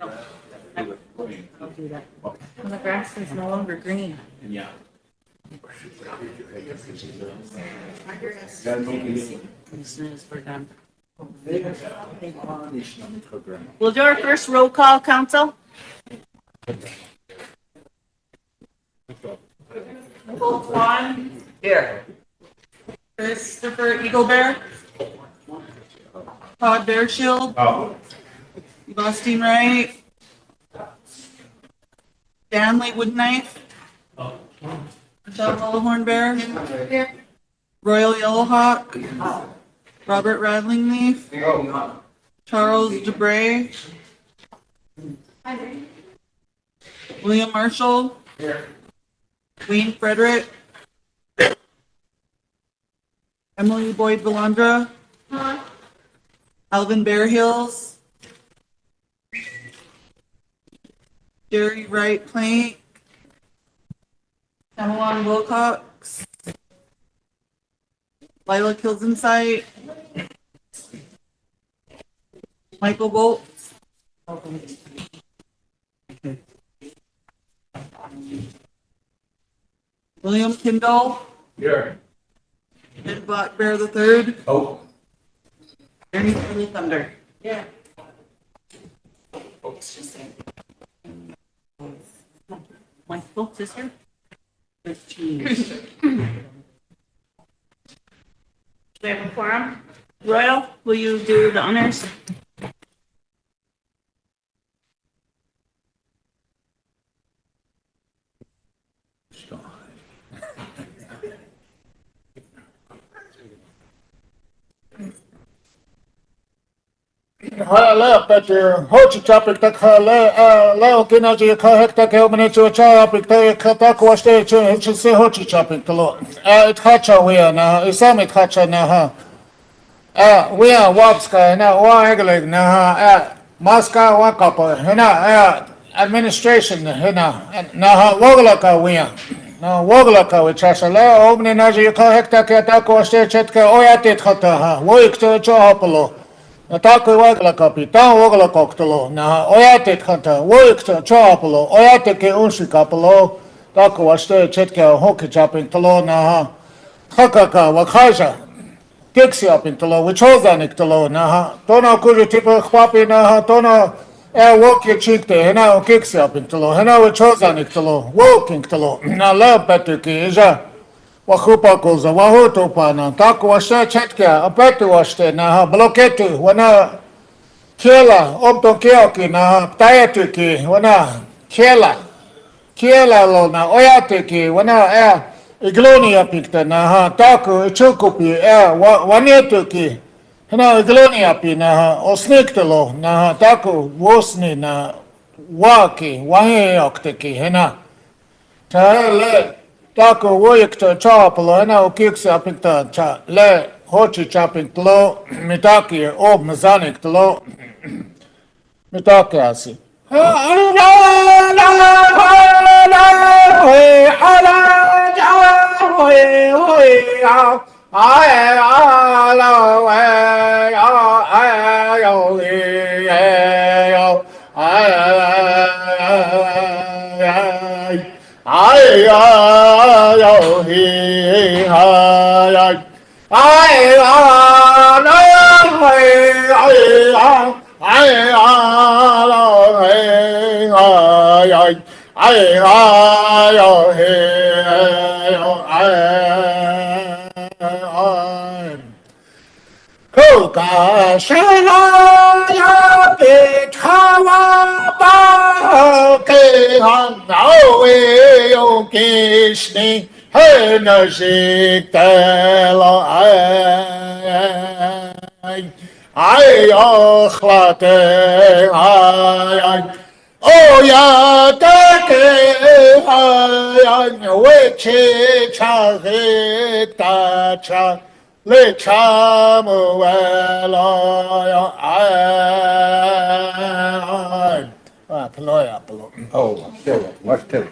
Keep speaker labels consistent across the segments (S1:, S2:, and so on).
S1: I'll do that. And the grass is no longer green.
S2: Yeah.
S1: As soon as we're done. We'll do our first roll call, council.
S3: Juan. Here. Christopher Eagle Bear. Todd Bear Shield.
S2: Oh.
S3: Augustine Wright. Stanley Woodenknife. Michelle Hollowhorn Bear. Royal Yellowhawk. Robert Radlingleaf. Charles DeBray. William Marshall. Wayne Frederick. Emily Boyd Valandra. Alvin Bear Hills. Jerry Wright Plank. Cameron Wilcox. Lila Kilsinsight. Michael Bolts. William Kindle.
S2: Here.
S3: Ed Black Bear the Third.
S2: Oh.
S3: Ernie Little Thunder.
S1: Yeah. Michael, sister? 15. Do we have a quorum? Royal, will you do the honors?
S4: Hala Peter, hoci topic tak hala leo kinaji ka hekta ke omne chu cha topic te ka ko ste chu se hoci topic to lo it hacha we na isam it hacha na ha we are wapska na wa egleg na ha maska wa kapo na administration na na ha wogla ka we na wogla ka we cha le omne na ji ka hekta ke ta ko ste chet ke oyatit khata ha wo ik to cho haplo Tako wagla kapitan wagla koktalo na oyate kanta woikta chapalo oyate ke unshi kapalo tako waste chetke hoki chapin talo na ha hakaka wakhaja keksi apin talo wichozanik talo na ha tona kuju tipo khwapi na ha tona woki chikte hena keksi apin talo hena wichozanik talo walking talo na la petuki ija Wachupa koza, wahuto pana, tako washe chetke, apetu washe na bloketu, wana kiela, opto kioki na ptayetuki, wana kiela lo na oyatuki, wana iglonia pikta na tako ichukupi, wanietuki, hena iglonia pi na osniktelo na tako wosni na waki, waheyokteki, hena. Tale. Tako wojekto chapalo na ukiksa pikta cha le hoci chapin tlo mitaki ob mazanik tlo mitaki asi Koka shalaya pithawa ba ke nawe yogishni henajik tela ay akhlate ay oh ya take ay weche chagik ta Le chamuelo apelo.
S2: Oh, still, watch still.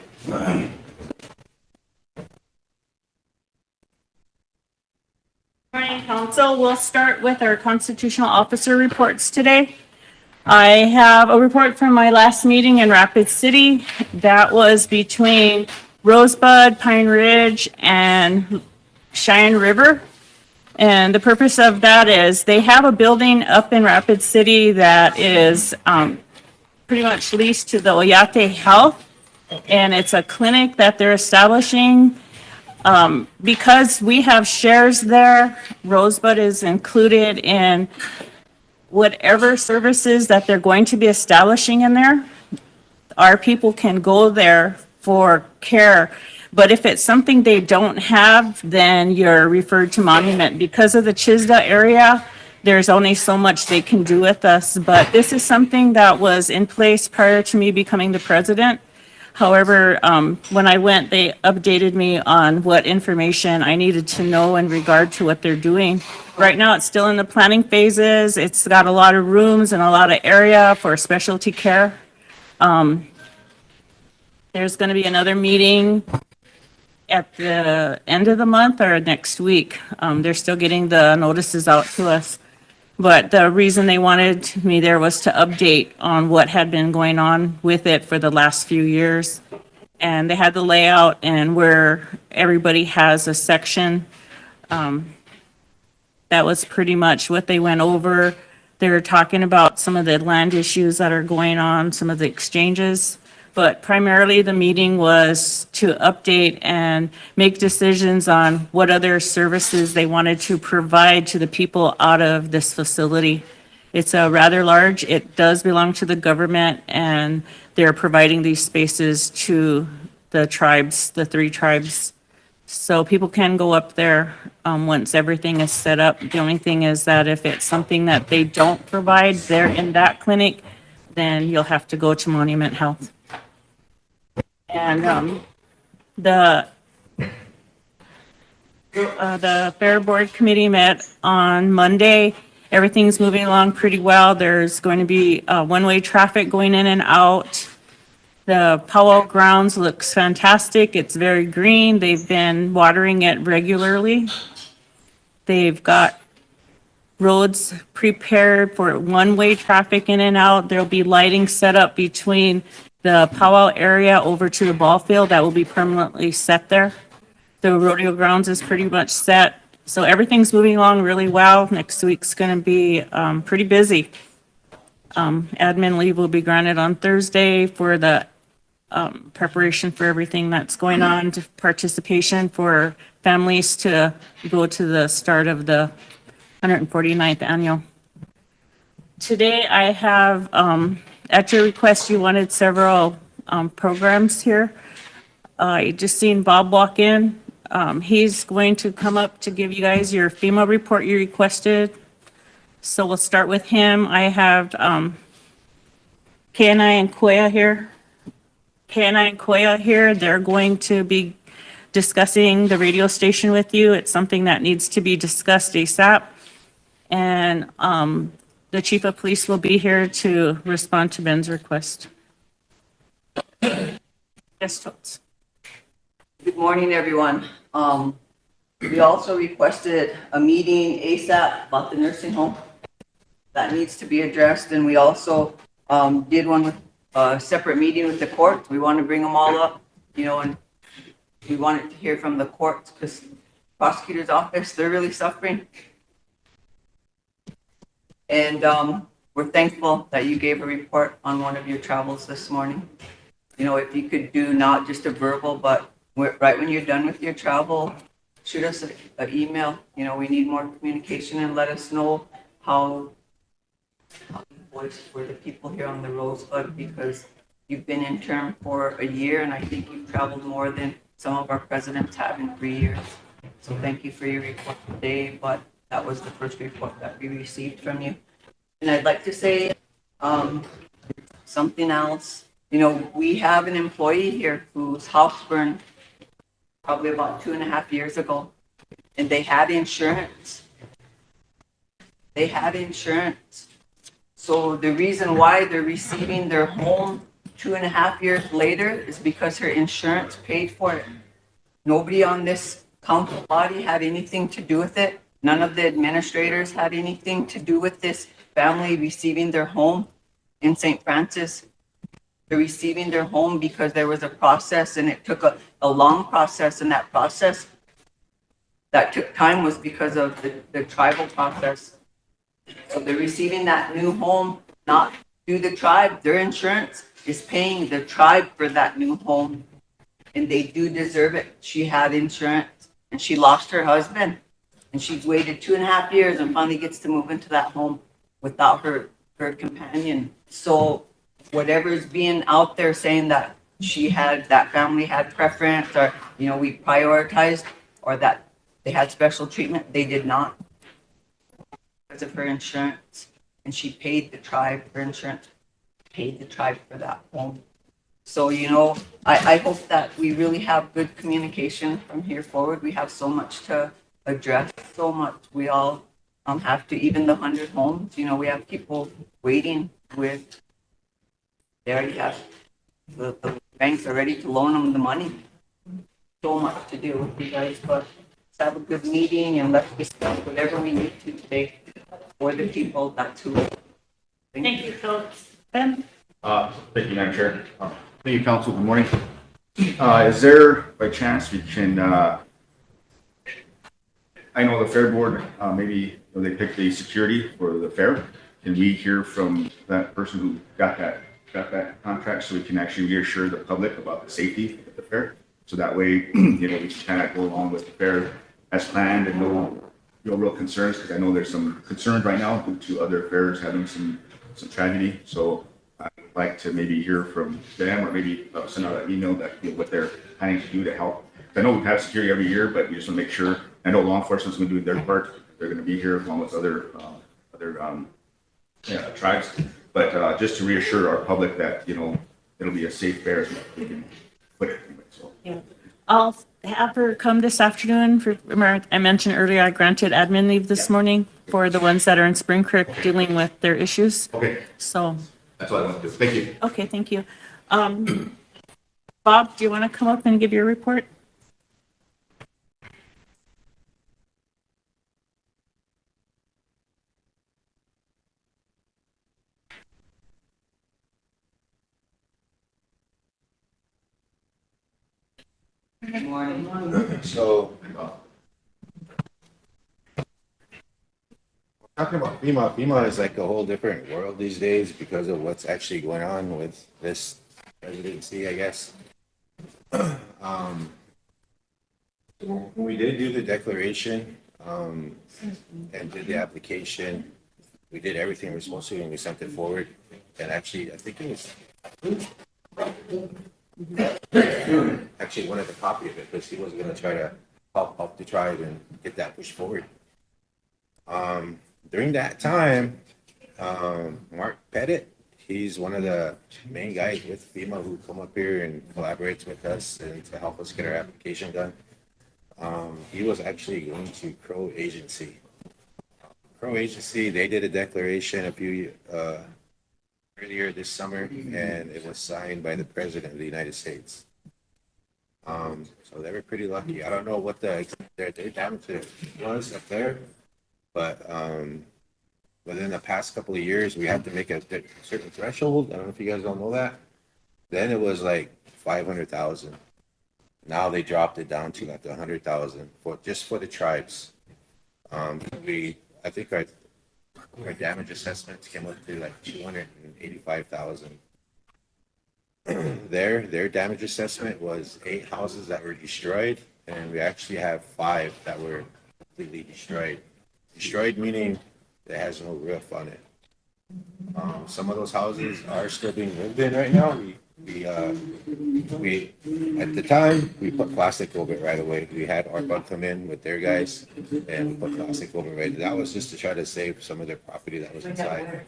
S1: Morning, council. We'll start with our constitutional officer reports today. I have a report from my last meeting in Rapid City. That was between Rosebud, Pine Ridge, and Cheyenne River. And the purpose of that is they have a building up in Rapid City that is pretty much leased to the Oyate Health. And it's a clinic that they're establishing. Because we have shares there, Rosebud is included in whatever services that they're going to be establishing in there. Our people can go there for care. But if it's something they don't have, then you're referred to Monument. Because of the Chisda area, there's only so much they can do with us. But this is something that was in place prior to me becoming the president. However, when I went, they updated me on what information I needed to know in regard to what they're doing. Right now, it's still in the planning phases. It's got a lot of rooms and a lot of area for specialty care. There's going to be another meeting at the end of the month or next week. They're still getting the notices out to us. But the reason they wanted me there was to update on what had been going on with it for the last few years. And they had the layout and where everybody has a section. That was pretty much what they went over. They were talking about some of the land issues that are going on, some of the exchanges. But primarily the meeting was to update and make decisions on what other services they wanted to provide to the people out of this facility. It's a rather large, it does belong to the government, and they're providing these spaces to the tribes, the 3 tribes. So people can go up there once everything is set up. The only thing is that if it's something that they don't provide there in that clinic, then you'll have to go to Monument Health. And the Fair Board Committee met on Monday. Everything's moving along pretty well. There's going to be one-way traffic going in and out. The powwow grounds looks fantastic. It's very green. They've been watering it regularly. They've got roads prepared for one-way traffic in and out. There'll be lighting set up between the powwow area over to the ball field that will be permanently set there. The rodeo grounds is pretty much set. So everything's moving along really well. Next week's going to be pretty busy. Admin leave will be granted on Thursday for the preparation for everything that's going on, to participation for families to go to the start of the 149th annual. Today I have, at your request, you wanted several programs here. I just seen Bob walk in. He's going to come up to give you guys your FEMA report you requested. So we'll start with him. I have KNI and Koya here. KNI and Koya here. They're going to be discussing the radio station with you. It's something that needs to be discussed ASAP. And the chief of police will be here to respond to Ben's request. Yes, Toots.
S5: Good morning, everyone. We also requested a meeting ASAP about the nursing home. That needs to be addressed, and we also did one with a separate meeting with the court. We want to bring them all up, and we wanted to hear from the courts because prosecutor's office, they're really suffering. And we're thankful that you gave a report on one of your travels this morning. If you could do not just a verbal, but right when you're done with your travel, shoot us an email. We need more communication and let us know how you voice for the people here on the Rosebud, because you've been in term for a year, and I think you've traveled more than some of our presidents have in 3 years. So thank you for your report today, but that was the first report that we received from you. And I'd like to say something else. We have an employee here whose house burned probably about 2.5 years ago, and they had insurance. So the reason why they're receiving their home 2.5 years later is because her insurance paid for it. Nobody on this council body had anything to do with it. None of the administrators had anything to do with this family receiving their home. in St. Francis. They're receiving their home because there was a process and it took a long process, and that process that took time was because of the tribal process. So they're receiving that new home, not through the tribe. Their insurance is paying the tribe for that new home, and they do deserve it. She had insurance and she lost her husband, and she's waited 2.5 years and finally gets to move into that home without her companion. So whatever is being out there saying that that family had preference, or, we prioritized, or that they had special treatment, they did not, because of her insurance. And she paid the tribe, her insurance paid the tribe for that home. So, I hope that we really have good communication from here forward. We have so much to address, so much. We all have to, even the 100 homes, we have people waiting with, they already have, the banks are ready to loan them the money. So much to deal with, you guys, but let's have a good meeting and let's discuss whatever we need to today for the people. That's who.
S1: Thank you, Phillips. Ben?
S6: Thank you, Madam Chair. Thank you, Council. Good morning. Is there, by chance, we can, I know the Fair Board, maybe they picked the security for the fair. Can we hear from that person who got that contract, so we can actually reassure the public about the safety of the fair? So that way, we can kind of go along with the fair as planned and no real concerns, because I know there's some concerns right now due to other fairs having some tragedy. So I'd like to maybe hear from them, or maybe send out an email that what they're planning to do to help. I know we have security every year, but we just want to make sure. I know law enforcement's going to do their part. They're going to be here along with other tribes. But just to reassure our public that it'll be a safe fair as we can put it. So.
S1: Yeah. I'll have her come this afternoon. I mentioned earlier, I granted admin leave this morning for the ones that are in Spring Creek dealing with their issues.
S6: Okay,
S1: So,
S6: that's all I want to do. Thank you.
S1: okay, thank you. Bob, do you want to come up and give your report?
S5: Good morning.
S2: So, talking about FEMA is like a whole different world these days because of what's actually going on with this presidency, I guess. We did do the declaration, and did the application. We did everything we were supposed to, and we sent it forward. And actually, I think it was actually wanted a copy of it because he was going to try to help the tribe and get that pushed forward. During that time, Mark Pettit, he's one of the main guys with FEMA who come up here and collaborates with us and to help us get our application done. He was actually going to Crow Agency. Crow Agency, they did a declaration earlier this summer, and it was signed by the President of the United States. So they were pretty lucky. I don't know what their damage was up there, but within the past couple of years, we had to make a certain threshold. I don't know if you guys don't know that. Then it was like 500,000. Now they dropped it down to like 100,000 just for the tribes. I think our damage assessments came up to like 285,000. Their damage assessment was 8 houses that were destroyed, and we actually have 5 that were completely destroyed. Destroyed meaning it has no roof on it. Some of those houses are still being lived in right now. We at the time we put plastic over it right away. We had ARPA come in with their guys and we put plastic over it. That was just to try to save some of their property that was inside.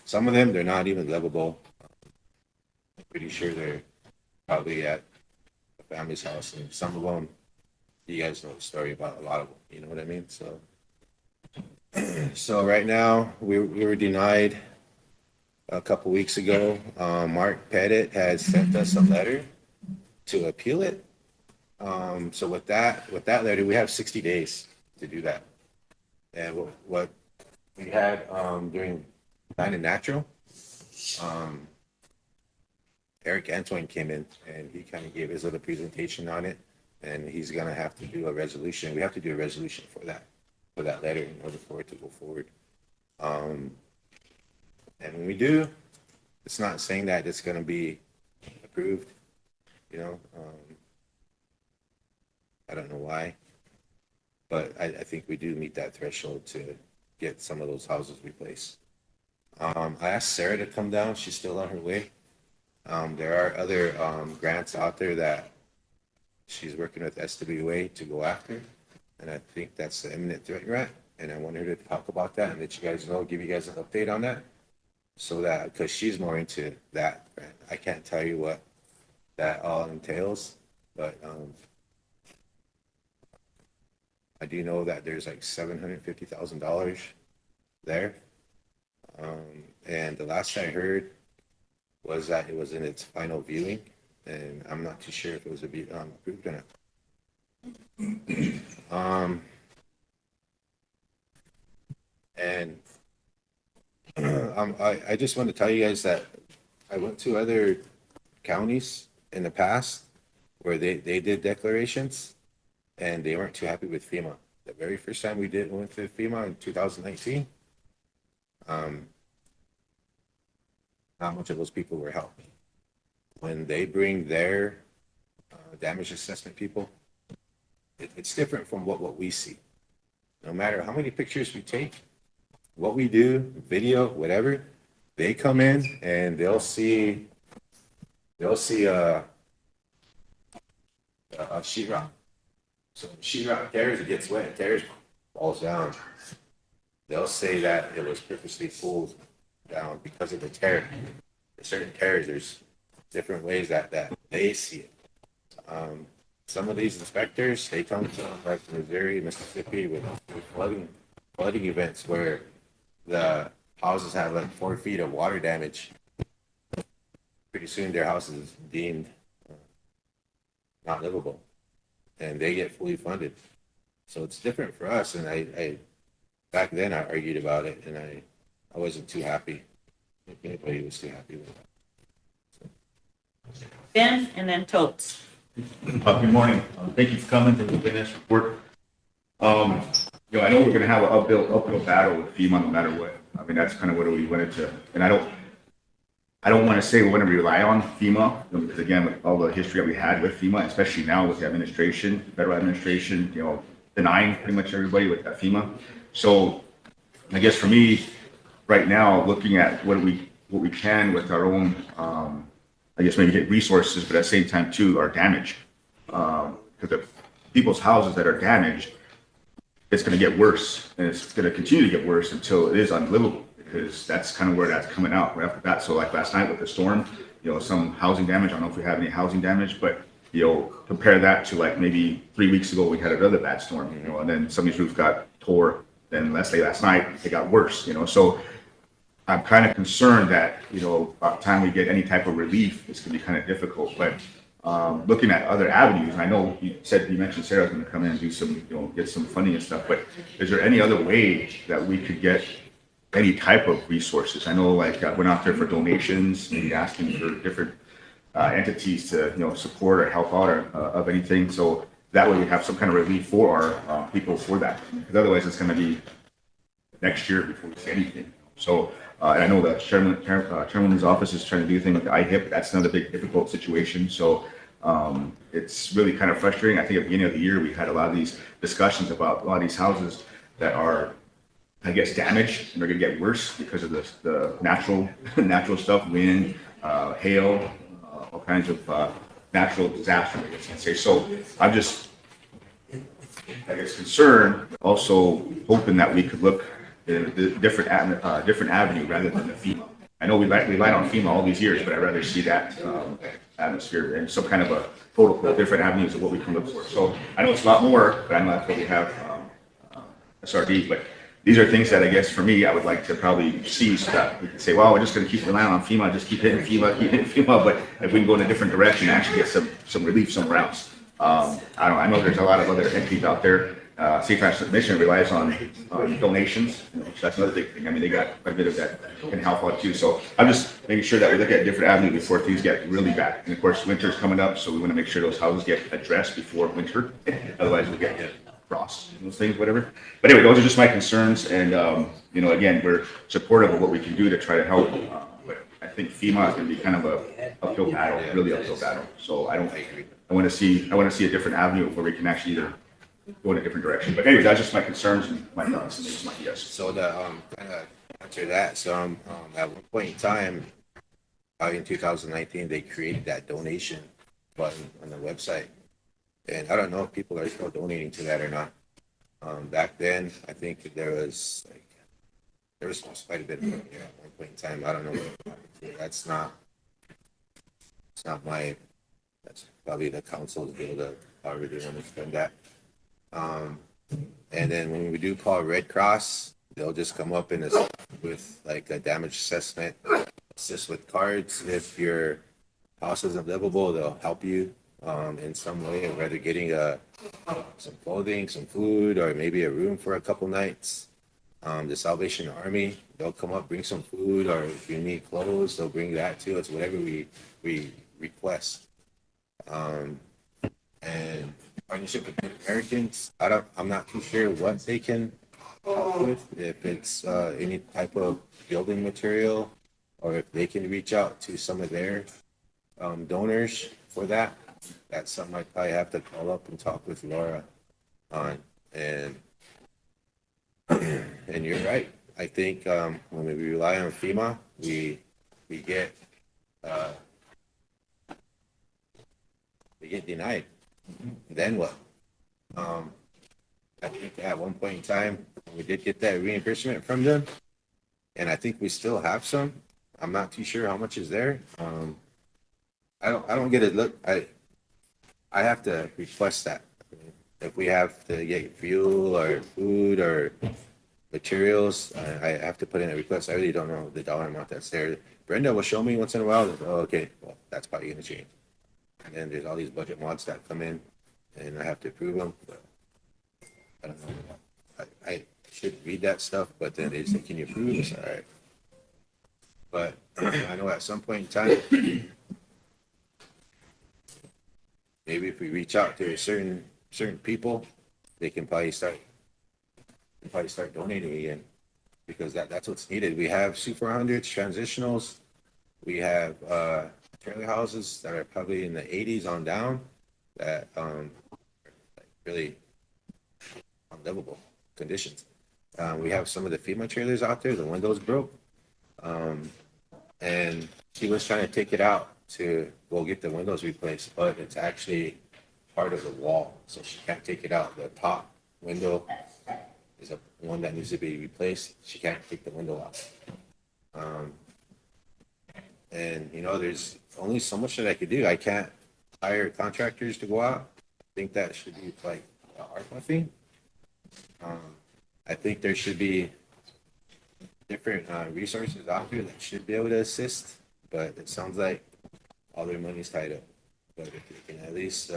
S2: Some of them, they're not even livable. I'm pretty sure they're probably at the family's house, and some of them, you guys know the story about a lot of them, you know what I mean? So right now we were denied a couple weeks ago. Mark Pettit has sent us a letter to appeal it. So with that letter, we have 60 days to do that. And what we had during Nine and Natural, um, Eric Antoine came in and he kind of gave his little presentation on it. And he's gonna have to do a resolution. We have to do a resolution for that letter in order for it to go forward. And when we do, it's not saying that it's gonna be approved, you know. I don't know why, but I think we do meet that threshold to get some of those houses replaced. I asked Sarah to come down. She's still on her way. There are other grants out there that she's working with SWA to go after, and I think that's the imminent threat grant. And I want her to talk about that and let you guys know, give you guys an update on that, so that because she's more into that grant. I can't tell you what that all entails, but I do know that there's like $750,000 there, and the last I heard was that it was in its final viewing, and I'm not too sure if it was approved or not. And I just want to tell you guys that I went to other counties in the past where they did declarations, and they weren't too happy with FEMA. The very first time we went to FEMA in 2019, not much of those people were helped. When they bring their damage assessment people, it's different from what we see. No matter how many pictures we take, what we do, video, whatever, they come in and they'll see a sheetrock. So sheetrock tears, it gets wet, it tears, falls down. They'll say that it was purposely pulled down because of the tear. For certain tears, there's different ways that they see it. Some of these inspectors, they come from like Missouri, Mississippi with flooding events where the houses have like 4 feet of water damage. Pretty soon their house is deemed not livable, and they get fully funded. So it's different for us. And I back then I argued about it, and I wasn't too happy. I think anybody was too happy with that.
S1: Ben, and then Totes.
S6: Good morning. Thank you for coming to the witness report. I know we're going to have an uphill battle with FEMA no matter what. I mean, that's kind of what we wanted to, and I don't want to say we're going to rely on FEMA, because again, with all the history that we had with FEMA, especially now with the administration, federal administration, denying pretty much everybody with that FEMA. So I guess for me, right now, looking at what we can with our own, I guess maybe get resources, but at the same time too, are damaged. Because the people's houses that are damaged, it's going to get worse, and it's going to continue to get worse until it is unlivable, because that's kind of where that's coming out right after that. So like last night with the storm, some housing damage. I don't know if we have any housing damage, but compare that to like maybe 3 weeks ago, we had another bad storm, and then some of these roofs got tore. Then let's say last night, it got worse, so I'm kind of concerned that, by the time we get any type of relief, it's going to be kind of difficult. But looking at other avenues, I know you mentioned Sarah's going to come in and do some, get some funding and stuff, but is there any other way that we could get any type of resources? I know like I went out there for donations, maybe asking for different entities to, support or help out or of anything. So that way we have some kind of relief for our people for that. Because otherwise it's going to be next year before we see anything. So, and I know the chairman's office is trying to do things with the IHIP. That's another big difficult situation. So it's really kind of frustrating. I think at the beginning of the year, we had a lot of these discussions about a lot of these houses that are, I guess, damaged, and they're going to get worse because of the natural stuff, wind, hail, all kinds of natural disasters, I guess I'd say. So I'm just, I guess, concerned, also hoping that we could look at a different avenue rather than the FEMA. I know we relied on FEMA all these years, but I'd rather see that atmosphere and some kind of a protocol, different avenues of what we can look for. So I know it's a lot more, but I know that's what we have SRD. But these are things that I guess for me, I would like to probably see so that we can say, well, we're just going to keep relying on FEMA, just keep hitting FEMA. But if we can go in a different direction, actually get some relief somewhere else. I know there's a lot of other entities out there safe transmission relies on donations. That's another big thing. I mean, they got quite a bit of that can help out too. So I'm just making sure that we look at different avenues before things get really bad. And of course, winter's coming up, so we want to make sure those houses get addressed before winter. Otherwise, we'll get frost and those things, whatever. But anyway, those are just my concerns. And, again, we're supportive of what we can do to try to help. But I think FEMA is going to be kind of a uphill battle, really uphill battle. So I want to see a different avenue where we can actually either go in a different direction. But anyway, that's just my concerns and my thoughts and just my yes.
S2: So the kind of answer that. So at one point in time, probably in 2019, they created that donation button on the website, and I don't know if people are still donating to that or not. Back then, I think there was quite a bit of money at one point in time. I don't know. That's not my. That's probably the council's deal to however they want to spend that. And then when we do call Red Cross, they'll just come up with like a damage assessment, assist with cards. If your house isn't livable, they'll help you in some way, whether getting some clothing, some food, or maybe a room for a couple nights. The Salvation Army, they'll come up, bring some food, or if you need clothes, they'll bring that too. It's whatever we request. And partnership with Good Americans, I'm not too sure what they can help with, if it's any type of building material, or if they can reach out to some of their donors for that. That's something I probably have to call up and talk with Laura on. And you're right. I think when we rely on FEMA, we get denied. Then what? I think at one point in time we did get that reimbursement from them, and I think we still have some. I'm not too sure how much is there. I don't get it. Look, I have to request that. If we have to get fuel or food or materials, I have to put in a request. I really don't know the dollar amount that's there. Brenda will show me once in a while. Oh, okay, well, that's probably going to change. And then there's all these budget mods that come in, and I have to approve them. But I don't know. I should read that stuff, but then they say, "Can you approve this?" All right. But I know at some point in time, maybe if we reach out to certain people, they can probably start donating again, because that's what's needed. We have Sioux 400s, transitionals. We have trailer houses that are probably in the 80s on down that really unlivable conditions. We have some of the FEMA trailers out there. The windows broke, and she was trying to take it out to go get the windows replaced, but it's actually part of the wall, so she can't take it out. The top window is one that needs to be replaced. She can't take the window out. And there's only so much that I could do. I can't hire contractors to go out. I think that should be like ARPA thing. I think there should be different resources out there that should be able to assist, but it sounds like all their money's tied up. But if they can at least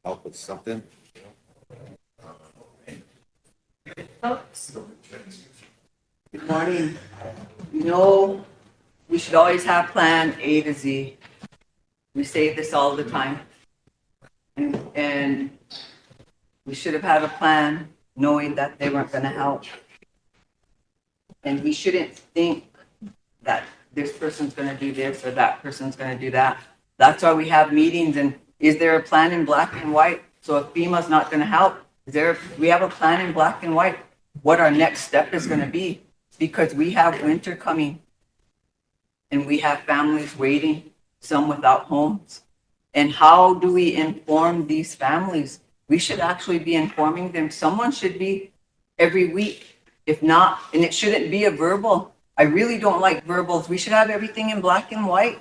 S2: help with something.
S5: Good morning. We should always have plan A to Z. We say this all the time. And we should have had a plan knowing that they weren't going to help. And we shouldn't think that this person's going to do this or that person's going to do that. That's why we have meetings. And is there a plan in black and white? So if FEMA's not going to help, we have a plan in black and white what our next step is going to be, because we have winter coming and we have families waiting, some without homes. And how do we inform these families? We should actually be informing them. Someone should be every week. If not, and it shouldn't be a verbal. I really don't like verbals. We should have everything in black and white.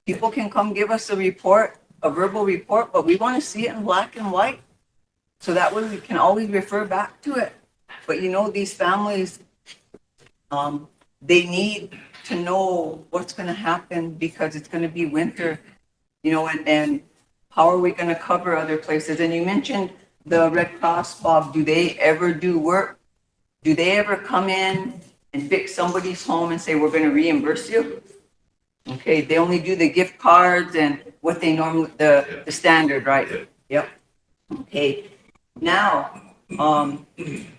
S5: People can come give us a report, a verbal report, but we want to see it in black and white. So that way we can always refer back to it. But these families, they need to know what's going to happen, because it's going to be winter, and how are we going to cover other places? And you mentioned the Red Cross, Bob, do they ever do work? Do they ever come in and fix somebody's home and say, we're gonna reimburse you? Okay, they only do the gift cards and what they normally, the standard, right? Yep. Okay, now,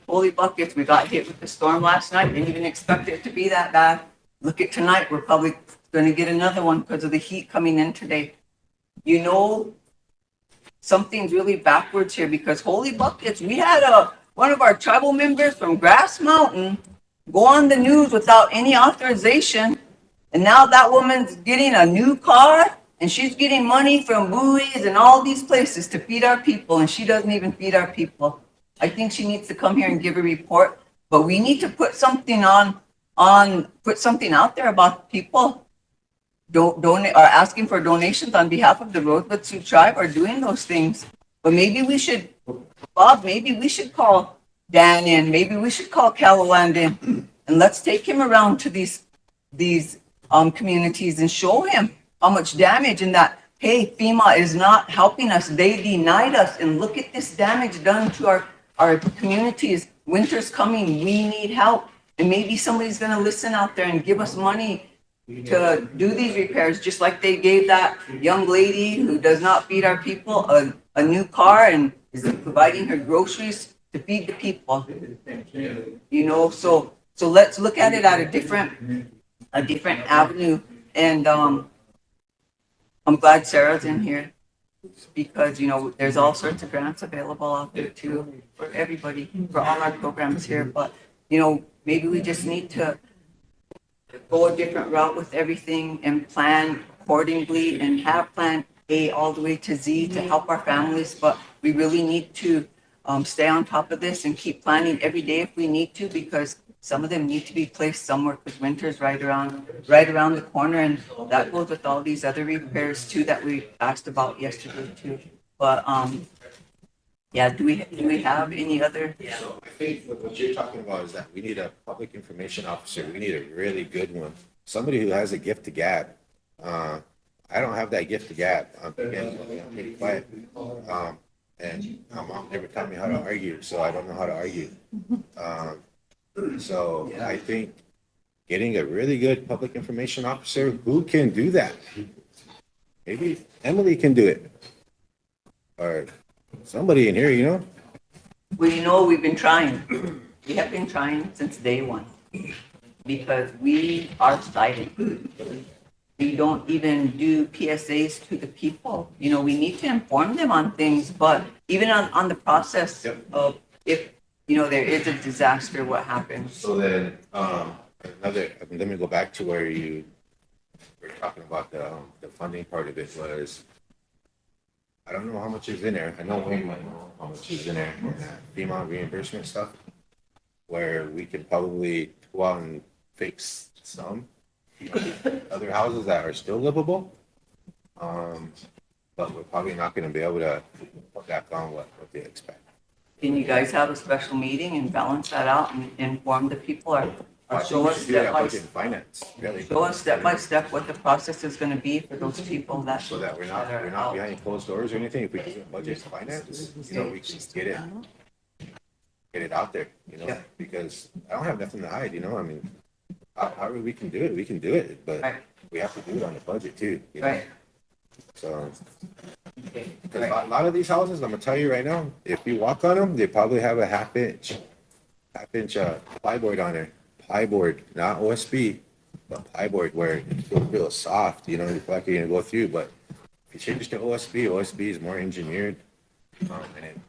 S5: holy buckets, we got hit with the storm last night, didn't even expect it to be that bad. Look at tonight, we're probably gonna get another one because of the heat coming in today. You know, something's really backwards here because holy buckets, we had one of our tribal members from Grass Mountain go on the news without any authorization. And now that woman's getting a new car and she's getting money from buoys and all these places to feed our people, and she doesn't even feed our people. I think she needs to come here and give a report, but we need to put something put something out there about people donate or asking for donations on behalf of the Rosebud Sioux tribe or doing those things. But maybe we should, Bob, maybe we should call Dan in, maybe we should call Calawan in, and let's take him around to these communities and show him how much damage and that, hey, FEMA is not helping us. They denied us. And look at this damage done to our communities. Winter's coming. We need help. And maybe somebody's going to listen out there and give us money to do these repairs, just like they gave that young lady who does not feed our people a new car and is providing her groceries to feed the people. You know, so let's look at it at a different avenue. And I'm glad Sarah's in here because, you know, there's all sorts of grants available out there too for everybody, for all our programs here. But, you know, maybe we just need to go a different route with everything and plan accordingly and have plan A all the way to Z to help our families. But we really need to stay on top of this and keep planning every day if we need to, because some of them need to be placed somewhere because winter's right around the corner, and that goes with all these other repairs too that we asked about yesterday too. But yeah, do we have any other?
S2: So I think what you're talking about is that we need a public information officer. We need a really good one. Somebody who has a gift to gab. I don't have that gift to gab. I'm pretty quiet. And my mom never taught me how to argue, so I don't know how to argue. So I think getting a really good public information officer who can do that. Maybe Emily can do it. Or somebody in here, you know?
S5: Well, you know, we've been trying. We have been trying since day one because we are silent. We don't even do PSAs to the people. You know, we need to inform them on things, but even on the process of if, you know, there is a disaster, what happens?
S2: So then, let me go back to where you were talking about the funding part of it was, I don't know how much is in there. I know Wayne might know how much is in there for that FEMA reimbursement stuff, where we could probably go out and fix some other houses that are still livable. But we're probably not going to be able to put back on what they expect.
S5: Can you guys have a special meeting and balance that out and inform the people or show us step by
S2: budget and finance, really.
S5: show us step by step what the process is going to be for those people that
S2: So that we're not behind closed doors or anything. If we do budget and finance, you know, we can get it out there, you know,
S5: Yeah.
S2: because I don't have nothing to hide, you know, I mean, however we can do it, but
S5: Right.
S2: we have to do it on the budget too, you know?
S5: Right.
S2: So,
S5: Okay.
S2: because a lot of these houses, I'm gonna tell you right now, if you walk on them, they probably have a half inch plyboard on there. Plyboard, not OSB, but plyboard where it feels soft, you know, you feel like you're gonna go through, but if you change to OSB is more engineered. And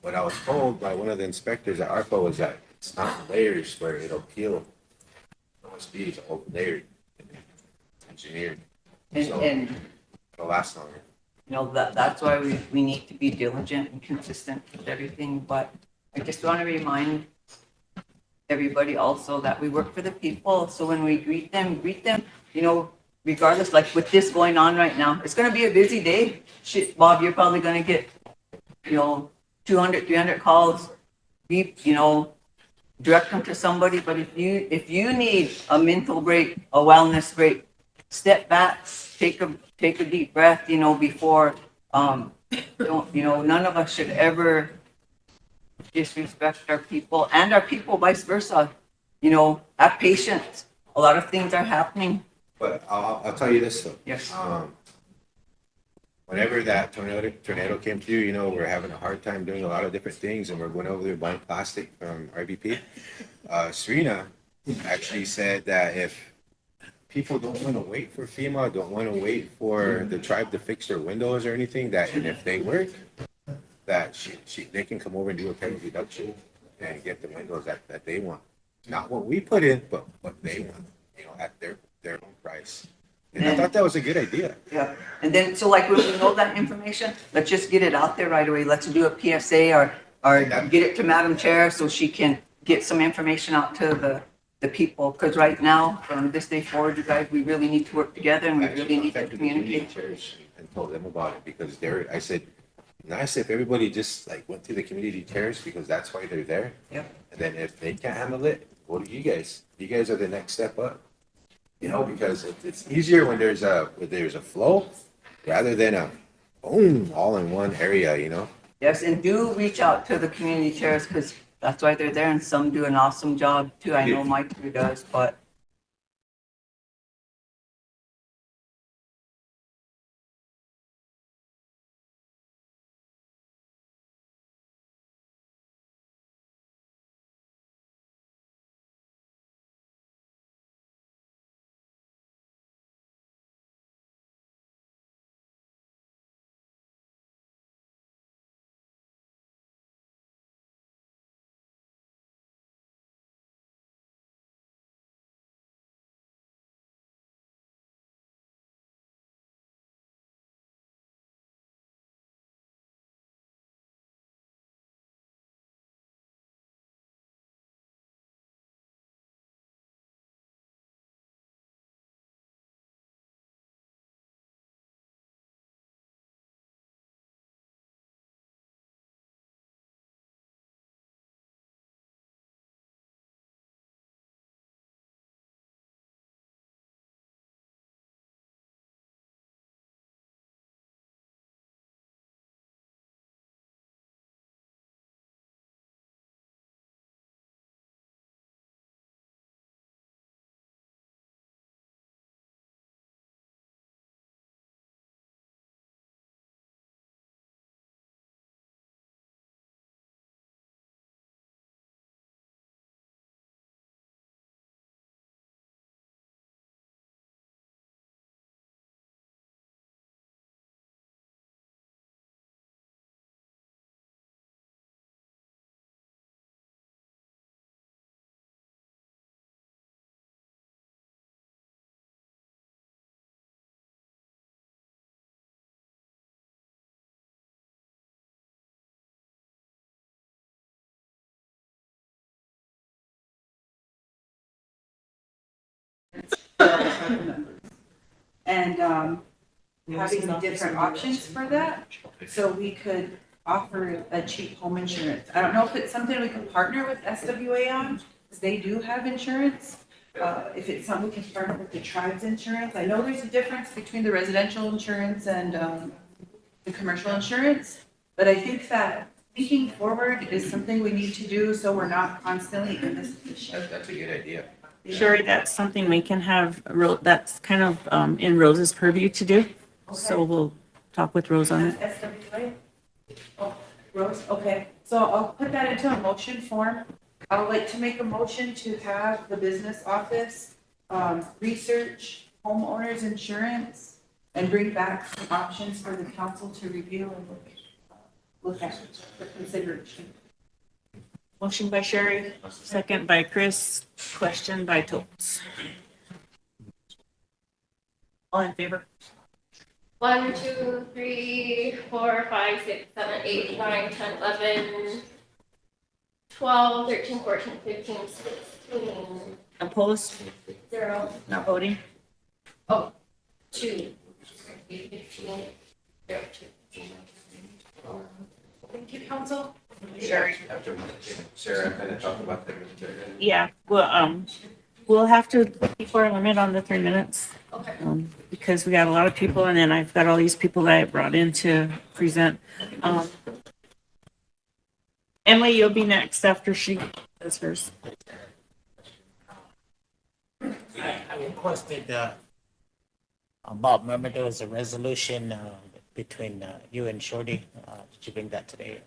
S2: what I was told by one of the inspectors at ARPA was that it's not layers where it'll peel. OSB is all layered, engineered, so
S5: And
S2: it'll last longer.
S5: you know, that's why we need to be diligent and consistent with everything. But I just want to remind everybody also that we work for the people. So when we greet them, you know, regardless, like with this going on right now, it's going to be a busy day. Shit, Bob, you're probably going to get, you know, 200, 300 calls, you know, direct them to somebody. But if you need a mental break, a wellness break, step back, take a deep breath, you know, before, don't, you know, none of us should ever disrespect our people and our people vice versa. You know, have patience. A lot of things are happening.
S2: But I'll tell you this though.
S5: Yes.
S2: Whenever that tornado came through, you know, we're having a hard time doing a lot of different things, and we're going over there buying plastic from RBP. Serena actually said that if people don't want to wait for FEMA, don't want to wait for the tribe to fix their windows or anything, that and if they work, that they can come over and do a payment reduction and get the windows that they want. Not what we put in, but what they want, you know, at their own price. And I thought that was a good idea.
S5: Yeah, and then, so like when we know that information, let's just get it out there right away. Let's do a PSA or get it to Madam Chair so she can get some information out to the people. Because right now, from this day forward, you guys, we really need to work together and we really need to
S2: Contacted the community
S5: communicate.
S2: chairs and told them about it because I said, nice if everybody just like went to the community chairs because that's why they're there.
S5: Yep.
S2: And then if they can't handle it, go to you guys. You guys are the next step up. You know, because it's easier when there's a flow rather than a boom all in one area, you know?
S5: Yes, and do reach out to the community chairs because that's why they're there and some do an awesome job too. I know Mike too does, but
S7: and having different options for that. So we could offer a cheap home insurance. I don't know if it's something we can partner with SWA on, because they do have insurance. If it's something we can partner with the tribe's insurance. I know there's a difference between the residential insurance and the commercial insurance, but I think that thinking forward is something we need to do so we're not constantly in this position.
S2: That's a good idea.
S1: Sherry, that's something we can have, that's kind of in Rose's purview to do. So we'll talk with Rose on it.
S7: SWA? Oh, Rose, okay. So I'll put that into a motion form. I would like to make a motion to have the business office research homeowners insurance and bring back some options for the council to review and look at for consideration.
S1: Motion by Sherry, second by Chris, question by Totes. All in favor?
S8: 1, 2, 3, 4, 5, 6, 7, 8, 9, 10, 11, 12, 13, 14, 15, 16,
S1: Opposed?
S8: 0,
S1: Not voting?
S8: 2, 15, 0, 2.
S7: Thank you, council.
S1: Sherry.
S2: After Sarah kind of talked about that.
S1: Yeah, well, we'll have to keep our limit on the 3 minutes.
S8: Okay.
S1: Because we got a lot of people and then I've got all these people that I brought in to present. Emily, you'll be next after she does hers.
S9: I requested, Bob, remember there was a resolution, between, you and Shorty, did you bring that today?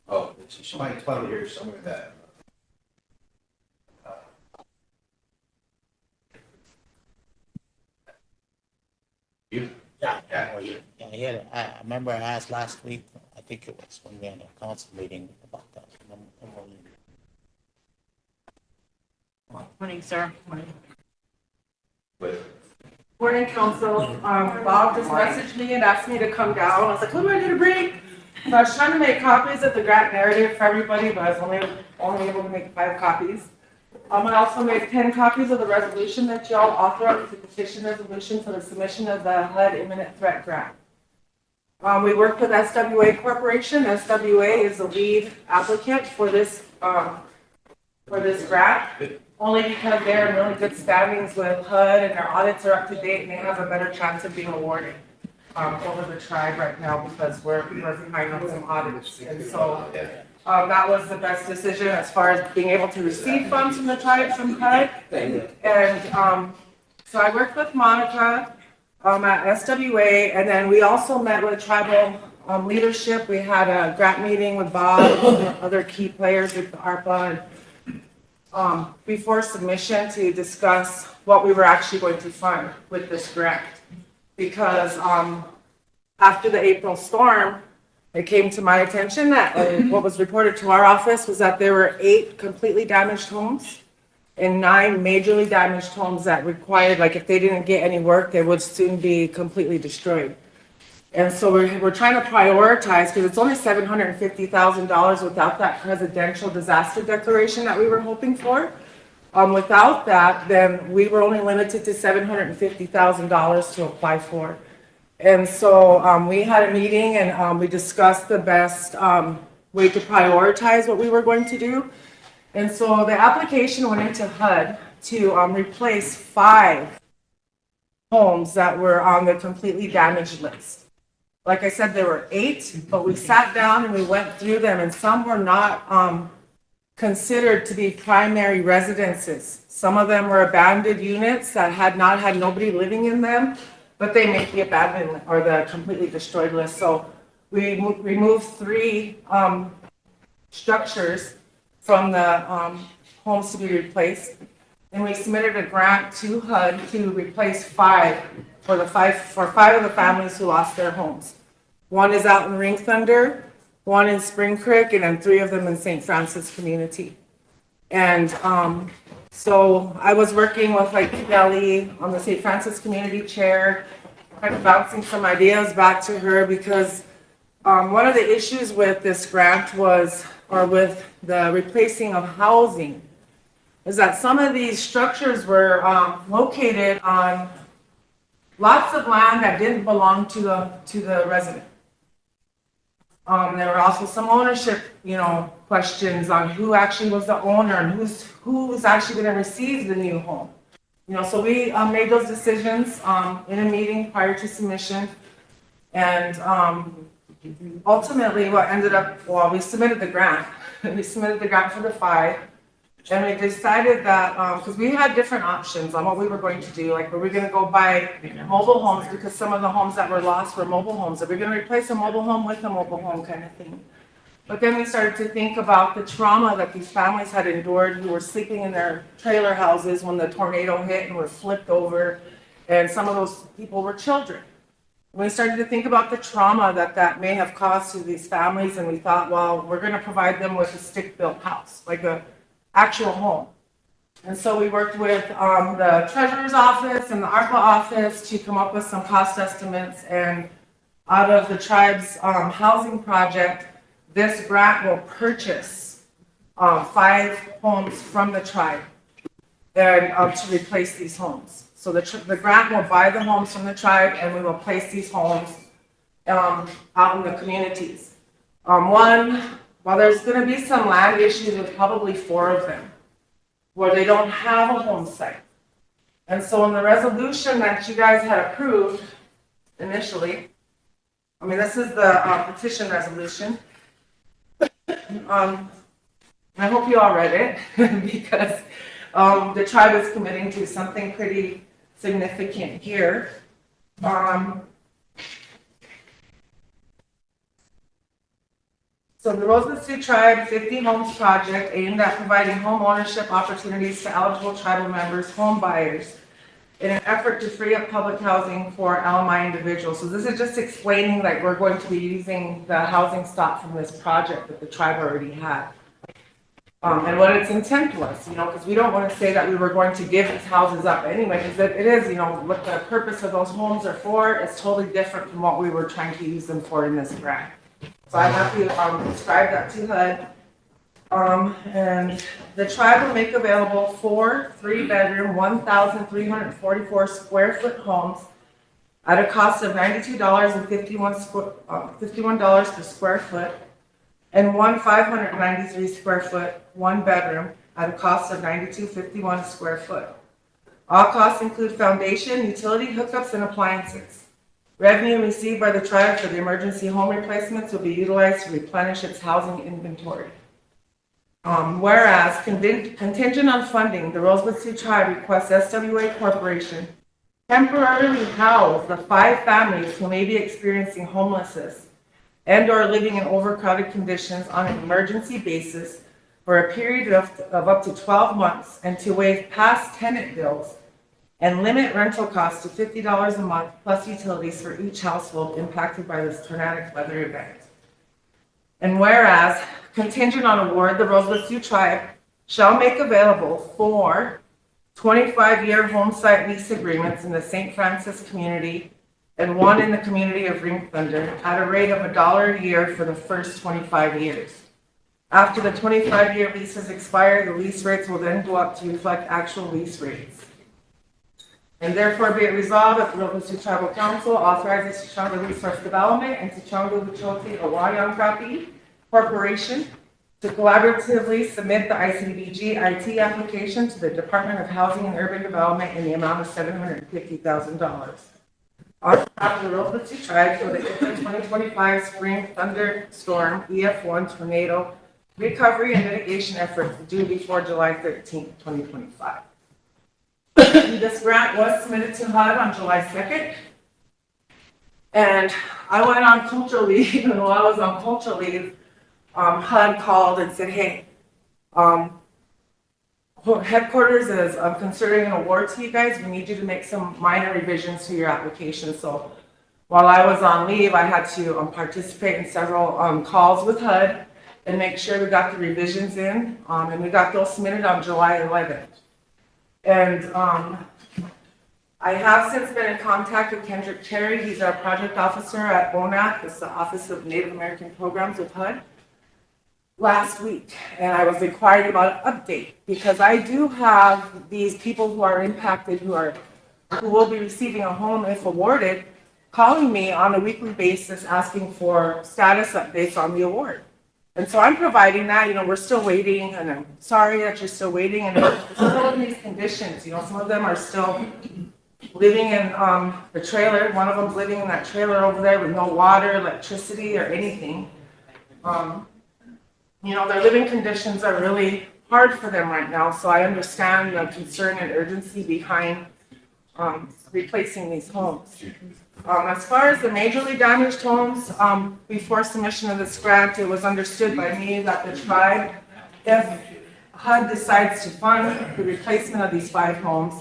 S2: Oh, she might tell you here somewhere that. You?
S9: Yeah.
S2: Yeah.
S9: Yeah, yeah, I remember I asked last week, I think it was when we had a council meeting about that.
S1: Morning, sir.
S2: But
S3: Morning, council. Bob just messaged me and asked me to come down. I was like, what do I need to bring? So I was trying to make copies of the grant narrative for everybody, but I was only able to make 5 copies. I also made 10 copies of the resolution that y'all authorized, the petition resolution for the submission of the HUD imminent threat grant. We worked with SWA Corporation. SWA is the lead applicant for this grant, only because they're in really good standings with HUD and their audits are up to date and they have a better chance of being awarded over the tribe right now because we're behind on some audits. And so that was the best decision as far as being able to receive funds from the tribe from HUD. And so I worked with Monica at SWA, and then we also met with tribal leadership. We had a grant meeting with Bob and other key players with the ARPA and before submission to discuss what we were actually going to fund with this grant. Because after the April storm, it came to my attention that what was reported to our office was that there were 8 completely damaged homes and 9 majorly damaged homes that required, like if they didn't get any work, they would soon be completely destroyed. And so we're trying to prioritize because it's only $750,000 without that presidential disaster declaration that we were hoping for. Without that, then we were only limited to $750,000 to apply for. And so we had a meeting and we discussed the best way to prioritize what we were going to do. And so the application went into HUD to replace 5 homes that were on the completely damaged list. Like I said, there were 8, but we sat down and we went through them and some were not considered to be primary residences. Some of them were abandoned units that had not had nobody living in them, but they make the abandoned or the completely destroyed list. So we removed 3 structures from the homes to be replaced. And we submitted a grant to HUD to replace 5 for 5 of the families who lost their homes. 1 is out in Ring Thunder, 1 in Spring Creek, and then 3 of them in St. Francis community. And so I was working with like Kelly on the St. Francis community chair, kind of bouncing some ideas back to her because one of the issues with this grant was, or with the replacing of housing, is that some of these structures were located on lots of land that didn't belong to the resident. There were also some ownership, questions on who actually was the owner and who was actually going to receive the new home. So we made those decisions in a meeting prior to submission, and ultimately what ended up, we submitted the grant. We submitted the grant for the 5. And we decided that, because we had different options on what we were going to do, like were we going to go buy mobile homes because some of the homes that were lost were mobile homes. Are we going to replace a mobile home with a mobile home kind of thing? But then we started to think about the trauma that these families had endured who were sleeping in their trailer houses when the tornado hit and were flipped over. And some of those people were children. We started to think about the trauma that may have caused to these families. And we thought, well, we're going to provide them with a stick-built house, like a actual home. And so we worked with the treasurer's office and the ARPA office to come up with some cost estimates. And out of the tribe's housing project, this grant will purchase 5 homes from the tribe and to replace these homes. So the grant will buy the homes from the tribe and we will place these homes out in the communities. Well, there's going to be some land issues with probably 4 of them where they don't have a home site. And so in the resolution that you guys had approved initially, this is the petition resolution. I hope you all read it because the tribe is committing to something pretty significant here. So the Rosebud Sioux Tribe 50 Homes Project aimed at providing home ownership opportunities to eligible tribal members, home buyers, in an effort to free up public housing for LMI individuals. So this is just explaining like we're going to be using the housing stock from this project that the tribe already had. And what its intent was, because we don't want to say that we were going to give these houses up anyway, because it is, what the purpose of those homes are for is totally different from what we were trying to use them for in this grant. So I have to describe that to HUD. And the tribe will make available 4 3-bedroom, 1,344 square foot homes at a cost of $92.51 per square foot, and 1 593 square foot, 1-bedroom at a cost of $92.51 a square foot. All costs include foundation, utility hookups, and appliances. Revenue received by the tribe for the emergency home replacements will be utilized to replenish its housing inventory. Whereas contingent on funding, the Rosebud Sioux Tribe requests SWA Corporation temporarily house the 5 families who may be experiencing homelessness and or living in overcrowded conditions on an emergency basis for a period of up to 12 months, and to waive past tenant bills and limit rental costs to $50 a month plus utilities for each household impacted by this tornadic weather event. And whereas, contingent on award, the Rosebud Sioux Tribe shall make available 4 25-year home site lease agreements in the St. Francis community and 1 in the community of Ring Thunder at a rate of $1 a year for the first 25 years. After the 25-year leases expire, the lease rates will then go up to reflect actual lease rates. And therefore be it resolved that the Rosebud Sioux Tribal Council authorizes Sichanga Resource Development and Sichanga Huchoti Awayankapi Corporation to collaboratively submit the ICDBG IT application to the Department of Housing and Urban Development in the amount of $750,000. On behalf of the Rosebud Sioux Tribe for the 2025 Spring Thunderstorm EF1 Tornado Recovery and Mitigation Efforts due before July 13, 2025. This grant was submitted to HUD on July 2nd. And I went on cultural leave, and while I was on cultural leave, HUD called and said, hey, headquarters is considering an award to you guys. We need you to make some minor revisions to your application. So while I was on leave, I had to participate in several calls with HUD and make sure we got the revisions in, and we got those submitted on July 11th. And I have since been in contact with Kendrick Terry. He's our project officer at ONAP, it's the Office of Native American Programs with HUD, last week. And I was inquiring about an update because I do have these people who are impacted, who will be receiving a home if awarded, calling me on a weekly basis asking for status updates on the award. And so I'm providing that, we're still waiting, and I'm sorry that you're still waiting, and we're still in these conditions, some of them are still living in the trailer. One of them's living in that trailer over there with no water, electricity, or anything. Their living conditions are really hard for them right now, so I understand the concern and urgency behind replacing these homes. As far as the majorly damaged homes, before submission of this grant, it was understood by me that the tribe, if HUD decides to fund the replacement of these 5 homes,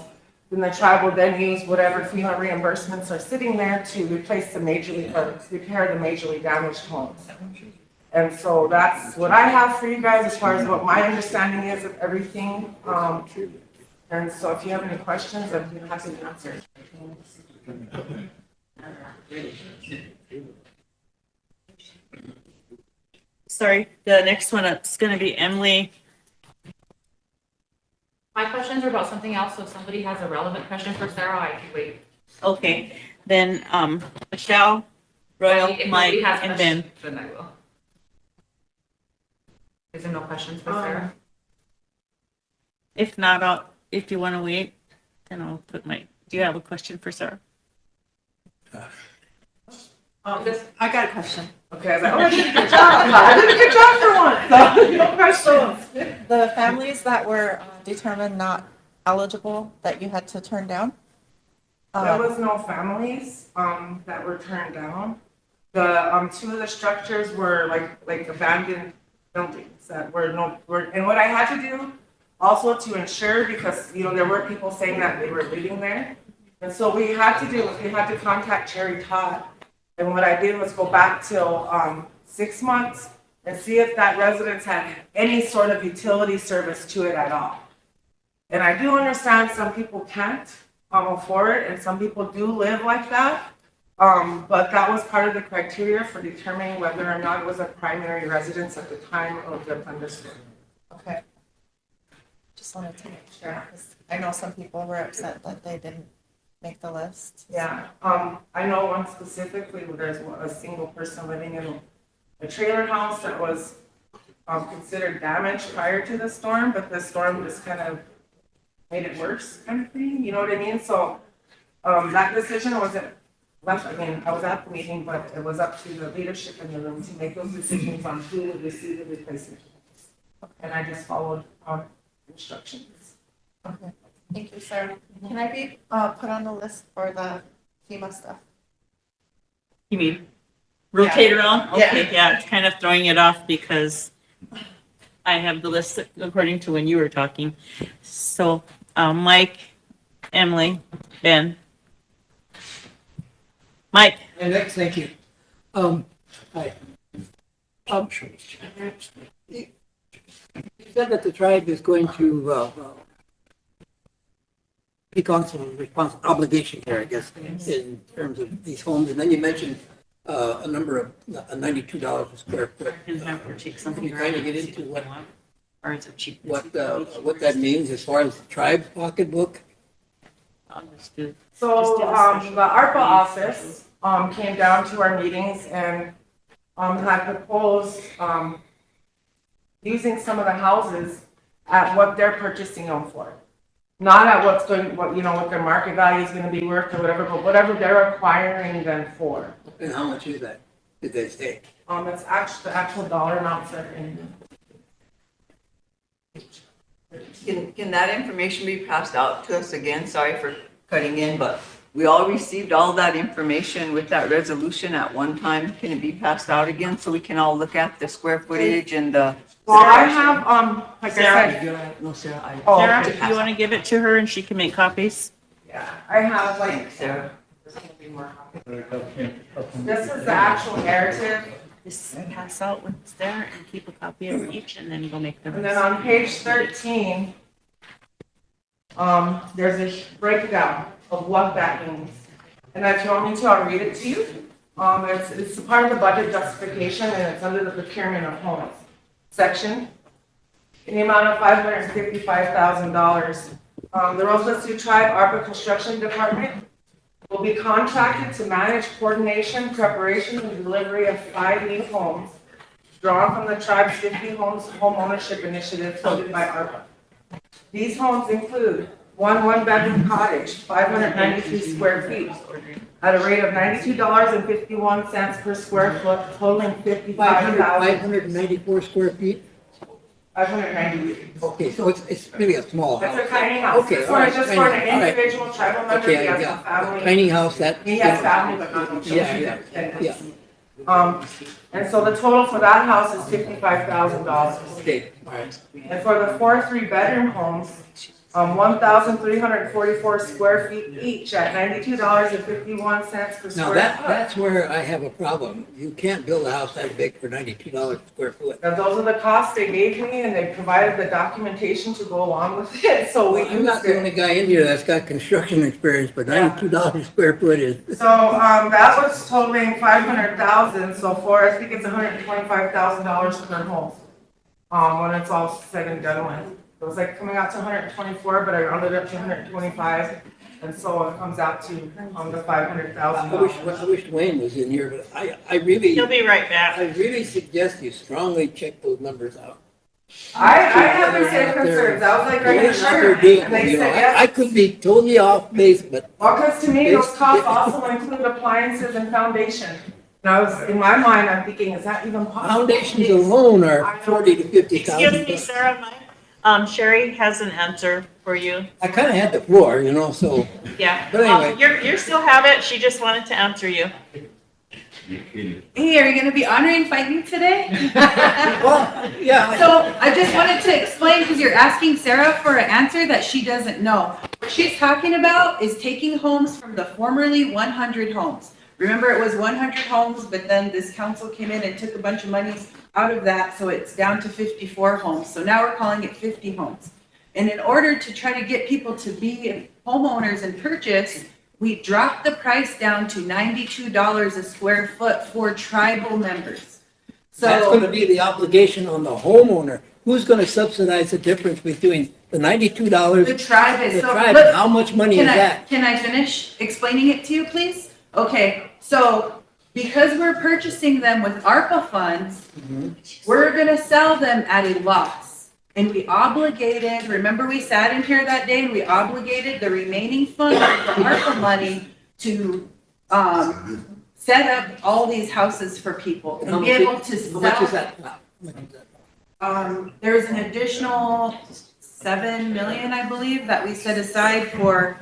S3: then the tribe will then use whatever FEMA reimbursements are sitting there to replace the repair the majorly damaged homes. And so that's what I have for you guys as far as what my understanding is of everything. And so if you have any questions, I'd be happy to answer.
S1: Sorry, the next one is going to be Emily.
S10: My questions are about something else, so if somebody has a relevant question for Sarah, I can wait.
S1: Okay, then Michelle, Royal,
S10: If
S1: Mike,
S10: nobody has
S1: and Ben.
S10: questions, then I will. Is there no questions for Sarah?
S1: If not, if you want to wait, then I'll put do you have a question for Sarah?
S3: I got a question. Okay, I was like, oh, I did a good job. I did a good job for once. So, no questions.
S11: The families that were determined not eligible that you had to turn down?
S3: There was no families, that were turned down. The, two of the structures were like abandoned buildings that and what I had to do also to ensure, because, there were people saying that they were living there. And so we had to contact Cherry Todd. And what I did was go back till, 6 months and see if that residence had any sort of utility service to it at all. And I do understand some people can't, afford it, and some people do live like that. But that was part of the criteria for determining whether or not it was a primary residence at the time of the thunderstorm.
S11: Okay. Just wanted to make sure, 'cause I know some people were upset that they didn't make the list.
S3: Yeah, I know one specifically where there's a single person living in a trailer house that was, considered damaged prior to the storm, but the storm just kind of made it worse kind of thing, you know what I mean? So, that decision wasn't left, I was at the meeting, but it was up to the leadership in the room to make those decisions on who would receive the replacement. And I just followed, instructions.
S11: Okay. Thank you, Sarah. Can I be put on the list for the FEMA stuff?
S1: You mean rotate around?
S11: Yeah.
S1: Okay, yeah, it's kind of throwing it off because I have the list according to when you were talking. So, Mike, Emily, Ben. Mike.
S12: And next, thank you. Hi. You said that the tribe is going to take on some obligation here, I guess, in terms of these homes. And then you mentioned a number of $92 a square foot.
S1: You're
S12: trying to get into what,
S1: or is it cheap?
S12: what that means as far as the tribe's pocketbook?
S3: So, the ARPA office, came down to our meetings and, had proposed, using some of the houses at what they're purchasing them for. Not at what their market value is gonna be worth or whatever, but whatever they're acquiring them for.
S12: And how much is that, did they say?
S3: It's the actual dollar amounts are in.
S5: Can that information be passed out to us again? Sorry for cutting in, but we all received all that information with that resolution at one time. Can it be passed out again so we can all look at the square footage and the?
S3: Well, I have, like
S1: Sarah.
S3: I said.
S5: No, Sarah,
S3: Oh,
S1: Sarah,
S3: okay.
S1: if you want to give it to her and she can make copies?
S3: Yeah, I have like,
S5: Sarah.
S3: there's gonna be more copies. This is the actual narrative.
S1: Just pass out what's there and keep a copy of each and then go make the
S3: And then
S1: rest.
S3: on page 13, there's a breakdown of what that means. And if you want me to, I'll read it to you. It's a part of the budget justification and it's under the procurement of homes section in the amount of $555,000. The Rosebud Sioux Tribe ARPA Construction Department will be contracted to manage coordination, preparation, and delivery of 5 new homes drawn from the tribe's 50 homes home ownership initiative funded by ARPA. These homes include one one-bedroom cottage, 592 square feet, at a rate of $92.51 per square foot, totaling 55,000.
S12: 594 square feet?
S3: 590.
S12: Okay, so it's really a small house.
S3: It's a tiny house.
S12: Okay,
S3: It's
S12: all right,
S3: just
S12: tiny,
S3: for
S12: all
S3: an
S12: right.
S3: individual tribal member, he
S12: Okay,
S3: has a
S12: yeah,
S3: family.
S12: tiny house, that.
S3: He has family, but not no children.
S12: Yeah, yeah.
S3: And so the total for that house is $55,000.
S12: Okay, all right.
S3: And for the 4 3-bedroom homes, 1,344 square feet each at $92.51 per
S12: Now,
S3: square foot.
S12: that's where I have a problem. You can't build a house that big for $92 a square foot.
S3: And those are the costs they gave me, and they provided the documentation to go along with it, so we
S12: I'm not
S3: used
S12: the
S3: it.
S12: only guy in here that's got construction experience, but $92 a square foot is.
S3: So, that was totaling 500,000, so I think it's $125,000 per home. When it's all said and done with. It was like coming out to 124, but I rounded up to 125, and so it comes out to, the
S12: I
S3: $500,000.
S12: wish Wayne was in here, but I really,
S1: He'll be right back.
S12: I really suggest you strongly check those numbers out.
S3: I have the same concerns, I was like, are you
S12: Whether or not
S3: sure?
S12: they're doable,
S3: And they
S12: you know.
S3: said
S12: I
S3: yes.
S12: could be totally off base, but
S3: Well, because to me, those costs also include appliances and foundation. And I was, in my mind, I'm thinking, is that even possible?
S12: Foundations alone are 40 to 50,000.
S1: Excuse me, Sarah, Sherry has an answer for you.
S12: I kind of had the floor, you know, so,
S1: Yeah.
S12: But anyway.
S1: You still have it. She just wanted to answer you.
S7: Hey, are you gonna be honoring fighting today?
S12: well, yeah.
S7: So I just wanted to explain, because you're asking Sarah for an answer that she doesn't know. What she's talking about is taking homes from the formerly 100 homes. Remember, it was 100 homes, but then this council came in and took a bunch of money out of that, so it's down to 54 homes. So now we're calling it 50 homes. And in order to try to get people to be homeowners and purchase, we dropped the price down to $92 a square foot for tribal members.
S12: That's
S7: So
S12: gonna be the obligation on the homeowner. Who's gonna subsidize the difference between the $92?
S7: the tribe is,
S12: The
S7: so
S12: tribe,
S7: look,
S12: how much money is that?
S7: Can I finish explaining it to you, please? Okay, so because we're purchasing them with ARPA funds, we're gonna sell them at a loss. And we obligated, remember we sat in here that day and we obligated the remaining funds for ARPA money to, set up all these houses for people and be able to
S12: How much is
S7: sell.
S12: that?
S7: There's an additional 7 million, I believe, that we set aside for,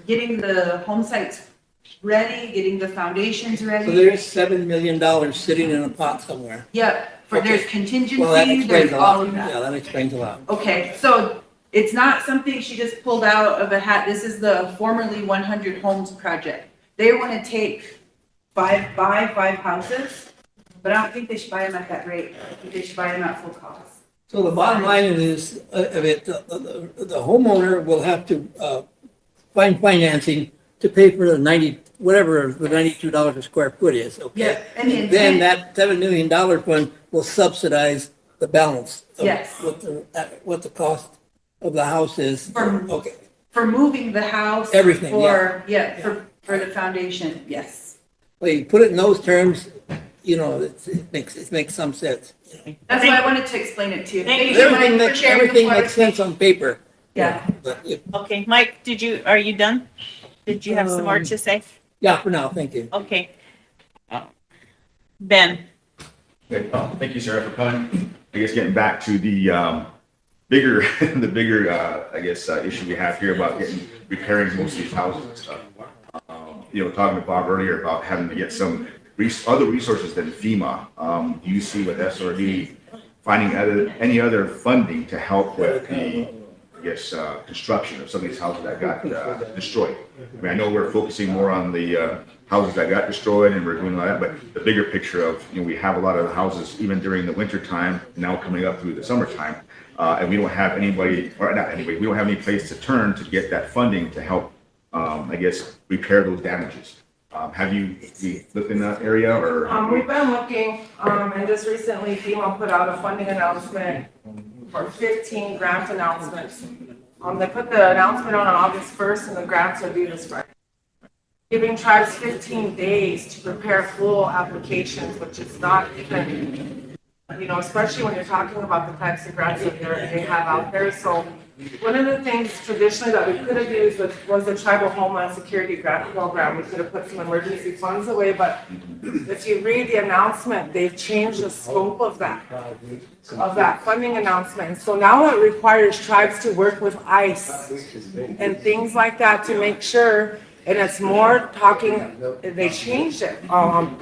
S7: getting the home sites ready, getting the foundations
S12: So
S7: ready.
S12: there's $7 million sitting in a pot somewhere.
S7: Yep, for there's contingency,
S12: Well, that explains
S7: there's
S12: a
S7: all
S12: lot.
S7: of that.
S12: Yeah, that explains a lot.
S7: Okay, so it's not something she just pulled out of a hat. This is the formerly 100 homes project. They want to take buy 5 houses, but I don't think they should buy them at that rate. I think they should buy them at full cost.
S12: So the bottom line is, of it, the homeowner will have to find financing to pay for the 90, whatever the $92 a square foot is, okay?
S7: Yeah, and the
S12: Then
S7: intent,
S12: that $7 million fund will subsidize the balance. Of
S7: Yes.
S12: What the cost of the house is. Okay,
S7: for moving the house.
S12: Everything,
S7: For the foundation, yes.
S12: well, you put it in those terms, you know, it makes some sense.
S7: That's why I wanted to explain it to you.
S1: Thank
S7: you,
S12: Everything
S7: Mike, for
S12: makes,
S7: sharing the
S12: everything
S7: floor.
S12: makes sense on paper.
S7: Yeah.
S12: But,
S1: Okay, Mike, are you done? Did you have some more to say?
S12: yeah, for now, thank you.
S1: Okay. Ben,
S6: Okay, thank you, Sarah, for coming. I guess getting back to the bigger, I guess, issue we have here about repairing most of these houses and stuff. You know, talking to Bob earlier about having to get some other resources than FEMA. Do you see with SRD finding any other funding to help with the, I guess, construction of some of these houses that got destroyed? I mean, I know we're focusing more on the houses that got destroyed and we're doing all that, but the bigger picture of, you know, we have a lot of houses even during the winter time, now coming up through the summertime, and we don't have anybody, or not anybody, we don't have any place to turn to get that funding to help, I guess, repair those damages. Have you looked in that area or?
S3: We've been looking, and just recently FEMA put out a funding announcement for 15 grant announcements. They put the announcement on August 1st and the grants are due this Friday. Giving tribes 15 days to prepare full applications, which is not even, you know, especially when you're talking about the types of grants that they have out there. So one of the things traditionally that we could have used was the Tribal Homeland Security Grant Program. We could have put some emergency funds away, but if you read the announcement, they've changed the scope of that funding announcement. And so now it requires tribes to work with ICE and things like that to make sure, and it's more talking, they changed it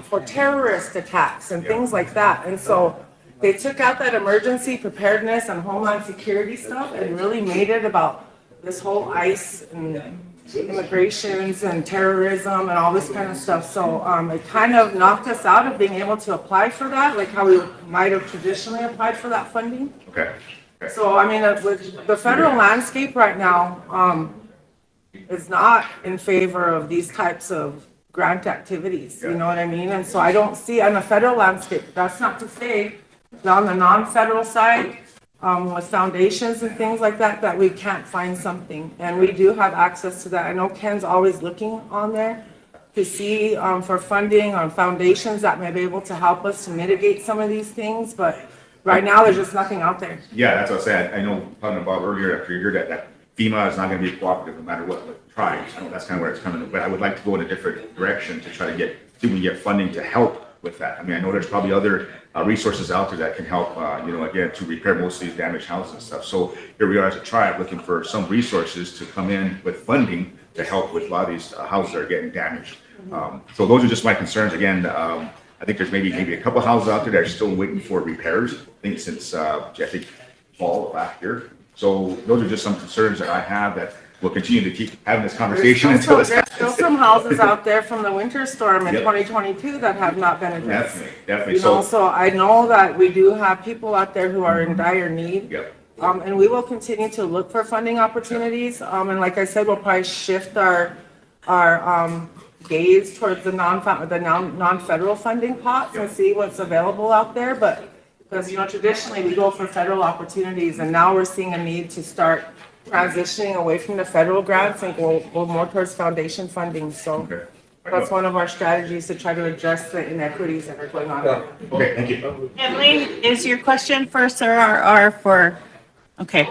S3: for terrorist attacks and things like that. And so they took out that emergency preparedness and homeland security stuff and really made it about this whole ICE and immigrations and terrorism and all this kind of stuff. So it kind of knocked us out of being able to apply for that, like how we might have traditionally applied for that funding.
S6: Okay.
S3: So, I mean, with the federal landscape right now, is not in favor of these types of grant activities, you know what I mean? And so I don't see on the federal landscape, that's not to say that on the non-federal side, with foundations and things like that, that we can't find something. And we do have access to that. I know Ken's always looking on there to see for funding on foundations that may be able to help us to mitigate some of these things, but right now there's just nothing out there.
S6: Yeah, that's what I said. I know talking to Bob earlier after you heard that FEMA is not going to be cooperative no matter what with tribes. I know that's kind of where it's coming, but I would like to go in a different direction to try to get see if we can get funding to help with that. I mean, I know there's probably other resources out there that can help, again, to repair most of these damaged houses and stuff. So here we are as a tribe looking for some resources to come in with funding to help with a lot of these houses that are getting damaged. So those are just my concerns. Again, I think there's maybe a couple houses out there that are still waiting for repairs. I think since fall of last year. So those are just some concerns that I have that we'll continue to keep having this conversation until it's.
S3: There's still some houses out there from the winter storm in
S6: Yep.
S3: 2022 that have not been addressed.
S6: Definitely.
S3: You know, so I know that we do have people out there who are in dire need.
S6: Yep.
S3: And we will continue to look for funding opportunities. And like I said, we'll probably shift our gaze towards the non-federal funding pots and see what's available out there. But because, traditionally we go for federal opportunities, and now we're seeing a need to start transitioning away from the federal grants and go more towards foundation funding. So that's one of our strategies to try to address the inequities that are going on.
S6: Okay, thank you.
S1: Emily, is your question for Sarah or for, okay.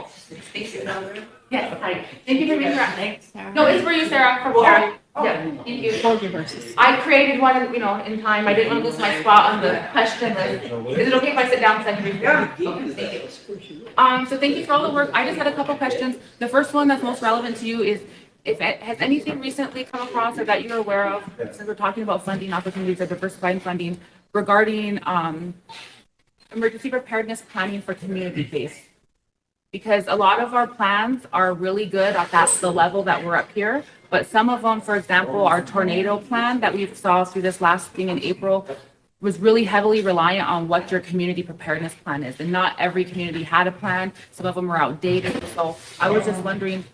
S10: Yes, hi. Thank you for being here. No, it's for you, Sarah, for Sarah. Yeah, thank you. I created one, in time. I didn't want to lose my spot on the question list. Is it okay if I sit down so I can read? Yeah. Okay, thank you. So thank you for all the work. I just had a couple questions. The first one that's most relevant to you is, has anything recently come across or that you're aware of, since we're talking about funding opportunities or diversifying funding, regarding emergency preparedness planning for community-based? Because a lot of our plans are really good at the level that we're up here, but some of them, for example, our tornado plan that we saw through this last thing in April was really heavily reliant on what your community preparedness plan is. And not every community had a plan. Some of them were outdated. So I was just wondering,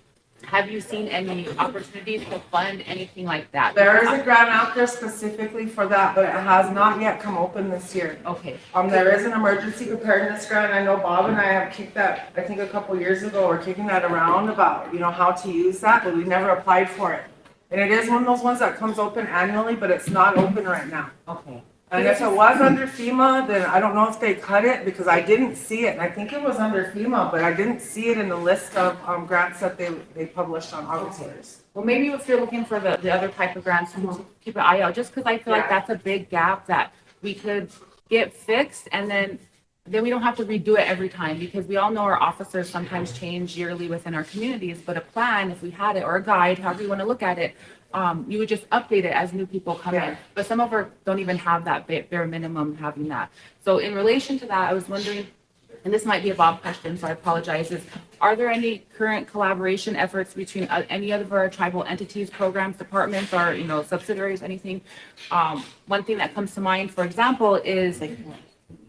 S10: have you seen any opportunities to fund anything like that?
S3: There is a grant out there specifically for that, but it has not yet come open this year.
S10: Okay.
S3: There is an emergency preparedness grant. I know Bob and I have kicked that, I think a couple years ago, we're kicking that around about, how to use that, but we never applied for it. And it is one of those ones that comes open annually, but it's not open right now.
S10: Okay.
S3: And if it was under FEMA, then I don't know if they cut it because I didn't see it. And I think it was under FEMA, but I didn't see it in the list of grants that they published on August.
S10: Well, maybe if you're looking for the other type of grants, keep an eye out, just because I feel like that's a big gap that we could get fixed, and then we don't have to redo it every time, because we all know our officers sometimes change yearly within our communities, but a plan, if we had it, or a guide, however you want to look at it, you would just update it as new people come in. But some of our don't even have that bare minimum having that. So in relation to that, I was wondering, and this might be a Bob question, so I apologize, are there any current collaboration efforts between any of our tribal entities, programs, departments, or subsidiaries, anything? One thing that comes to mind, for example, is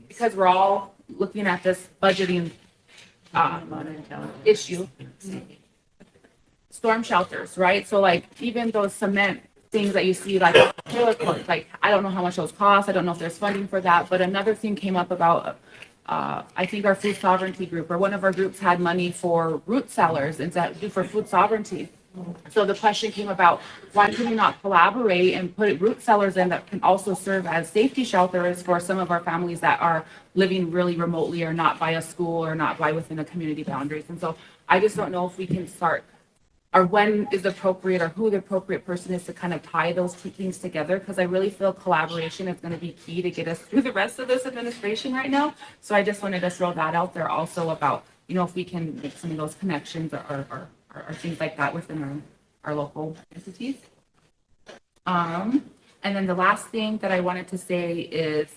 S10: because we're all looking at this budgeting issue, storm shelters, right? So even those cement things that you see, I don't know how much those cost. I don't know if there's funding for that. But another thing came up about, I think our food sovereignty group, or one of our groups, had money for root cellars and for food sovereignty. So the question came about, why can we not collaborate and put root cellars in that can also serve as safety shelters for some of our families that are living really remotely, or not by a school, or not by within a community boundaries. And so I just don't know if we can start, or when is appropriate, or who the appropriate person is to kind of tie those two things together, because I really feel collaboration is going to be key to get us through the rest of this administration right now. So I just wanted to throw that out there also about, if we can make some of those connections or things like that within our local entities. And then the last thing that I wanted to say is,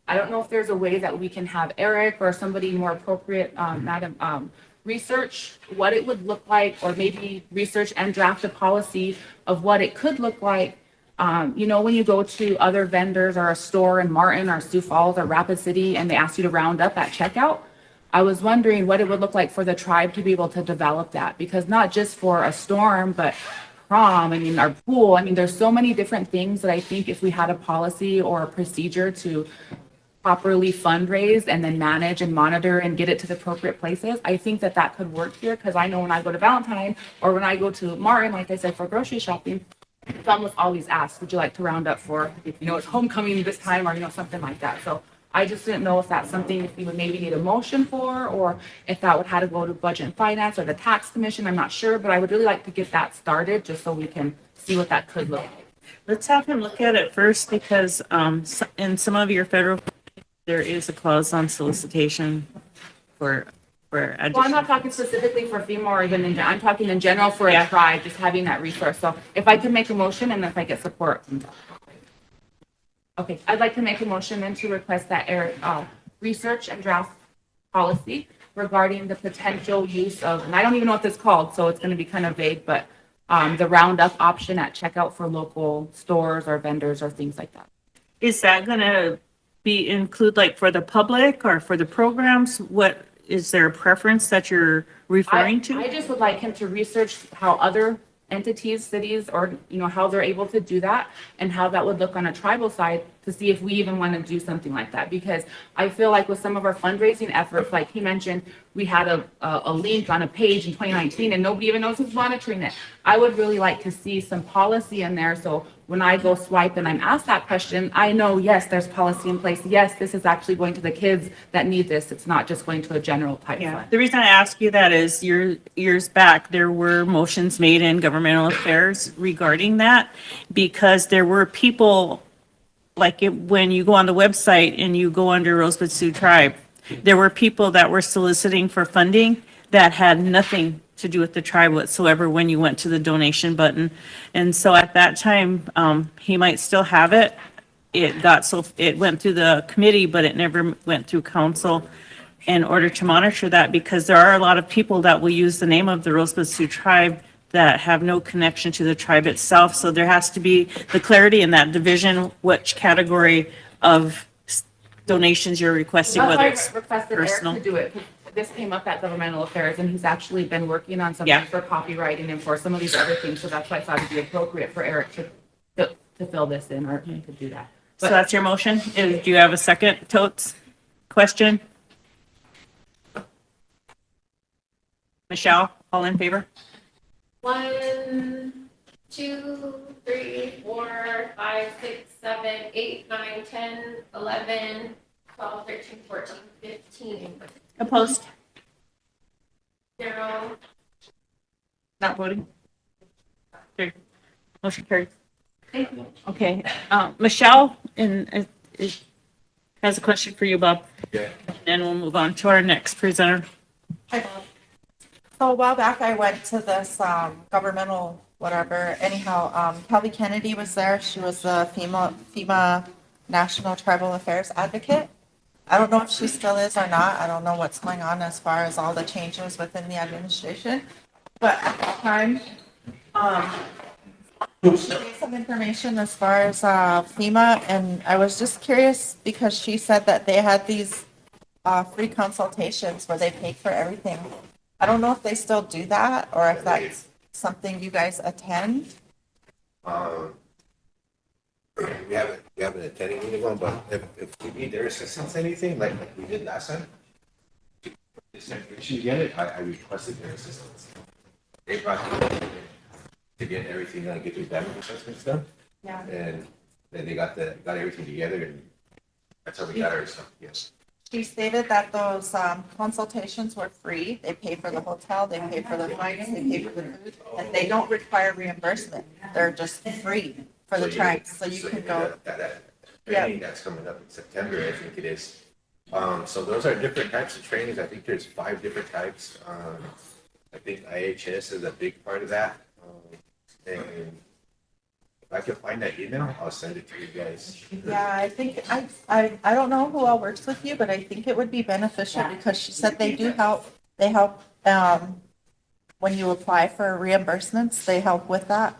S10: I don't know if there's a way that we can have Eric or somebody more appropriate, Madam, research what it would look like, or maybe research and draft a policy of what it could look like. When you go to other vendors or a store in Martin or Sioux Falls or Rapid City, and they ask you to round up at checkout, I was wondering what it would look like for the tribe to be able to develop that, because not just for a storm, but prom, our pool, there's so many different things that I think if we had a policy or a procedure to properly fundraise and then manage and monitor and get it to the appropriate places, I think that could work here. Because I know when I go to Valentine or when I go to Martin, like I said, for grocery shopping, it's almost always asked, would you like to round up for, it's homecoming this time, or, something like that. So I just didn't know if that's something we would maybe need a motion for, or if that would have to go to Budget and Finance or the Tax Commission. I'm not sure, but I would really like to get that started just so we can see what that could look like.
S1: Let's have him look at it first because in some of your federal, there is a clause on solicitation for
S10: Well, I'm
S1: additional.
S10: not talking specifically for FEMA or even I'm talking in general for
S1: Yeah.
S10: a tribe, just having that resource. So if I can make a motion and if I get support. Okay, I'd like to make a motion then to request that Eric, research and draft policy regarding the potential use of, and I don't even know what this is called, so it's gonna be kind of vague, but the roundup option at checkout for local stores or vendors or things like that.
S1: Is that gonna be include like for the public or for the programs? What, is there a preference that you're referring to?
S10: I just would like him to research how other entities, cities, or, how they're able to do that and how that would look on a tribal side to see if we even want to do something like that. Because I feel like with some of our fundraising efforts, like he mentioned, we had a link on a page in 2019 and nobody even knows who's monitoring it. I would really like to see some policy in there. So when I go swipe and I'm asked that question, I know, yes, there's policy in place. Yes, this is actually going to the kids that need this. It's not just going to a general type
S1: Yeah,
S10: fund.
S1: the reason I ask you that is years back, there were motions made in governmental affairs regarding that because there were people, like when you go on the website and you go under Rosebud Sioux Tribe, there were people that were soliciting for funding that had nothing to do with the tribe whatsoever when you went to the donation button. And so at that time, he might still have it. It went through the committee, but it never went through council in order to monitor that, because there are a lot of people that will use the name of the Rosebud Sioux Tribe that have no connection to the tribe itself. So there has to be the clarity in that division, which category of donations you're requesting,
S10: That's
S1: whether
S10: why
S1: it's
S10: I requested
S1: personal.
S10: Eric to do it. 'Cause this came up at governmental affairs and he's actually been working on something
S1: Yeah.
S10: for copywriting and for some of these other things. So that's why I thought it'd be appropriate for Eric to fill this in or to do that.
S1: So that's your motion. Do you have a second, Totes? Question? Michelle, all in favor?
S8: 1, 2, 3, 4, 5, 6, 7, 8, 9, 10, 11, 12, 13, 14, 15.
S1: Opposed?
S8: 0.
S1: Not voting? Okay. Motion carries.
S10: Thank you.
S1: Okay, Michelle, has a question for you, Bob.
S2: Yeah.
S1: Then we'll move on to our next presenter.
S11: So a while back, I went to this governmental whatever. Anyhow, Kelly Kennedy was there. She was the FEMA National Tribal Affairs Advocate. I don't know if she still is or not. I don't know what's going on as far as all the changes within the administration. But at the time, she gave some information as far as FEMA, and I was just curious because she said that they had these free consultations where they paid for everything. I don't know if they still do that or if that's something you guys attend.
S2: We haven't attended any one, but if we need their assistance, anything like we did last time, this information together, I requested their assistance. They brought me to get everything done, get their damage assessments done,
S11: Yeah.
S2: and then they got everything together, and that's how we got our stuff. Yes.
S11: She stated that those consultations were free. They pay for the hotel, they pay for the flights, they pay for the food, and they don't require reimbursement. They're just free for the tribes, so you can go.
S2: That
S11: Yeah.
S2: training that's coming up in September, I think it is. So those are different types of trainings. I think there's 5 different types. I think IHS is a big part of that. And if I can find that email, I'll send it to you guys.
S11: Yeah, I think, I don't know who all works with you, but I think it would be beneficial because she said they do help, they help, when you apply for reimbursements, they help with that.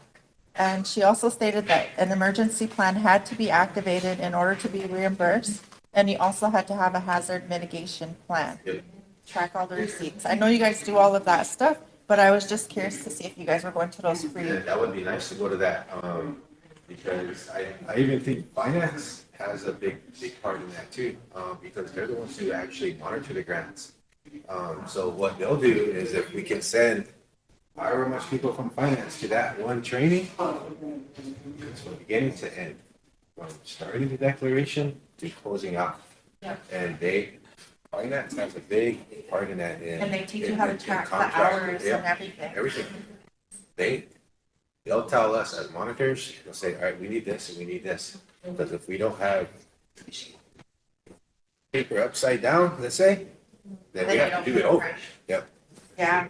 S11: And she also stated that an emergency plan had to be activated in order to be reimbursed. And you also had to have a hazard mitigation plan.
S2: Yep.
S11: Track all the receipts. I know you guys do all of that stuff, but I was just curious to see if you guys were going to those free.
S2: Yeah, that would be nice to go to that, because I even think finance has a big part in that too, because they're the ones who actually monitor the grants. So what they'll do is if we can send however much people from finance to that one training, it's from beginning to end, from starting the declaration to closing out.
S11: Yeah.
S2: And finance has a big part in that.
S11: And they teach you how to track the
S2: contract,
S11: hours
S2: yeah,
S11: and everything.
S2: Everything. They they'll tell us as monitors, they'll say, all right, we need this and we need this. Because if we don't have paper upside down, let's say, then we
S11: Then you
S2: have to
S11: don't
S2: do it
S11: put it
S2: over.
S11: right.
S2: Yep.
S11: Yeah,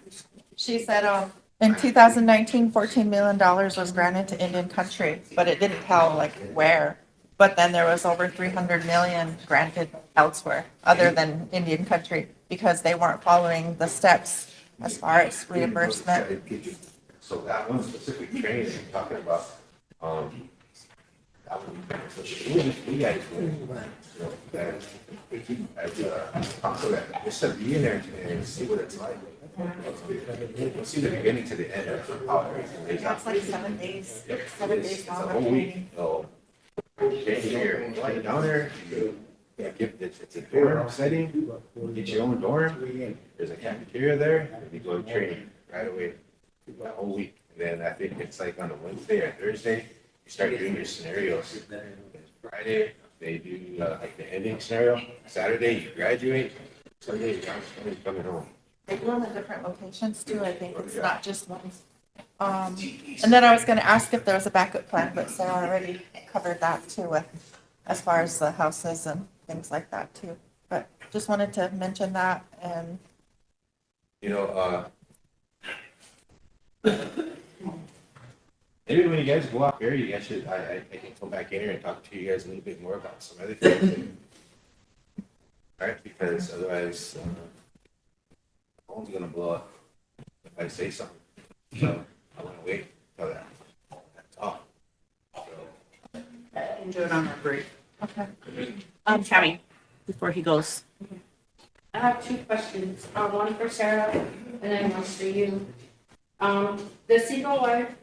S11: she said, in 2019, $14 million was granted to Indian country, but it didn't tell like where. But then there was over 300 million granted elsewhere, other than Indian country, because they weren't following the steps as far as reimbursement.
S2: So that one specific training you're talking about, that one, we guys, just to be in there and see what it's like. See the beginning to the end of how everything is.
S11: That's like 7 days, 7 days
S2: It's a
S11: long.
S2: whole week, so. You're flying down there, it's a dorm setting, you get your own dorm, there's a cafeteria there, you go to training right away, that whole week. And then I think it's like on a Wednesday or Thursday, you start doing your scenarios. Friday, they do like the ending scenario, Saturday, you graduate, Sunday, you're coming home.
S11: They do them in different locations too, I think, it's not just one. And then I was gonna ask if there was a backup plan, but Sarah already covered that too with, as far as the houses and things like that too. But just wanted to mention that and.
S2: You know, maybe when you guys go out there, you guys should, I can come back in here and talk to you guys a little bit more about some other things. All right, because otherwise, the phone's gonna blow up if I say something. So I wanna wait till that's off. So,
S5: Do it on our break.
S11: Okay.
S1: Tammy, before he goes.
S13: I have two questions, one for Sarah and then one for you. The Seagull Wife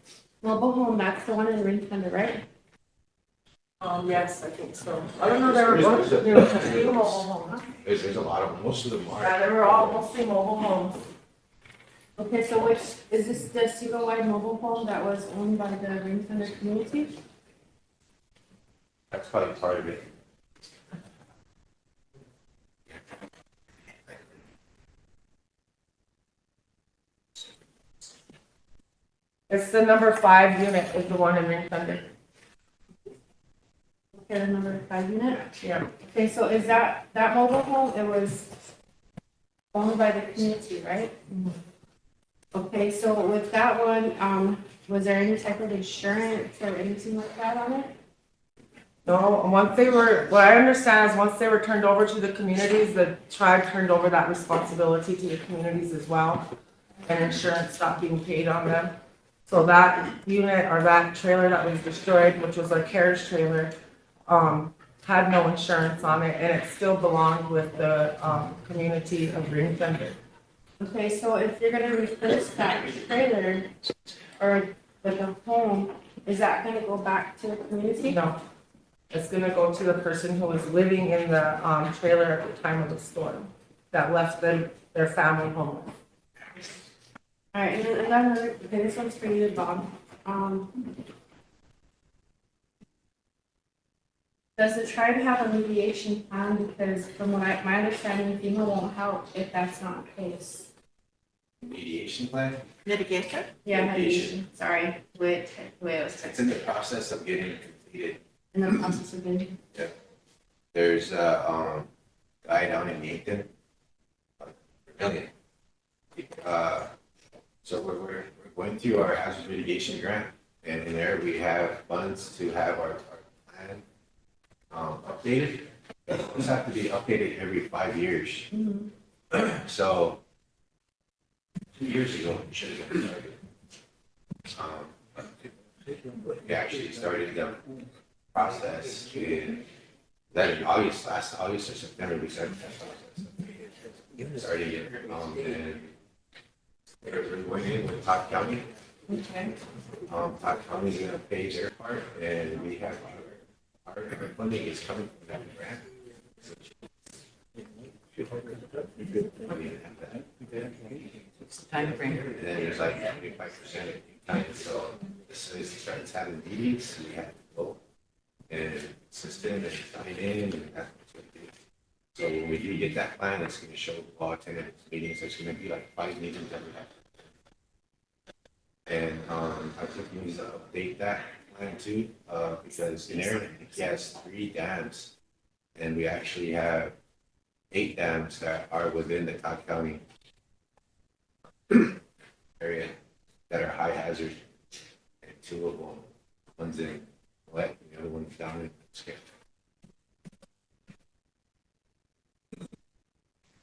S13: mobile home, that's the one in Ring Thunder, right?
S3: Yes, I think so. I don't know, there was a few mobile homes.
S2: there's a lot of them, most of them
S3: Yeah,
S2: are.
S3: they were all mostly mobile homes.
S13: Okay, so which, is this the Seagull Wide mobile home that was owned by the Ring Thunder community?
S2: That's probably part of it.
S3: It's the number 5 unit is the one in Ring Thunder.
S13: Okay, the number 5 unit?
S3: Yeah.
S13: Okay, so is that mobile home, it was owned by the community, right? Okay, so with that one, was there any type of insurance or anything like that on it?
S3: No, once they were, what I understand is once they were turned over to the communities, the tribe turned over that responsibility to the communities as well. And insurance stopped being paid on them. So that unit or that trailer that was destroyed, which was a carriage trailer, had no insurance on it and it still belonged with the, community of Green Thunder.
S13: Okay, so if you're gonna replace that trailer or like a home, is that gonna go back to the community?
S3: No, it's gonna go to the person who was living in the, trailer at the time of the storm, that left them, their family homeless.
S13: All right, and then another, okay, this one's for you, Bob. Does the tribe have a mediation plan? Because from what my understanding, FEMA won't help if that's not the case.
S2: Mediation plan,
S11: Litigation?
S13: Yeah,
S2: Mediation.
S13: mediation, sorry, the way it was
S2: it's in the process of getting completed.
S13: in the process of getting.
S2: There's a guy down in Yankton, Vermillion. So we're going through our hazard mitigation grant, and in there we have funds to have our plan updated. Those have to be updated every 5 years. So 2 years ago, we should have been started. We actually started the process in last August or September, we started that process. Started it, and we're going in with Todd County.
S13: Okay.
S2: Todd County's gonna pay their part, and we have our funding is coming from that grant.
S5: What's the time frame?
S2: And then there's like 25% time, so as soon as he starts having meetings, we have to go and assist him and sign in, and that's what we do. So when we do get that plan, it's gonna show all attendance meetings, there's gonna be like 5 meetings that we have. And, I think we need to update that plan too, because in Aaron, he has 3 dams. And we actually have 8 dams that are within the Cobb County area that are high hazard. And 2 of them, one's in wet, and the other one's down in Skip.
S13: Is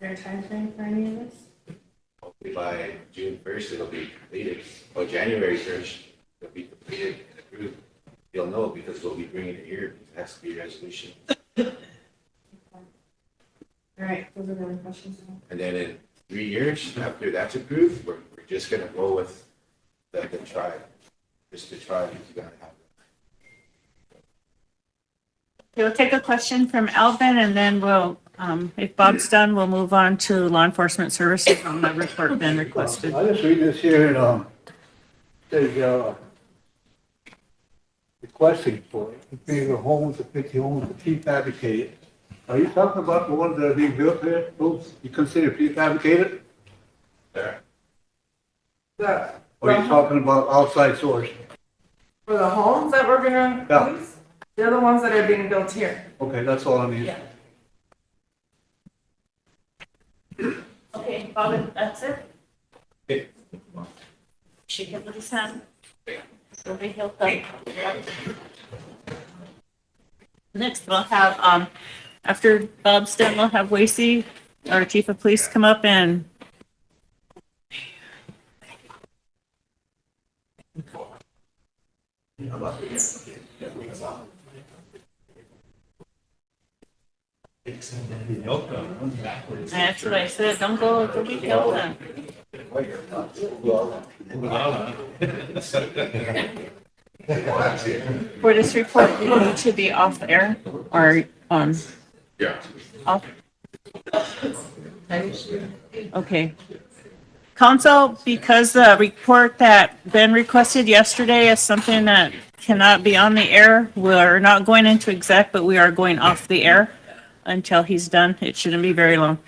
S13: there a timeframe for any of this?
S2: Hopefully by June 1st, it'll be completed, or January 1st, it'll be completed and approved. You'll know because we'll be bringing it here, it has to be a resolution.
S13: All right, those are the only questions. I have.
S2: And then in 3 years, after that's approved, we're just gonna go with the tribe. Just the tribe is gonna have.
S1: We'll take a question from Alvin and then we'll, if Bob's done, we'll move on to law enforcement services on the report been requested.
S14: I just read this here, and, says, requesting for bigger homes, 50 homes, prefabricated. Are you talking about the ones that are being built here, those you consider prefabricated?
S2: There.
S3: The,
S14: Or are you talking about outside source?
S3: for the homes that we're gonna
S14: Yeah.
S3: use, they're the ones that are being built here.
S14: Okay, that's all I need.
S3: Yeah.
S1: Okay, Bob, that's it?
S2: Okay.
S1: Shake it with his hand. We'll be healed up. Next, we'll have, after Bob's done, we'll have Wacy, our chief of police, come up and that's what I said, don't be killed then. For this report, you need to be off air or on?
S2: Yeah.
S1: Off? Okay. Council, because the report that Ben requested yesterday is something that cannot be on the air, we're not going into exec, but we are going off the air until he's done. It shouldn't be very long.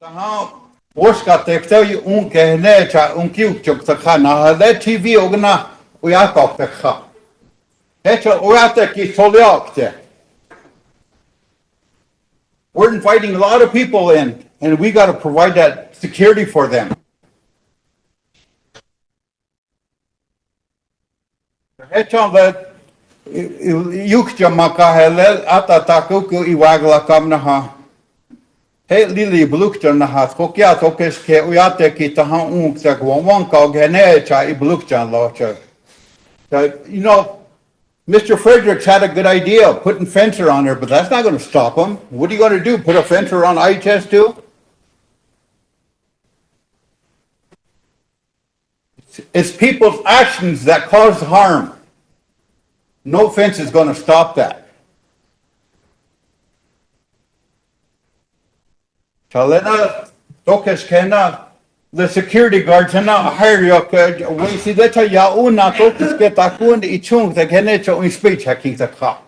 S14: Oskatek te ju unke ne cha unkiu chuk ta khana le TV ogna uya kok ta kha. Hecha uyate ki soliakte. We're inviting a lot of people in, and we got to provide that security for them. Hecha le yukja makahele atatakuku iwagla kamna ha. He lili blukja na ha skokya tokes ke uyate ki taha unkta gwang ka gene cha I blukja locha. You know, Mr. Fredericks had a good idea of putting fence around there, but that's not going to stop him. What are you going to do? Put a fence around IHS too? It's people's actions that cause harm. No fence is going to stop that. Chalena, Dokes Kena, the security guards are not hired. We see that ya una Dokes get that one ichung the Kenecho in speech hacking the cop.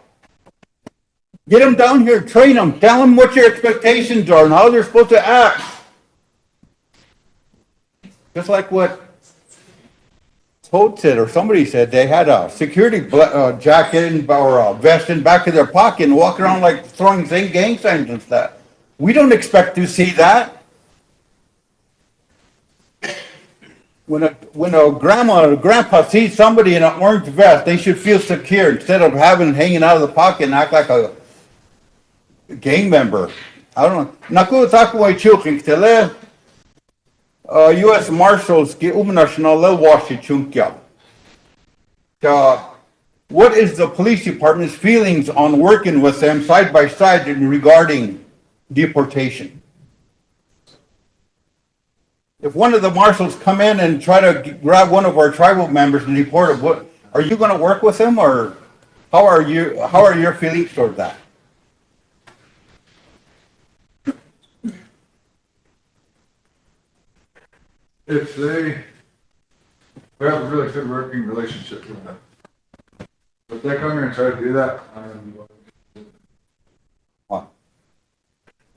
S14: Get them down here, train them, tell them what your expectations are and how they're supposed to act. Just like what Toad said, or somebody said, they had a security jacket or a vest in back of their pocket and walk around like throwing gang signs and stuff. We don't expect to see that. When a grandma or a grandpa sees somebody in an orange vest, they should feel secure instead of having it hanging out of the pocket and act like a gang member. I don't know. Naku takuai chukik tele U.S. Marshals ki umnational le washi chunkya. What is the police department's feelings on working with them side by side regarding deportation? If one of the marshals come in and try to grab one of our tribal members and deport him, what are you going to work with him, or how are your feelings toward that?
S15: If we have a really good working relationship with them. If they come here and try to do that, I'm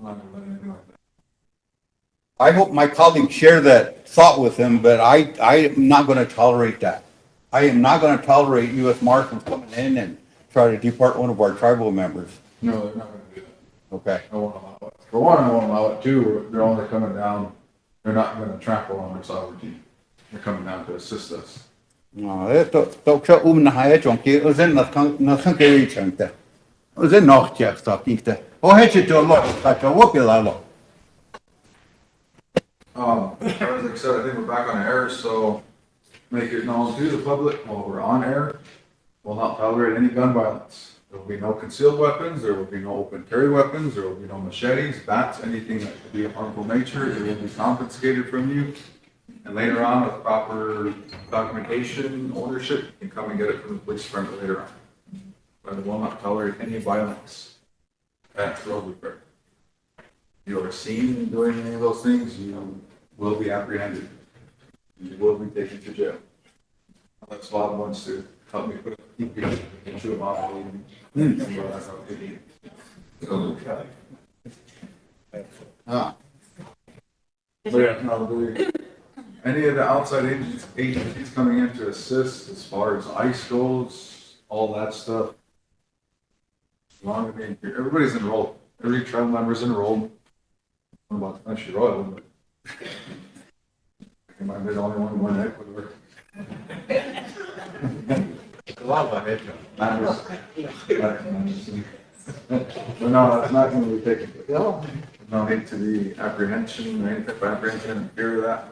S15: not gonna let anything like that.
S14: I hope my colleagues share that thought with him, but I am not going to tolerate that. I am not going to tolerate U.S. Marshals coming in and try to deport one of our tribal members.
S15: No, they're not gonna do that.
S14: Okay.
S15: I won't allow it. For one, I won't allow it. Two, they're only coming down, they're not gonna trample on our sovereignty. They're coming down to assist us.
S14: No, na hae chonki, uzen na khanke chante. Uzen noch chef takinte. O heche to lo, kacha wopilalo.
S15: Like I said, I think we're back on air, so make it known to the public while we're on air. We'll not tolerate any gun violence. There will be no concealed weapons, there will be no open carry weapons, there will be no machetes, bats, anything that could be of harmful nature. It will be confiscated from you. And later on, with proper documentation, ownership, you can come and get it from the police department later on. But we will not tolerate any violence at Rosebud. If you are seen doing any of those things, you will be apprehended. You will be taken to jail. Unless Bob wants to help me put a TP into a model. But yeah, no, any of the outside agencies coming in to assist as far as ICE goes, all that stuff. As long as everybody's enrolled, every tribal member's enrolled. I'm about to finish your oil, but I might be the only one going to Ecuador.
S2: A lot of it.
S15: But no, that's not going to be taken. No need to be apprehension or anything of apprehension and fear of that.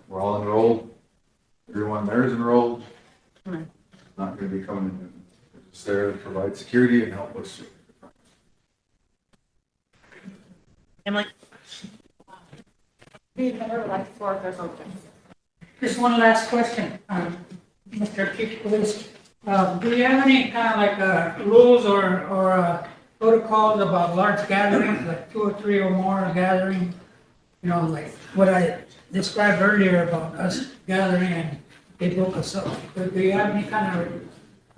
S15: We're all enrolled. Everyone there is enrolled. Not going to be coming in. We're just there to provide security and help us.
S1: Emily?
S16: Just one last question, Mr. Chief Police. Do you have any kind of like rules or protocols about large gatherings, like 2 or 3 or more gathering? You know, like what I described earlier about us gathering and they broke us up. Do you have any kind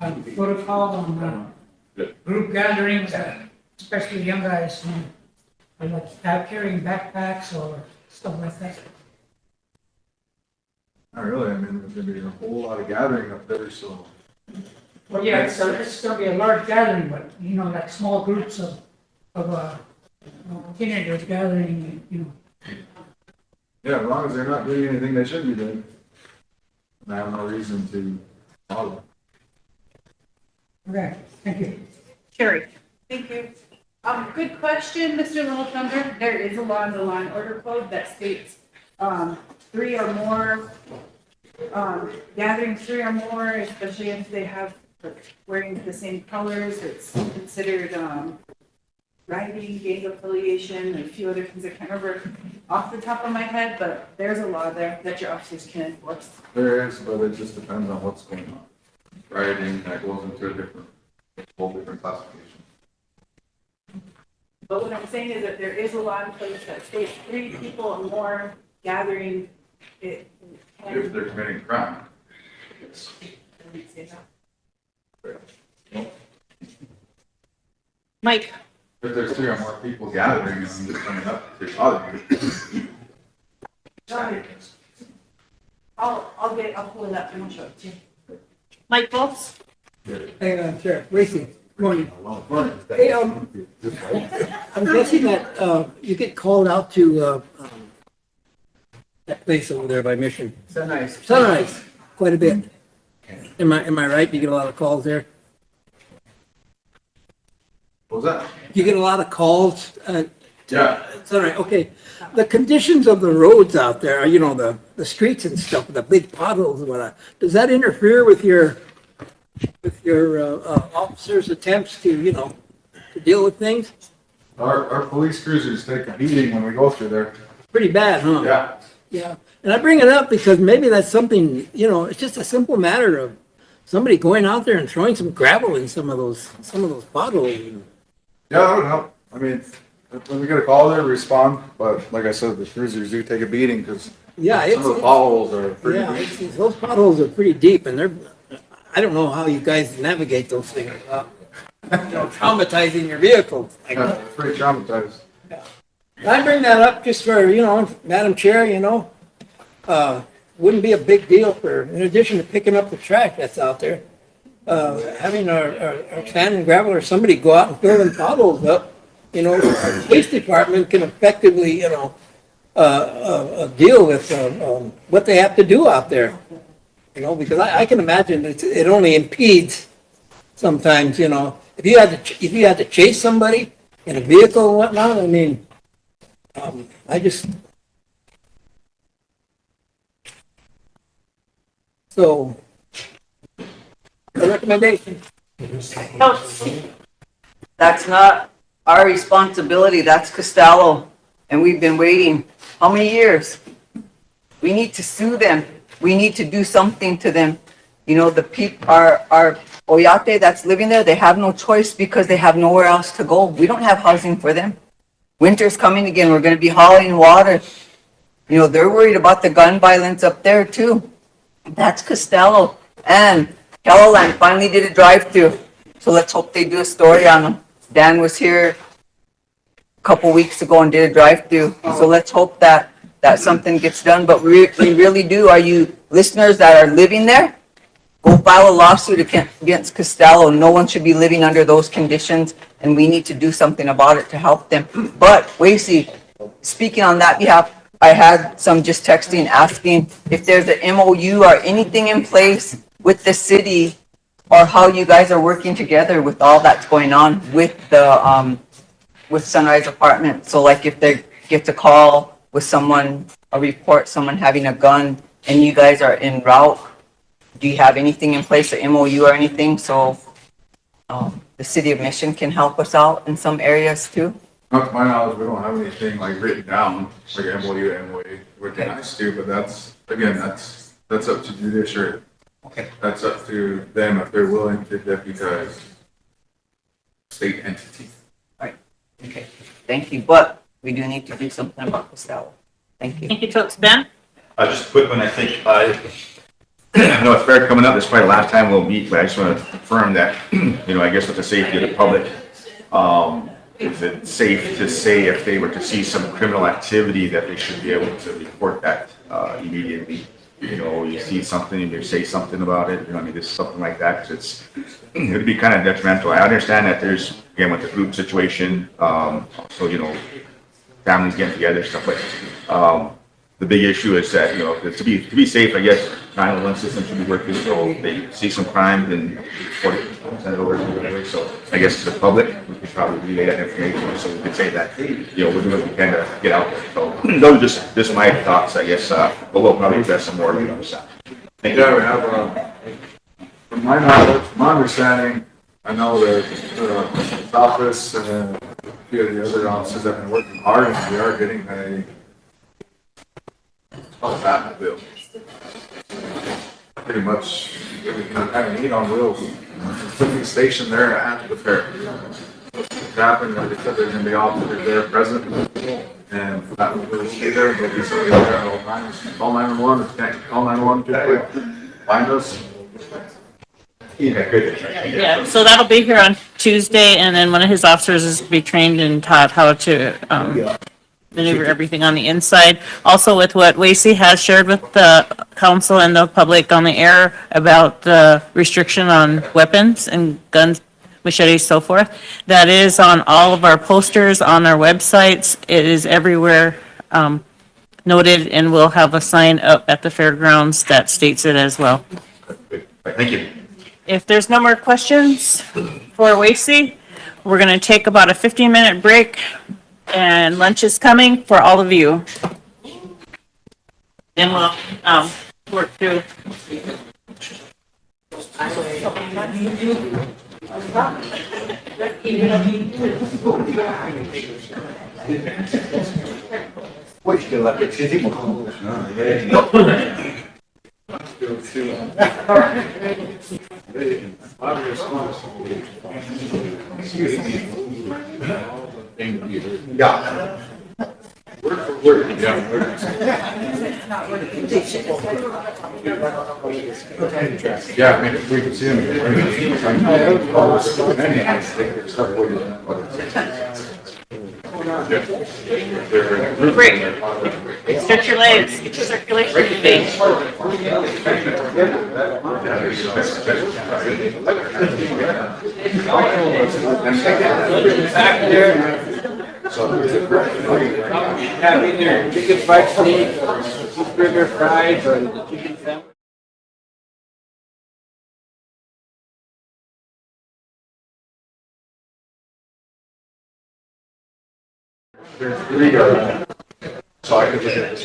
S16: of protocol on group gatherings, especially young guys? or like carrying backpacks or stuff like that?
S15: Not really, I mean, there's gonna be a whole lot of gathering up there, so.
S16: Well, yeah, it's gonna be a large gathering, but, you know, like small groups of, teenagers gathering, you know.
S15: Yeah, as long as they're not doing anything they shouldn't be doing. I have no reason to follow.
S16: Okay, thank you.
S1: Carrie.
S7: Thank you. Good question, Mr. Little Thunder. There is a law in the law and order code that states, 3 or more, gathering 3 or more, especially if they have wearing the same colors, it's considered, riding, gang affiliation, and a few other things I can't remember off the top of my head, but there's a law there that your officers can enforce.
S15: There is, but it just depends on what's going on. Rioting, that goes into a whole different classification.
S7: But what I'm saying is that there is a law in place that states 3 people or more gathering it.
S15: If they're committing crime.
S1: Mike.
S15: If there's 3 or more people gathering and I'm just coming up to bother you.
S7: I'll pull it up and I'll show it to you.
S1: Mike Bolts.
S12: Hey, Sheriff, Racy, good morning. Hey, I'm guessing that, you get called out to, that place over there by Mission. Sunrise, quite a bit. Am I right? You get a lot of calls there?
S15: What was that?
S12: You get a lot of calls,
S15: Yeah.
S12: Sunrise, okay. The conditions of the roads out there, you know, the streets and stuff, the big potholes and whatnot, does that interfere with your officers' attempts to, you know, to deal with things?
S15: Our police cruisers take a beating when we go through there.
S12: Pretty bad, huh?
S15: Yeah.
S12: Yeah, and I bring it up because maybe that's something, you know, it's just a simple matter of somebody going out there and throwing some gravel in some of those potholes.
S15: Yeah, that would help. I mean, when we get a call there, we respond, but like I said, the cruisers do take a beating because
S12: Yeah,
S15: some of the potholes are pretty
S12: yeah,
S15: deep.
S12: those potholes are pretty deep, and I don't know how you guys navigate those things without, you know, traumatizing your vehicles.
S15: Yeah, pretty traumatized.
S12: I bring that up just for, you know, Madam Chair, you know, wouldn't be a big deal for, in addition to picking up the trash that's out there, having our sand and gravel or somebody go out and fill them potholes up, you know, our police department can effectively, you know, deal with what they have to do out there. You know, because I can imagine it only impedes sometimes, you know, if you had to chase somebody in a vehicle and whatnot, I mean, so, a recommendation.
S5: That's not our responsibility, that's Costello, and we've been waiting, how many years? We need to sue them, we need to do something to them. You know, the people, our Oyate that's living there, they have no choice because they have nowhere else to go. We don't have housing for them. Winter's coming again, we're gonna be hauling water. You know, they're worried about the gun violence up there too. That's Costello. And Kellerland finally did a drive-through. So let's hope they do a story on them. Dan was here a couple weeks ago and did a drive-through. So let's hope that something gets done. But we really do. Are you listeners that are living there? Go file a lawsuit against Costello. No one should be living under those conditions, and we need to do something about it to help them. But, Wasey, speaking on that behalf, I had some just texting asking if there's an MOU or anything in place with the city or how you guys are working together with all that's going on with the, with Sunrise Apartment. So like if they get a call with someone, a report, someone having a gun, and you guys are en route, do you have anything in place, an MOU or anything, so the city of Mission can help us out in some areas too?
S15: Not to my knowledge, we don't have anything like written down, like MOU, MOA, would be nice to, but that's up to judiciary.
S5: Okay.
S15: That's up to them if they're willing to deputize state entity.
S5: Right, okay, thank you, but we do need to do something about Costello. Thank you.
S1: Thank you, Toots. Ben?
S6: Just a quick one, I think, I know it's fair coming up, this is probably the last time we'll meet, but I just want to confirm that, you know, I guess with the safety of the public, is it safe to say if they were to see some criminal activity that they should be able to report that immediately? You know, you see something, you say something about it, you know, I mean, just something like that, 'cause it'd be kind of detrimental. I understand that there's, again, with the group situation, so, you know, families getting together, stuff like, the big issue is that, you know, to be safe, I guess, 911 system should be working, so if they see some crime, then send it over to the so I guess to the public, we could probably relay that information, so we could say that, you know, we're doing what we can to get out there, so those are just my thoughts, I guess, but we'll probably address some more later on this. Thank you.
S15: Yeah, we have, from my knowledge, from my understanding, I know that the office and a few of the other offices have been working hard, and we are getting a Batmobile. Pretty much, we can have a need on wheels, putting the station there at the fair. What's happened, like they said, there's gonna be officers there present, and that will stay there, there'll be somebody there at all times. Call 911, if you can't call 911 too quick, find us.
S1: Yeah, so that'll be here on Tuesday, and then one of his officers is to be trained and taught how to maneuver everything on the inside. Also with what Wacy has shared with the council and the public on the air about the restriction on weapons and guns, machetes, so forth. That is on all of our posters, on our websites. It is everywhere noted, and we'll have a sign up at the fairgrounds that states it as well.
S6: Thank you.
S1: If there's no more questions for Wacy, we're going to take about a 15-minute break, and lunch is coming for all of you. Then we'll work through.
S15: Yeah. Word for word, yeah. Yeah, I mean, if we can see them.
S1: Break. Stretch your legs. Get your circulation moving.
S12: Back there. Have either chicken fried steak or cheeseburger fries or the chicken sandwich.
S15: There's 3 so I could look at this.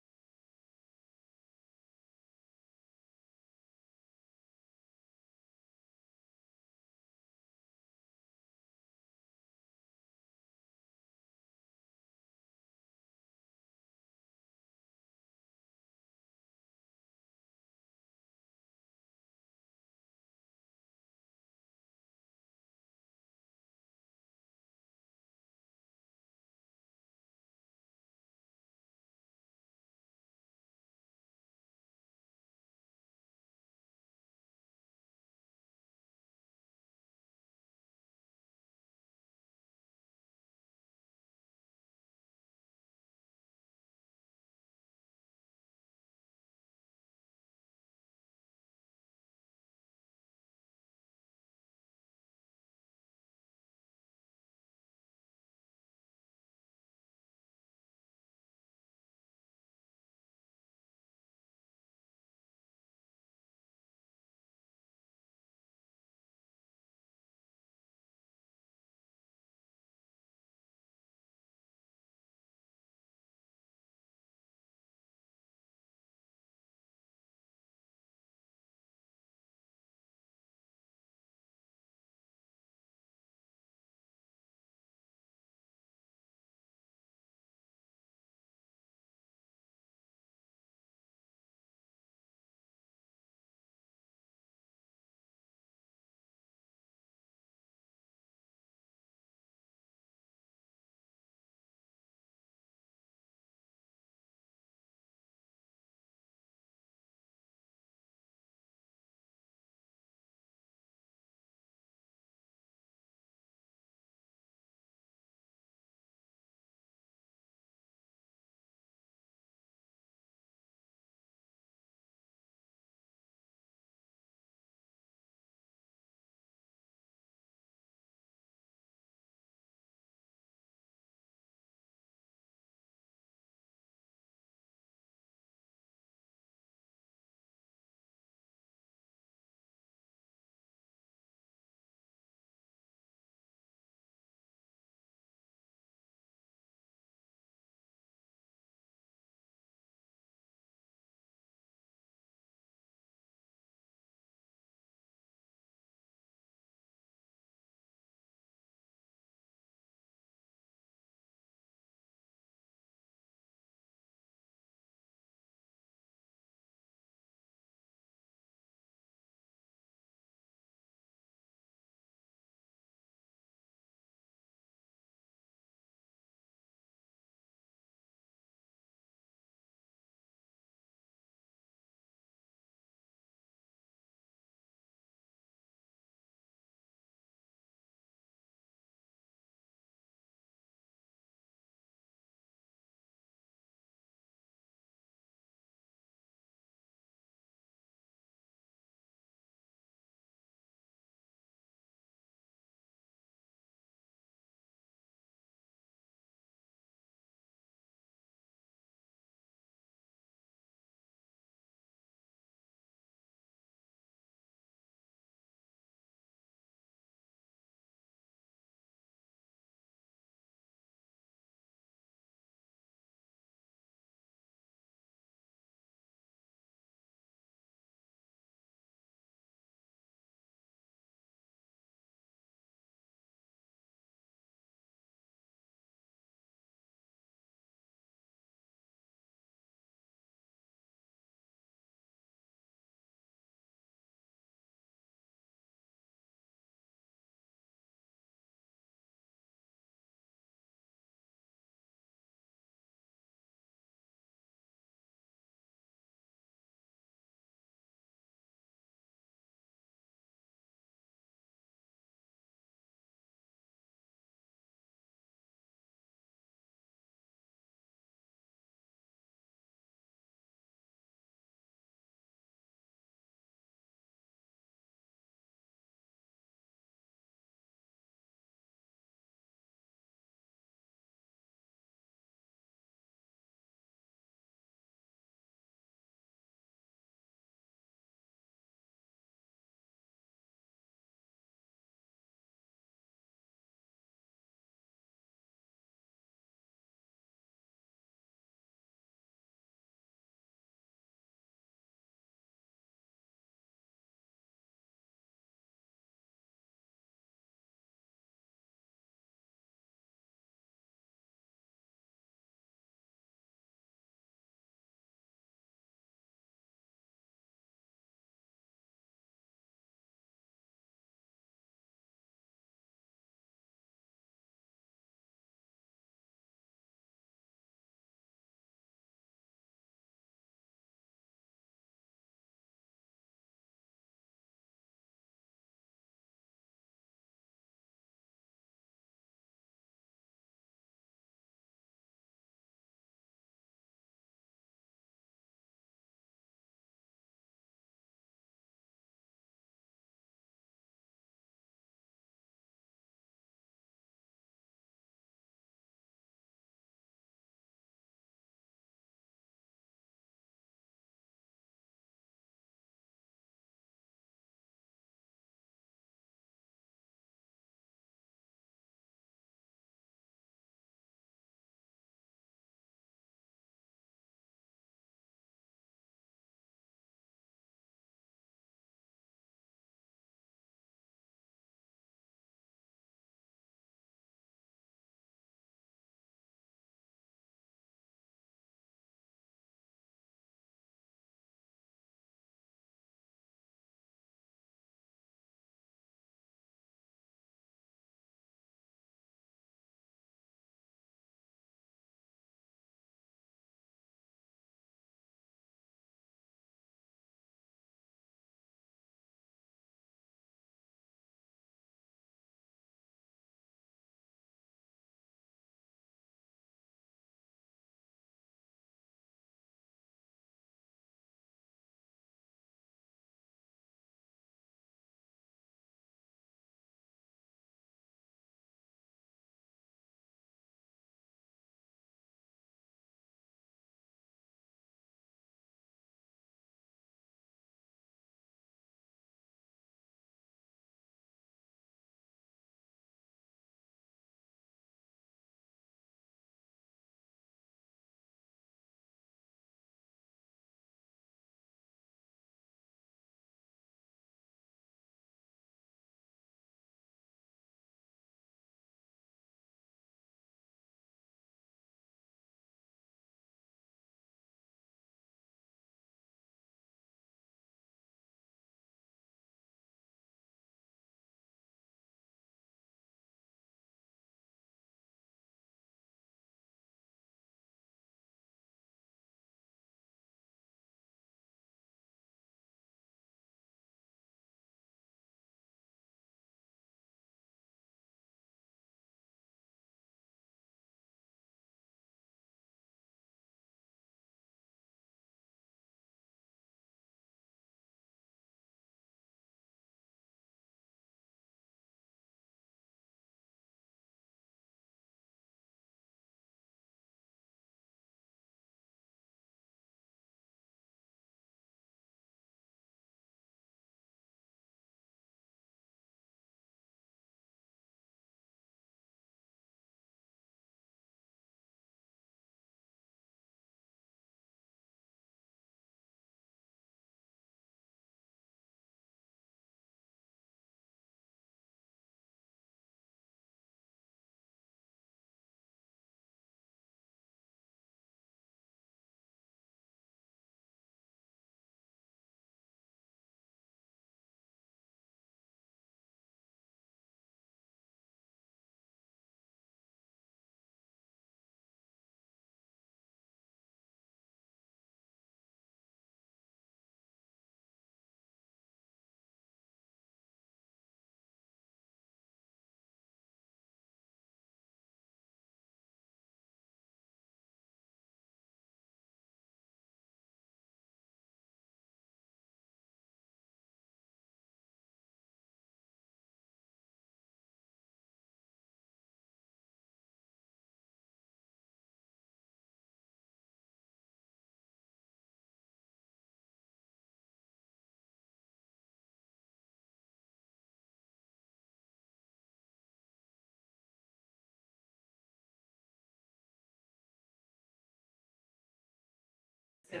S6: Yeah,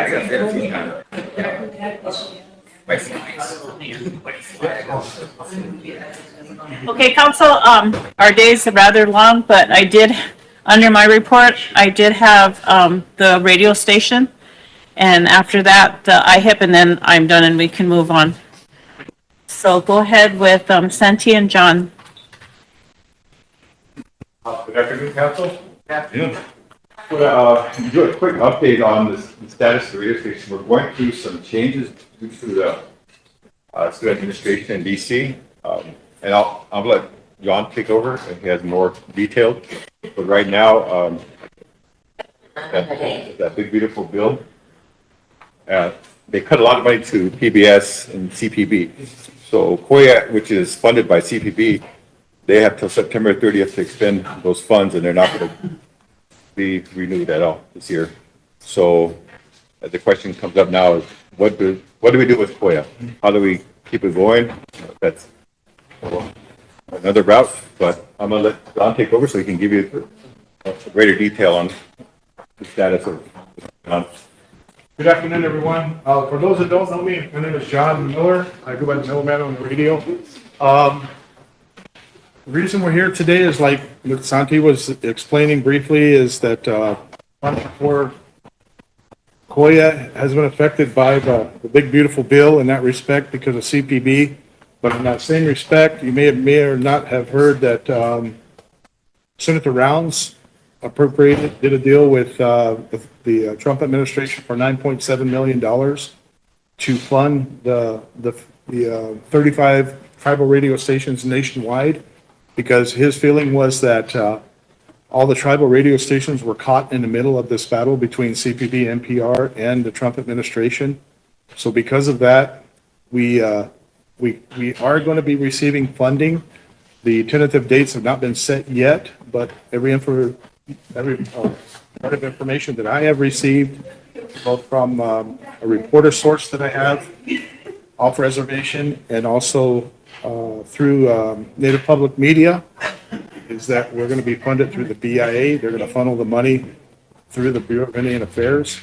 S6: I got 15 on
S1: Okay, council, our days are rather long, but I did, under my report, I did have, the radio station. And after that, the IHIP, and then I'm done and we can move on. So go ahead with, Santi and John.
S17: Good afternoon, council. Afternoon. Well, do a quick update on the status of the radio station. We're going through some changes due to the student administration in DC. And I'll let John take over and he has more details. But right now, that big beautiful bill, they cut a lot of money to PBS and CPB. So COIA, which is funded by CPB, they have till September 30th to expend those funds, and they're not going to be renewed at all this year. So the question comes up now is, what do we do with COIA? How do we keep it going? That's another route, but I'm going to let Don take over so he can give you greater detail on the status of Don.
S18: Good afternoon, everyone. For those that don't know me, my name is John Miller. I go by the Middleman on the radio. The reason we're here today is, like Santi was explaining briefly, is that for COIA has been affected by the big beautiful bill in that respect because of CPB. But in that same respect, you may or not have heard that Senator Rounds did a deal with the Trump administration for $9.7 million to fund the 35 tribal radio stations nationwide, because his feeling was that all the tribal radio stations were caught in the middle of this battle between CPB, NPR, and the Trump administration. So because of that, we are going to be receiving funding. The tentative dates have not been set yet, but every part of information that I have received, both from a reporter source that I have off reservation and also through Native Public Media, is that we're going to be funded through the BIA. They're going to funnel the money through the Bureau of Indian Affairs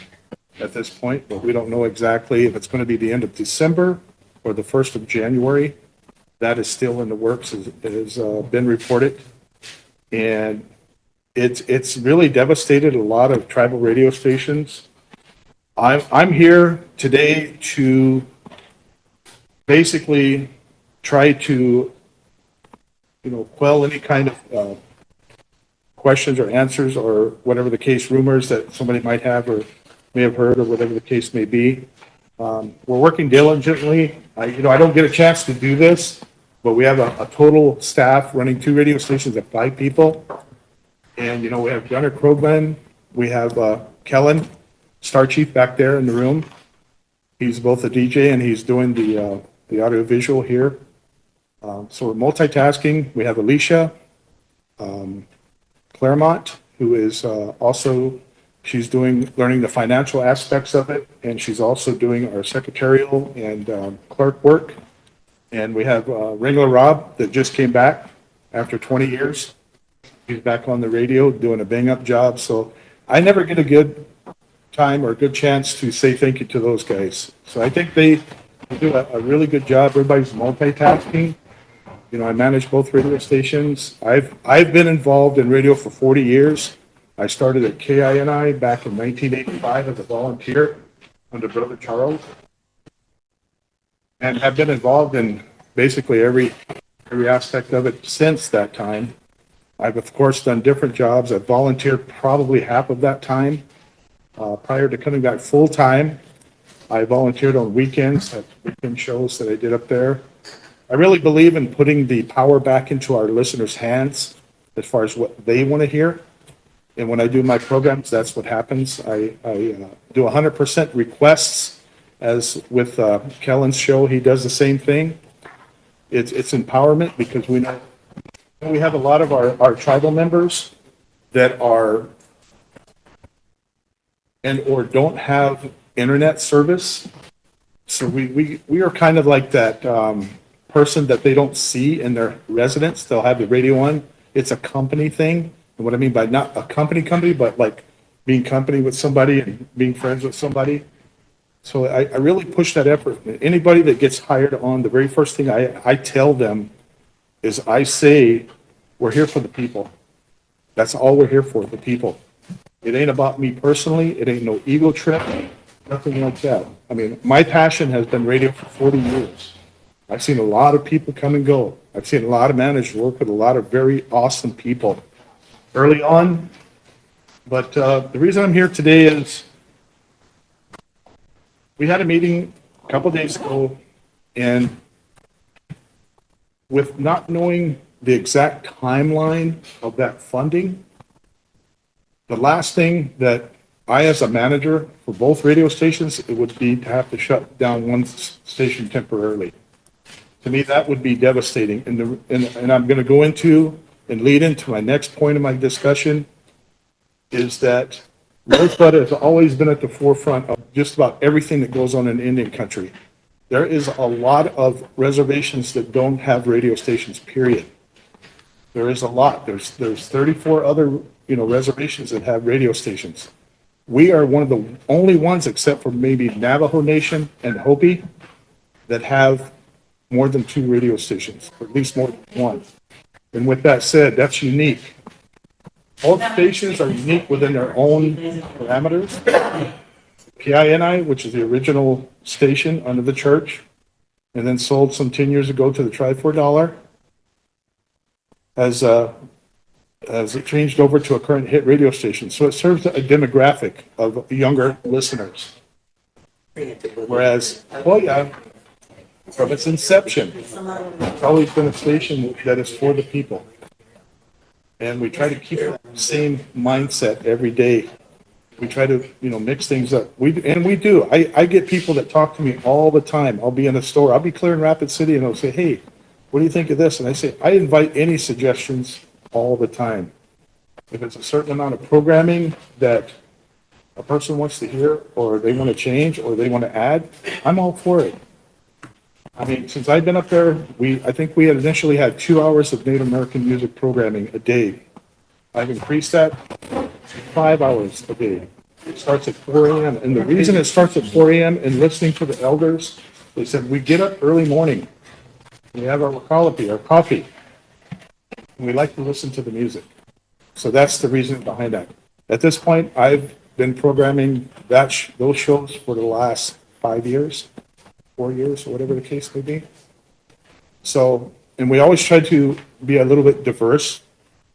S18: at this point, but we don't know exactly if it's going to be the end of December or the 1st of January. That is still in the works, it has been reported. And it's really devastated a lot of tribal radio stations. I'm here today to basically try to, quell any kind of questions or answers or whatever the case, rumors that somebody might have or may have heard or whatever the case may be. We're working diligently. I don't get a chance to do this, but we have a total staff running 2 radio stations of 5 people. And, we have Gunnar Krogman, we have Kellen, Star Chief back there in the room. He's both a DJ and he's doing the audio visual here. So we're multitasking. We have Alicia Claremont, who is also, she's learning the financial aspects of it, and she's also doing our secretarial and clerk work. And we have Regular Rob that just came back after 20 years. He's back on the radio doing a bang-up job. So I never get a good time or a good chance to say thank you to those guys. So I think they do a really good job. Everybody's multitasking. I manage both radio stations. I've been involved in radio for 40 years. I started at KINI back in 1985 as a volunteer under Brother Charles, and have been involved in basically every aspect of it since that time. I've, of course, done different jobs. I've volunteered probably half of that time. Prior to coming back full-time, I volunteered on weekends at weekend shows that I did up there. I really believe in putting the power back into our listeners' hands as far as what they want to hear. And when I do my programs, that's what happens. I do 100% requests, as with Kellen's show, he does the same thing. It's empowerment, because we know we have a lot of our tribal members that are or don't have internet service. So we are kind of like that person that they don't see in their residence. They'll have the radio on. It's a company thing. And what I mean by not a company, but like being company with somebody and being friends with somebody. So I really push that effort. Anybody that gets hired on, the very first thing I tell them is I say, we're here for the people. That's all we're here for, the people. It ain't about me personally. It ain't no ego trip, nothing like that. I mean, my passion has been radio for 40 years. I've seen a lot of people come and go. I've seen a lot of managers work with a lot of very awesome people early on. But the reason I'm here today is we had a meeting a couple days ago, and with not knowing the exact timeline of that funding, the last thing that I, as a manager for both radio stations, it would be to have to shut down one station temporarily. To me, that would be devastating. And I'm going to go into and lead into my next point of my discussion is that Rosebud has always been at the forefront of just about everything that goes on in Indian country. There is a lot of reservations that don't have radio stations, period. There is a lot. There's 34 other, reservations that have radio stations. We are one of the only ones, except for maybe Navajo Nation and Hopi, that have more than 2 radio stations, or at least more than 1. And with that said, that's unique. All stations are unique within their own parameters. PINI, which is the original station under the church, and then sold some 10 years ago to the Tribe for $1, has it changed over to a current hit radio station. So it serves a demographic of younger listeners. Whereas Hoya, from its inception, it's always been a station that is for the people. And we try to keep that same mindset every day. We try to, mix things up. We do. I get people that talk to me all the time. I'll be in a store. I'll be clearing Rapid City, and they'll say, hey, what do you think of this? And I say, I invite any suggestions all the time. If it's a certain amount of programming that a person wants to hear, or they want to change, or they want to add, I'm all for it. I mean, since I've been up there, I think we had initially had 2 hours of Native American music programming a day. I've increased that to 5 hours a day. It starts at 4 a.m. And the reason it starts at 4 a.m. and listening to the elders, they said, we get up early morning. We have our coffee, and we like to listen to the music. So that's the reason behind that. At this point, I've been programming those shows for the last 5 years. 4 years, or whatever the case may be. So, and we always try to be a little bit diverse.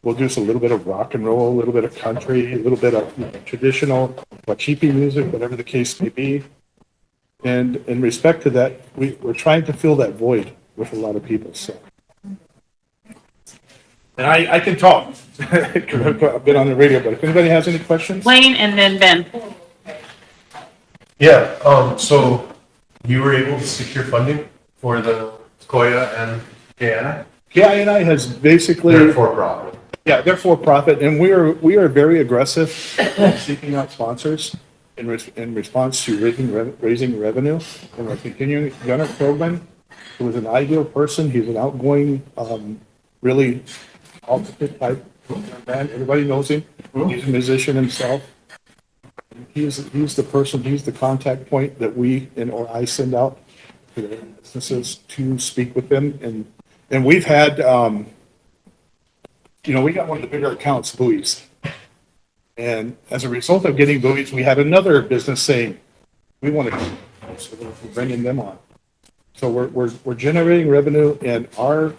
S18: We'll do a little bit of rock and roll, a little bit of country, a little bit of traditional wachipi music, whatever the case may be. And in respect to that, we're trying to fill that void with a lot of people. So, and I can talk. I've been on the radio, but if anybody has any questions,
S1: Wayne and then Ben.
S19: Yeah. So you were able to secure funding for the Koya and KNI?
S18: KINI has basically...
S19: They're for-profit.
S18: Yeah, they're for-profit, and we are very aggressive seeking out sponsors in response to raising revenue. And we're continuing. Gunnar Krogman, who is an ideal person, he's an outgoing, really ultimate type man. Everybody knows him. He's a musician himself. He's the person, he's the contact point that or I send out to the businesses to speak with them. And we've had, we got one of the bigger accounts, buoys. And as a result of getting buoys, we had another business saying, we want to, so we're bringing them on. So we're generating revenue, and our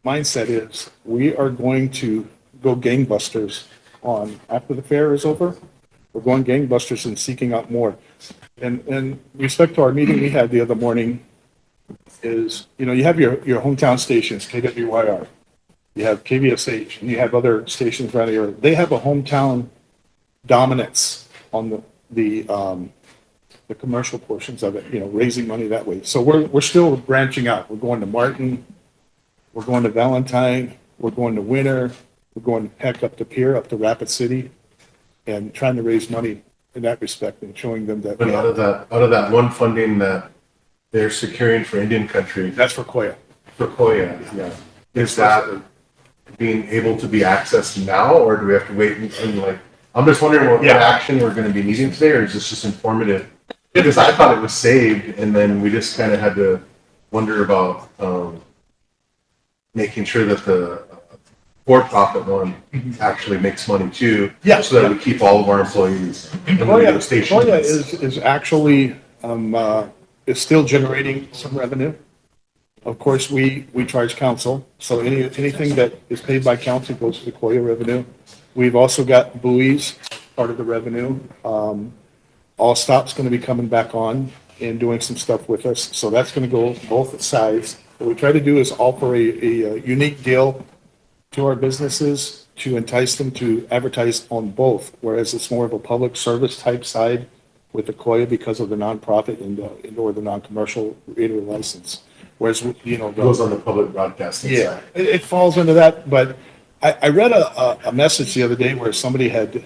S18: mindset is we are going to go gangbusters on after the fair is over. We're going gangbusters and seeking out more. And respect to our meeting we had the other morning is, you have your hometown stations, KWYR, you have KVSH, and you have other stations around here. They have a hometown dominance on the commercial portions of it, raising money that way. So we're still branching out. We're going to Martin, we're going to Valentine, we're going to Winter, we're going heck up to Pier, up to Rapid City, and trying to raise money in that respect and showing them that.
S19: But out of that one funding that they're securing for Indian country.
S18: That's for Koya.
S19: For Koya, yeah. being able to be accessed now, or do we have to wait and like, I'm just wondering what action we're gonna be needing today, or is this just informative? Because I thought it was saved, and then we just kind of had to wonder about, making sure that the for-profit one actually makes money too.
S18: Yeah.
S19: So that we keep all of our employees in the radio station.
S18: Koya is actually, is still generating some revenue. Of course, we charge council, so anything that is paid by council goes to the Koya revenue. We've also got buoys, part of the revenue. All Stop's gonna be coming back on and doing some stuff with us, so that's gonna go both sides. What we try to do is offer a unique deal to our businesses to entice them to advertise on both, whereas it's more of a public service type side with the Koya because of the nonprofit and or the non-commercial radio license. Whereas, you know.
S19: It goes on the public broadcasting
S18: Yeah,
S19: side.
S18: it falls into that, but I read a message the other day where somebody had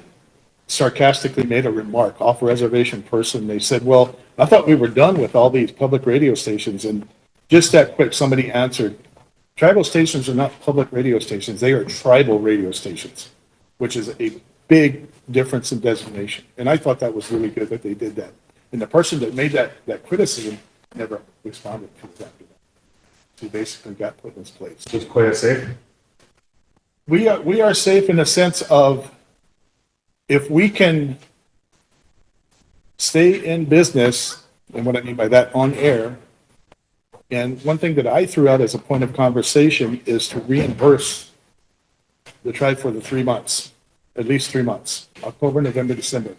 S18: sarcastically made a remark off a reservation person. They said, well, I thought we were done with all these public radio stations. And just that quick, somebody answered, tribal stations are not public radio stations. They are tribal radio stations, which is a big difference in designation. And I thought that was really good that they did that. And the person that made that criticism never responded to that. He basically got put in his place.
S19: Is Koya safe?
S18: We are safe in the sense of if we can stay in business, and what I mean by that, on air. And one thing that I threw out as a point of conversation is to reimburse the tribe for the 3 months, at least 3 months, October, November, December.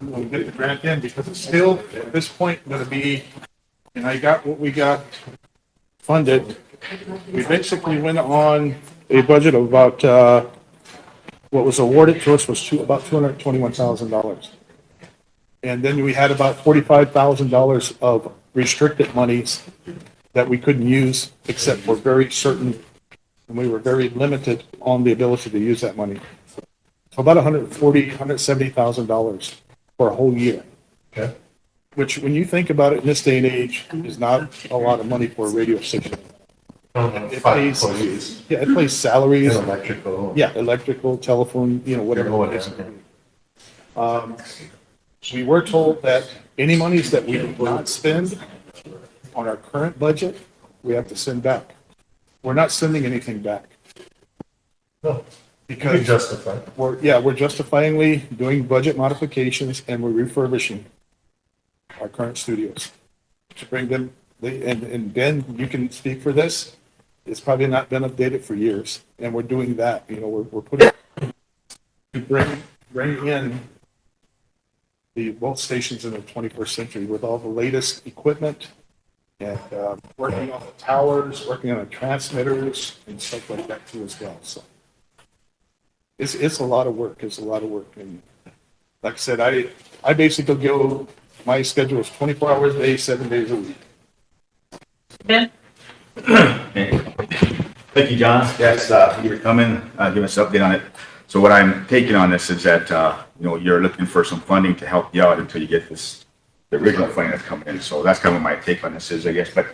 S18: We'll get the grant in because it's still at this point going to be, and I got what we got funded. We basically went on a budget of about, what was awarded to us was about $221,000. And then we had about $45,000 of restricted monies that we couldn't use except for very certain, and we were very limited on the ability to use that money. So about $170,000 for a whole year.
S19: Okay.
S18: Which, when you think about it in this day and age, is not a lot of money for a radio station. It pays, yeah, it pays salaries.
S19: And electrical.
S18: Yeah, electrical, telephone, you know, whatever it is. We were told that any monies that we did not spend on our current budget, we have to send back. We're not sending anything back.
S19: No.
S18: Because
S19: You justify.
S18: we're justifyingly doing budget modifications and we're refurbishing our current studios to bring them, and Ben, you can speak for this. It's probably not been updated for years, and we're doing that. You know, we're putting to bring in the both stations in the 21st century with all the latest equipment and working on the towers, working on the transmitters and stuff like that too as well. So it's a lot of work. It's a lot of work, and like I said, I basically go. My schedule is 24 hours a day, 7 days a week.
S1: Ben?
S6: Thank you, John. Yes, you were coming, give us an update on it. So what I'm taking on this is that, you know, you're looking for some funding to help you out until you get this, the original funding that's coming in. So that's kind of what my take on this is, I guess. But,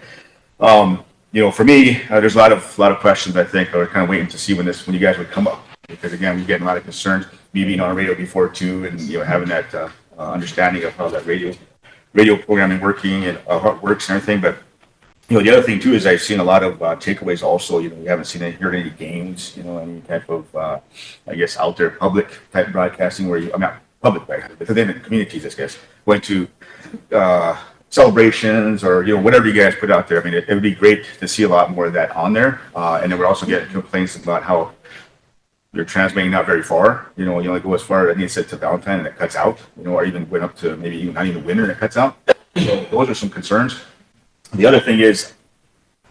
S6: you know, for me, there's a lot of questions, I think. I was kind of waiting to see when you guys would come up. Because again, we're getting a lot of concerns, me being on the radio before too, and, you know, having that, understanding of how that radio programming working and how it works and everything. But you know, the other thing too is I've seen a lot of takeaways also. You know, we haven't heard any games, you know, any type of I guess out there public type broadcasting where you, I mean, not public, right, but within the communities, I guess, went to celebrations or, you know, whatever you guys put out there. I mean, it would be great to see a lot more of that on there. And then we're also getting complaints about how you're transmitting not very far. You know, you only go as far, I think it said to Valentine and it cuts out, you know, or even went up to maybe even not even winter and it cuts out. So those are some concerns. The other thing is,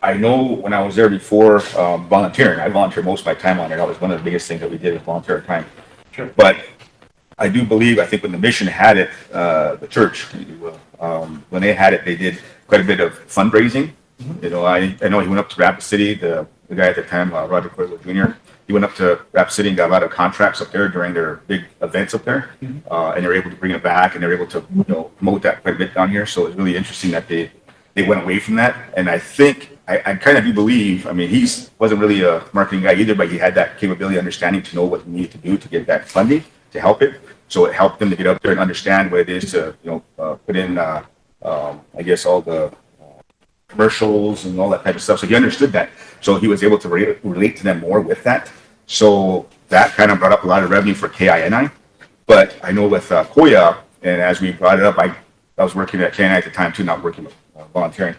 S6: I know when I was there before volunteering, I volunteered most of my time on it. That was one of the biggest things that we did was volunteer time. Sure. But I do believe, I think when the mission had it, the church, if you will, when they had it, they did quite a bit of fundraising. Mm-hmm. You know, I know he went up to Rapid City, the guy at the time, Roger Cuervo Jr., he went up to Rapid City and got a lot of contracts up there during their big events up there. Mm-hmm. And they were able to bring it back and they were able to, you know, promote that quite a bit down here. So it's really interesting that they they went away from that. And I think, I kind of do believe, I mean, wasn't really a marketing guy either, but he had that capability, understanding to know what he needed to do to get that funding to help it. So it helped them to get up there and understand what it is to, put in, I guess, all the commercials and all that type of stuff. So he understood that. So he was able to relate to them more with that. So that kind of brought up a lot of revenue for KINI. But I know with Koya, and as we brought it up, I was working at KNI at the time too, not working, volunteering.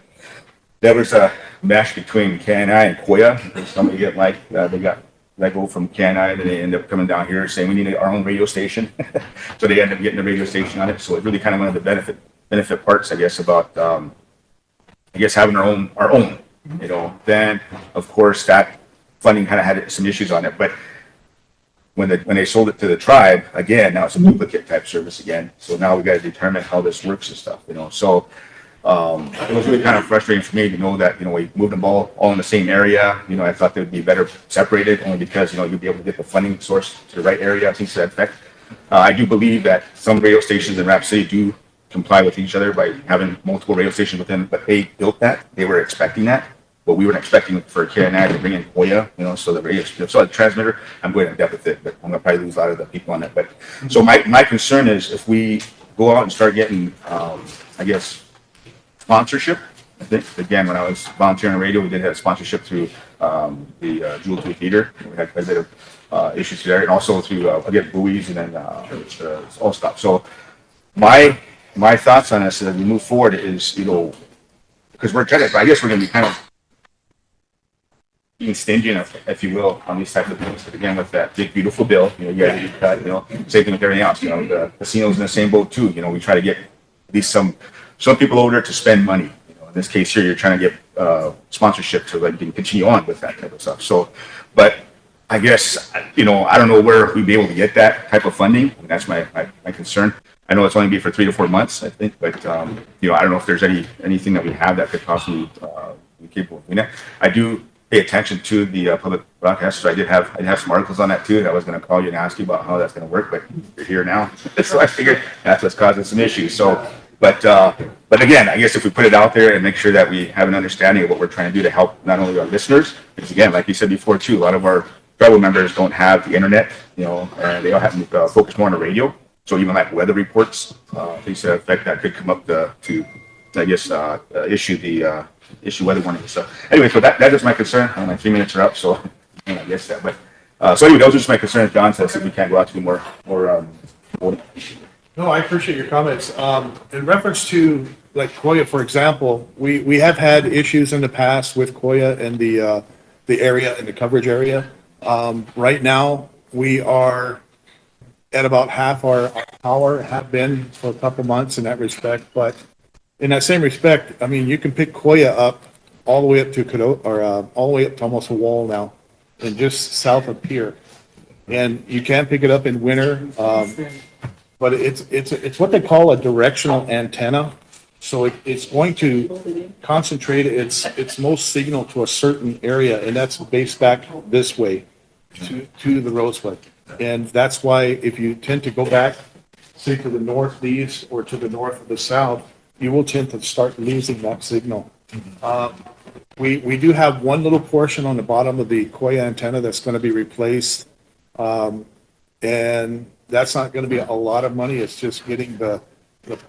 S6: There was a mesh between KNI and Koya. Somebody they got let go from KNI, and they ended up coming down here saying we need our own radio station. So they ended up getting a radio station on it. So it really kind of one of the benefit parts, I guess, about having our own. Then of course that funding kind of had some issues on it, but when they sold it to the tribe, again, now it's a duplicate type service again. So now we got to determine how this works and stuff, So it was really kind of frustrating for me to know that, we moved them all in the same area. I thought they would be better separated, only because, you'd be able to get the funding source to the right area, things to that effect. I do believe that some radio stations in Rapid City do comply with each other by having multiple radio stations within, but they built that. They were expecting that. But we weren't expecting for KNI to bring in Koya, so the radio, so the transmitter, I'm going in depth with it, but I'm gonna probably lose a lot of the people on it. But so my concern is if we go out and start getting, sponsorship. I think again, when I was volunteering on radio, we did have sponsorship through the Jewel 2 Theater. We had quite a bit of issues there, and also through again buoys and then all stuff. So my thoughts on this as we move forward is because we're trying to, I guess we're going to be kind of being stingy enough, if you will, on these types of things. But again, with that big, beautiful bill, you got to cut, same thing with everything else. The casino's in the same boat too. We try to get at least some people over there to spend money. In this case here, you're trying to get sponsorship so that you can continue on with that type of stuff. So, but I guess, I don't know where we'd be able to get that type of funding. That's my concern. I know it's only be for 3 to 4 months, I think, but I don't know if there's anything that we have that could possibly be capable of doing that. I do pay attention to the public broadcast, so I did have some articles on that too. I was going to call you and ask you about how that's going to work, but you're here now, so I figured that's what's causing some issues. So, but again, I guess if we put it out there and make sure that we have an understanding of what we're trying to do to help not only our listeners, because again, like you said before too, a lot of our tribal members don't have the internet, and they all have to focus more on the radio. So even like weather reports, things to that effect that could come up to I guess, issue weather warning and stuff. Anyway, so that is my concern. My 3 minutes are up, so I guess that. But so anyway, those are just my concerns. John says if we can't go out to do more.
S18: No, I appreciate your comments. In reference to like Koya, for example, we have had issues in the past with Koya and the area and the coverage area. Right now, we are at about half our power, have been for a couple months in that respect. But in that same respect, I mean, you can pick Koya up all the way up to all the way up to almost a wall now, and just south of Pier. And you can pick it up in winter, but it's what they call a directional antenna. So it's going to concentrate its most signal to a certain area, and that's based back this way to the Rosebud. And that's why if you tend to go back, say to the northeast or to the north or the south, you will tend to start losing that signal. We do have one little portion on the bottom of the Koya antenna that's going to be replaced. And that's not going to be a lot of money. It's just getting the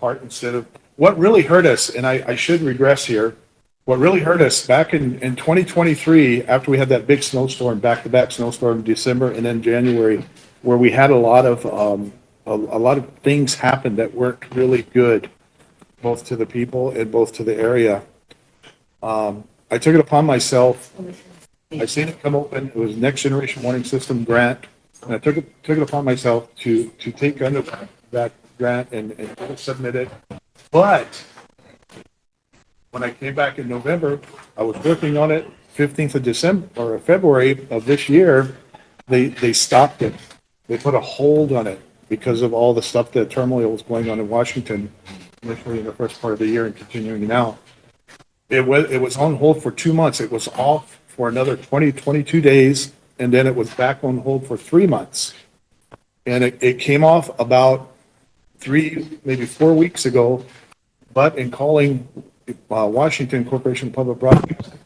S18: part instead of what really hurt us. And I should regress here. What really hurt us back in 2023, after we had that big snowstorm, back-to-back snowstorm in December and then January, where we had a lot of things happen that weren't really good, both to the people and both to the area. I took it upon myself. I seen it come open. It was Next Generation Warning System grant, and I took it upon myself to take under that grant and submit it. But when I came back in November, I was working on it. 15th of December or February of this year, they stopped it. They put a hold on it because of all the stuff, the turmoil was going on in Washington, initially in the first part of the year and continuing now. It was on hold for 2 months. It was off for another 22 days, and then it was back on hold for 3 months. And it came off about 3, maybe 4 weeks ago. But in calling Washington Corporation of Public Broadcasting,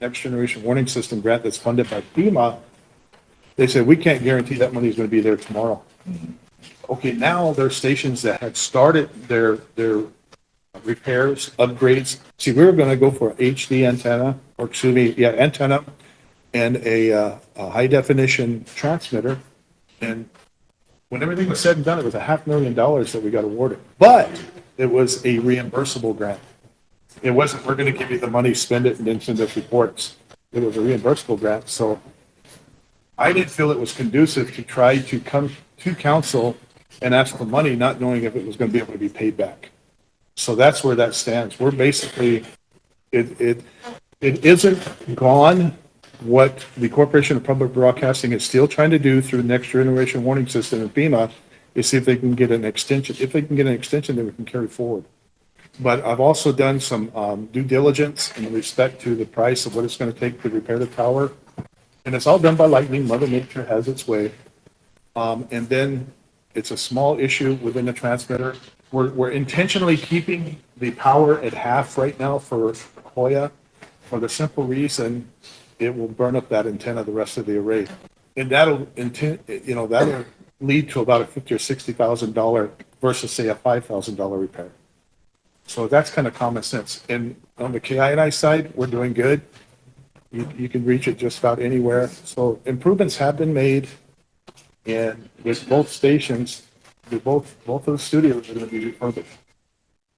S18: Next Generation Warning System grant that's funded by FEMA, they said, we can't guarantee that money is going to be there tomorrow. Okay, now there are stations that had started their repairs, upgrades. See, we were going to go for an HD antenna, or excuse me, yeah, antenna, and a high definition transmitter. And when everything was said and done, it was $500,000 that we got awarded. But it was a reimbursable grant. It wasn't, we're going to give you the money, spend it, and then send us reports. It was a reimbursable grant. So I didn't feel it was conducive to try to come to council and ask for money, not knowing if it was going to be able to be paid back. So that's where that stands. We're basically, it isn't gone. What the Corporation of Public Broadcasting is still trying to do through the Next Generation Warning System and FEMA is see if they can get an extension. If they can get an extension, then we can carry forward. But I've also done some due diligence in respect to the price of what it's going to take to repair the tower. And it's all done by lightning. Mother Nature has its way. And then it's a small issue within the transmitter. We're intentionally keeping the power at half right now for Hoya for the simple reason it will burn up that antenna the rest of the array. And that'll lead to about a $50,000 or $60,000 versus say a $5,000 repair. So that's kind of common sense. And on the KINI side, we're doing good. You can reach it just about anywhere. So improvements have been made. And with both stations, both of the studios are going to be refurbished.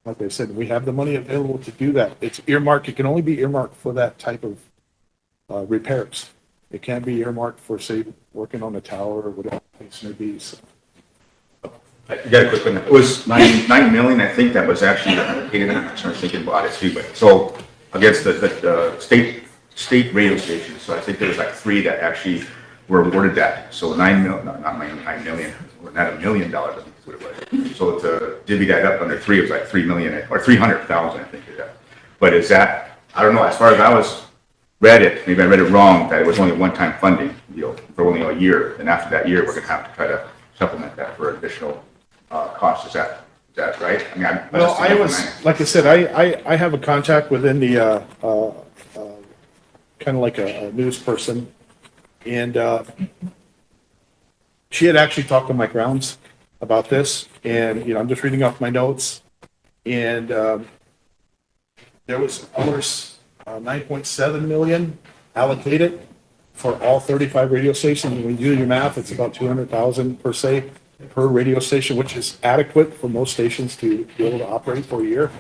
S18: Like I said, we have the money available to do that. It's earmarked. It can only be earmarked for that type of repairs. It can't be earmarked for, say, working on the tower or whatever the case may be. So.
S6: I got a quick one. It was 9 million, I think, that was actually allocated. I'm trying to think about it too. But so against the state radio stations, so I think there was like 3 that actually were awarded that. So 9 million, not 9 million, not $1 million, I think is what it was. So to divvy that up under 3, it was like 3 million or 300,000, I think. But is that, I don't know, as far as I was read it, maybe I read it wrong, that it was only a one-time funding deal for only a year. And after that year, we're going to have to try to supplement that for additional costs. Is that right? I mean,
S18: well, I was, like I said, I have a contact within the kind of like a news person, and she had actually talked to Mike Rounds about this, and I'm just reading off my notes, and there was, of course, 9.7 million allocated for all 35 radio stations. When you do your math, it's about 200,000 per se per radio station, which is adequate for most stations to be able to operate for a year.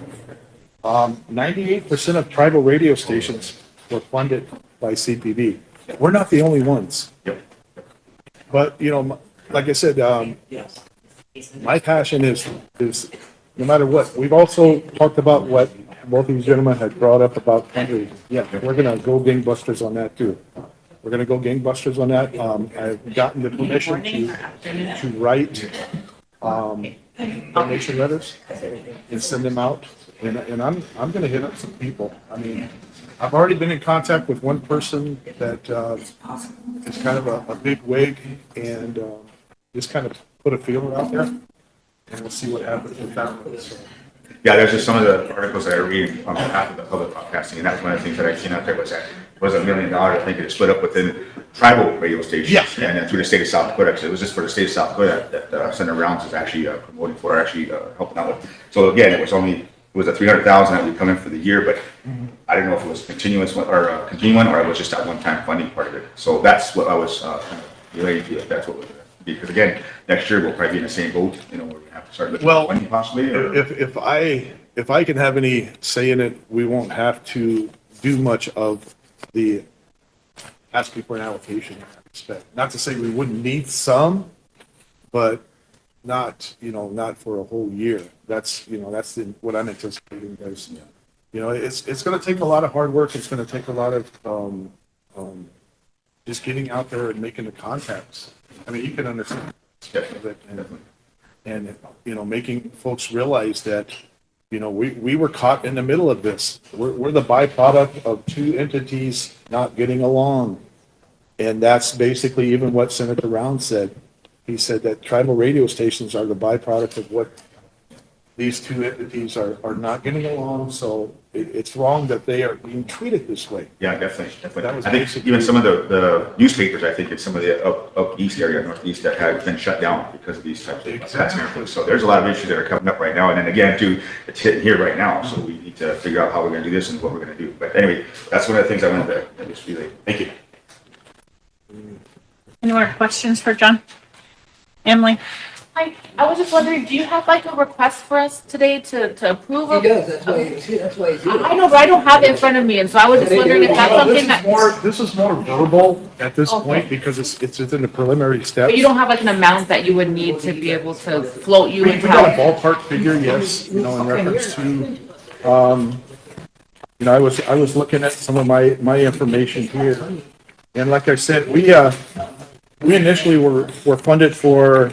S18: 98% of tribal radio stations were funded by CPB. We're not the only ones. But, like I said, my passion is no matter what. We've also talked about what both of these gentlemen had brought up about fundraising. Yeah, we're going to go gangbusters on that too. We're going to go gangbusters on that. I've gotten the permission to write donation letters and send them out. And I'm going to hit up some people. I mean, I've already been in contact with one person that is kind of a big wig, and just kind of put a feeler out there, and we'll see what happens with that one. So.
S6: Yeah, there's just some of the articles that I read on behalf of the public broadcasting, and that's one of the things that I've seen out there was that it was $1 million. I think it split up within tribal radio stations, and then through the state of South Dakota. So it was just for the state of South Dakota that Senator Rounds is actually promoting for, actually helping out with. So again, it was a 300,000 that would come in for the year, but I didn't know if it was continuous or continuing, or it was just that one-time funding part of it. So that's what I was kind of relating to. If that's what it would be, because again, next year we'll probably be in the same boat. Where we have to start looking at funding possibly.
S18: If I can have any say in it, we won't have to do much of the asking for an allocation in that respect. Not to say we wouldn't need some, but not for a whole year. That's what I'm anticipating. Because it's going to take a lot of hard work. It's going to take a lot of just getting out there and making the contacts. I mean, you can understand of it, and making folks realize that we were caught in the middle of this. We're the byproduct of 2 entities not getting along, and that's basically even what Senator Rounds said. He said that tribal radio stations are the byproduct of what these two entities are not getting along, so it's wrong that they are being treated this way.
S6: Yeah, definitely, definitely.
S18: That was
S6: I think
S18: basically-
S6: even some of the newspapers, I think in some of the up east area, northeast, that have been shut down because of these types of
S18: Exactly.
S6: So there's a lot of issues that are coming up right now, and then again, too, it's hitting here right now, so we need to figure out how we're gonna do this and what we're gonna do. But anyway, that's one of the things I wanted to just relay. Thank you.
S1: Any more questions for John? Emily?
S10: Hi, I was just wondering, do you have like a request for us today to approve?
S12: He
S10: of-
S12: does, that's why he's here.
S10: I know, but I don't have it in front of me, and so I was just wondering if that's
S18: Well,
S10: something that,
S18: this is more verbal at this
S10: Okay.
S18: point because it's within the preliminary steps.
S10: but you don't have like an amount that you would need to be able to float you
S18: We
S10: into.
S18: got a ballpark figure, yes, in reference to, I was looking at some of my information here. And like I said, we initially were funded for,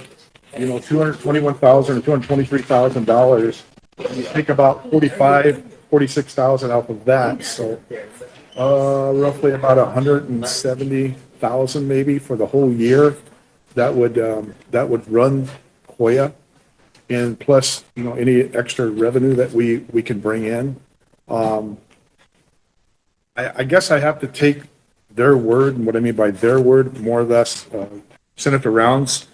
S18: $221,000 or $223,000. You take about 46,000 out of that, so, roughly about 170,000 maybe for the whole year. That would run Hoya. And plus, any extra revenue that we can bring in. I guess I have to take their word, and what I mean by their word, more or less, Senator Rounds,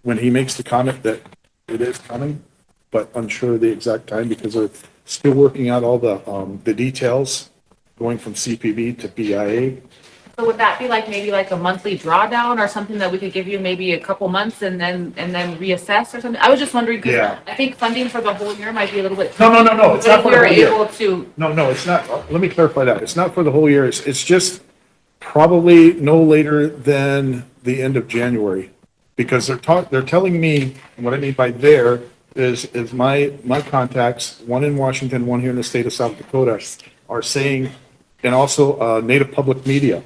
S18: when he makes the comment that it is coming, but unsure of the exact time because they're still working out all the details going from CPB to BIA.
S10: So would that be like maybe like a monthly drawdown or something that we could give you maybe a couple months and then reassess or something? I was just wondering, 'cause
S18: Yeah.
S10: I think funding for the whole year might be a little bit.
S18: No, it's not for the
S10: But if we were
S18: whole year.
S10: able to,
S18: No, it's not. Let me clarify that. It's not for the whole year. It's just probably no later than the end of January. Because they're telling me, and what I mean by there is my contacts, one in Washington, one here in the state of South Dakota, are saying, and also Native Public Media,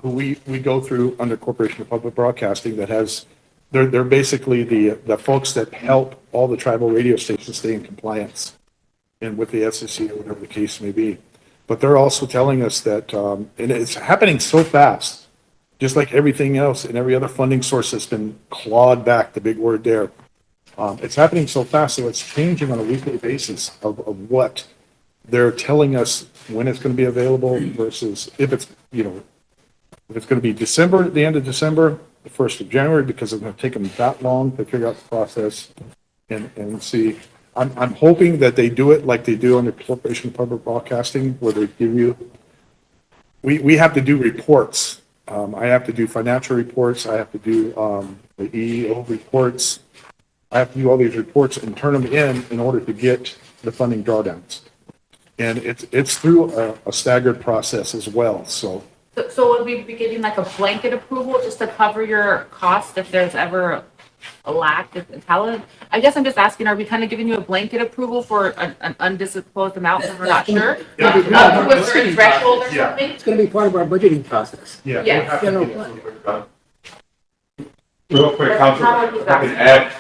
S18: who we go through under Corporation of Public Broadcasting that has, they're basically the folks that help all the tribal radio stations stay in compliance and with the SEC or whatever the case may be. But they're also telling us that, and it's happening so fast, just like everything else and every other funding source that's been clawed back, the big word there. It's happening so fast, so it's changing on a weekly basis of what they're telling us when it's going to be available versus if it's going to be December, at the end of December, the 1st of January, because it's going to take them that long to figure out the process and see. I'm hoping that they do it like they do under Corporation of Public Broadcasting, where they give you, we have to do reports. I have to do financial reports. I have to do the EEO reports. I have to do all these reports and turn them in order to get the funding drawdowns. And it's through a staggered process as well, so.
S10: so would we be giving like a blanket approval just to cover your cost if there's ever a lack of talent? I guess I'm just asking, are we kind of giving you a blanket approval for an undisclosed amount and we're not sure?
S12: Yeah.
S10: With a certain threshold or
S18: Yeah.
S10: something?
S12: It's gonna be part of our budgeting process.
S18: Yeah.
S10: Yeah.
S18: we'll have to
S12: General
S18: do
S12: plan.
S18: that.
S17: Real quick, Council,
S10: How would you
S17: if I can add,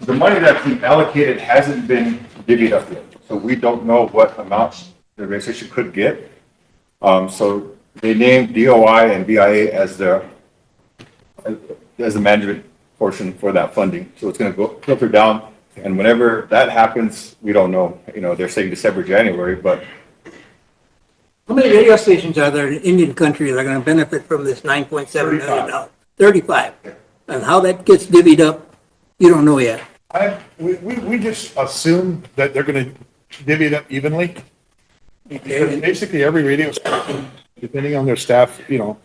S17: the money that's been allocated hasn't been divvied up yet. So we don't know what amounts the organization could get. So they named DOI and BIA as the management portion for that funding. So it's going to go filter down. And whenever that happens, we don't know. They're saying December, January, but
S12: How many radio stations are there in Indian country that are gonna benefit from this $9.7 million? 35. And how that gets divvied up, you don't know yet.
S18: We just assume that they're going to divvy it up evenly. Because basically every radio station, depending on their staff, the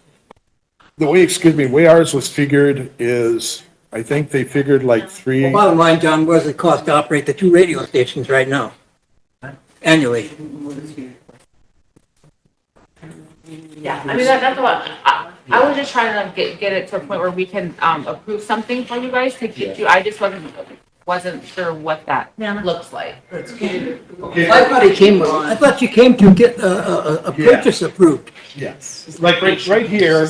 S18: way ours was figured is, I think they figured like three.
S12: Bottom line, John, what does it cost to operate the 2 radio stations right now? Annually?
S10: Yeah, I mean, that's what, I was just trying to get it to a point where we can, approve something for you guys to get you, I just wasn't sure what that looks like.
S12: I thought you came to get a purchase approved.
S18: Yes. Like right here,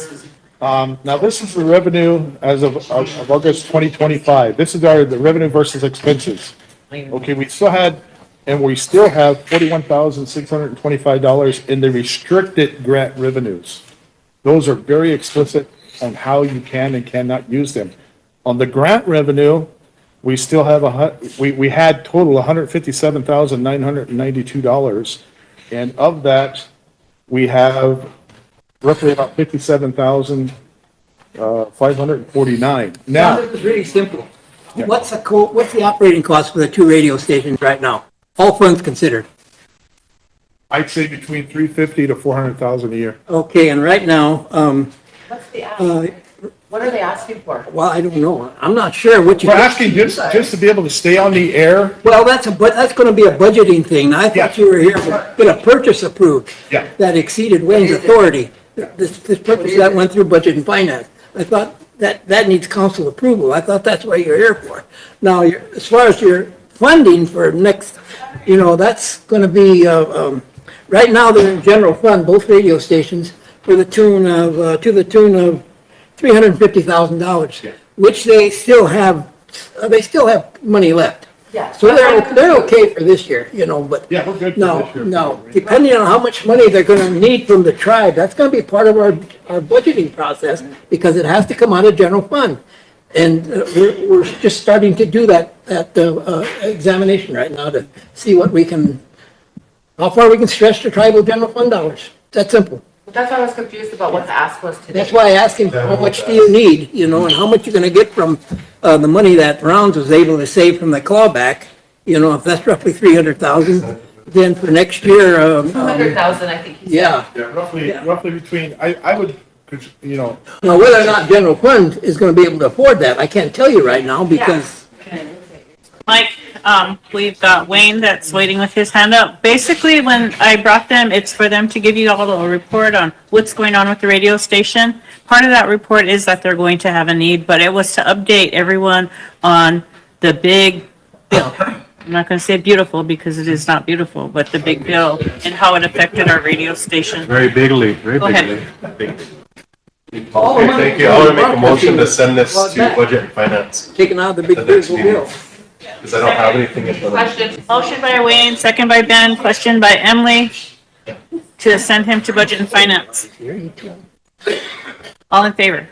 S18: now this is the revenue as of August 2025. This is the revenue versus expenses. Okay, we still have $41,625 in the restricted grant revenues. Those are very explicit on how you can and cannot use them. On the grant revenue, we still have we had total $157,992. And of that, we have roughly about 57,549. Now,
S12: This is really simple.
S18: Yeah.
S12: What's the operating cost for the two radio stations right now? All funds considered.
S18: I'd say between 350 to 400,000 a year.
S12: Okay, and right now,
S7: What's the ask? What are they asking for?
S12: well, I don't know. I'm not sure what you.
S18: We're asking just to be able to stay on the air.
S12: Well, that's gonna be a budgeting thing. I thought you were here to get a purchase approved.
S18: Yeah.
S12: That exceeded Wayne's authority. This purchase that went through budget and finance. I thought that needs council approval. I thought that's what you're here for. Now, as far as your funding for next, that's gonna be, right now, they're in general fund, both radio stations, to the tune of $350,000, which they still have money left.
S7: Yeah.
S12: So they're okay for this year, but.
S18: Yeah, we're good for
S12: No,
S18: this year.
S12: no, depending on how much money they're gonna need from the tribe, that's gonna be part of our budgeting process, because it has to come out of general fund. And we're just starting to do that examination right now to see how far we can stretch the tribal general fund dollars. That's simple.
S7: That's why I was confused about what the ask was today.
S12: That's why I asked him, how much do you need, and how much you're gonna get from, the money that Rounds was able to save from the clawback, if that's roughly 300,000, then for next year,
S7: 200,000, I think he said.
S12: yeah.
S18: Yeah, roughly between, I would,
S12: Now, whether or not general fund is gonna be able to afford that, I can't tell you right now, because,
S1: Mike, we've got Wayne that's waiting with his hand up. Basically, when I brought them, it's for them to give you all a report on what's going on with the radio station. Part of that report is that they're going to have a need, but it was to update everyone on the big bill. I'm not going to say beautiful because it is not beautiful, but the big bill and how it affected our radio station.
S17: Very bigly, very
S1: Go
S17: bigly.
S1: ahead.
S19: Okay, thank you. I want to make a motion to send this to Budget and Finance.
S12: taking out the big
S19: The next
S12: beautiful
S19: meeting.
S12: bill.
S19: Because I don't have anything in front of me.
S1: Question. Motion by Wayne, second by Ben, question by Emily to send him to Budget and Finance. All in favor?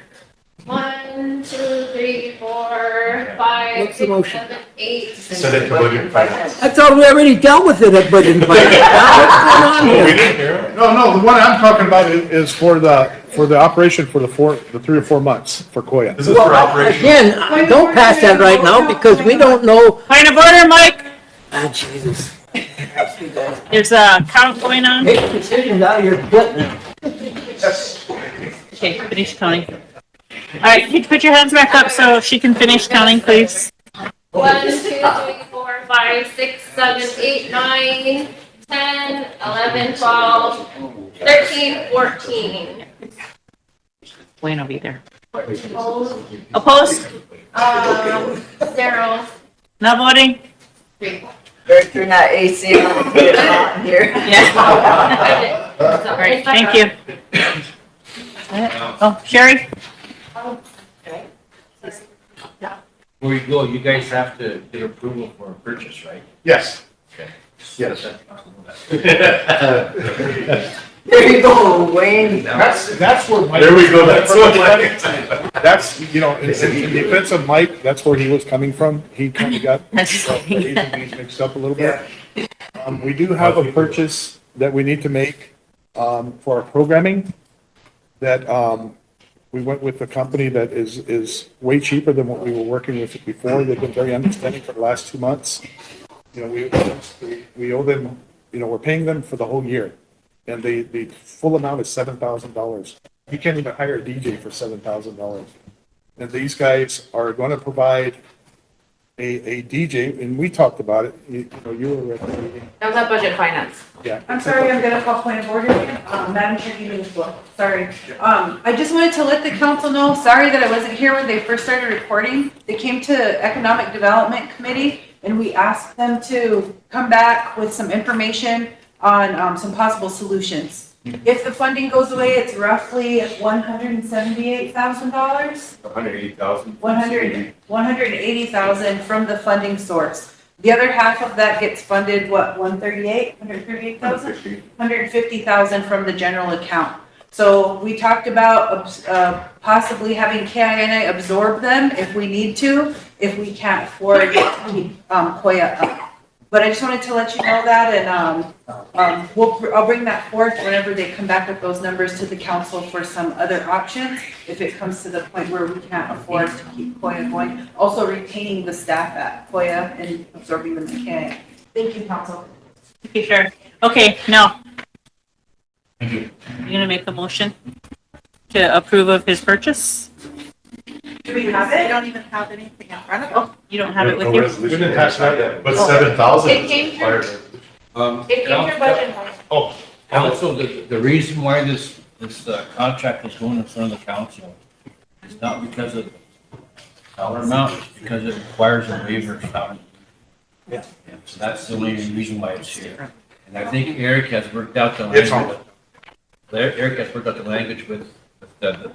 S8: 1, 2, 3, 4, 5,
S12: What's the
S8: 6,
S12: motion?
S8: 7, 8.
S19: Send it to Budget and Finance.
S12: I thought we already dealt with it at budget and finance. Now, what's going on
S19: We
S12: here?
S19: didn't hear it.
S18: no, the one I'm talking about is for the operation for the 3 or 4 months for Koya.
S19: This is for operation.
S12: Again, don't pass that right now, because we don't know.
S1: Point of order, Mike.
S12: Ah, Jesus.
S1: There's a count going on.
S12: Make decisions out of your butt now.
S1: Okay, finish counting. All right, can you put your hands back up so she can finish counting, please?
S8: 1, 2, 3, 4, 5, 6, 7, 8, 9, 10, 11, 12, 13, 14.
S1: Wayne will be there.
S8: Opposed?
S1: Opposed?
S8: 0.
S1: Not voting?
S8: 3.
S5: You're not AC on here.
S1: Yeah. All right, thank you. Oh, Sherry?
S20: Before you go, you guys have to get approval for a purchase, right?
S18: Yes.
S20: Okay.
S18: Yes.
S5: There you go, Wayne.
S18: That's where Mike.
S19: There we go, that's what
S18: That's, in defense of Mike, that's where he was coming from. He kind of got mixed up a little bit. We do have a purchase that we need to make, for our programming that, we went with a company that is way cheaper than what we were working with before. They've been very understanding for the last 2 months. We owe them, we're paying them for the whole year. And the full amount is $7,000. You can't even hire a DJ for $7,000. And these guys are going to provide a DJ, and we talked about it. You were at the meeting.
S7: That was at budget finance.
S18: Yeah.
S11: I'm sorry, I'm gonna call point of order. Madam Chair, you may as well. Sorry. I just wanted to let the council know, sorry that I wasn't here when they first started reporting. They came to Economic Development Committee and we asked them to come back with some information on some possible solutions. If the funding goes away, it's roughly $178,000.
S19: 180,000.
S11: 180,000 from the funding source. The other half of that gets funded, what, 138,000? 150,000 from the general account. So we talked about possibly having KINA absorb them if we need to,
S7: if we can't afford to keep Koya up. But I just wanted to let you know that, and I'll bring that forth whenever they come back with those numbers to the council for some other options, if it comes to the point where we can't afford to keep Koya going. Also retaining the staff at Koya and absorbing the mechanic. Thank you, council.
S1: Okay, sure. Okay, now. You're gonna make a motion to approve of his purchase?
S11: Do we have it? I don't even have anything in front of us.
S1: Oh, you don't have it with you?
S19: We didn't attach that yet, but 7,000
S8: It
S19: is
S8: came
S19: required.
S8: It came your budget.
S19: Oh.
S20: Also, the reason why this contract is going in front of the council is not because of dollar amount, it's because it requires a waiver of sound.
S12: Yeah.
S20: So that's the only reason why it's here. And I think Eric has worked out the
S19: It's
S20: language. Eric has worked out the language with the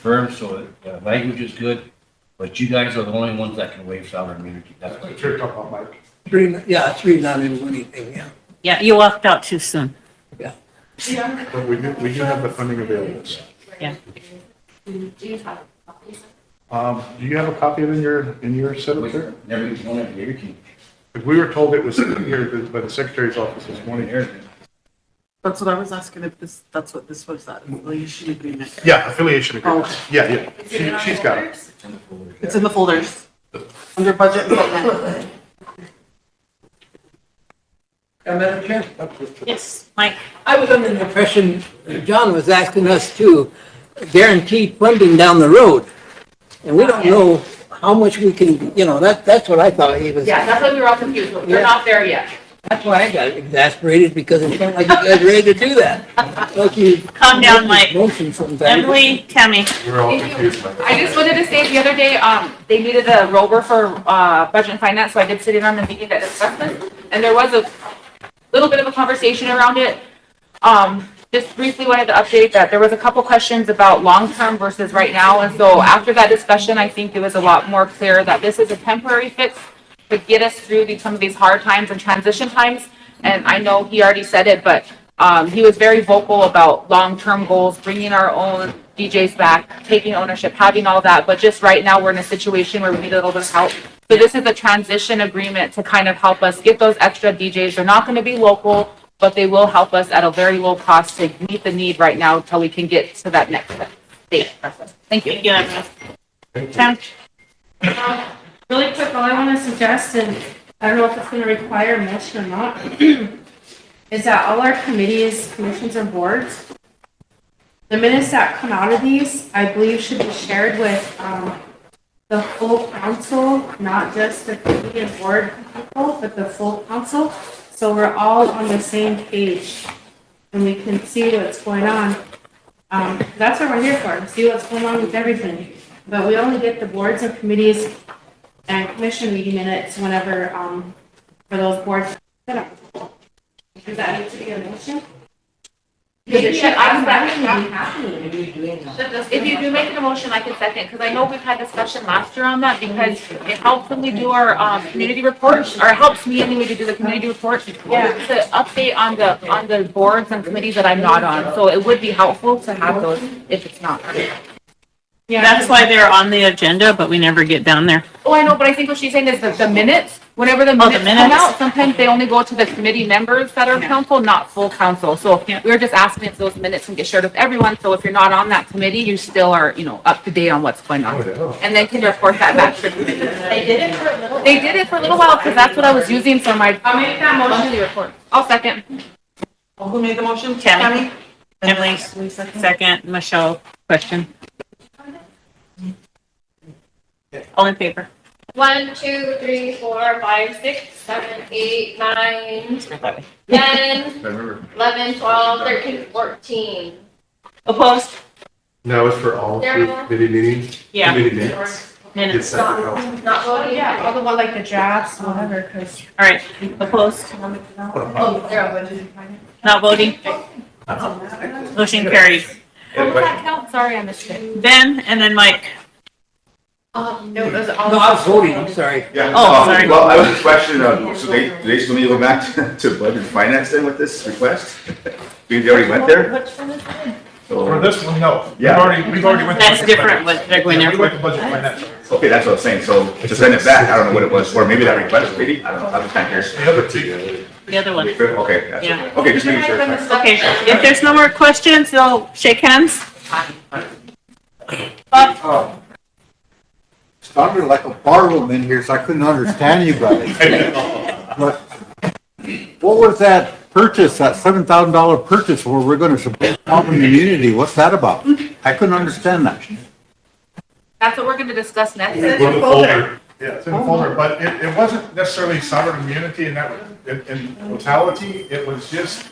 S20: firm, so the language is good, but you guys are the only ones that can waive sovereign immunity. That's what
S12: you're talking about, Mike. It's really not anything, yeah.
S1: Yeah, you walked out too soon.
S12: Yeah.
S18: But we do have the funding available.
S1: Yeah.
S18: Do you have a copy of it in your setup there?
S20: Never one of your team.
S18: We were told it was here by the secretary's office this morning.
S3: That's what I was asking, if that's what this was, that affiliation agreement.
S18: Yeah, affiliation agreement.
S3: Oh.
S18: Yeah. She's got it.
S3: It's in the folders, under budget and equipment.
S12: Madam Chair?
S1: Yes, Mike.
S12: I was under the impression John was asking us to guarantee funding down the road. And we don't know how much we can, that's what I thought he was.
S10: Yeah, that's why we were all confused. We're not there yet.
S12: That's why I got exasperated, because it sounded like you guys were ready to do that. Like you.
S1: Calm down, Mike.
S12: Motion sometimes.
S1: Emily, Tammy.
S19: We're all confused by that.
S10: I just wanted to say the other day, they needed a rover for, budget and finance, so I did sit in on the meeting that discussed this. And there was a little bit of a conversation around it. Just briefly wanted to update that there was a couple questions about long-term versus right now. And so after that discussion, I think it was a lot more clear that this is a temporary fix to get us through some of these hard times and transition times. And I know he already said it, but he was very vocal about long-term goals, bringing our own DJs back, taking ownership, having all that. But just right now, we're in a situation where we need a little bit of help. So this is a transition agreement to kind of help us get those extra DJs. They're not going to be local, but they will help us at a very low cost to meet the need right now until we can get to that next stage. Thank you.
S1: Thank you, Emily. Tam?
S13: Really quick, all I want to suggest, and I don't know if it's going to require motion or not, is that all our committees, commissions, and boards, the minutes that come out of these, I believe should be shared with the full council, not just the committee and board people, but the full council. So we're all on the same page and we can see what's going on. That's what we're here for, see what's going on with everything. But we only get the boards and committees and commission meeting minutes whenever, for those boards. Does that need to be a motion?
S10: Because it should
S13: Maybe
S10: automatically be happening. If you do make a motion, I can second, because I know we've had discussion last year on that, because it helps when we do our, community reports, or it helps me anyway to do the community reports. Yeah. To update on the boards and committees that I'm not on, so it would be helpful to have those if it's not.
S1: Yeah, that's why they're on the agenda, but we never get down there.
S10: Oh, I know, but I think what she's saying is the minutes, whenever the minutes come out, sometimes they only go to the committee members that are council, not full council. So we're just asking if those minutes can get shared with everyone. So if you're not on that committee, you still are, up to date on what's going on. And then can report that back to the committee.
S11: They did it for a little while.
S10: They did it for a little while because that's what I was using for my.
S13: I'll make that motion.
S10: monthly report. I'll second.
S3: Who made the motion?
S1: Tammy. Emily, second. Michelle, question. All in favor?
S8: 1, 2, 3, 4, 5, 6, 7, 8, 9, 10, 11, 12, 13, 14.
S1: Opposed?
S19: Now it's for all three committee meetings?
S1: Yeah.
S19: Committee minutes?
S1: Minutes.
S19: It's separate council.
S8: Not voting?
S13: Yeah, all the one like the drafts, whatever, because.
S1: All right, opposed?
S8: Oh, zero.
S1: Not voting? Motion carries.
S10: What was that count? Sorry, I missed it.
S1: Ben and then Mike.
S13: No, it was all.
S12: No, I was voting, I'm sorry.
S6: Yeah.
S1: Oh, sorry.
S6: Well, I was just questioning, so do they still need to go back to budget and finance then with this request? They already went there?
S8: Which one is it?
S18: For this one, no.
S6: Yeah.
S18: We've already went. to
S1: That's
S18: budget
S1: different,
S18: finance.
S1: what they're going
S18: Yeah,
S1: there
S18: We went
S1: for.
S18: to budget finance.
S6: Okay, that's what I was saying. So to send it back, I don't know what it was, or maybe that request, maybe, I don't know, I'm just kind of
S18: The other two.
S1: The other one.
S6: curious. Okay, that's
S1: Yeah.
S6: okay. Okay, just making sure.
S1: Okay, if there's no more questions, they'll shake hands. Bob?
S14: Sounded like a bar room in here, so I couldn't understand you guys. But what was that purchase, that $7,000 purchase where we're gonna support common immunity? What's that about? I couldn't understand that.
S10: That's what we're gonna discuss next.
S18: Yeah, it's in the folder, but it wasn't necessarily sovereign immunity in that, in totality. It was just,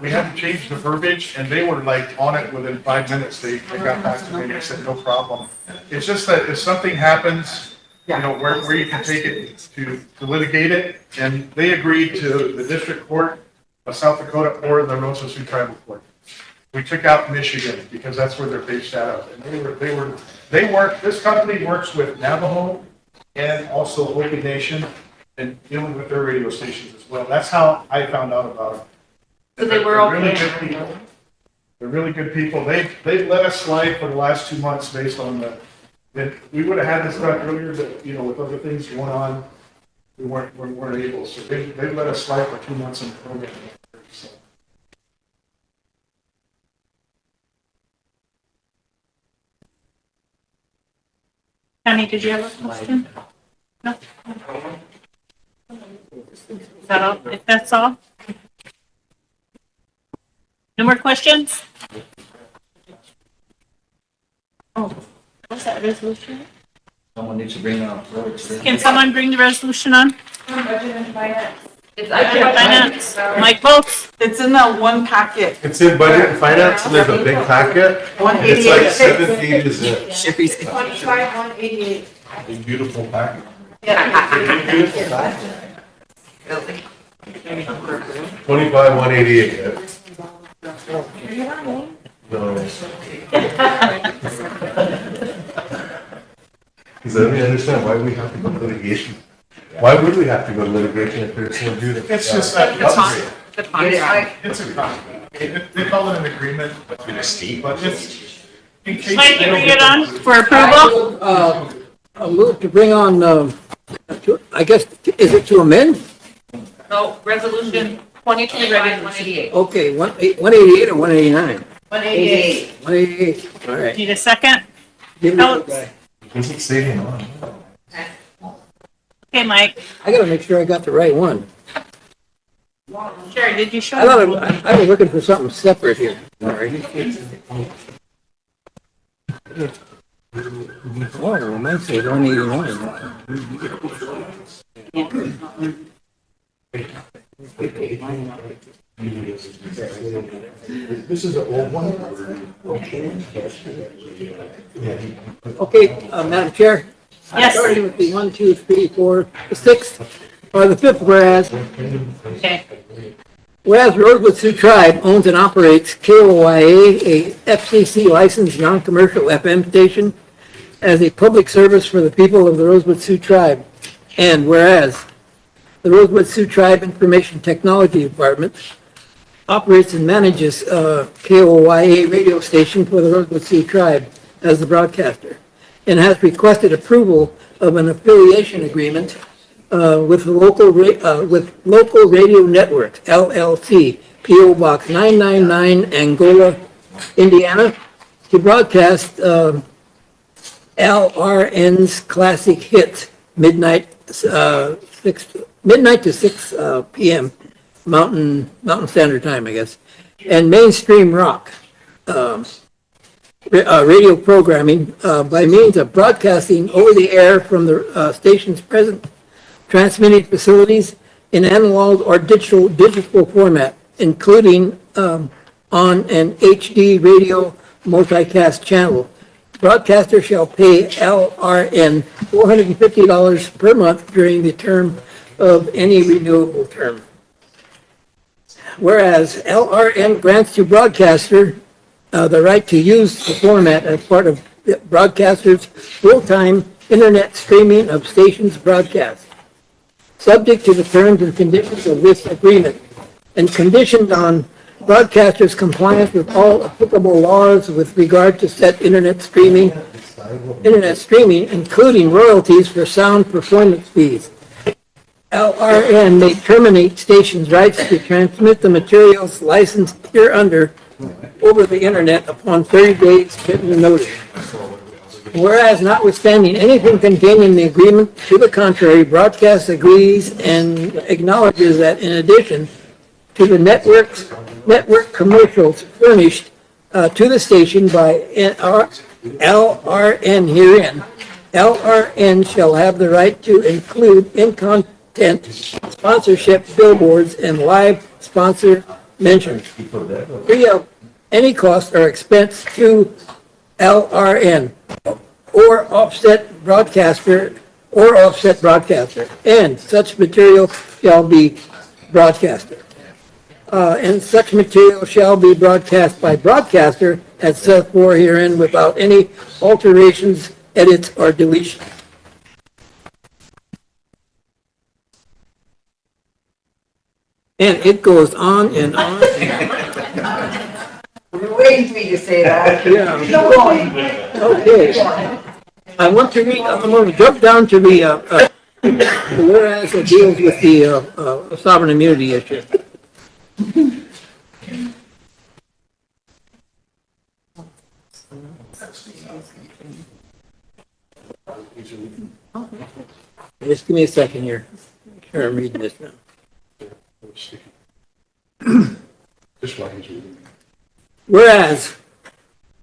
S18: we had to change the verbiage and they were like on it within 5 minutes. They got back to me and they said, no problem. It's just that if something happens, you know, where you can take it to litigate it, and they agreed to the district court of South Dakota or the Rosebud Sioux Tribal Court. We took out Michigan because that's where they're based out of. And this company works with Navajo and also Hopi Nation and dealing with their radio stations as well. That's how I found out about it.
S10: So they were
S18: They're really
S10: okay.
S18: good people. They're really good people. They've let us slide for the last 2 months based on that we would have had this done earlier, but you know, with other things going on, we weren't able. So they let us slide for 2 months in the program. So.
S1: Tammy, did you have a question? No? Is that all? If that's all? No more questions? Oh, what's that resolution?
S20: Someone needs to bring it on forward.
S1: Can someone bring the resolution on?
S7: Budget and finance.
S1: Budget and finance, Mike Bolts.
S3: It's in that one packet.
S19: It's in budget and finance, and there's a big packet. It's like 7 pages in.
S7: 25, 188.
S19: A beautiful packet.
S7: Yeah.
S19: 25, 188. No. Because I don't understand why we have to go to litigation. Why would we have to go to litigation if there's no due?
S18: It's just that, it's a
S1: contract.
S18: they call it an agreement, but it's, in case.
S1: Mike,
S18: they
S1: you
S18: don't
S1: bring
S18: get
S1: it on
S18: the-
S1: for approval?
S12: I'll move to bring on, I guess, is it to amend?
S10: No, resolution 2025-188.
S12: Okay, 188 or 189?
S7: 188.
S12: 188, all right.
S1: Need a second?
S12: Give me the guy.
S19: Does it say it on?
S1: Okay, Mike.
S12: I gotta make sure I got the right one.
S1: Sherry, did you show?
S12: I thought I was looking for something separate here. Sorry. Oh, mine says 189.
S19: This is an old one.
S12: Okay, Madam Chair.
S1: Yes.
S12: Starting with the 1, 2, 3, 4, the 6th, or the 5th whereas.
S1: Okay.
S12: Whereas Rosebud Sioux Tribe owns and operates KOYA, a FCC licensed non-commercial FM station, as a public service for the people of the Rosebud Sioux Tribe. And whereas the Rosebud Sioux Tribe Information Technology Department operates and manages KOYA radio station for the Rosebud Sioux Tribe as the broadcaster, and has requested approval of an affiliation agreement with Local Radio Network, LLC, P.O. Box 999, Angola, Indiana, to broadcast LRN's classic hits, midnight to 6 p.m. Mountain Standard Time, I guess, and mainstream rock radio programming by means of broadcasting over the air from the station's present transmitting facilities in analog or digital format, including on an HD radio multicast channel. Broadcaster shall pay LRN $450 per month during the term of any renewable term. Whereas LRN grants to broadcaster the right to use the format as part of the broadcaster's full-time internet streaming of stations broadcast, subject to the terms and conditions of this agreement, and conditioned on broadcasters compliance with all applicable laws with regard to set internet streaming, including royalties for sound performance fees. LRN may terminate stations' rights to transmit the materials licensed hereunder over the internet upon 30 days written notice. Whereas notwithstanding anything contained in the agreement to the contrary, broadcast agrees and acknowledges that in addition to the network commercials furnished to the station by LRN herein, LRN shall have the right to include in content sponsorship, billboards, and live sponsor mentions, free of any cost or expense to LRN or offset broadcaster, and such material shall be broadcaster. And such material shall be broadcast by broadcaster as set forth herein without any alterations, edits, or deletion. And it goes on and on.
S5: We're waiting for you to say that.
S12: Yeah.
S5: Go on.
S12: Okay. I want to read, I'm going to jump down to the whereas it deals with the sovereign immunity issue. Just give me a second here. Sure, I'm reading this now. Whereas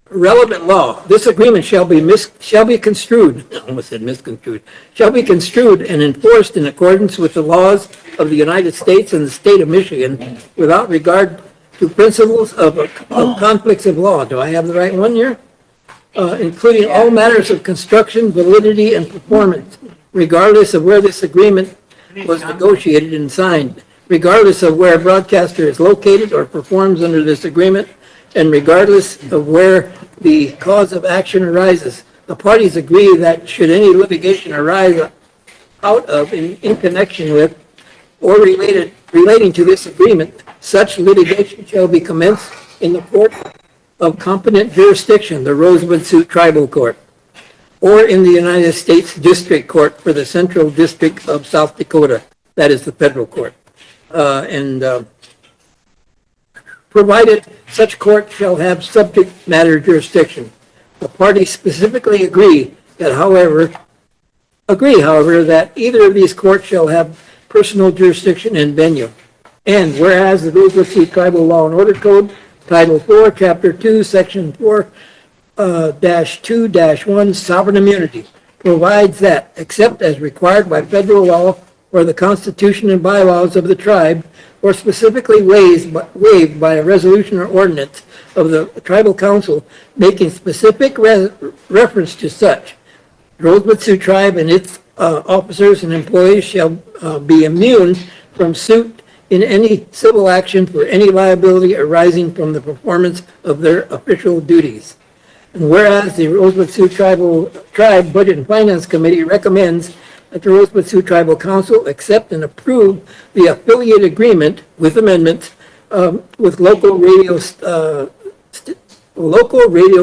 S12: relevant law, this agreement shall be construed, I almost said misconstrued, shall be construed and enforced in accordance with the laws of the United States and the state of Michigan without regard to principles of conflicts of law. Do I have the right one here? Including all matters of construction, validity, and performance, regardless of where this agreement was negotiated and signed, regardless of where a broadcaster is located or performs under this agreement, and regardless of where the cause of action arises. The parties agree that should any litigation arise out of, in connection with, or relating to this agreement, such litigation shall be commenced in the court of competent jurisdiction, the Rosebud Sioux Tribal Court, or in the United States District Court for the Central District of South Dakota. That is the federal court. Provided such court shall have subject matter jurisdiction. The parties specifically agree, however, that either of these courts shall have personal jurisdiction and venue. And whereas the Rosebud Sioux Tribal Law and Order Code, Title 4, Chapter 2, Section 4-2-1, Sovereign Immunity, provides that, except as required by federal law or the Constitution and bylaws of the tribe, or specifically waived by a resolution or ordinance of the tribal council making specific reference to such, Rosebud Sioux Tribe and its officers and employees shall be immune from suit in any civil action for any liability arising from the performance of their official duties. And whereas the Rosebud Sioux Tribe Budget and Finance Committee recommends that the Rosebud Sioux Tribal Council accept and approve the affiliate agreement with amendments with Local Radio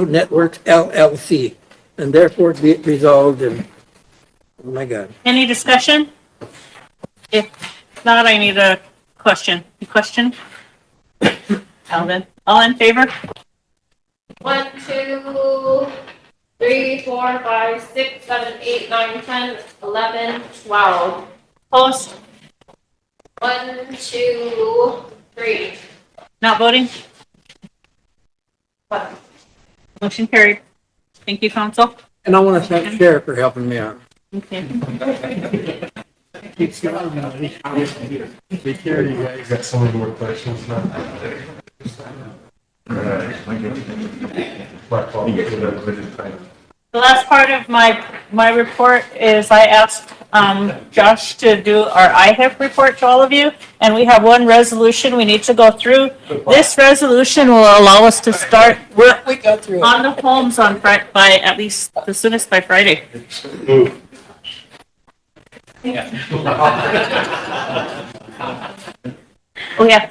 S12: Networks LLC, and therefore be it resolved. And oh my God!
S1: Any discussion? If not, I need a question. A question? Alvin, all in favor?
S8: 1, 2, 3, 4, 5, 6, 7, 8, 9, 10, 11, 12.
S1: Opposed?
S8: 1, 2, 3.
S1: Not voting? Motion carried. Thank you, council.
S12: And I want to thank Sheriff for helping me out.
S1: Okay.
S19: You got so many more questions now.
S1: The last part of my report is I asked Josh to do our IHIP report to all of you, and we have one resolution we need to go through. This resolution will allow us to start work on the homes on Friday, by at least the soonest by Friday. Oh, yeah.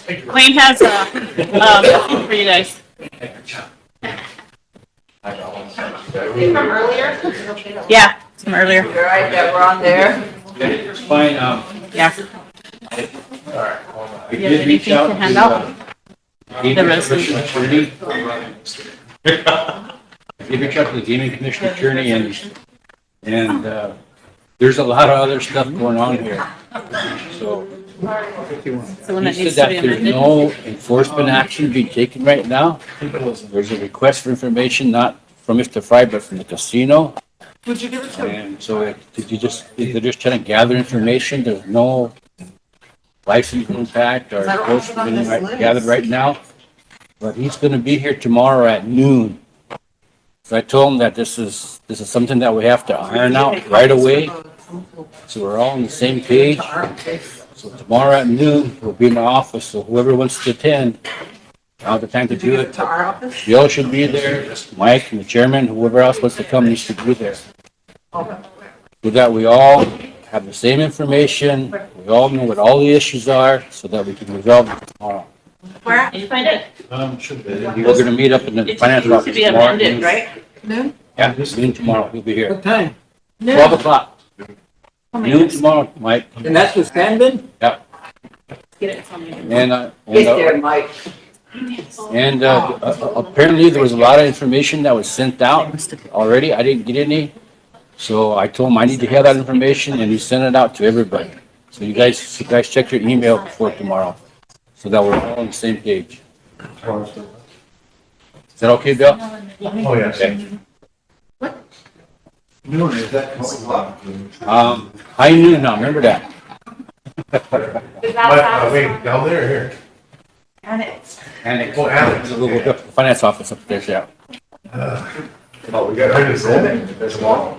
S1: Wayne has a, for you guys.
S5: From earlier?
S1: Yeah, from earlier.
S5: You're right, that we're on there.
S20: It's fine,
S1: Yeah.
S20: I
S1: You have
S20: did reach
S1: anything
S20: out
S1: to hand
S20: to,
S1: out?
S20: Gaming
S1: The
S20: Commission
S1: resolution.
S20: attorney. I did reach out to the Gaming Commission attorney and there's a lot of other stuff going on here. So
S1: So when
S20: he
S1: it
S20: said
S1: needs to
S20: that
S1: be
S20: there's
S1: amended.
S20: no enforcement action being taken right now. There's a request for information, not from Mr. Fry, but from the casino.
S3: Would you give it to him?
S20: And so they're just trying to gather information. There's no license impact or
S3: I don't have it on
S20: enforcement
S3: this
S20: being
S3: list.
S20: gathered right now. But he's gonna be here tomorrow at noon. So I told him that this is something that we have to iron out right away. So we're all on the same page. So tomorrow at noon, we'll be in the office, so whoever wants to attend, now's the time to do it.
S3: To our office?
S20: Bill should be there, Mike and the chairman, whoever else wants to come needs to be there. So that we all have the same information, we all know what all the issues are, so that we can resolve it tomorrow.
S1: Where, you find it?
S20: Should be. We're gonna meet up in the
S1: It
S20: finance
S1: needs to
S20: office
S1: be
S20: tomorrow.
S1: amended, right?
S3: Noon?
S20: Yeah, noon tomorrow, we'll be here.
S12: What time?
S20: 12 o'clock.
S1: Oh my
S20: Noon
S1: goodness.
S20: tomorrow, Mike.
S12: And that's with Sandman?
S20: Yeah.
S1: Get it from me.
S5: Get there, Mike.
S20: And apparently there was a lot of information that was sent out already. I didn't get any. So I told him I need to have that information and he sent it out to everybody. So you guys check your email before tomorrow so that we're all on the same page. Is that okay, Bill?
S19: Oh, yes.
S20: Okay.
S19: Noon, is that 12 o'clock?
S20: High noon now, remember that.
S13: Is that
S19: Wait, down there or here?
S20: Annex.
S19: Oh, Alex.
S20: The finance office up there, yeah.
S19: Oh, we got enrollment tomorrow.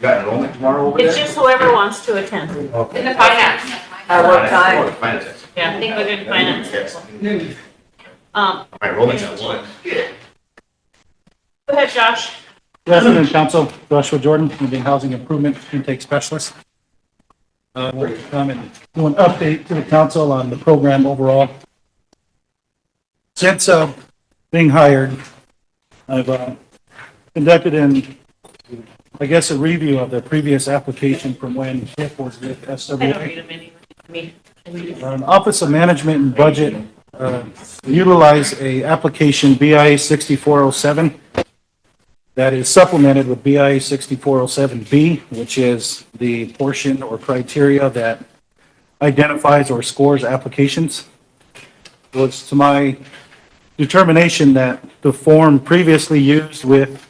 S19: Got enrollment tomorrow over
S1: It's
S19: there?
S1: just whoever wants to attend.
S13: in the finance?
S5: At what time?
S1: Yeah, I think we're doing finance.
S19: My enrollment's at 1.
S1: Go ahead, Josh.
S21: Good afternoon, Council. Joshua Jordan, I'm the Housing Improvement Intake Specialist. We'll come and do an update to the council on the program overall. Since being hired, I've conducted I guess, a review of the previous application from when Chip was with
S1: I don't
S21: SWA.
S1: read them anyway.
S21: Office of Management and Budget utilize a application BI 6407 that is supplemented with BI 6407B, which is the portion or criteria that identifies or scores applications. It was to my determination that the form previously used with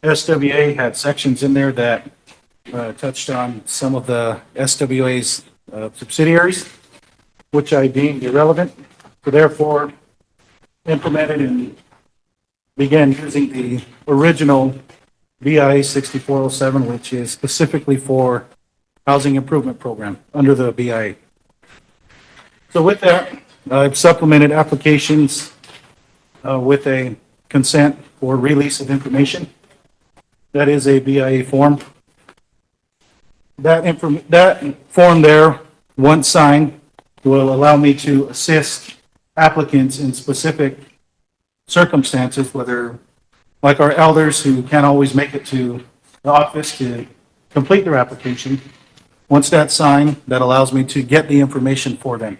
S21: SWA had sections in there that touched on some of the SWA's subsidiaries, which I deemed irrelevant. So therefore, implemented and began using the original BI 6407, which is specifically for housing improvement program under the BIA. So with that, I've supplemented applications with a consent for release of information. That is a BIA form. That form there, once signed, will allow me to assist applicants in specific circumstances, whether like our elders who can't always make it to the office to complete their application. Once that's signed, that allows me to get the information for them.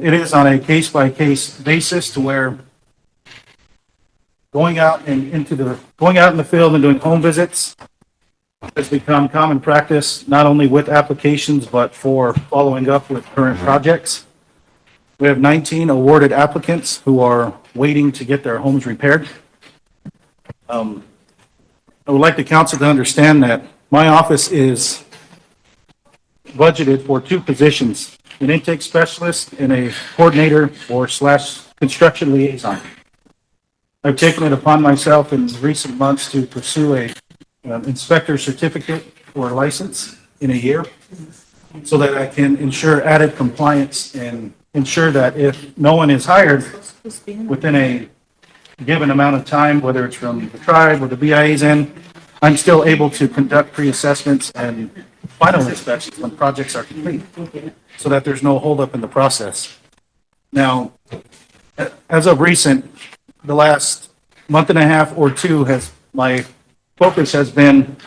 S21: It is on a case-by-case basis to where going out in the field and doing home visits has become common practice, not only with applications, but for following up with current projects. We have 19 awarded applicants who are waiting to get their homes repaired. I would like the council to understand that my office is budgeted for 2 positions, an intake specialist and a coordinator or / construction liaison. I've taken it upon myself in recent months to pursue a inspector certificate or license in a year so that I can ensure added compliance and ensure that if no one is hired within a given amount of time, whether it's from the tribe or the BIA's end, I'm still able to conduct pre-assessments and final inspections when projects are complete, so that there's no holdup in the process. Now, as of recent, the last month and a half or two my focus has been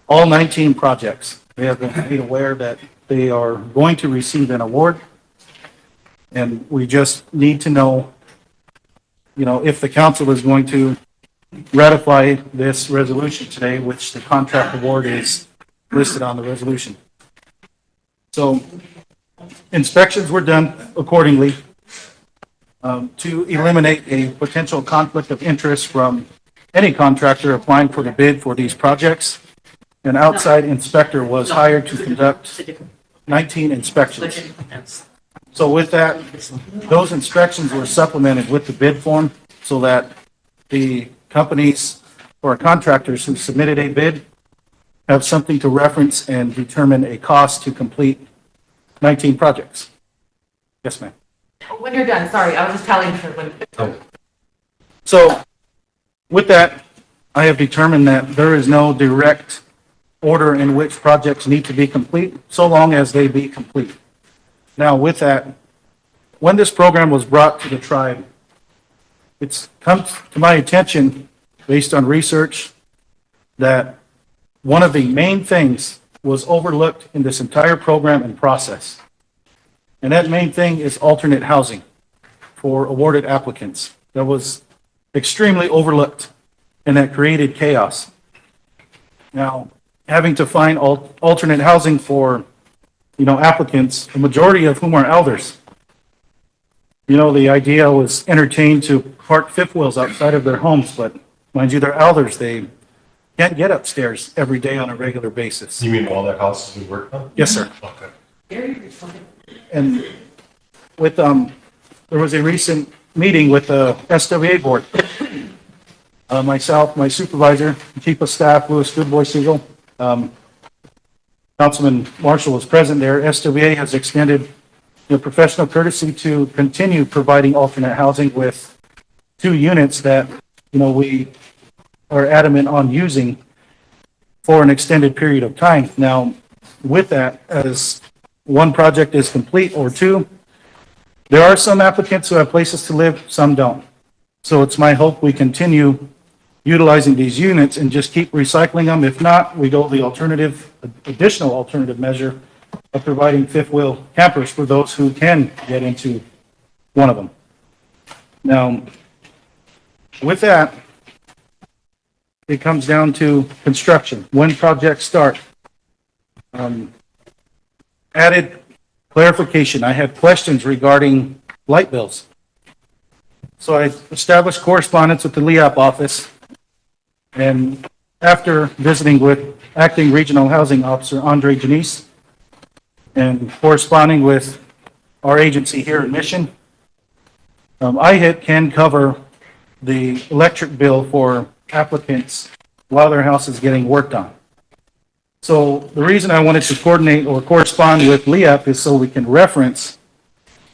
S21: all 19 projects. They have been made aware that they are going to receive an award. And we just need to know, if the council is going to ratify this resolution today, which the contract award is listed on the resolution. So inspections were done accordingly to eliminate a potential conflict of interest from any contractor applying for the bid for these projects. An outside inspector was hired to conduct 19 inspections. So with that, those inspections were supplemented with the bid form so that the companies or contractors who submitted a bid have something to reference and determine a cost to complete 19 projects. Yes, ma'am.
S10: When you're done, sorry, I was just telling her when.
S21: So with that, I have determined that there is no direct order in which projects need to be complete, so long as they be complete. Now, with that, when this program was brought to the tribe, it's come to my attention, based on research, that one of the main things was overlooked in this entire program and process. And that main thing is alternate housing for awarded applicants. That was extremely overlooked, and that created chaos. Now, having to find alternate housing for applicants, the majority of whom are elders. The idea was entertained to park fifth wheels outside of their homes, but mind you, they're elders. They can't get upstairs every day on a regular basis.
S19: You mean all that houses we worked on?
S21: Yes, sir.
S19: Okay.
S21: And with, there was a recent meeting with the SWA board. Myself, my supervisor, chief of staff, Louis Goodboy Siegel, Councilman Marshall was present there. SWA has extended professional courtesy to continue providing alternate housing with 2 units that, we are adamant on using for an extended period of time. Now, with that, as one project is complete or 2, there are some applicants who have places to live, some don't. So it's my hope we continue utilizing these units and just keep recycling them. If not, we go the additional alternative measure of providing fifth wheel campers for those who can get into one of them. Now, with that, it comes down to construction. When projects start, added clarification. I had questions regarding light bills. So I established correspondence with the LEAP office. And after visiting with Acting Regional Housing Officer Andre Janice and corresponding with our agency here in Mission, IHIT can cover the electric bill for applicants while their house is getting worked on. So the reason I wanted to coordinate or correspond with LEAP is so we can reference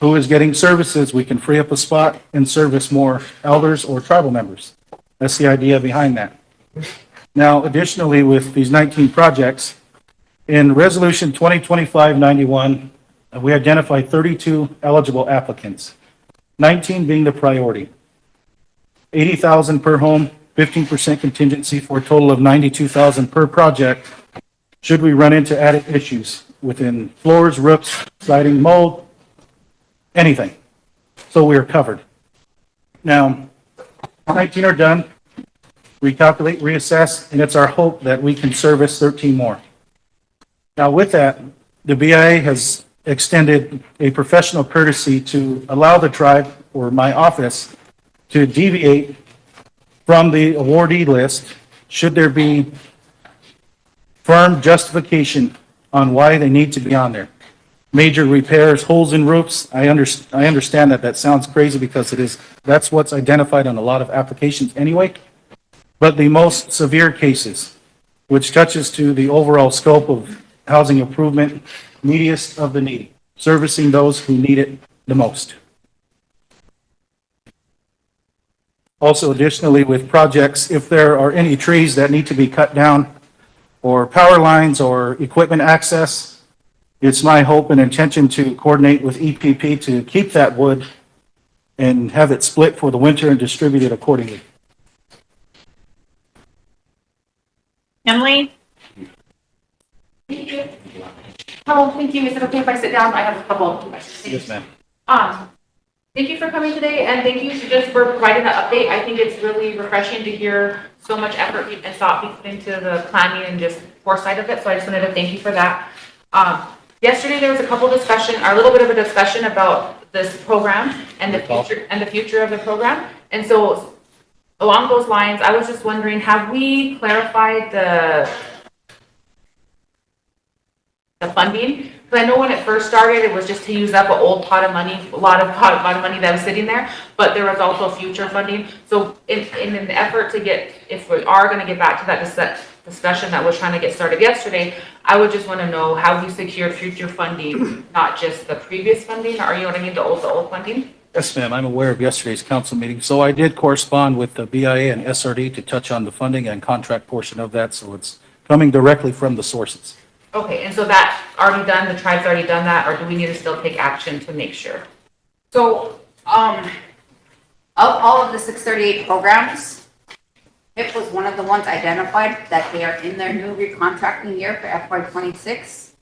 S21: who is getting services. We can free up a spot and service more elders or tribal members. That's the idea behind that. Now, additionally, with these 19 projects, in Resolution 2025-91, we identified 32 eligible applicants, 19 being the priority. 80,000 per home, 15% contingency for a total of 92,000 per project should we run into added issues within floors, roofs, siding, mold, anything. So we are covered. Now, 19 are done. Recalculate, reassess, and it's our hope that we can service 13 more. Now with that, the BIA has extended a professional courtesy to allow the tribe or my office to deviate from the awardee list should there be firm justification on why they need to be on there. Major repairs, holes in roofs, I understand that sounds crazy because it is, that's what's identified on a lot of applications anyway. But the most severe cases, which touches to the overall scope of housing improvement, neediest of the needy, servicing those who need it the most. Also, additionally, with projects, if there are any trees that need to be cut down or power lines or equipment access. It's my hope and intention to coordinate with EPP to keep that wood and have it split for the winter and distribute it accordingly.
S1: Emily?
S10: Hello, thank you. Is it okay if I sit down? I have a couple of questions.
S21: Yes, ma'am.
S10: Thank you for coming today, and thank you just for providing that update. I think it's really refreshing to hear so much effort and thought be put into the planning and just foresight of it, so I just wanted to thank you for that. Yesterday, there was a little bit of a discussion about this program and the future of the program. And so along those lines, I was just wondering, have we clarified the funding? Because I know when it first started, it was just to use up an old pot of money, a lot of money that was sitting there, but there was also future funding. So in an effort to get, if we are going to get back to that discussion that was trying to get started yesterday, I would just want to know how you secured future funding, not just the previous funding, or you know what I mean, the old funding?
S21: Yes, ma'am. I'm aware of yesterday's council meeting. So I did correspond with the BIA and SRD to touch on the funding and contract portion of that. So it's coming directly from the sources.
S10: Okay, and so that's already done, the tribe's already done that, or do we need to still take action to make sure?
S4: So, of all of the 638 programs, HIP was one of the ones identified that they are in their new recontracting year for FY '26.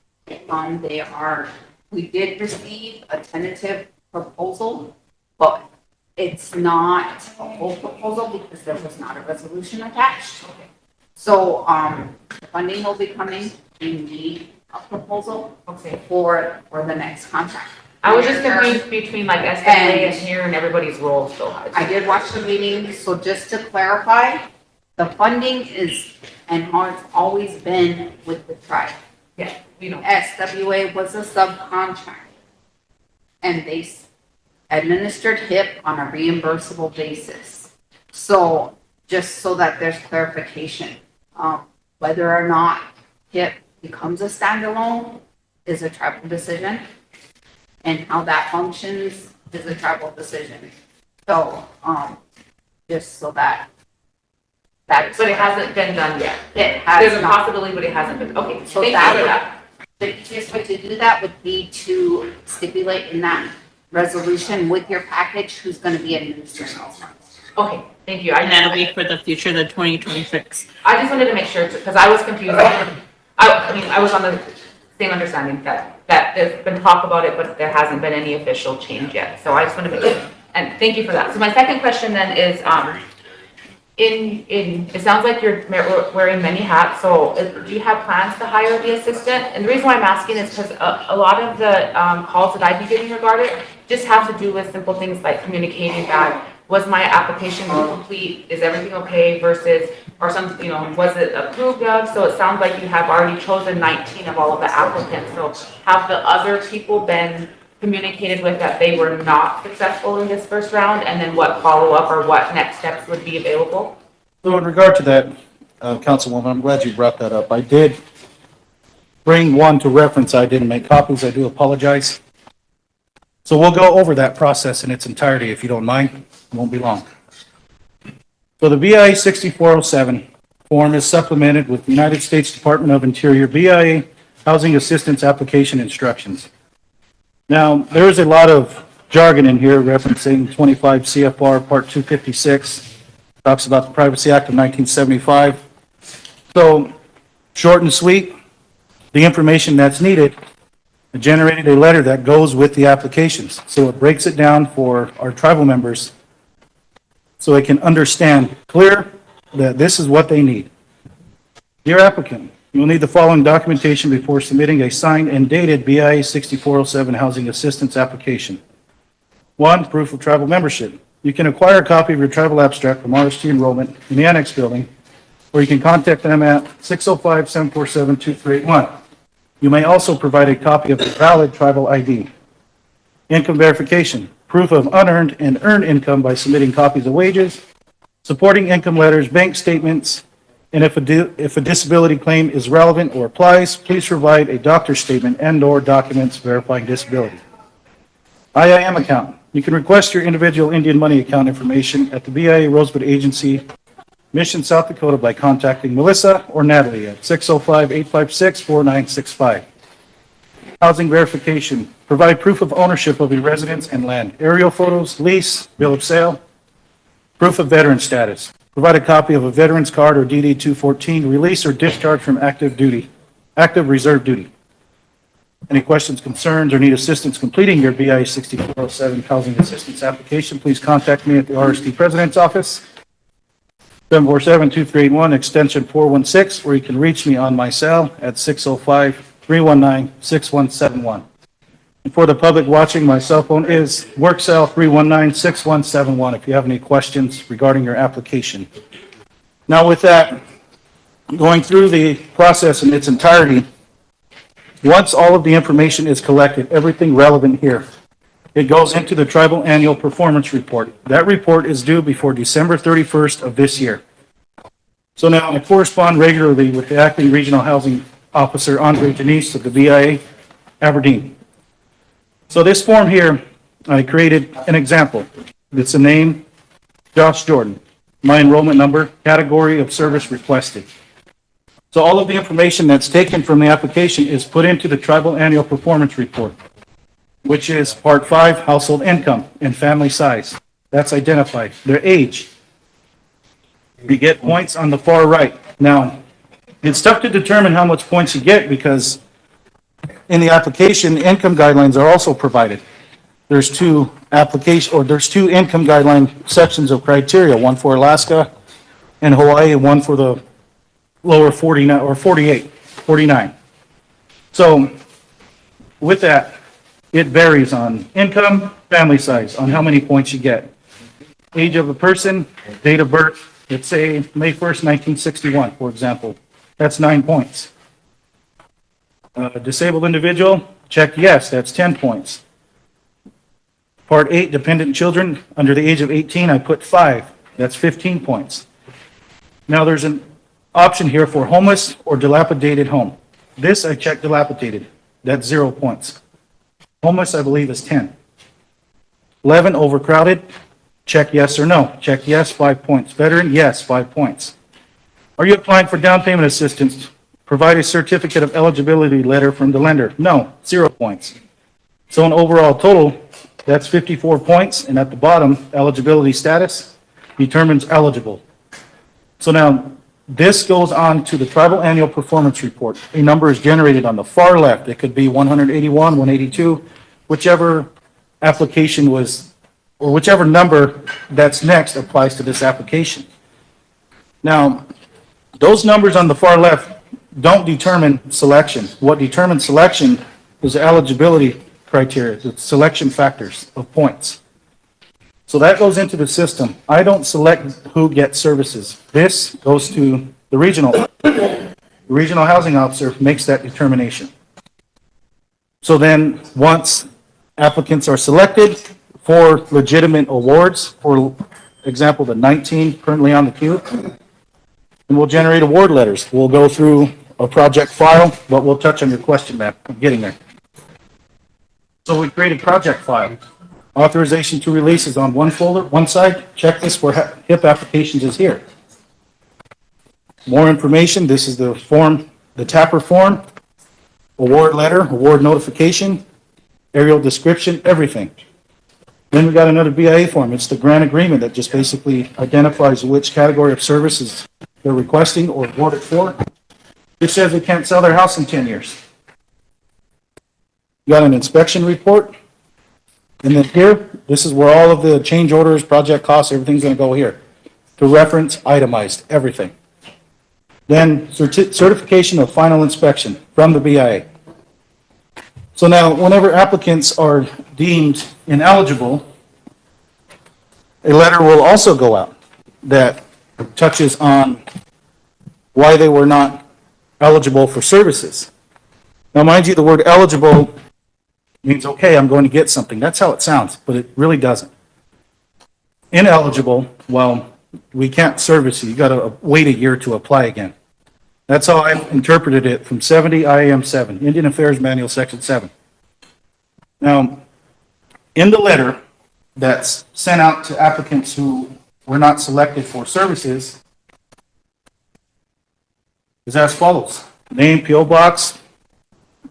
S4: We did receive a tentative proposal, but it's not a full proposal because there was not a resolution attached. So, the funding will be coming. We need a proposal for the next contract.
S10: I was just confused between like SWA and here and everybody's roles still.
S4: I did watch the meeting, so just to clarify, the funding is and how it's always been with the tribe.
S10: Yeah, we know.
S4: SWA was a subcontract, and they administered HIP on a reimbursable basis. So just so that there's clarification, whether or not HIP becomes a standalone is a tribal decision, and how that functions is a tribal decision. So, just so that.
S10: But it hasn't been done yet.
S4: It has
S10: There's a
S4: not.
S10: possibility, but it hasn't been. Okay,
S4: So
S10: thank you
S4: that
S10: for
S4: would,
S10: that.
S4: the easiest way to do that would be to stipulate in that resolution with your package who's gonna be administering those funds.
S10: Okay, thank you.
S1: And that'll be for the future, the 2026.
S10: I just wanted to make sure, because I was confused. I was on the same understanding that there's been talk about it, but there hasn't been any official change yet. So I just want to make sure, and thank you for that. So my second question then is, it sounds like you're wearing many hats, so do you have plans to hire the assistant? And the reason why I'm asking is because a lot of the calls that I've been getting regarding it just have to do with simple things like communicating back. Was my application complete? Is everything okay? Versus, or some, was it approved of? So it sounds like you have already chosen 19 of all of the applicants. So have the other people been communicated with that they were not successful in this first round? And then what follow-up or what next steps would be available?
S21: So in regard to that, Councilwoman, I'm glad you brought that up. I did bring one to reference. I didn't make copies. I do apologize. So we'll go over that process in its entirety, if you don't mind. It won't be long. So the BIA 6407 form is supplemented with the United States Department of Interior BIA Housing Assistance Application Instructions. Now, there is a lot of jargon in here referencing 25 CFR Part 256. Talks about the Privacy Act of 1975. So, short and sweet, the information that's needed, I generated a letter that goes with the applications. So it breaks it down for our tribal members so they can understand clear that this is what they need. Dear applicant, you will need the following documentation before submitting a signed and dated BIA 6407 housing assistance application. 1, proof of tribal membership. You can acquire a copy of your tribal abstract from RST enrollment in the annex building, or you can contact them at 605-747-2381. You may also provide a copy of the valid tribal ID. Income verification, proof of unearned and earned income by submitting copies of wages, supporting income letters, bank statements, and if a disability claim is relevant or applies, please provide a doctor's statement and/or documents verifying disability. IIM account. You can request your individual Indian money account information at the BIA Rosebud Agency Mission, South Dakota by contacting Melissa or Natalie at 605-856-4965. Housing verification, provide proof of ownership of your residence and land. Aerial photos, lease, bill of sale, proof of veteran status. Provide a copy of a veteran's card or DD 214, release or discharge from active reserve duty. Any questions, concerns, or need assistance completing your BI 6407 housing assistance application, please contact me at the RST President's Office, 747-2381, extension 416, or you can reach me on my cell at 605-319-6171. And for the public watching, my cell phone is work cell 319-6171 if you have any questions regarding your application. Now with that, going through the process in its entirety, once all of the information is collected, everything relevant here, it goes into the tribal annual performance report. That report is due before December 31st of this year. So now I correspond regularly with the acting regional housing officer, Andre Denise of the BIA, Aberdeen. So this form here, I created an example. It's a name, Josh Jordan, my enrollment number, category of service requested. So all of the information that's taken from the application is put into the tribal annual performance report, which is part 5, household income and family size. That's identified. Their age. You get points on the far right. Now, it's tough to determine how much points you get because in the application, income guidelines are also provided. There's two income guideline sections of criteria, one for Alaska and Hawaii, and one for the lower 49 or 49. So with that, it varies on income, family size, on how many points you get. Age of a person, date of birth, let's say May 1st, 1961, for example. That's 9 points. Disabled individual, check yes, that's 10 points. Part 8, dependent children under the age of 18, I put 5, that's 15 points. Now there's an option here for homeless or dilapidated home. This I checked dilapidated, that's 0 points. Homeless, I believe, is 10. 11, overcrowded, check yes or no. Check yes, 5 points. Veteran, yes, 5 points. Are you applying for down payment assistance? Provide a certificate of eligibility letter from the lender. No, 0 points. So an overall total, that's 54 points. And at the bottom, eligibility status determines eligible. So now this goes on to the tribal annual performance report. A number is generated on the far left. It could be 181, 182, whichever application was, or whichever number that's next applies to this application. Now, those numbers on the far left don't determine selection. What determines selection is the eligibility criteria, the selection factors of points. So that goes into the system. I don't select who gets services. This goes to the regional. The regional housing officer makes that determination. So then once applicants are selected for legitimate awards, for example, the 19 currently on the queue, and we'll generate award letters. We'll go through a project file, but we'll touch on your question map. I'm getting there. So we created project file. Authorization to release is on one folder, one side. Checklist for HIP applications is here. More information. This is the form, the TAPR form, award letter, award notification, aerial description, everything. Then we got another BIA form. It's the grant agreement that just basically identifies which category of services they're requesting or awarded for. It says they can't sell their house in 10 years. You got an inspection report. And then here, this is where all of the change orders, project costs, everything's going to go here. To reference, itemized, everything. Then certification of final inspection from the BIA. So now, whenever applicants are deemed ineligible, a letter will also go out that touches on why they were not eligible for services. Now, mind you, the word eligible means, okay, I'm going to get something. That's how it sounds, but it really doesn't. Ineligible, well, we can't service you. You got to wait a year to apply again. That's how I interpreted it from 70 IAM 7, Indian Affairs Manual, Section 7. Now, in the letter that's sent out to applicants who were not selected for services, is as follows. Name, P.O. Box,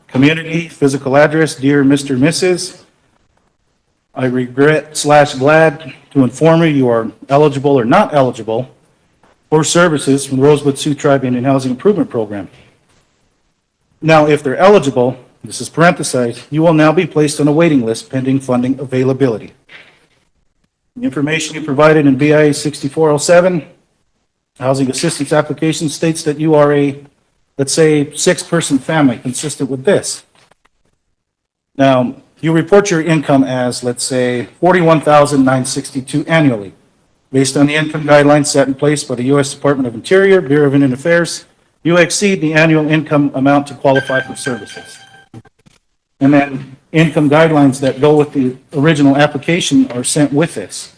S21: community, physical address, dear Mr. Mrs. I regret/glad to inform you you are eligible or not eligible for services from the Rosebud Sioux Tribe Indian Housing Improvement Program. Now, if they're eligible, this is parenthesized, you will now be placed on a waiting list pending funding availability. The information you provided in BIA 6407, housing assistance application, states that you are a, let's say, 6-person family consistent with this. Now, you report your income as, let's say, $41,962 annually, based on the income guidelines set in place by the U.S. Department of Interior, Bureau of Indian Affairs. You exceed the annual income amount to qualify for services. And then income guidelines that go with the original application are sent with this.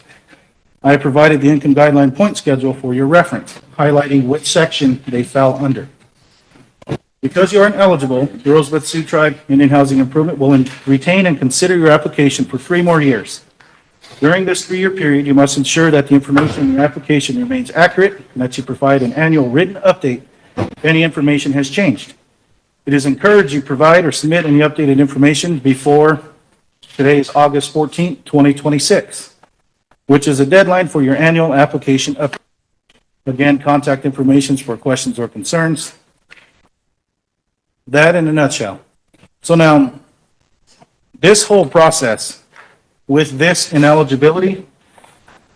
S21: I provided the income guideline point schedule for your reference, highlighting which section they fell under. Because you aren't eligible, the Rosebud Sioux Tribe Indian Housing Improvement will retain and consider your application for 3 more years. During this 3-year period, you must ensure that the information in your application remains accurate and that you provide an annual written update if any information has changed. It is encouraged you provide or submit any updated information before today is August 14th, 2026, which is a deadline for your annual application update. Again, contact information for questions or concerns. That in a nutshell. So now, this whole process with this ineligibility,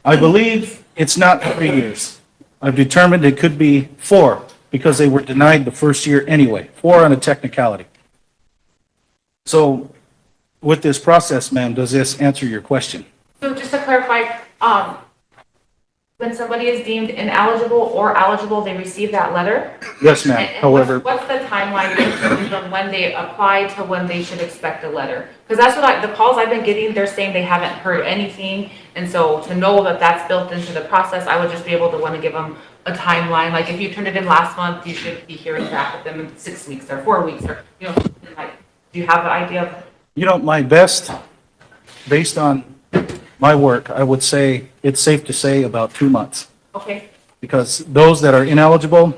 S21: I believe it's not 3 years. I've determined it could be 4 because they were denied the first year anyway, 4 on a technicality. So with this process, ma'am, does this answer your question?
S10: So just to clarify, when somebody is deemed ineligible or eligible, they receive that letter?
S21: Yes, ma'am.
S10: And
S21: However,
S10: what's the timeline from when they apply to when they should expect a letter? Because that's what the calls I've been getting, they're saying they haven't heard anything. And so to know that that's built into the process, I would just be able to want to give them a timeline. Like if you turned it in last month, you should be hearing back with them in 6 weeks or 4 weeks or, you know, like, do you have an idea of?
S21: you know, my best, based on my work, I would say it's safe to say about 2 months.
S10: Okay.
S21: Because those that are ineligible,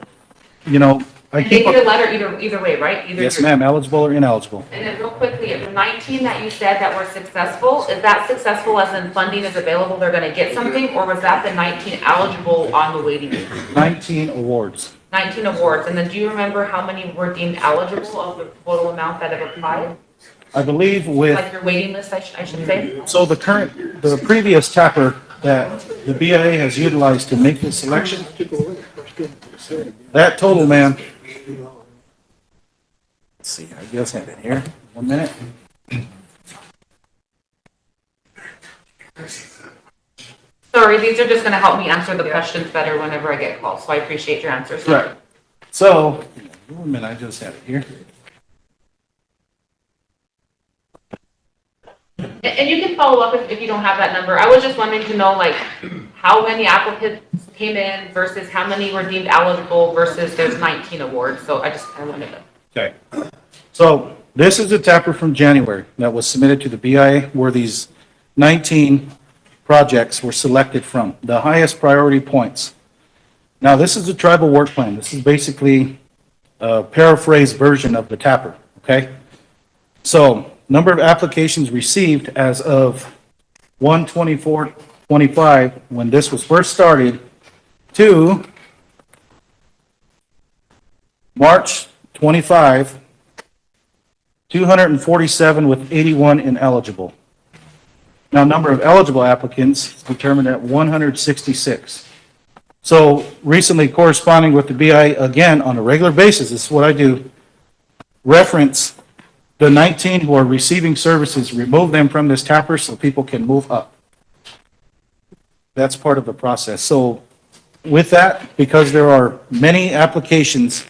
S21: you know, I
S10: And they
S21: keep.
S10: get a letter either way, right? Either
S21: Yes,
S10: you're-
S21: ma'am, eligible or ineligible.
S10: And then real quickly, the 19 that you said that were successful, is that successful as in funding is available, they're gonna get something? Or was that the 19 eligible on the waiting list?
S21: 19 awards.
S10: 19 awards, and then do you remember how many were deemed eligible of the total amount that have applied?
S21: I believe with.
S10: Like your waiting list, I should say?
S21: So the previous tapper that the BIA has utilized to make this selection, that total, man. Let's see, I just have it here. 1 minute.
S10: Sorry, these are just gonna help me answer the questions better whenever I get calls, so I appreciate your answers.
S21: Right. So, 1 minute, I just have it here.
S10: And you can follow up if you don't have that number. I was just wanting to know, like, how many applicants came in versus how many were deemed eligible versus there's 19 awards. So I wanted to.
S21: Okay. So this is a tapper from January that was submitted to the BIA where these 19 projects were selected from, the highest priority points. Now, this is a tribal work plan. This is basically a paraphrased version of the tapper, okay? So number of applications received as of 1/24/25, when this was first started, to March 25, 247 with 81 ineligible. Now, number of eligible applicants is determined at 166. So recently, corresponding with the BI again on a regular basis, this is what I do, reference the 19 who are receiving services, remove them from this tapper so people can move up. That's part of the process. So with that, because there are many applications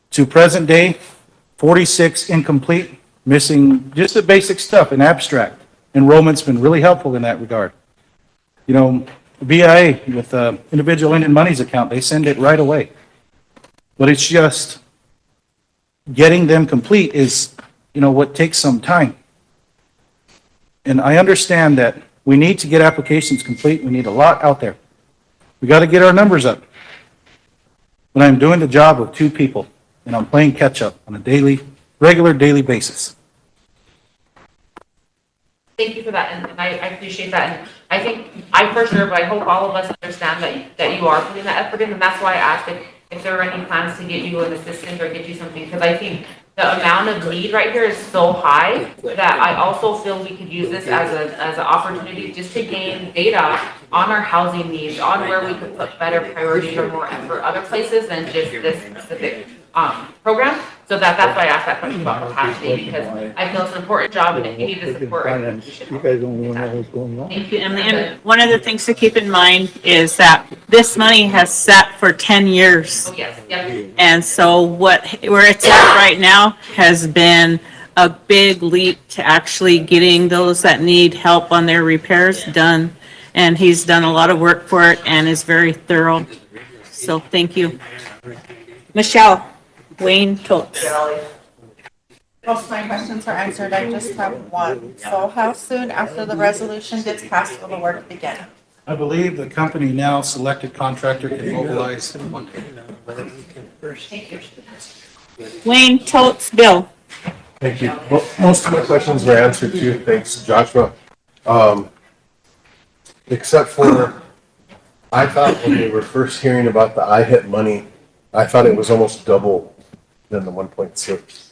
S21: to present day, 46 incomplete, missing just the basic stuff in abstract. Enrollment's been really helpful in that regard. You know, BIA with Individual Indian Monies account, they send it right away. But it's just getting them complete is, you know, what takes some time. And I understand that we need to get applications complete. We need a lot out there. We got to get our numbers up. but I'm doing the job of two people, and I'm playing catch-up on a regular daily basis.
S10: Thank you for that, and I appreciate that, and I think, I for sure, but I hope all of us understand that you are putting that effort in, and that's why I asked if there are any plans to get you an assistant or get you something, because I think the amount of need right here is so high that I also feel we could use this as an opportunity just to gain data on our housing needs, on where we could put better priorities or more effort other places than just this specific program. So that's why I asked that question about capacity, because I feel it's an important job, and if you need the support, I think we should help.
S12: You guys don't know what's going on.
S1: Thank you. And one of the things to keep in mind is that this money has sat for 10 years.
S10: Oh, yes, yep.
S1: And so where it's at right now has been a big leap to actually getting those that need help on their repairs done. And he's done a lot of work for it and is very thorough. So thank you. Michelle, Wayne Totes.
S11: Most of my questions are answered. I just have one. So how soon after the resolution gets passed will the work begin?
S21: I believe the company now selected contractor can mobilize.
S1: Wayne Totes, Bill.
S19: Thank you. Well, most of my questions were answered too. Thanks, Joshua. Except for, I thought when we were first hearing about the IHIT money, I thought it was almost double than the 1.6.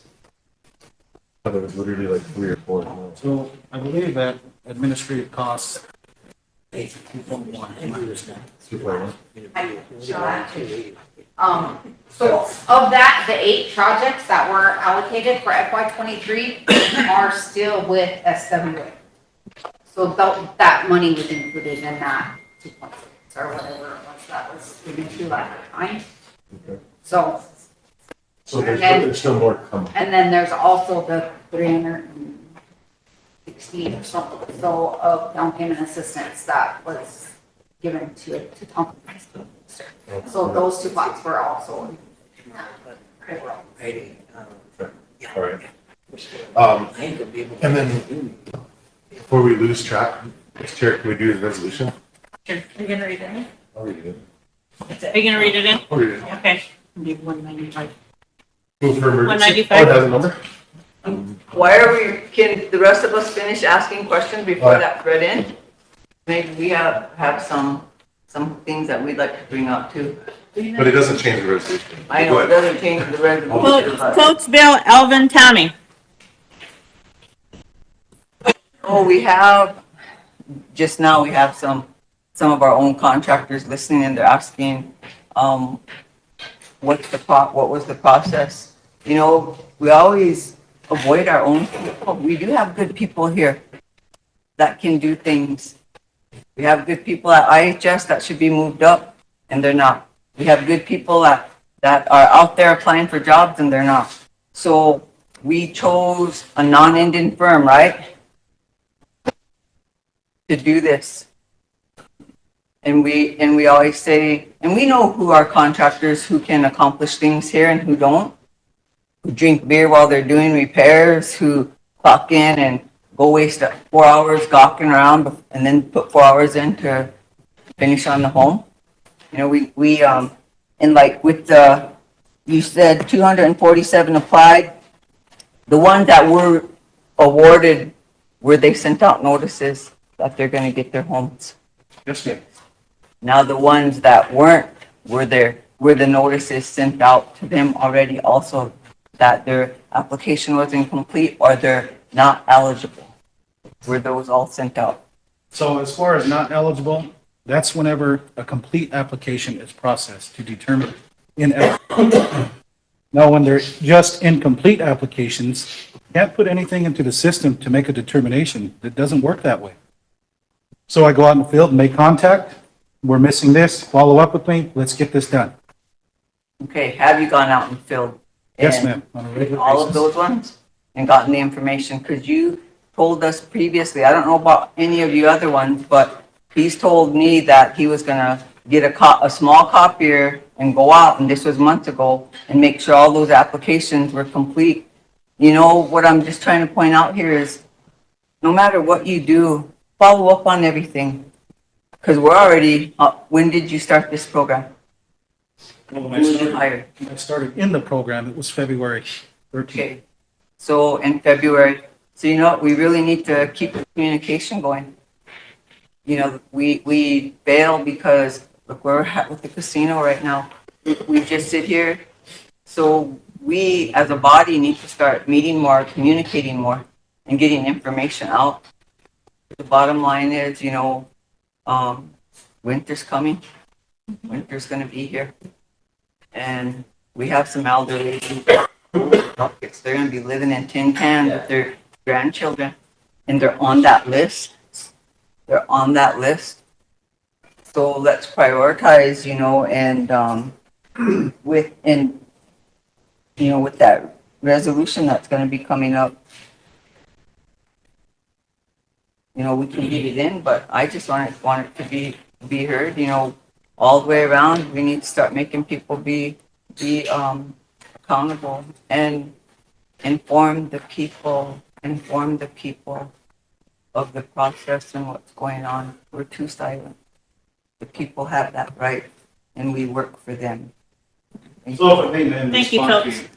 S19: I thought it was literally like 3 or 4 more.
S21: So I believe that administrative costs. 2.1, I understand.
S19: 2.1.
S4: So of that, the 8 projects that were allocated for FY '23 are still with SWA. So that money was included in that 2.6 or whatever it was that was given to at the time.
S19: Okay.
S4: So
S19: there's still more coming.
S4: and then there's also the 360 or something, so of down payment assistance that was given to Tom. So those 2 pots were also in that.
S19: All right. And then before we lose track, Mr. Chair, can we do the resolution?
S1: Sure. Are you gonna read it in?
S19: I'll read it in.
S1: Are you gonna read it in?
S19: I'll read it in.
S1: Okay. 195.
S19: Move for emergency.
S1: 195.
S19: Oh, it has a number?
S5: Can the rest of us finish asking questions before that's read in? Maybe we have some things that we'd like to bring up too.
S19: But it doesn't change the resolution.
S5: I know it doesn't change the resolution, but.
S1: Totes, Bill, Alvin, Tommy.
S5: Oh, just now we have some of our own contractors listening and they're asking, what was the process? You know, we always avoid our own people. We do have good people here that can do things. We have good people at IHS that should be moved up and they're not. We have good people that are out there applying for jobs and they're not. So we chose a non-Indian firm, right? To do this. And we always say, and we know who are contractors who can accomplish things here and who don't, who drink beer while they're doing repairs, who clock in and go waste 4 hours gawking around and then put 4 hours in to finish on the home. You know, we and like with you said 247 applied, the ones that were awarded, were they sent out notices that they're going to get their homes?
S19: Yes, ma'am.
S5: Now the ones that weren't, were the notices sent out to them already also that their application was incomplete or they're not eligible? Were those all sent out?
S21: So as far as not eligible, that's whenever a complete application is processed to determine ineligible. Now, when they're just incomplete applications, you can't put anything into the system to make a determination. It doesn't work that way. So I go out in the field and make contact. We're missing this. Follow up with me. Let's get this done.
S5: Okay, have you gone out and filled?
S21: Yes, ma'am. On a regular
S5: All
S21: basis.
S5: of those ones and gotten the information? Because you told us previously, I don't know about any of you other ones, but he's told me that he was gonna get a small copier and go out, and this was months ago, and make sure all those applications were complete. You know, what I'm just trying to point out here is, no matter what you do, follow up on everything. Because we're already, when did you start this program?
S21: When
S5: Who was it hired?
S21: I started in the program, it was February 13th.
S5: Okay. So in February, so you know, what, we really need to keep the communication going. You know, we fail because look where we're at with the casino right now. We just sit here. So we as a body need to start meeting more, communicating more, and getting information out. The bottom line is, you know, winter's coming. Winter's gonna be here. And we have some elderly people. They're gonna be living in tin cans with their grandchildren, and they're on that list. They're on that list. So let's prioritize, you know, and with that resolution that's gonna be coming up, you know, we can get it in, but I just want it to be heard, you know, all the way around. We need to start making people be accountable and inform the people of the process and what's going on. We're too silent. The people have that right, and we work for them.
S21: So if I may, ma'am,
S1: Thank you,
S21: respond to
S1: Phil.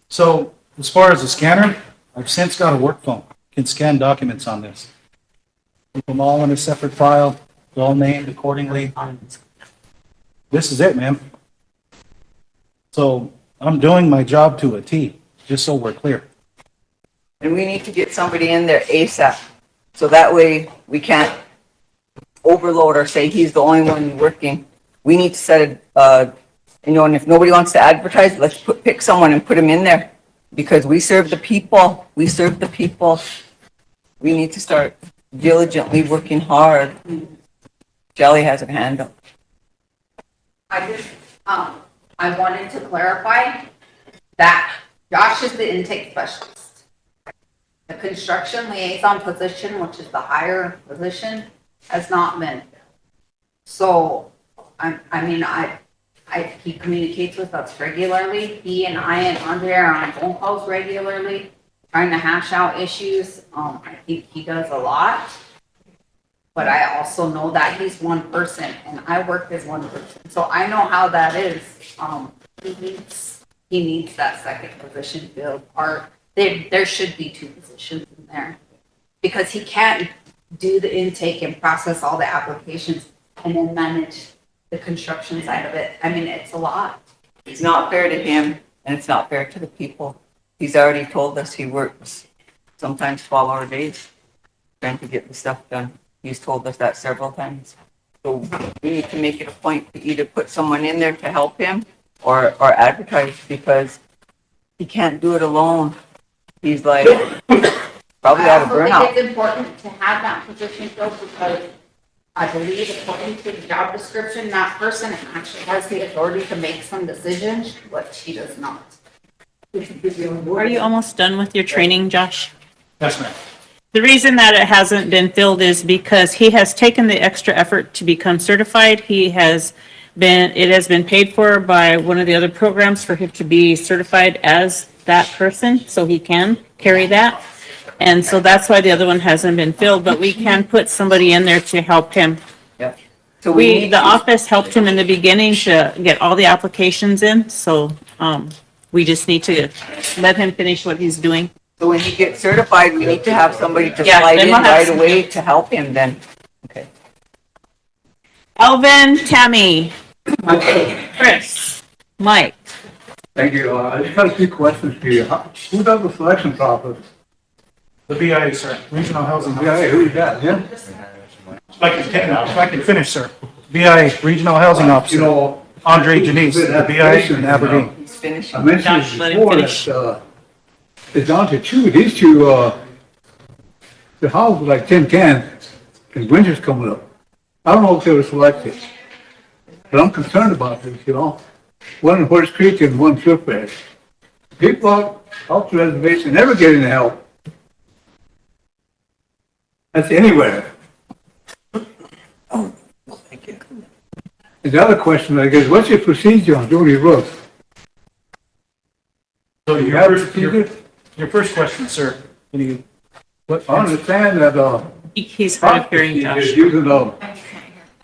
S21: So as far as the scanner, I've since got a work phone, can scan documents on this. Keep them all in a separate file, they're all named accordingly. This is it, ma'am. So I'm doing my job to a T, just so we're clear.
S5: And we need to get somebody in there ASAP, so that way we can't overload or say he's the only one working. We need to set you know, and if nobody wants to advertise, let's pick someone and put them in there, because we serve the people. We serve the people. We need to start diligently working hard. Jelly has her hand up.
S4: I wanted to clarify that Josh is the intake specialist. The construction liaison position, which is the higher position, has not been. So, he communicates with us regularly. He and I and Andre are on phone calls regularly, trying to hash out issues. I think he does a lot. But I also know that he's one person, and I work as one person. So I know how that is. He needs that second position filled, or there should be two positions in there. Because he can't do the intake and process all the applications and then manage the construction side of it. I mean, it's a lot.
S5: It's not fair to him, and it's not fair to the people. He's already told us he works sometimes 12-hour days trying to get the stuff done. He's told us that several times. So we need to make it a point to either put someone in there to help him or advertise, because he can't do it alone. He's like probably out of burnout.
S4: I also think it's important to have that position filled, because I believe according to the job description, that person actually has the authority to make some decisions, but he does not.
S1: Are you almost done with your training, Josh?
S21: Yes, ma'am.
S1: The reason that it hasn't been filled is because he has taken the extra effort to become certified. It has been paid for by one of the other programs for him to be certified as that person, so he can carry that. And so that's why the other one hasn't been filled, but we can put somebody in there to help him.
S5: Yeah. So
S1: The office helped him in the beginning to get all the applications in, so, we just need to let him finish what he's doing.
S5: So when he gets certified, we need to have somebody to
S1: Yeah,
S5: slide
S1: then
S5: in
S1: we'll have
S5: right
S1: some-
S5: away to help him then. Okay.
S1: Alvin, Tammy, Chris, Mike.
S9: Thank you. I just had a few questions for you. Who does the selection process?
S21: The BIA, sir, Regional Housing.
S9: Yeah, who's that, him?
S21: If I can finish, sir. BIA, Regional Housing Officer.
S9: You know,
S21: Andre Janice, the BIA in Aberdeen.
S5: He's finishing.
S9: I mentioned
S1: Josh, let him
S9: before
S1: finish.
S9: that, it's down to two, these two, the house was like tin cans, and winter's coming up. I don't know if they were selected, but I'm concerned about this, you know? One in Horse Creek and one Swiftbed. People out the reservation never get any help. That's anywhere.
S5: Oh, thank you.
S9: And the other question, I guess, what's your procedure on doing your roof?
S21: So
S9: You have a procedure?
S21: your first question, sir. Can you, what?
S9: I understand that,
S1: He's hard of hearing,
S9: is
S1: Josh.
S9: using,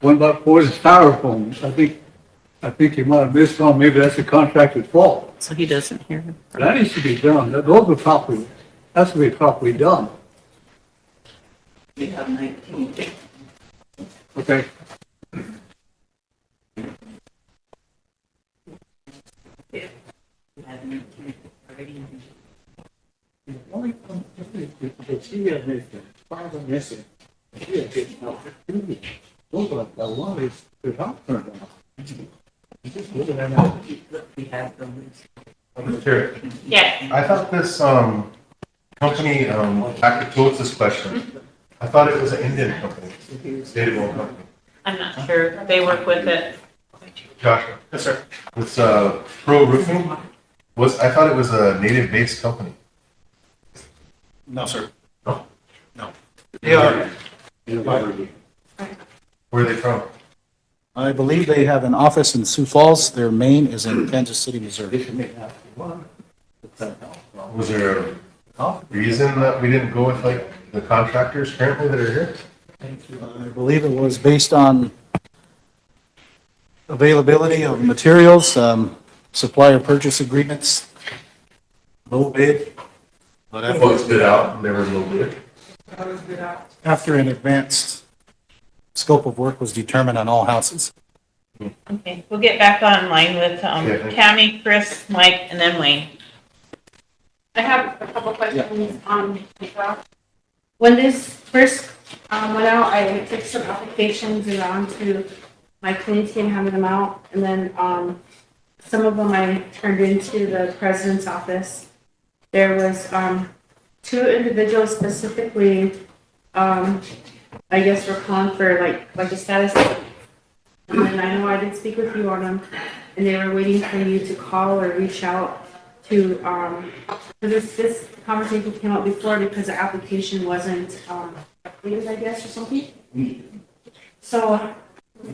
S9: 1x4 styrofoam. I think I think you might have missed on, maybe that's the contractor's fault.
S1: So he doesn't hear.
S9: That needs to be done. Those are properly, that's to be properly done.
S5: We have 19.
S9: Okay.
S19: Sure.
S1: Yeah.
S19: I thought this, company, I could pose this question. I thought it was an Indian company, state-owned company.
S1: I'm not sure. They work with it.
S19: Josh? Yes, sir. It's, Pro Roofing, I thought it was a native-based company.
S21: No, sir.
S19: No?
S21: No.
S19: Yeah. Where are they from?
S21: I believe they have an office in Sioux Falls. Their main is in Kansas City, Missouri.
S19: Was there a reason that we didn't go with like the contractors currently that are here?
S21: I believe it was based on availability of materials, supplier purchase agreements, low bid. But
S19: It was bid out and they were low bid.
S21: after an advanced scope of work was determined on all houses.
S1: Okay, we'll get back online with Tammy, Chris, Mike, and then Wayne.
S13: I have a couple questions on when this first went out, I took some applications around to my community and handed them out, and then some of them I turned into the president's office. There was 2 individuals specifically, I guess were calling for like a status. And then I know I did speak with you on them, and they were waiting for you to call or reach out to, this conversation came up before because the application wasn't completed, I guess, or something. So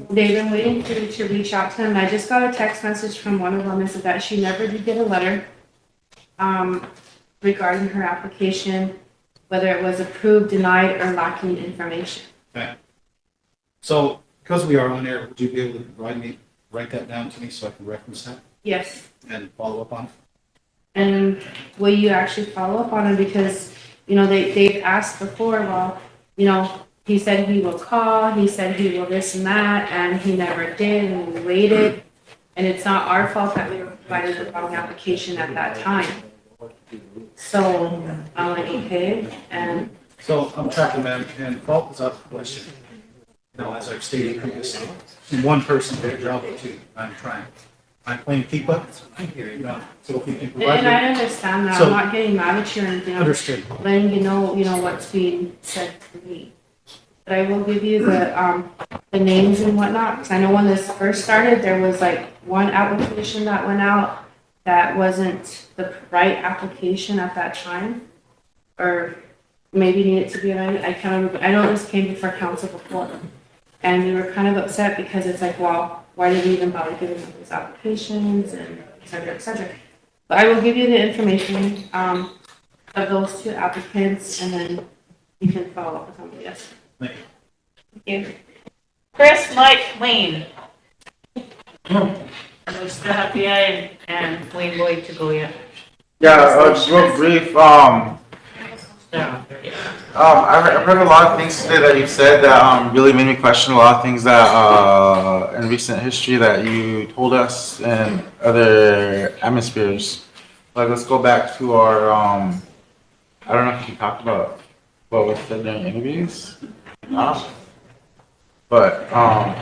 S13: they've been waiting for you to reach out to them. I just got a text message from one of them that said that she never did get a letter regarding her application, whether it was approved, denied, or lacking information.
S21: Okay. So, because we are on air, would you be able to write that down to me so I can reference that
S13: Yes.
S21: and follow up on it?
S13: And will you actually follow up on it? Because, they've asked before, well, he said he will call, he said he will this and that, and he never did, and we waited. And it's not our fault that we provided the wrong application at that time. So, I'm like, okay, and
S21: So I'm tracking that, and fault is out of the question. Now, as I've stated previously, one person did a job of 2. I'm trying. I'm playing keep up. So if you can provide
S13: and I understand that,
S21: So-
S13: I'm not getting mad at you or anything. I'm
S21: Understood.
S13: letting you know what's being said to me. But I will give you the names and whatnot, because I know when this first started, there was like one application that went out that wasn't the right application at that time, or maybe needed to be amended. I can't remember. I know this came before council before, and we were kind of upset because it's like, well, why did we even bother giving them these applications and et cetera, et cetera. But I will give you the information of those 2 applicants, and then you can follow up with somebody else.
S21: Thank
S1: Thank you. Chris, Mike, Wayne. And we still have BI and Wayne Boyd to go yet.
S2: Yeah, just real brief, I've heard a lot of things today that you've said that really made me question a lot of things that in recent history that you told us in other atmospheres. Like, let's go back to our, I don't know if you talked about what was said during interviews. But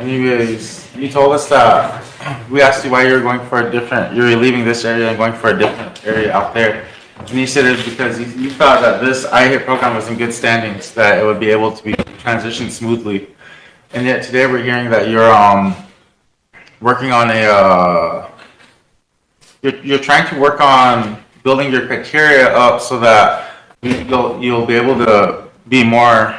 S2: anyways, you told us that we asked you why you were leaving this area and going for a different area out there. And you said it's because you thought that this iHit program was in good standings, that it would be able to be transitioned smoothly. And yet today we're hearing that you're working on you're trying to work on building your criteria up so that you'll be able to be more,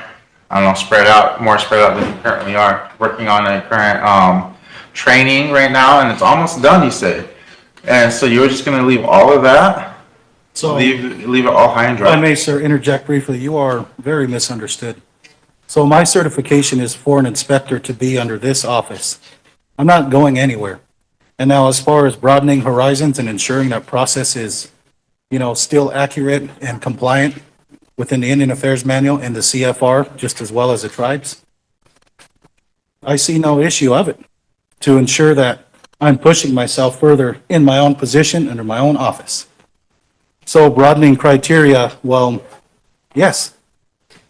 S2: more spread out than you currently are. Working on a current training right now, and it's almost done, you say. And so you were just going to leave all of that?
S21: So
S2: leave it all high and
S21: If I
S2: dry.
S21: may, sir, interject briefly, you are very misunderstood. So my certification is for an inspector to be under this office. I'm not going anywhere. And now as far as broadening horizons and ensuring that process is, still accurate and compliant within the Indian Affairs Manual and the CFR, just as well as the tribes, I see no issue of it to ensure that I'm pushing myself further in my own position under my own office. So broadening criteria, well, yes,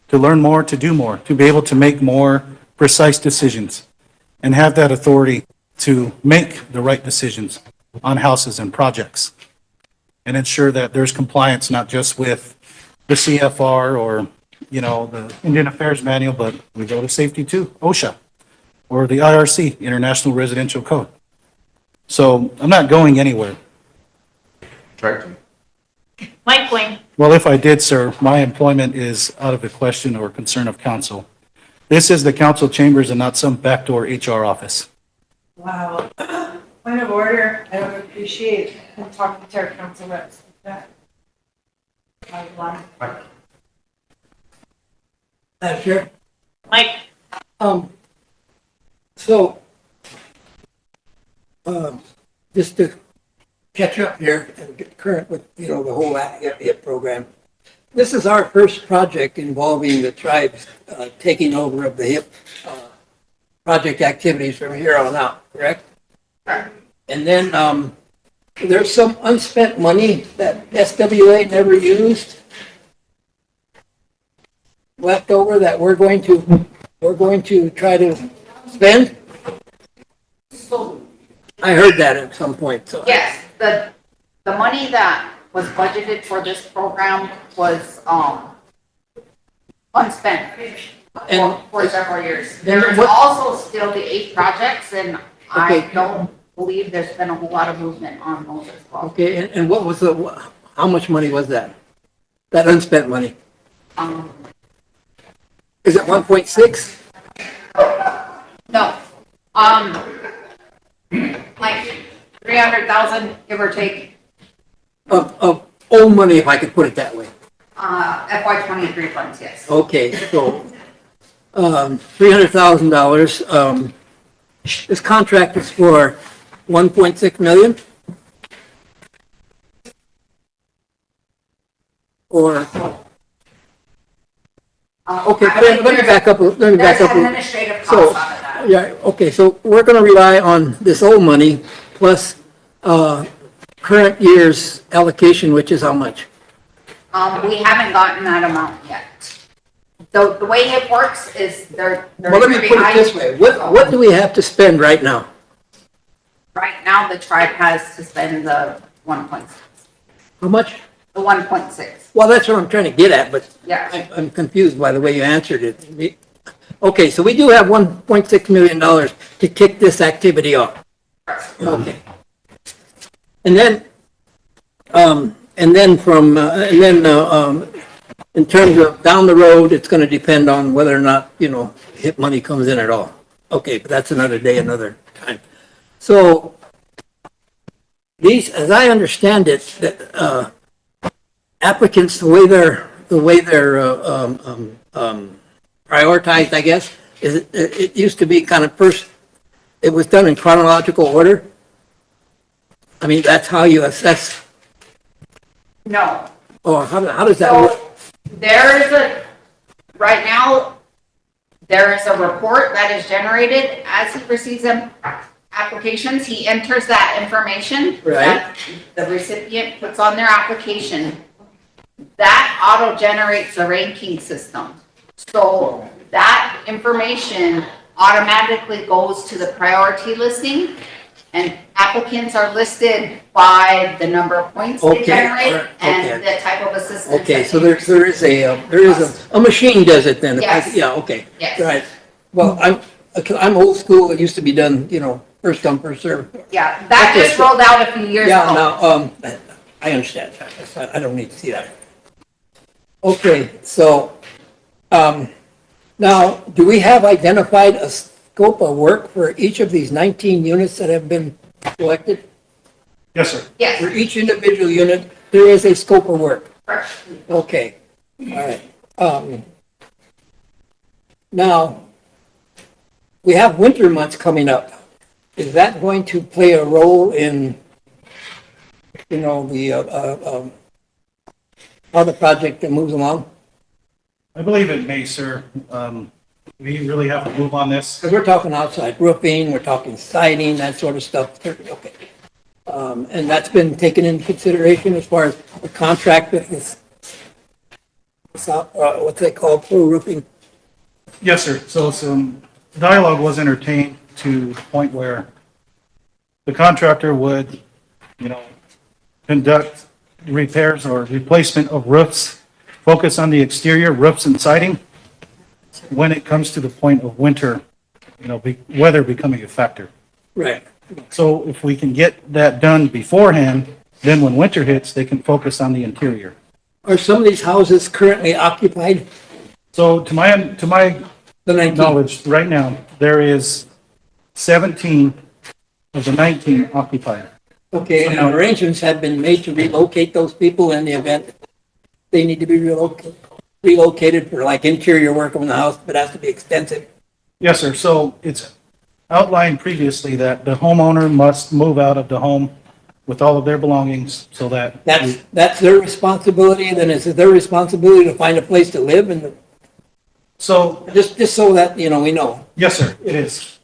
S21: to learn more, to do more, to be able to make more precise decisions and have that authority to make the right decisions on houses and projects and ensure that there's compliance, not just with the CFR or, the Indian Affairs Manual, but we go to safety too, OSHA, or the IRC, International Residential Code. So I'm not going anywhere.
S1: Mike Wing.
S21: Well, if I did, sir, my employment is out of the question or concern of council. This is the council chambers and not some backdoor HR office.
S7: Wow. Point of order, I would appreciate him talking to our council reps like that.
S12: Sure.
S1: Mike.
S12: So, just to catch up here and get current with, the whole HIP program. This is our first project involving the tribes taking over of the HIP project activities from here on out, correct? And then there's some unspent money that SWA never used left over that we're going to try to spend. I heard that at some point. So
S4: Yes, the money that was budgeted for this program was unspent for several years. There's also still the 8 projects, and I don't believe there's been a whole lot of movement on those as well.
S12: Okay, and what was how much money was that? That unspent money? Is it 1.6?
S4: No. Like 300,000, give or take.
S12: Of old money, if I could put it that way.
S4: FY 23 funds, yes.
S12: Okay, so, $300,000. This contract is for 1.6 million? Or? Okay, let me back up. Let me back up.
S4: There's administrative costs
S12: So,
S4: out of that.
S12: yeah, okay, so we're gonna rely on this old money plus, current year's allocation, which is how much?
S4: We haven't gotten that amount yet. The way it works is they're
S12: Well, let me put it this way. What do we have to spend right now?
S4: Right now, the tribe has to spend the 1.6.
S12: How much?
S4: The 1.6.
S12: Well, that's what I'm trying to get at, but
S4: Yeah.
S12: I'm confused by the way you answered it. Okay, so we do have $1.6 million to kick this activity off. Okay. And then, in terms of down the road, it's gonna depend on whether or not, HIP money comes in at all. Okay, but that's another day, another time. So, these, as I understand it, that, applicants, the way they're prioritized, I guess, is it used to be kind of first, it was done in chronological order. I mean, that's how you assess,
S4: No.
S12: or how does that
S4: So
S12: work?
S4: right now, there is a report that is generated as he receives them applications. He enters that information that the recipient puts on their application. That auto generates a ranking system. So that information automatically goes to the priority listing, and applicants are listed by the number of points they generate and the type of assistance.
S12: Okay, so there is a machine does it then?
S4: Yes.
S12: Yeah, okay.
S4: Yes.
S12: Right. Well, I'm old school. It used to be done, first come, first serve.
S4: Yeah, that
S12: Okay,
S4: just rolled out a few years ago.
S12: Yeah, now, I understand. I don't need to see that. Okay, so, now, do we have identified a scope of work for each of these 19 units that have been selected?
S21: Yes, sir.
S4: Yes.
S12: For each individual unit, there is a scope of work.
S4: Correct.
S12: Okay, all right. Now, we have winter months coming up. is that going to play a role in, you know, how the project moves along?
S21: I believe it may, sir. We really have to move on this.
S12: Because we're talking outside roofing, we're talking siding, that sort of stuff. Okay. And that's been taken into consideration as far as the contract with this, what they call pro roofing?
S21: Yes, sir. So some dialogue was entertained to the point where the contractor would, conduct repairs or replacement of roofs, focus on the exterior roofs and siding when it comes to the point of winter, weather becoming a factor.
S12: Right.
S21: So if we can get that done beforehand, then when winter hits, they can focus on the interior.
S12: Are some of these houses currently occupied?
S21: So to my knowledge, right now, there is 17 of the 19 occupied.
S12: Okay, and arrangements have been made to relocate those people in the event they need to be relocated for like interior work on the house, but it has to be extensive.
S21: Yes, sir. So it's outlined previously that the homeowner must move out of the home with all of their belongings so that.
S12: That's their responsibility, then is it their responsibility to find a place to live and
S21: so
S12: just so that, we know.
S21: Yes, sir, it is.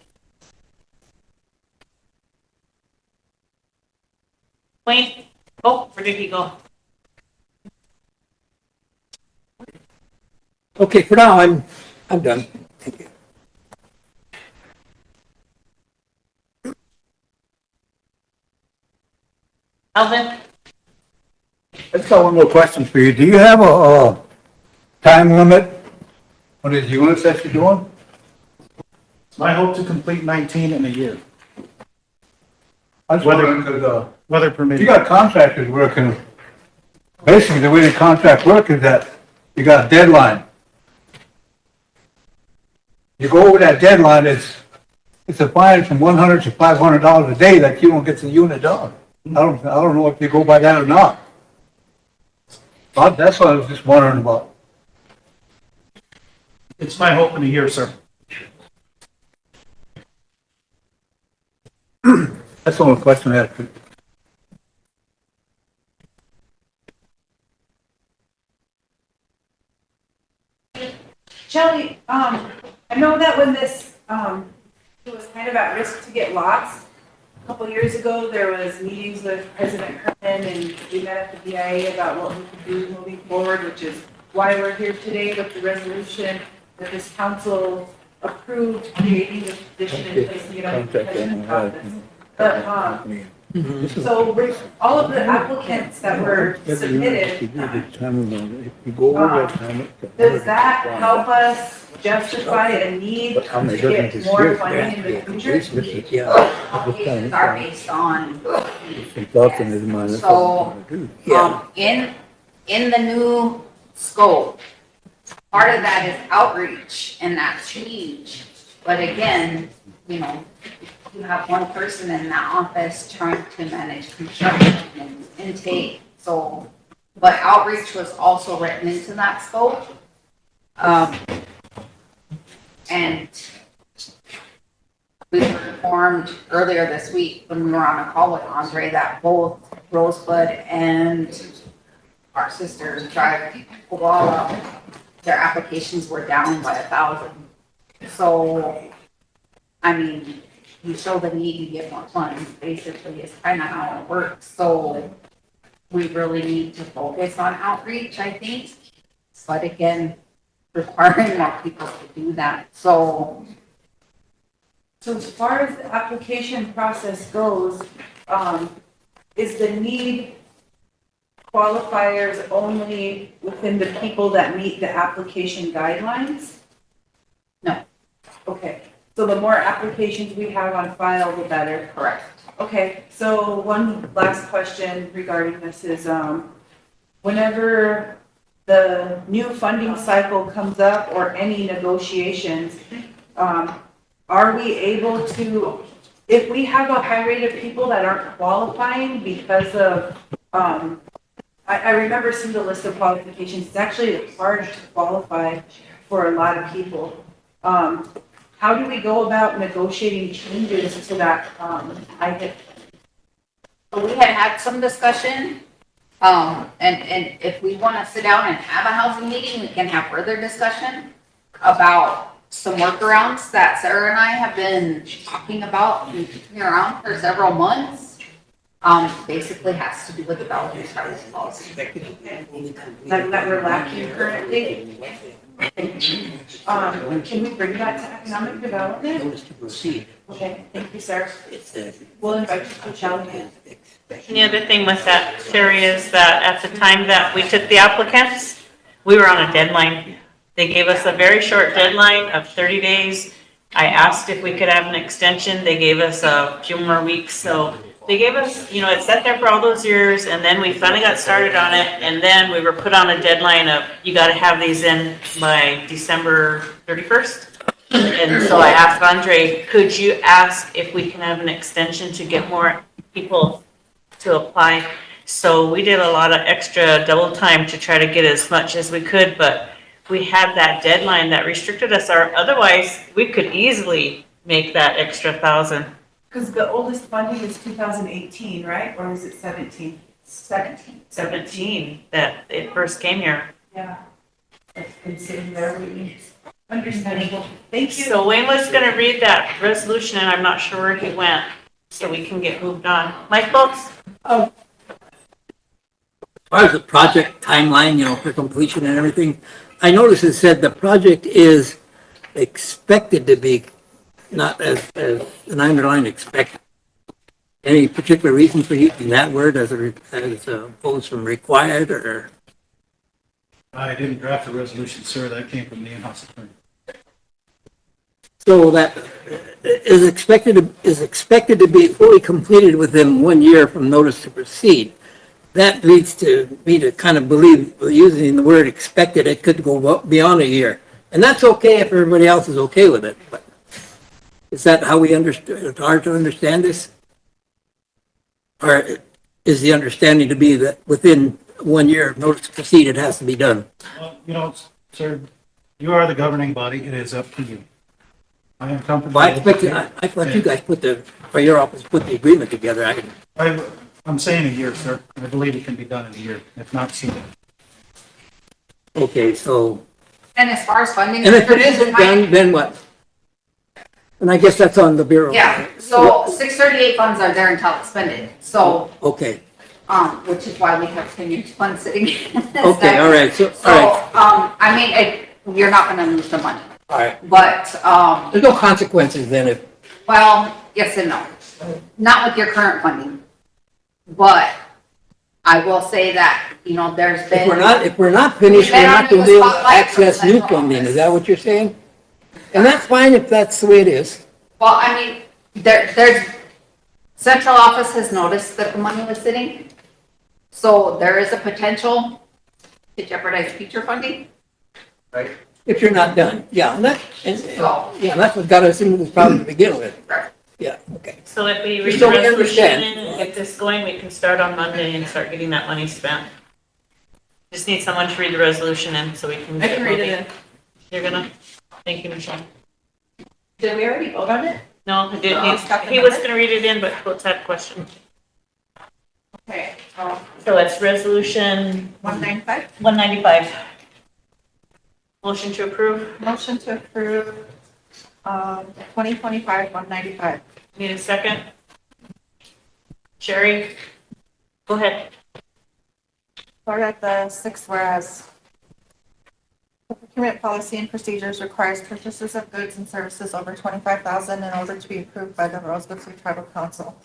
S1: Wayne, where did he go?
S12: Okay, for now, I'm done. Thank you.
S1: Alvin?
S9: I just got one more question for you. Do you have a time limit on these units that you're doing?
S21: It's my hope to complete 19 in a year.
S9: I was wondering, because,
S21: weather permitting.
S9: you got contractors working, basically the way the contract work is that you got a deadline. You go over that deadline, it's a fine from $100 to $500 a day that you don't get the unit done. I don't know if you go by that or not. But that's what I was just wondering about.
S21: It's my hope in a year, sir.
S9: That's the only question I had.
S7: Shelley, I know that when this, it was kind of at risk to get lots, a couple years ago, there was meetings with President Herman and we met at the BIA about what we could do moving forward, which is why we're here today with the resolution that this council approved creating this position in place to get on the president's office. But, so with all of the applicants that were submitted, does that help us justify a need to get more funding in the future?
S4: Applications are based on, so, in the new scope, part of that is outreach, and that's huge. But again, you have one person in that office trying to manage construction and intake, so, but outreach was also written into that scope. And we were informed earlier this week when we were on a call with Andre that both Rosebud and our sisters drive Koala, their applications were down by 1,000. So, you show the need, you get more funds, basically, is kind of how it works. So we really need to focus on outreach, I think. But again, requiring more people to do that. So
S7: as far as the application process goes, is the need qualifiers only within the people that meet the application guidelines?
S4: No.
S7: Okay, so the more applications we have on file, the better.
S4: Correct.
S7: Okay, so one last question regarding this is, whenever the new funding cycle comes up or any negotiations, are we able to, if we have a high rate of people that aren't qualifying because of, I remember seeing the list of qualifications, it's actually hard to qualify for a lot of people. how do we go about negotiating changes to that, IHIP?
S4: We had some discussion, and if we want to sit down and have a housing meeting, we can have further discussion about some workarounds that Sarah and I have been talking about and kicking around for several months. Basically has to do with the boundary travel policy.
S7: That we're lacking currently? Can we bring that to economic development?
S12: Notice to proceed.
S7: Okay, thank you, sir. We'll invite you to challenge it.
S1: And the other thing with that, Terry, is that at the time that we took the applicants, we were on a deadline. They gave us a very short deadline of 30 days. I asked if we could have an extension. They gave us a few more weeks. So they gave us, you know, it sat there for all those years, and then we finally got started on it, and then we were put on a deadline of, you gotta have these in by December 31st. And so I asked Andre, could you ask if we can have an extension to get more people to apply? So we did a lot of extra double time to try to get as much as we could, but we had that deadline that restricted us, or otherwise we could easily make that extra 1,000.
S7: Because the oldest funding is 2018, right? Or is it 17? 17
S1: that it first came here.
S7: Yeah. It's been sitting there waiting. Understandable. Thank you.
S1: So Wayne was gonna read that resolution, and I'm not sure where he went, so we can get moved on. Mike Foltz?
S12: As far as the project timeline, you know, for completion and everything, I noticed it said the project is expected to be, not as an underline expected. Any particular reason for using that word as opposed from required, or?
S21: I didn't draft the resolution, sir. That came from the in-house attorney.
S12: So that is expected to be fully completed within 1 year from notice to proceed. That leads to me to kind of believe, using the word expected, it could go beyond a year. And that's okay if everybody else is okay with it, but is that how we understand, it's hard to understand this? Or is the understanding to be that within 1 year of notice to proceed, it has to be done?
S21: Well, you know, sir, you are the governing body. It is up to you. I am comfortable.
S12: Well, I thought you guys or your office put the agreement together.
S21: I'm saying a year, sir. I believe it can be done in a year, if not sooner.
S12: Okay, so,
S4: And as far as funding.
S12: and if it isn't done, then what? And I guess that's on the Bureau.
S4: Yeah, so 638 funds are there until expended, so,
S12: Okay,
S4: which is why we have 10 funds sitting.
S12: okay, all right, so,
S4: So,
S12: all right,
S4: I mean, you're not gonna lose the money,
S12: all right.
S4: but,
S12: There's no consequences then if,
S4: well, yes and no. Not with your current funding. But I will say that, you know, there's been.
S12: if we're not finished, we're not going to be able to access new funding. Is that what you're saying? And that's fine if that's the way it is.
S4: Well, I mean, there's, central office has noticed that the money was sitting. So there is a potential to jeopardize future funding.
S12: Right. If you're not done, yeah,
S4: So-
S12: yeah, that's what got us into this problem to begin with.
S4: Right.
S12: Yeah, okay.
S1: So if we read
S12: Just
S1: the
S12: so we
S1: resolution
S12: understand.
S1: and get this going, we can start on Monday and start getting that money spent. Just need someone to read the resolution in so we can.
S7: I can read it
S1: moving.
S7: in.
S1: You're gonna? Thank you, Michelle.
S7: Did we already vote on it?
S1: No, I did.
S7: No, stop the
S1: He was
S7: number.
S1: gonna read it in, but Coach had a question.
S7: Okay.
S1: So it's resolution
S7: 195?
S1: 195. Motion to approve.
S11: Motion to approve, 2025-195.
S1: Need a second? Sherry? Go ahead.
S11: Start at the sixth whereas. The procurement policy and procedures requires purchases of goods and services over $25,000 in order to be approved by the Rosebud Sioux Tribal Council.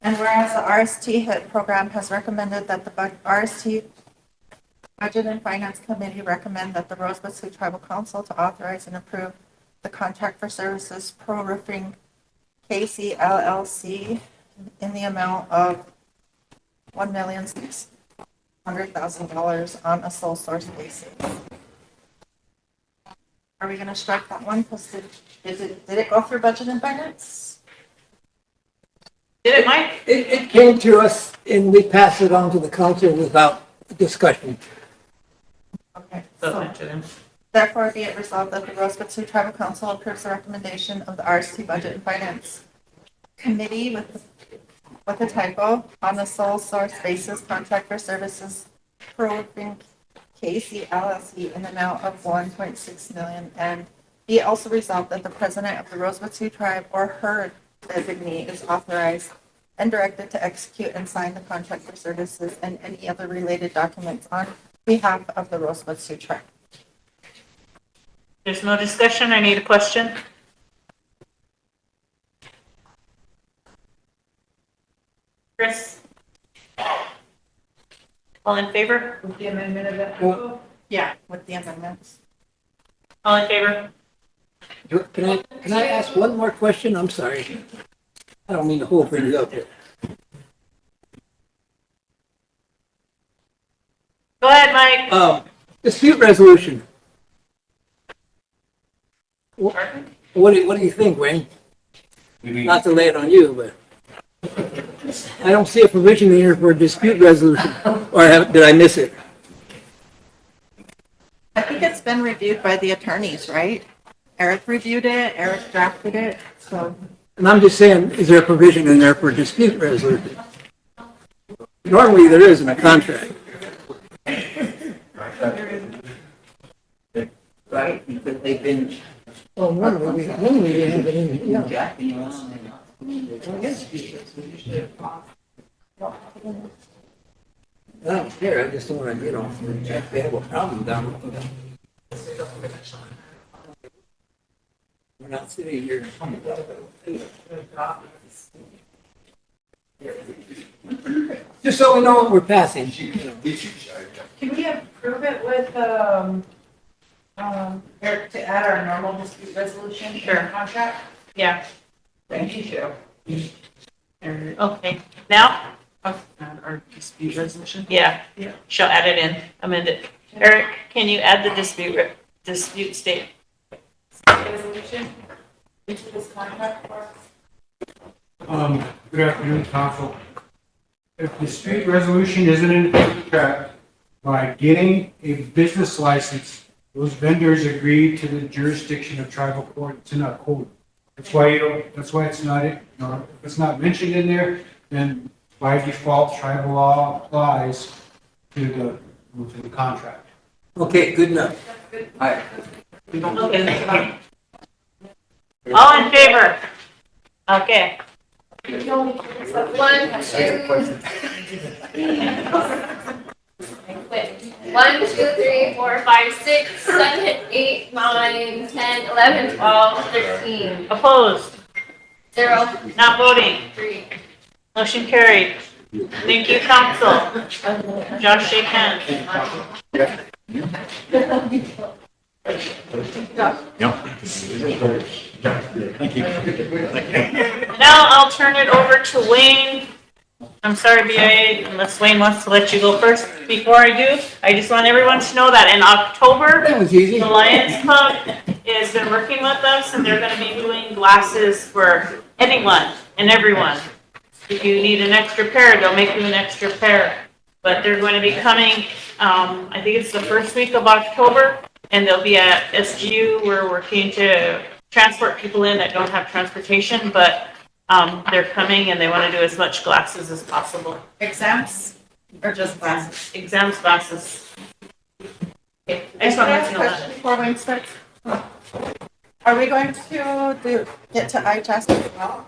S11: And whereas the RST HIT program has recommended that the RST Budget and Finance Committee recommend that the Rosebud Sioux Tribal Council to authorize and approve the contract for services pro roofing KC LLC in the amount of $1,600,000 on a sole source basis. Are we gonna strike that one? Because did it go through budget and finance?
S1: Did it, Mike?
S12: It came to us and we passed it on to the council without discussion.
S11: Okay.
S1: So mention him.
S11: Therefore, be it resolved that the Rosebud Sioux Tribal Council approves the recommendation of the RST Budget and Finance Committee with a typo on the sole source basis Contractor Services Proving KC LLC in the amount of 1.6 million. And be it also resolved that the president of the Rosebud Sioux Tribe or her designee is authorized and directed to execute and sign the contractor services and any other related documents on behalf of the Rosebud Sioux Tribe.
S1: There's no discussion. I need a question. Chris? All in favor?
S7: With the amendment of that.
S11: Yeah, with the amendments.
S1: All in favor?
S12: Can I ask one more question? I'm sorry. I don't mean to hold things up here.
S1: Go ahead, Mike.
S12: Dispute resolution. What do you think, Wayne? Not to lay it on you, but I don't see a provision here for a dispute resolution, or did I miss it?
S11: I think it's been reviewed by the attorneys, right? Eric reviewed it, Eric drafted it, so.
S12: And I'm just saying, is there a provision in there for a dispute resolution? Normally, there is in a contract.
S5: Right, because they've been.
S12: Oh, normally we have it in, yeah. I don't care, I just don't want to, we have a problem down there. We're not sitting here. Just so we know what we're passing.
S7: Can we approve it with, Eric, to add our normal dispute resolution to our contract?
S1: Yeah.
S7: Thank you.
S1: Okay. Now?
S3: Our dispute resolution?
S1: Yeah.
S3: Yeah.
S1: She'll add it in, amend it. Eric, can you add the dispute state?
S7: Resolution into this contract for us?
S16: Good afternoon, council. If the street resolution isn't in the contract, by getting a business license, those vendors agree to the jurisdiction of tribal court. It's in our code. That's why it's not, if it's not mentioned in there, then by default, tribal law applies to the contract.
S12: Okay, good enough.
S5: All right.
S1: Okay. All in favor? Okay.
S8: 1, 2, 3, 4, 5, 6, 7, 8, 9, 10, 11, 12, 13.
S1: Opposed?
S8: 0.
S1: Not voting?
S8: 3.
S1: Motion carried. Thank you, council. Josh, shake hands.
S17: Thank you.
S1: Now I'll turn it over to Wayne. I'm sorry, BIA, unless Wayne wants to let you go first. Before I do, I just want everyone to know that in October, the Lions Club has been working with us, and they're going to be doing glasses for anyone and everyone. If you need an extra pair, they'll make you an extra pair. But they're going to be coming, I think it's the first week of October, and they'll be at SGU. We're working to transport people in that don't have transportation, but they're coming and they want to do as much glasses as possible.
S11: Exams or just classes?
S1: Exams, glasses. Okay, I just want to let you know that.
S11: Before we start, are we going to get to IHS as well?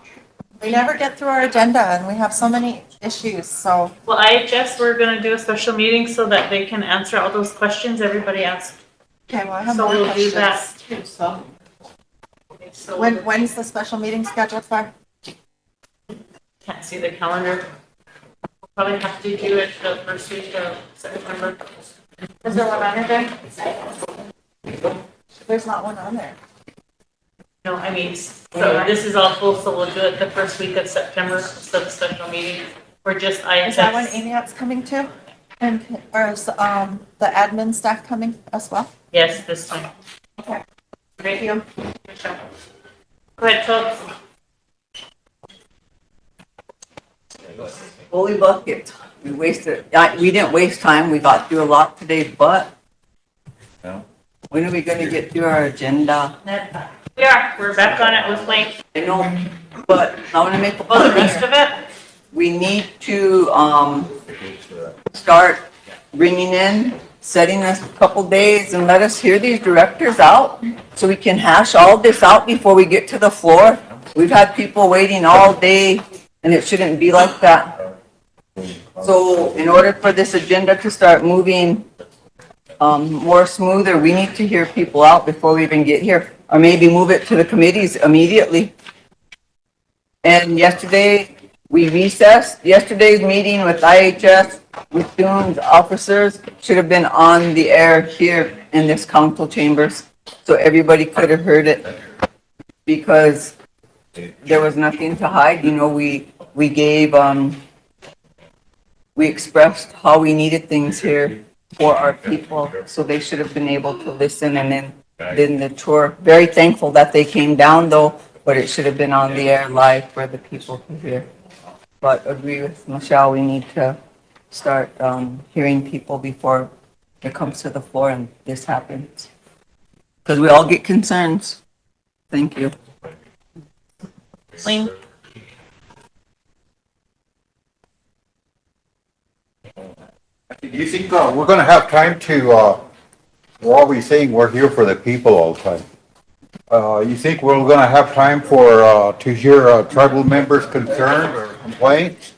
S11: We never get through our agenda and we have so many issues, so.
S1: Well, IHS, we're going to do a special meeting so that they can answer all those questions everybody asked.
S11: Okay, well, I have
S1: So
S11: more
S1: we'll do
S11: questions
S1: that.
S11: too, so.
S1: So
S11: When's the special meeting scheduled for?
S1: can't see the calendar. We'll probably have to do it the first week of September.
S11: Is there one on there? There's not one on there.
S1: No, I mean, so this is all full, so we'll do it the first week of September, so the special meeting. We're just IHS.
S11: Is that when Amiat's coming too? And, or is, the admin staff coming as well?
S1: Yes, this time.
S11: Okay.
S1: Thank you. Go ahead, folks.
S5: Holy bucket. We didn't waste time. We got through a lot today, but When are we gonna get through our agenda?
S1: We're back on it with Lane.
S5: I know, but I wanna make a
S1: Well, the
S5: point.
S1: rest of it,
S5: We need to, start bringing in, setting us a couple days and let us hear these directors out so we can hash all this out before we get to the floor. We've had people waiting all day and it shouldn't be like that. So in order for this agenda to start moving, more smoother, we need to hear people out before we even get here. Or maybe move it to the committees immediately. And yesterday, we recessed. Yesterday's meeting with IHS, with Dune's officers, should have been on the air here in this council chambers. So everybody could have heard it. Because there was nothing to hide. You know, we gave, we expressed how we needed things here for our people. So they should have been able to listen and then the tour. Very thankful that they came down though, but it should have been on the air live for the people to hear. But agree with Michelle, we need to start hearing people before it comes to the floor and this happens. Because we all get concerns. Thank you.
S1: Lane.
S14: Do you think we're gonna have time to, we're always saying we're here for the people all the time. You think we're gonna have time for, to hear tribal members' concerns or complaints?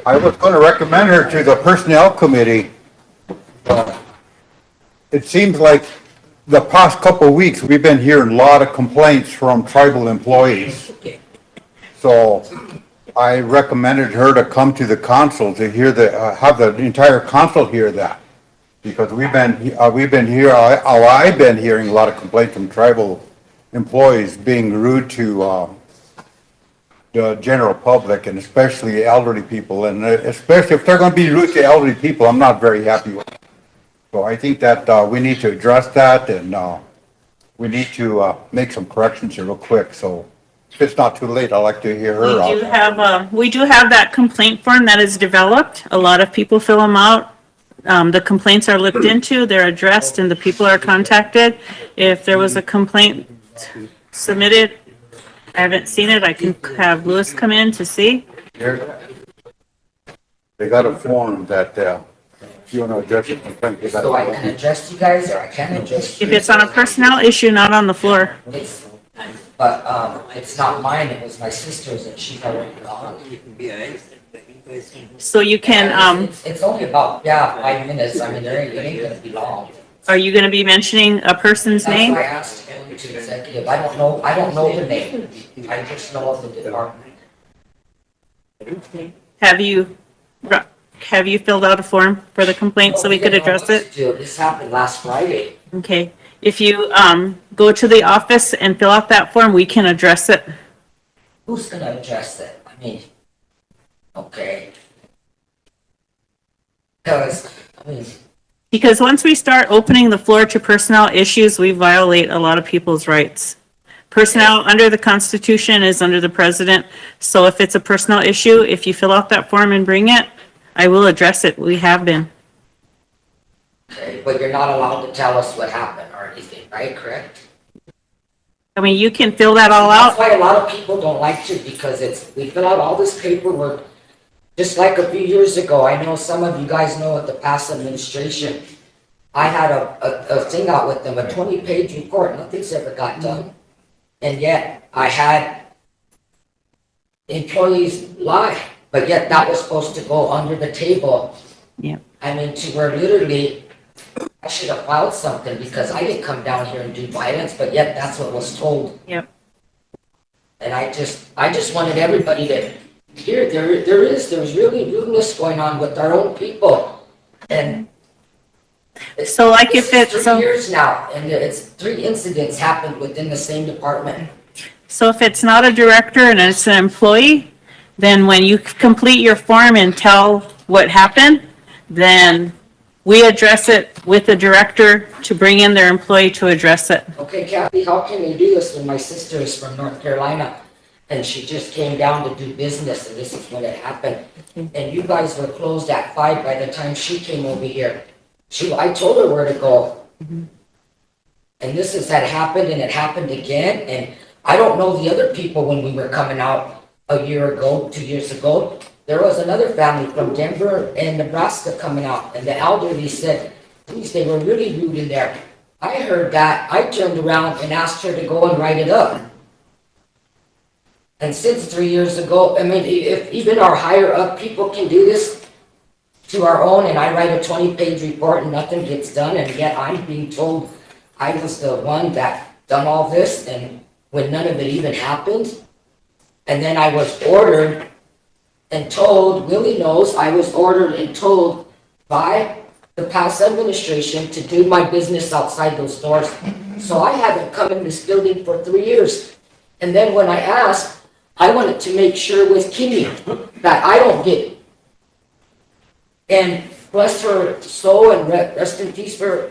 S14: I was gonna recommend her to the personnel committee. It seems like the past couple of weeks, we've been hearing a lot of complaints from tribal employees. So I recommended her to come to the council to hear have the entire council hear that. Because we've been here, I've been hearing a lot of complaints from tribal employees being rude to, the general public and especially elderly people. And especially if they're gonna be rude to elderly people, I'm not very happy with it. So I think that, we need to address that and, we need to, make some corrections here real quick. So if it's not too late, I'd like to hear her out.
S1: we do have that complaint form that is developed. A lot of people fill them out. The complaints are looked into, they're addressed, and the people are contacted. If there was a complaint submitted, I haven't seen it, I can have Louis come in to see.
S14: They got a form that, if you wanna address your complaint, they got a
S15: So I
S14: form.
S15: can address you guys, or I can address you?
S1: If it's on a personnel issue, not on the floor.
S15: But, it's not mine, it was my sister's, and she's already gone.
S1: So you can,
S15: It's only about, 5 minutes, I mean, it ain't gonna be long.
S1: are you gonna be mentioning a person's name?
S15: That's why I asked him to executive, I don't know the name, I just know of the department.
S1: Have you filled out a form for the complaint so we could address it?
S15: This happened last Friday.
S1: Okay, if you, go to the office and fill out that form, we can address it.
S15: Who's gonna address it? I mean, okay.
S1: Because once we start opening the floor to personnel issues, we violate a lot of people's rights. Personnel under the Constitution is under the president, so if it's a personnel issue, if you fill out that form and bring it, I will address it. We have been.
S15: Okay, but you're not allowed to tell us what happened or anything, right? Correct?
S1: I mean, you can fill that all out.
S15: That's why a lot of people don't like to, because we fill out all this paperwork. Just like a few years ago, I know some of you guys know at the past administration, I had a thing out with them, a 20-page report, nothing's ever got done. And yet, I had employees lie, but yet that was supposed to go under the table.
S1: Yep.
S15: I mean, to where literally, I should have filed something because I didn't come down here and do violence, but yet that's what was told.
S1: Yep.
S15: And I just wanted everybody to hear, there's really rudeness going on with our own people. And
S1: so like if it's
S15: 3 years now, and it's 3 incidents happened within the same department.
S1: So if it's not a director and it's an employee, then when you complete your form and tell what happened, then we address it with the director to bring in their employee to address it.
S15: Okay, Kathy, how can we do this when my sister is from North Carolina and she just came down to do business and this is when it happened? And you guys were closed at 5 by the time she came over here. I told her where to go. And had happened and it happened again. And I don't know the other people when we were coming out a year ago, 2 years ago. There was another family from Denver and Nebraska coming out, and the elderly said, please, they were really rude in there. I heard that. I turned around and asked her to go and write it up. And since 3 years ago, I mean, if even our higher up people can do this to our own, and I write a 20-page report and nothing gets done, and yet I'm being told I was the one that done all this, and when none of it even happened. And then I was ordered and told, Willie knows, I was ordered and told by the past administration to do my business outside those doors. So I haven't come in this building for 3 years. And then when I asked, I wanted to make sure with Kimmy that I don't get, and bless her soul and rest in peace for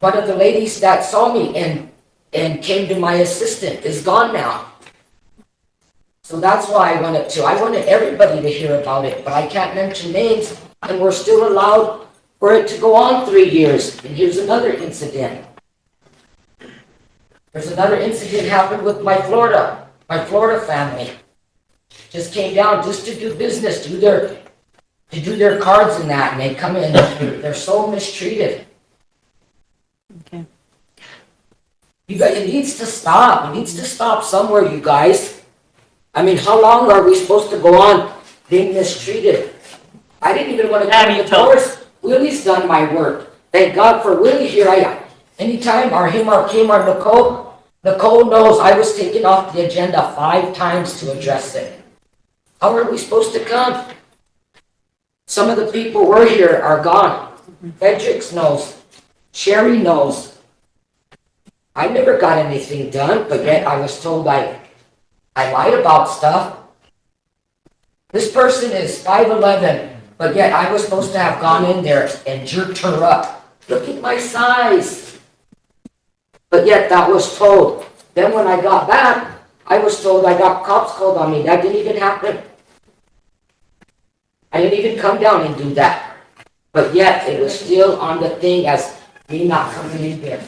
S15: one of the ladies that saw me and came to my assistant is gone now. So that's why I wanted everybody to hear about it, but I can't mention names, and we're still allowed for it to go on 3 years. And here's another incident. There's another incident happened with my Florida family. Just came down just to do business, to do their cards and that, and they come in, they're so mistreated.
S1: Okay.
S15: You guys, it needs to stop. It needs to stop somewhere, you guys. I mean, how long are we supposed to go on being mistreated? I didn't even want to come to the doors. Willie's done my work. Thank God for Willie here. Anytime Kim or Nicole knows I was taken off the agenda 5 times to address it. How are we supposed to come? Some of the people were here are gone. Fredericks knows. Sherry knows. I never got anything done, but yet I was told I lied about stuff. This person is 5'11", but yet I was supposed to have gone in there and jerked her up. Look at my size. But yet that was told. Then when I got back, I was told I got cops called on me. That didn't even happen. I didn't even come down and do that. But yet it was still on the thing as me not coming in there.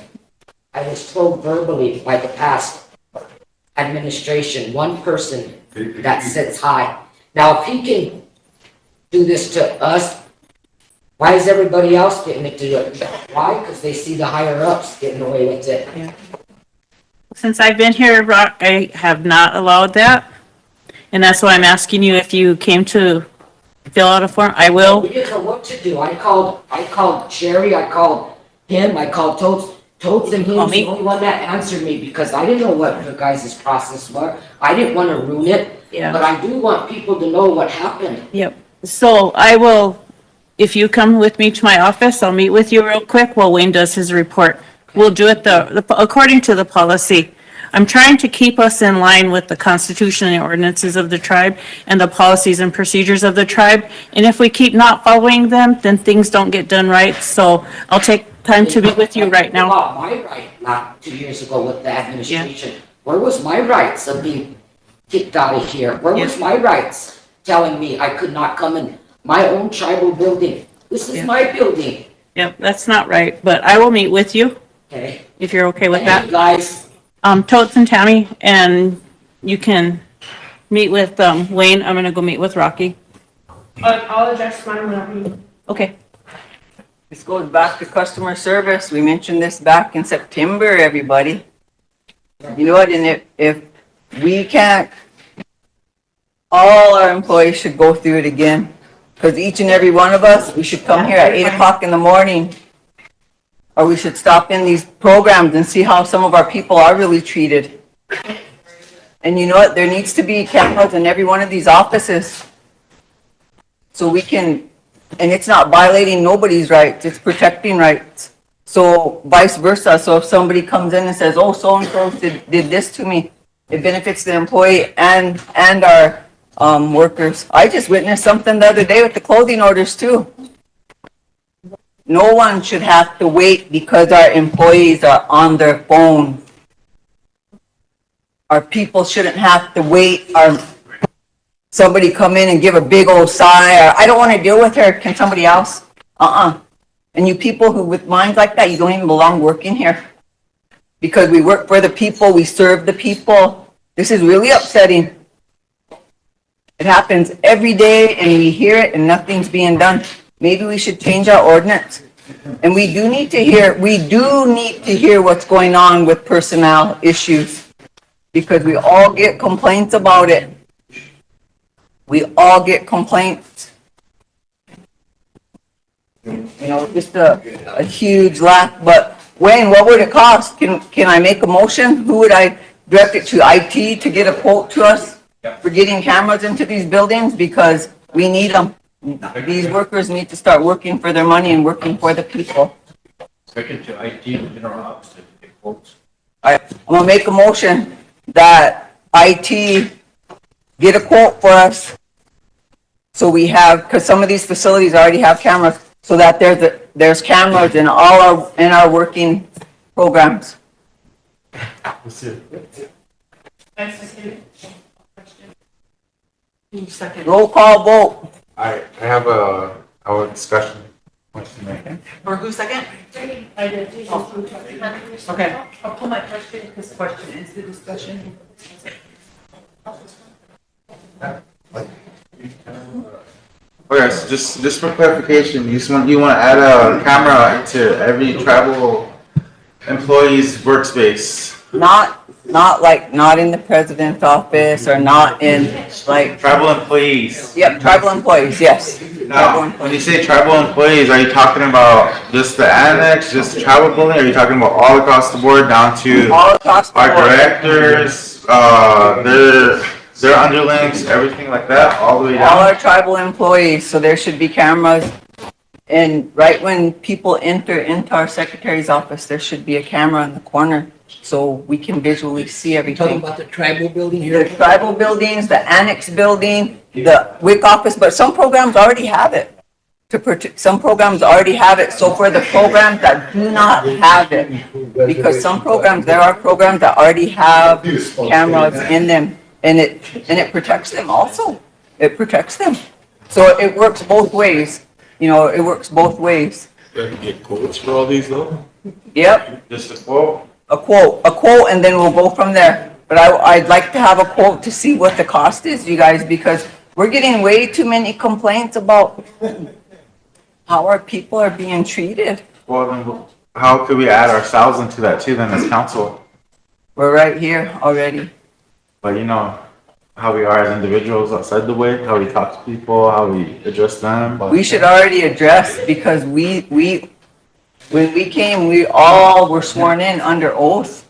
S15: I was told verbally by the past administration, one person that sits high. Now, if he can do this to us, why is everybody else getting to do it? Why? Because they see the higher ups getting away with it.
S1: Yeah. Since I've been here, Rock, I have not allowed that. And that's why I'm asking you if you came to fill out a form. I will.
S15: We didn't know what to do. I called Sherry, I called him, I called Totes. Totes, and he was the only one that answered me because I didn't know what the guys' process was. I didn't want to ruin it, but I do want people to know what happened.
S1: Yep. So I will, if you come with me to my office, I'll meet with you real quick while Wayne does his report. We'll do it according to the policy. I'm trying to keep us in line with the Constitution and ordinances of the tribe and the policies and procedures of the tribe. And if we keep not following them, then things don't get done right. So I'll take time to be with you right now.
S15: About my right, not 2 years ago with the administration. Yeah. Where was my rights of being kicked out of here? Where was my rights telling me I could not come in my own tribal building? This is my building.
S1: Yep, that's not right, but I will meet with you.
S15: Okay.
S1: If you're okay with that.
S15: You guys.
S1: Totes and Tammy, and you can meet with Wayne. I'm gonna go meet with Rocky.
S13: I'll address mine when I'm.
S1: Okay.
S5: This goes back to customer service. We mentioned this back in September, everybody. You know what, and if we can't, all our employees should go through it again. Because each and every one of us, we should come here at 8 o'clock in the morning. Or we should stop in these programs and see how some of our people are really treated. And you know what, there needs to be cameras in every one of these offices. So we can, and it's not violating nobody's rights, it's protecting rights. So vice versa, so if somebody comes in and says, oh, so-and-so did this to me, it benefits the employee and our workers. I just witnessed something the other day with the clothing orders too. No one should have to wait because our employees are on their phone. Our people shouldn't have to wait. Somebody come in and give a big old sigh. Or, I don't want to deal with her. Can somebody else? And you people who with minds like that, you don't even belong working here. because we work for the people, we serve the people. This is really upsetting. It happens every day and we hear it and nothing's being done. Maybe we should change our ordinance. And we do need to hear what's going on with personnel issues, because we all get complaints about it. We all get complaints. You know, just a huge lack, but Wayne, what would it cost? Can I make a motion? Who would I direct it to? IT to get a quote to us for getting cameras into these buildings, because we need them. These workers need to start working for their money and working for the people.
S20: Second to IT in our office to get quotes.
S5: I'm gonna make a motion that IT get a quote for us. So we have, because some of these facilities already have cameras, so that there's cameras in all our working programs. Roll call vote.
S2: I have our discussion.
S7: Or who's second?
S8: I did.
S7: Okay, I'll pull my question, because the question is the discussion.
S2: Okay, so just for clarification, you want to add a camera into every tribal employee's workspace?
S5: Not in the president's office, or not in like.
S2: Tribal employees.
S5: Yep, tribal employees, yes.
S2: Now, when you say tribal employees, are you talking about just the annex, just the tribal building? Or are you talking about all across the board down to
S5: all across the
S2: our
S5: board.
S2: directors, their underlings, everything like that, all the way down?
S5: All our tribal employees, so there should be cameras. And right when people enter into our secretary's office, there should be a camera in the corner, so we can visually see everything.
S12: Talking about the tribal building here?
S5: The tribal buildings, the annex building, the WIC office, but some programs already have it. Some programs already have it, so for the programs that do not have it, because there are programs that already have cameras in them, and it protects them also. It protects them. So it works both ways. You know, it works both ways.
S17: You have to get quotes for all these though?
S5: Yep.
S2: Just a quote?
S5: A quote, and then we'll go from there. But I'd like to have a quote to see what the cost is, you guys, because we're getting way too many complaints about how our people are being treated.
S2: Well, then how could we add ourselves into that too then as council?
S5: We're right here already.
S2: But you know how we are as individuals outside the way, how we talk to people, how we address them.
S5: We should already address, because when we came, we all were sworn in under oath.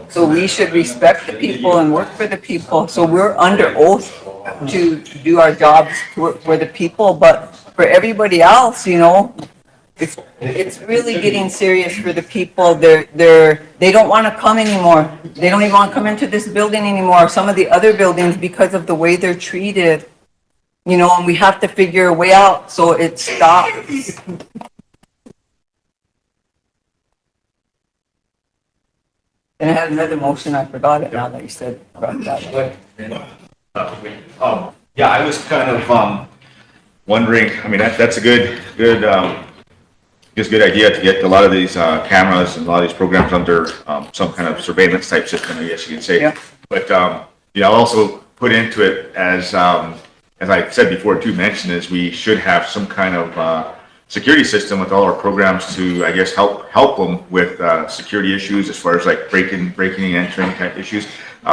S5: So we should respect the people and work for the people. So we're under oath to do our jobs, to work for the people, but for everybody else, you know, it's really getting serious for the people. They don't want to come anymore. They don't even want to come into this building anymore, some of the other buildings, because of the way they're treated. You know, and we have to figure a way out so it stops. And I had another motion, I forgot it now that you said about that.
S17: Yeah, I was kind of, wondering, I mean, that's a good idea to get a lot of these, cameras and a lot of these programs under, some kind of surveillance type system, I guess you could say.
S5: Yeah.
S17: But, you know, also put into it as I said before, too, mentioned is we should have some kind of, security system with all our programs to, I guess, help them with, security issues as far as like breaking and entering type issues.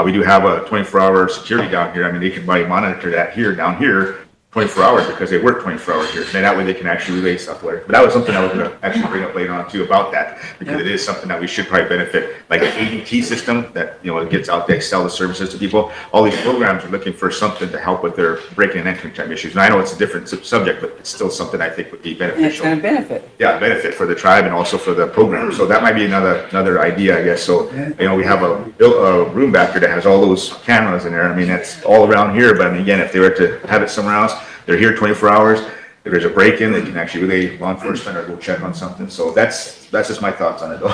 S17: We do have a 24-hour security down here. I mean, they can probably monitor that down here, 24 hours, because they work 24 hours here. And that way they can actually relay stuff later. But that was something I was going to actually bring up later on too about that, because it is something that we should probably benefit, like an ADT system that, you know, it gets out there, sell the services to people. All these programs are looking for something to help with their breaking and entering type issues. And I know it's a different subject, but it's still something I think would be beneficial.
S5: And it's going to benefit.
S17: Yeah, benefit for the tribe and also for the program. So that might be another idea, I guess. So, you know, we have a room back here that has all those cameras in there. I mean, that's all around here. But I mean, again, if they were to have it somewhere else, they're here 24 hours. If there's a break-in, they can actually relay law enforcement or go check on something. So that's just my thoughts on it, though.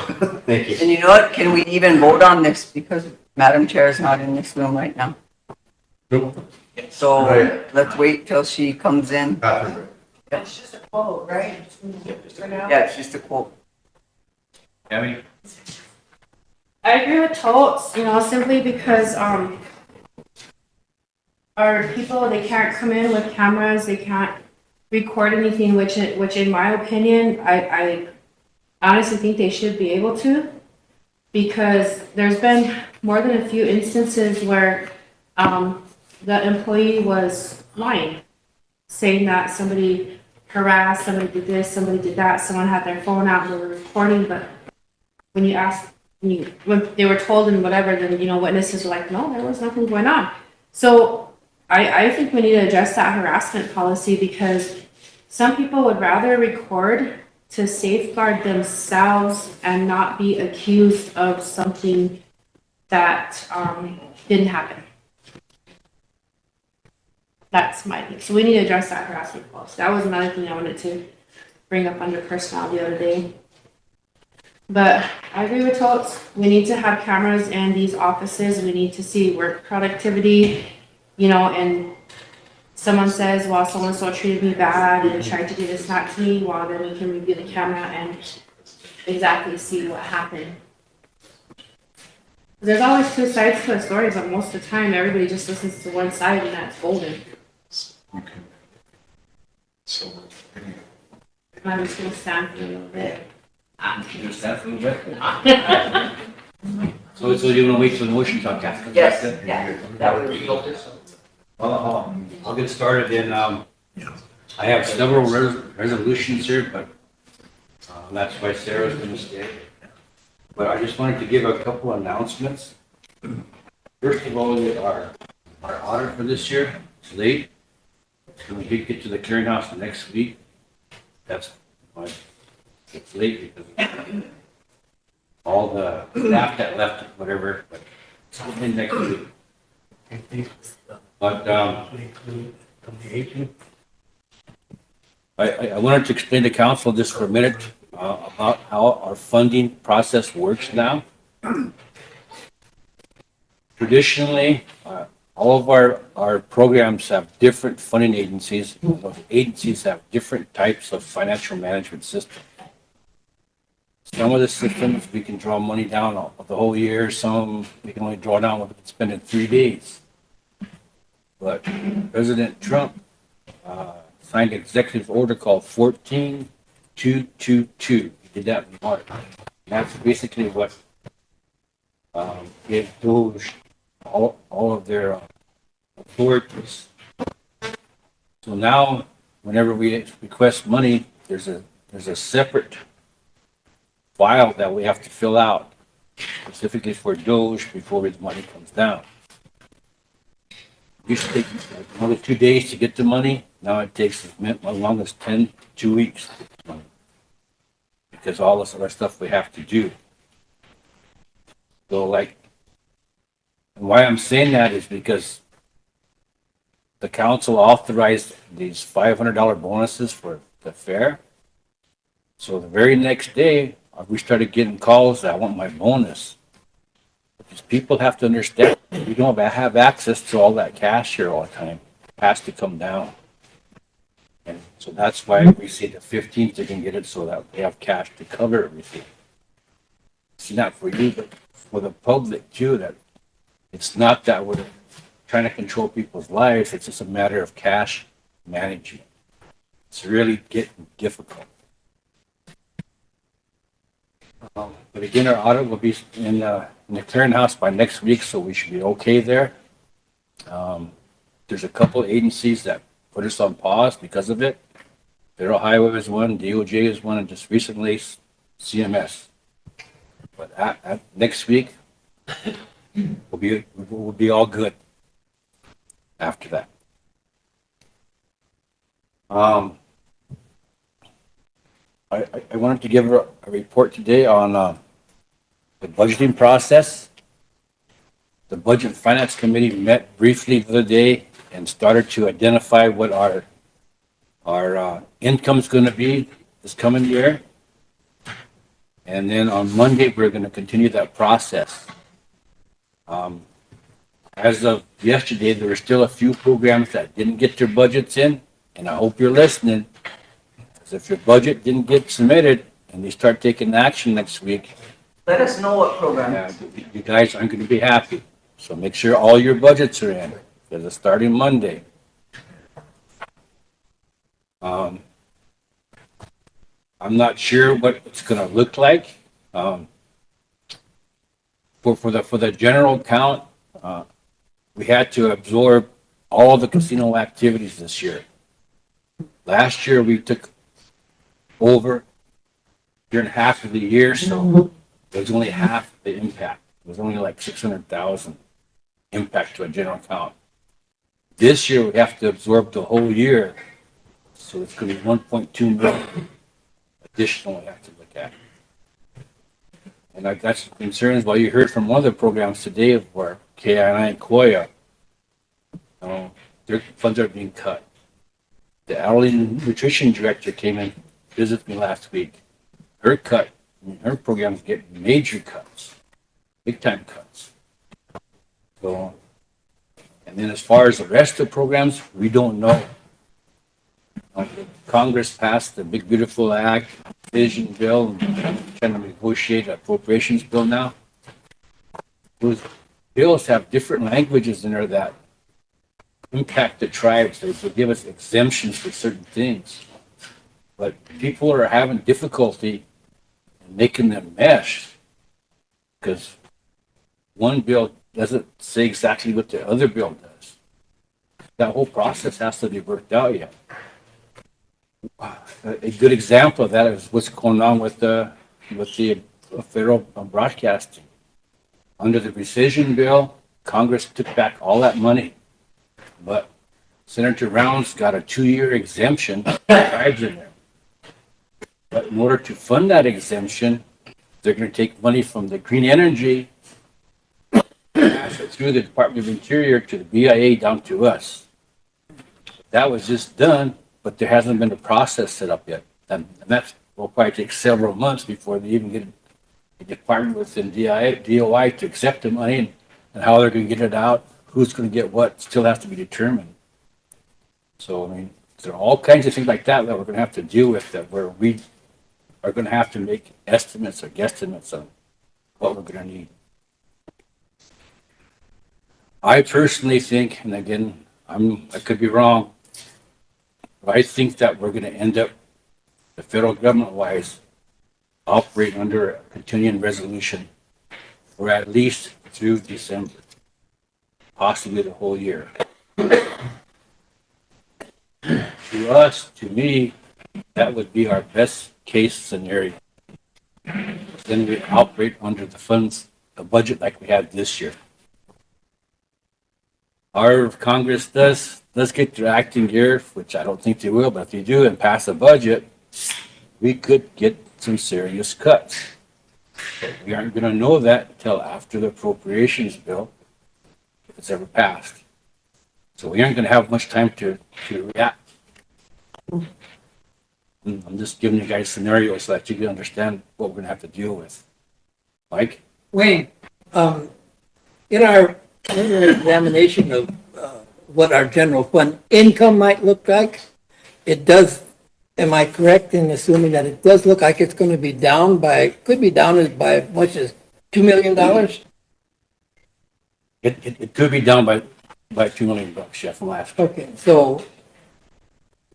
S17: Thank you.
S5: And you know what? Can we even vote on this? Because Madam Chair is not in this room right now. So let's wait till she comes in.
S7: It's just a quote, right? For now?
S5: Yeah, it's just a quote.
S20: Abby?
S13: I agree with Totes, simply because, our people, they can't come in with cameras, they can't record anything, which in my opinion, I honestly think they should be able to. Because there's been more than a few instances where, the employee was lying, saying that somebody harassed, somebody did this, somebody did that, someone had their phone out and they were recording, but when you ask, when they were told and whatever, then, witnesses were like, no, there was nothing going on. So I think we need to address that harassment policy because some people would rather record to safeguard themselves and not be accused of something that, didn't happen. That's my thing. So we need to address that harassment policy. That was another thing I wanted to bring up under personnel the other day. But I agree with Totes. We need to have cameras in these offices. We need to see work productivity, and someone says, well, so-and-so treated me bad and tried to do this, not to me, well, then we can review the camera and exactly see what happened. There's always two sides to a story, but most of the time, everybody just listens to one side and that's golden.
S19: Okay. So,
S13: I'm just gonna stand for a little bit.
S20: Just that a little bit. So you want to wait till the motion talk after?
S4: Yes, yeah, that would be.
S20: Well, I'll get started in, I have several resolutions here, but that's why Sarah's gonna stay. But I just wanted to give a couple announcements. First of all, our audit for this year is late. It's gonna get to the clearinghouse next week. That's why it's late because all the staff that left, whatever, but it's coming next week. But I wanted to explain to council just for a minute about how our funding process works now. Traditionally, all of our programs have different funding agencies. Those agencies have different types of financial management systems. Some of the systems, we can draw money down of the whole year. Some we can only draw down what we can spend in 3 days. But President Trump signed an executive order called 14222. He did that in March. And that's basically what gave those all of their authorities. So now, whenever we request money, there's a separate file that we have to fill out specifically for Doge before the money comes down. It used to take another 2 days to get the money. Now it takes as long as 2 weeks to get the money. Because all this other stuff we have to do. So and why I'm saying that is because the council authorized these $500 bonuses for the fair. So the very next day, we started getting calls that I want my bonus. Because people have to understand, we don't have access to all that cash here all the time. It has to come down. And so that's why we say the 15th they can get it so that they have cash to cover everything. It's not for you, but for the public too, that it's not that we're trying to control people's lives. It's just a matter of cash management. It's really getting difficult. But again, our audit will be in the clearinghouse by next week, so we should be okay there. There's a couple agencies that put us on pause because of it. Federal Highway is one, DOJ is one, and just recently CMS. But next week, we'll be all good after that. I wanted to give a report today on the budgeting process. The Budget and Finance Committee met briefly the other day and started to identify what our income is going to be this coming year. And then on Monday, we're going to continue that process. As of yesterday, there were still a few programs that didn't get their budgets in, and I hope you're listening. Because if your budget didn't get submitted and they start taking action next week,
S5: Let us know what program.
S20: Yeah, you guys aren't gonna be happy. So make sure all your budgets are in, because it's starting Monday. I'm not sure what it's gonna look like. For the general count, we had to absorb all the casino activities this year. Last year, we took over during half of the year, so it was only half the impact. It was only like 600,000 impact to a general count. This year, we have to absorb the whole year, so it's gonna be 1.2 million additional we have to look at. And I got some concerns, well, you heard from one of the programs today where KI and Koya, their funds are being cut. The hourly nutrition director came in, visited me last week. Her program's getting major cuts, big time cuts. So, and then as far as the rest of the programs, we don't know. Congress passed the Big Beautiful Act, Vision Bill, and trying to negotiate an appropriations bill now. Those bills have different languages in there that impact the tribes. They will give us exemptions for certain things. But people are having difficulty in making them mesh because one bill doesn't say exactly what the other bill does. That whole process has to be worked out yet. A good example of that is what's going on with the federal broadcasting. Under the rescission bill, Congress took back all that money, but Senator Rounds got a 2-year exemption, tribes in there. But in order to fund that exemption, they're going to take money from the green energy, pass it through the Department of Interior to the BIA down to us. That was just done, but there hasn't been a process set up yet. And that will probably take several months before they even get the department within DOI to accept the money and how they're going to get it out, who's going to get what, still has to be determined. So, I mean, there are all kinds of things like that that we're going to have to deal with that where we are going to have to make estimates or guesstimates on what we're going to need. I personally think, and again, I could be wrong, but I think that we're going to end up, the federal government-wise, operate under a continuing resolution for at least through December, possibly the whole year. To us, to me, that would be our best case scenario. Then we operate under the funds, the budget like we had this year. Our Congress does get their acting gear, which I don't think they will, but if they do and pass a budget, we could get some serious cuts. But we aren't going to know that until after the appropriations bill, if it's ever passed. So we aren't going to have much time to react. I'm just giving you guys scenarios so that you can understand what we're going to have to deal with. Mike?
S12: Wayne, in our examination of what our general fund income might look like, it does, am I correct in assuming that it does look like it's going to be down by, could be down by as much as $2 million?
S20: It could be down by $2 million, yeah, from last year.
S12: Okay, so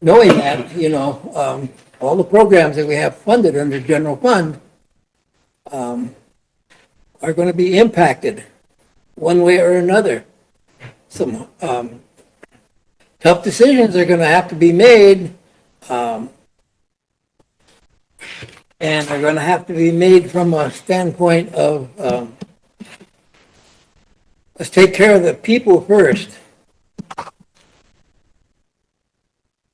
S12: knowing that, you know, all the programs that we have funded under general fund are going to be impacted one way or another. Some tough decisions are going to have to be made, and they're going to have to be made from a standpoint of let's take care of the people first.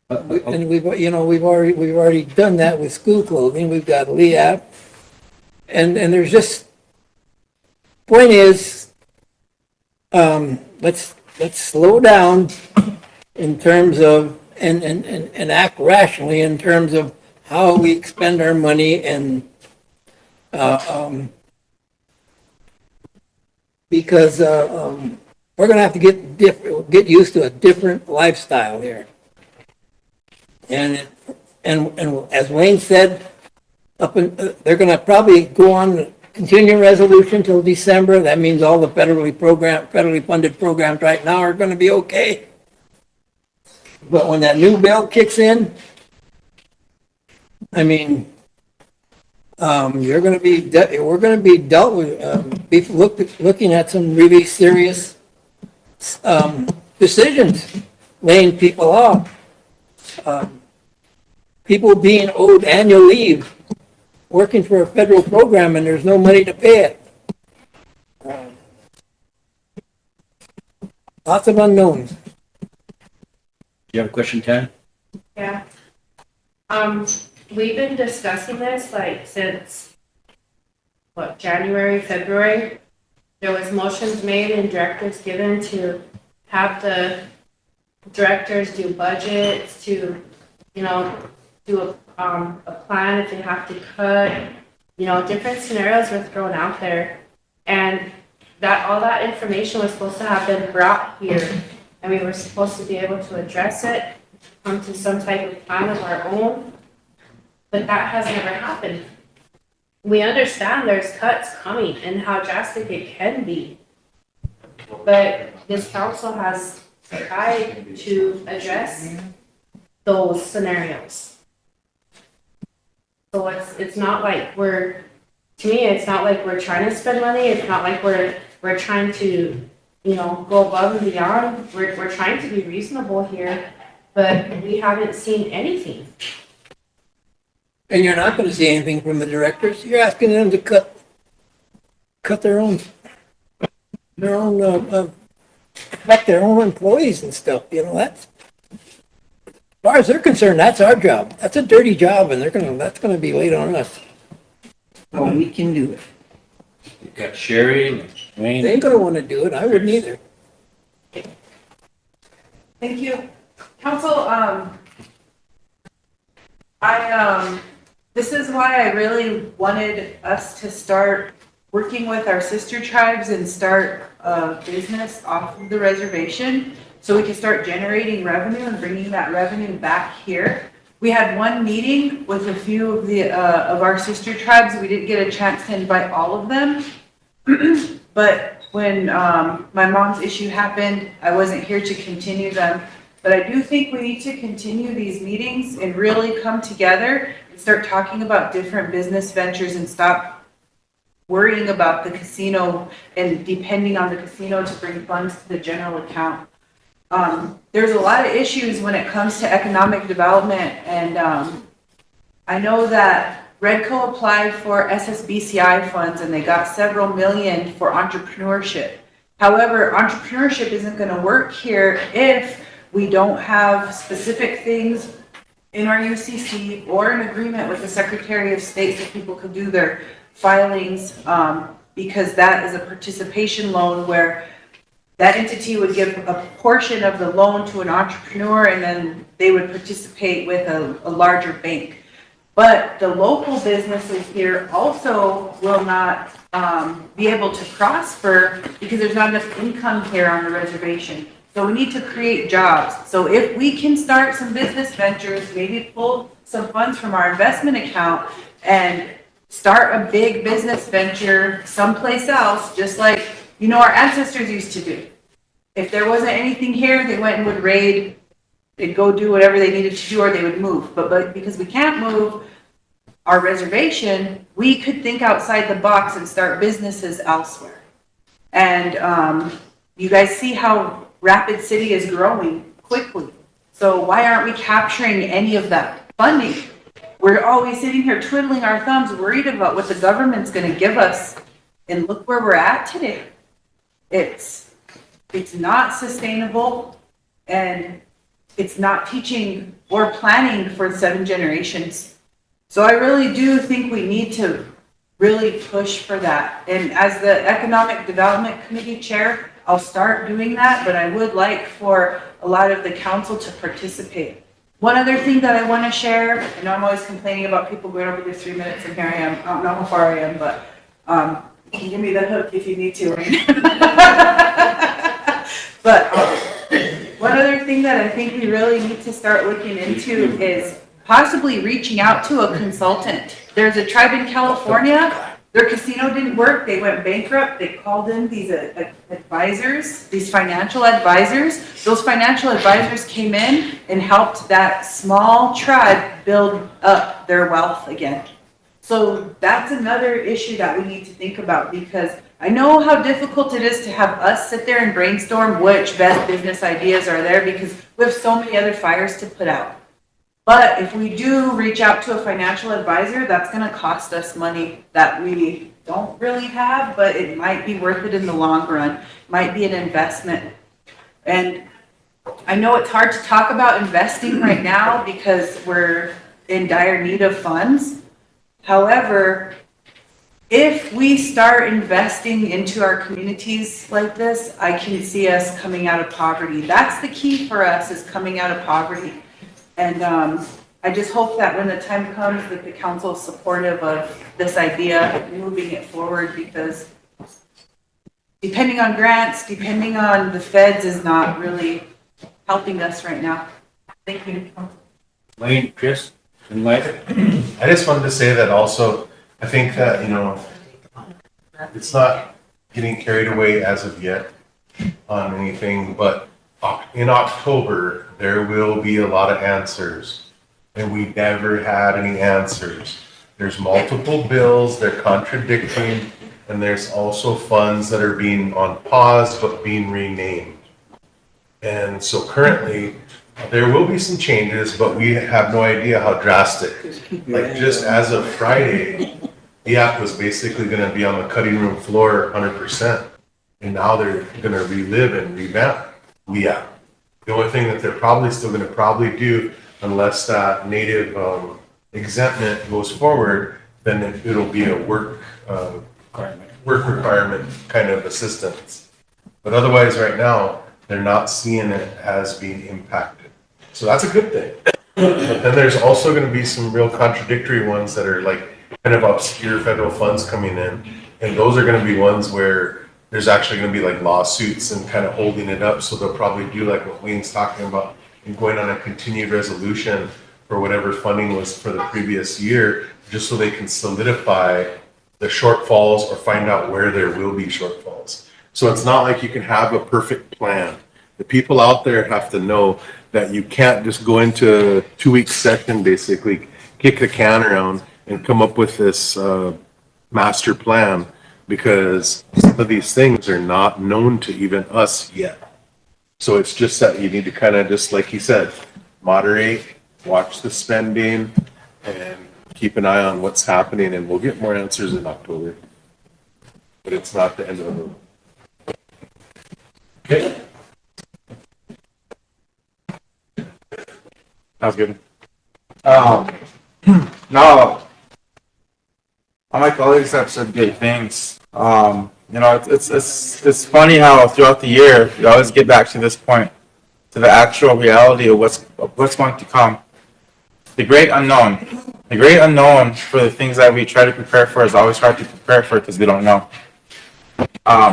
S12: And we've already done that with school clothing. We've got LEAP, and there's just, point is, let's slow down in terms of and act rationally in terms of how we expend our money, and because we're going to have to get used to a different lifestyle here. And as Wayne said, they're going to probably go on continuing resolution till December. That means all the federally funded programs right now are gonna be okay. But when that new bill kicks in, I mean, we're gonna be dealt with, looking at some really serious, decisions, laying people off. People being owed annual leave, working for a federal program and there's no money to pay it. Lots of unknowns.
S20: You have a question, Tan?
S13: Yeah. We've been discussing this like since, what, January, February? There was motions made and directives given to have the directors do budgets, to, you know, do a plan if they have to cut, you know, different scenarios were thrown out there. And that, all that information was supposed to have been brought here, and we were supposed to be able to address it, come to some type of plan of our own, but that has never happened. We understand there's cuts coming and how drastic it can be, but this council has tried to address those scenarios. So it's not like we're, to me, it's not like we're trying to spend money. It's not like we're trying to, you know, go above and beyond. We're trying to be reasonable here, but we haven't seen anything.
S12: And you're not gonna see anything from the directors. You're asking them to cut their own, affect their own employees and stuff, you know, that's, as far as they're concerned, that's our job. That's a dirty job and that's gonna be laid on us. But we can do it.
S20: You got Sherry, Wayne.
S12: They ain't gonna wanna do it. I wouldn't either.
S11: Thank you. Council, this is why I really wanted us to start working with our sister tribes and start a business off of the reservation so we can start generating revenue and bringing that revenue back here. We had one meeting with a few of of our sister tribes. We didn't get a chance to invite all of them. But when my mom's issue happened, I wasn't here to continue them. But I do think we need to continue these meetings and really come together and start talking about different business ventures and stop worrying about the casino and depending on the casino to bring funds to the general account. There's a lot of issues when it comes to economic development, and I know that Redco applied for SSBCI funds and they got several million for entrepreneurship. However, entrepreneurship isn't going to work here if we don't have specific things in our UCC or an agreement with the Secretary of State so people can do their filings, because that is a participation loan where that entity would give a portion of the loan to an entrepreneur and then they would participate with a larger bank. But the local businesses here also will not be able to prosper because there's not enough income here on the reservation. So we need to create jobs. So if we can start some business ventures, maybe pull some funds from our investment account and start a big business venture someplace else, just like, you know, our ancestors used to do. If there wasn't anything here, they went and would raid, they'd go do whatever they needed to do, or they would move. But because we can't move our reservation, we could think outside the box and start businesses elsewhere. And you guys see how Rapid City is growing quickly. So why aren't we capturing any of that funding? We're always sitting here twiddling our thumbs, worried about what the government's going to give us. And look where we're at today. It's not sustainable, and it's not teaching or planning for 7 generations. So I really do think we need to really push for that. And as the Economic Development Committee Chair, I'll start doing that, but I would like for a lot of the council to participate. One other thing that I want to share, I know I'm always complaining about people going over the 3 minutes, and here I am. I don't know how far I am, but you can give me the hook if you need to. But one other thing that I think we really need to start looking into is possibly reaching out to a consultant. There's a tribe in California
S7: Their casino didn't work, they went bankrupt, they called in these advisors, these financial advisors. Those financial advisors came in and helped that small tribe build up their wealth again. So that's another issue that we need to think about, because I know how difficult it is to have us sit there and brainstorm which best business ideas are there, because we have so many other fires to put out. But if we do reach out to a financial advisor, that's gonna cost us money that we don't really have, but it might be worth it in the long run, might be an investment. And I know it's hard to talk about investing right now because we're in dire need of funds. However, if we start investing into our communities like this, I can see us coming out of poverty. That's the key for us, is coming out of poverty. And I just hope that when the time comes that the council is supportive of this idea, moving it forward, because depending on grants, depending on the feds is not really helping us right now. Thank you.
S20: Wayne, Chris, and Mike?
S19: I just wanted to say that also, I think that, you know, it's not getting carried away as of yet on anything, but in October, there will be a lot of answers, and we never had any answers. There's multiple bills, they're contradicting, and there's also funds that are being on pause but being renamed. And so currently, there will be some changes, but we have no idea how drastic. Like just as of Friday, the app was basically going to be on the cutting room floor 100%, and now they're going to relive and revamp the app. The only thing that they're probably still going to do, unless that native exemption goes forward, then it'll be a work requirement kind of assistance. But otherwise, right now, they're not seeing it as being impacted. So that's a good thing. But then there's also going to be some real contradictory ones that are like kind of obscure federal funds coming in. And those are going to be ones where there's actually going to be like lawsuits and kind of holding it up. So they'll probably do like what Wayne's talking about and going on a continued resolution for whatever funding was for the previous year, just so they can solidify the shortfalls or find out where there will be shortfalls. So it's not like you can have a perfect plan. The people out there have to know that you can't just go into a 2-week session, basically kick the can around and come up with this master plan, because some of these things are not known to even us yet. So it's just that you need to kind of, just like he said, moderate, watch the spending, and keep an eye on what's happening, and we'll get more answers in October. But it's not the end of the road. Okay.
S2: That was good. No, all my colleagues have said great things. You know, it's funny how throughout the year you always get back to this point, to the actual reality of what's going to come. The great unknown. The great unknown for the things that we try to prepare for is always hard to prepare for because we don't know.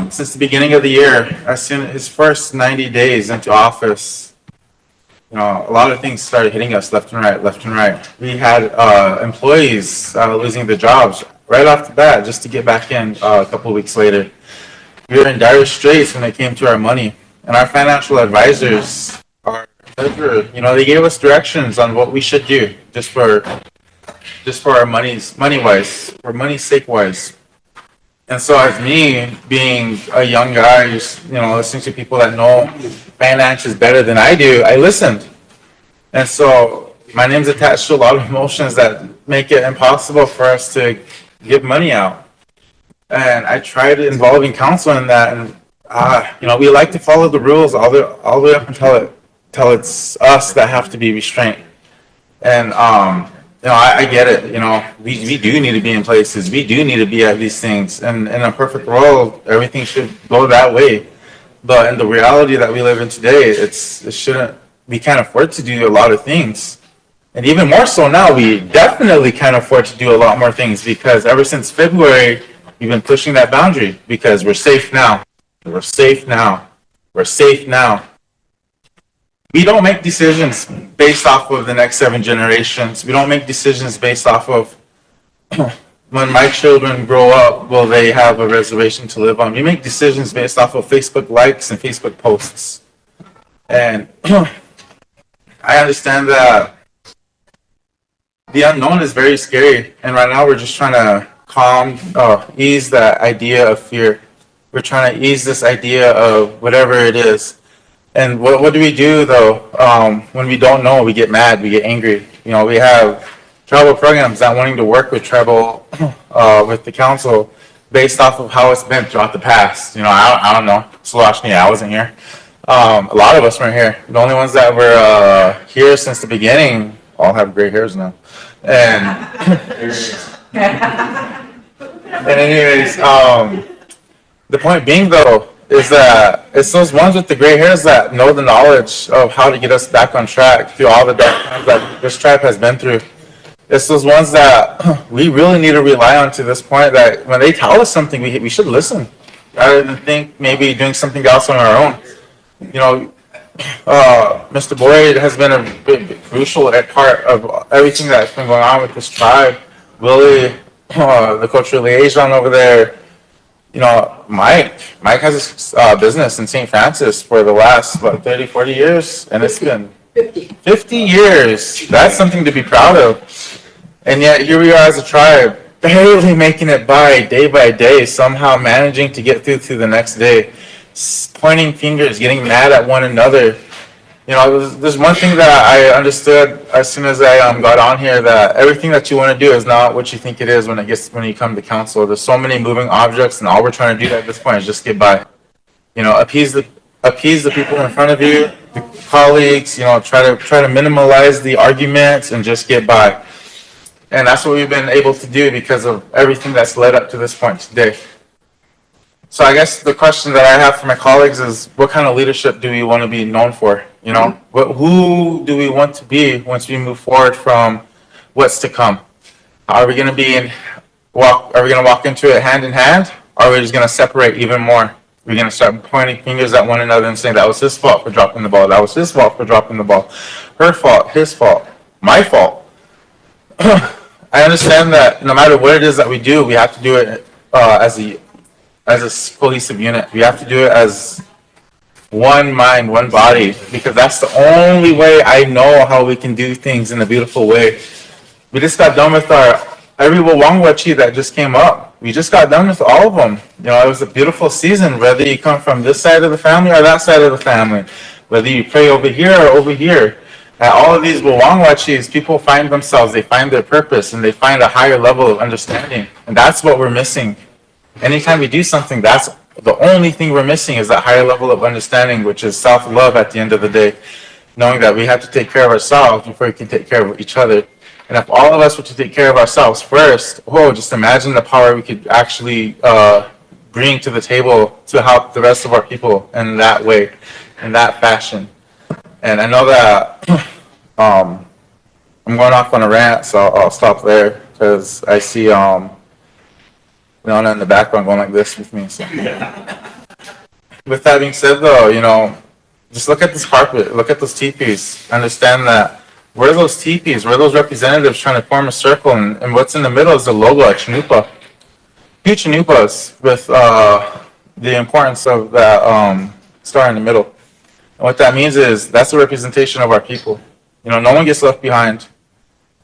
S2: Since the beginning of the year, as soon as his first 90 days into office, you know, a lot of things started hitting us left and right. We had employees losing their jobs right off the bat just to get back in a couple of weeks later. We were in dire straits when it came to our money, and our financial advisors, our treasurer, you know, they gave us directions on what we should do just for our money-wise, for money's sake-wise. And so as me, being a young guy, just, you know, listening to people that know finances better than I do, I listened. And so my name's attached to a lot of emotions that make it impossible for us to give money out. And I tried involving council in that, and you know, we like to follow the rules all the way up until it's us that have to be restrained. And you know, I get it. You know, we do need to be in places. We do need to be at these things. And in a perfect world, everything should go that way. But in the reality that we live in today, it shouldn't. We can't afford to do a lot of things. And even more so now, we definitely can't afford to do a lot more things, because ever since February, we've been pushing that boundary because we're safe now. We're safe now. We're safe now. We don't make decisions based off of the next 7 generations. We don't make decisions based off of when my children grow up, will they have a reservation to live on? We make decisions based off of Facebook likes and Facebook posts. And I understand that the unknown is very scary. And right now we're just trying to ease that idea of fear. We're trying to ease this idea of whatever it is. And what do we do though? When we don't know, we get mad, we get angry. You know, we have tribal programs not wanting to work with tribal, with the council based off of how it's been throughout the past. You know, I don't know. Sloshny, I wasn't here. A lot of us weren't here. The only ones that were here since the beginning all have gray hairs now. And, and anyways, the point being though, is that it's those ones with the gray hairs that know the knowledge of how to get us back on track through all the dark times that this tribe has been through. It's those ones that we really need to rely on to this point, that when they tell us something, we should listen rather than think maybe doing something else on our own. You know, Mr. Boyd has been a big, crucial part of everything that's been going on with this tribe. Willie, the cultural liaison over there, you know, Mike has a business in St. Francis for the last, 30, 40 years, and it's been 50 years. That's something to be proud of. And yet here we are as a tribe, barely making it by day, somehow managing to get through to the next day, pointing fingers, getting mad at one another. You know, there's one thing that I understood as soon as I got on here, that everything that you want to do is not what you think it is when you come to council. There's so many moving objects, and all we're trying to do at this point is just get by. You know, appease the people in front of you, the colleagues. You know, try to minimize the arguments and just get by. And that's what we've been able to do because of everything that's led up to this point today. So I guess the question that I have for my colleagues is, what kind of leadership do we want to be known for? You know, who do we want to be once we move forward from what's to come? Are we going to walk into it hand in hand? Or are we just going to separate even more? We're going to start pointing fingers at one another and saying that was his fault for dropping the ball. That was his fault for dropping the ball. Her fault, his fault, my fault. I understand that no matter what it is that we do, we have to do it as a cohesive unit. We have to do it as one mind, one body, because that's the only way I know how we can do things in a beautiful way. We just got done with every Wawangwachi that just came up. We just got done with all of them. You know, it was a beautiful season, whether you come from this side of the family or that side of the family, whether you pray over here or over here. At all of these Wawangwachis, people find themselves, they find their purpose, and they find a higher level of understanding. And that's what we're missing. Anytime we do something, that's the only thing we're missing, is that higher level of understanding, which is self-love at the end of the day. Knowing that we have to take care of ourselves before we can take care of each other. And if all of us were to take care of ourselves first, just imagine the power we could actually bring to the table to help the rest of our people in that way, in that fashion. And I know that I'm going off on a rant, so I'll stop there, because I see Leona in the background going like this with me. So. With that being said, though, you know, just look at this carpet, look at those teepees. Understand that we're those teepees, we're those representatives trying to form a circle, and what's in the middle is the logo at Chanupa. Two Chanupas with the importance of that star in the middle. And what that means is that's a representation of our people. You know, no one gets left behind.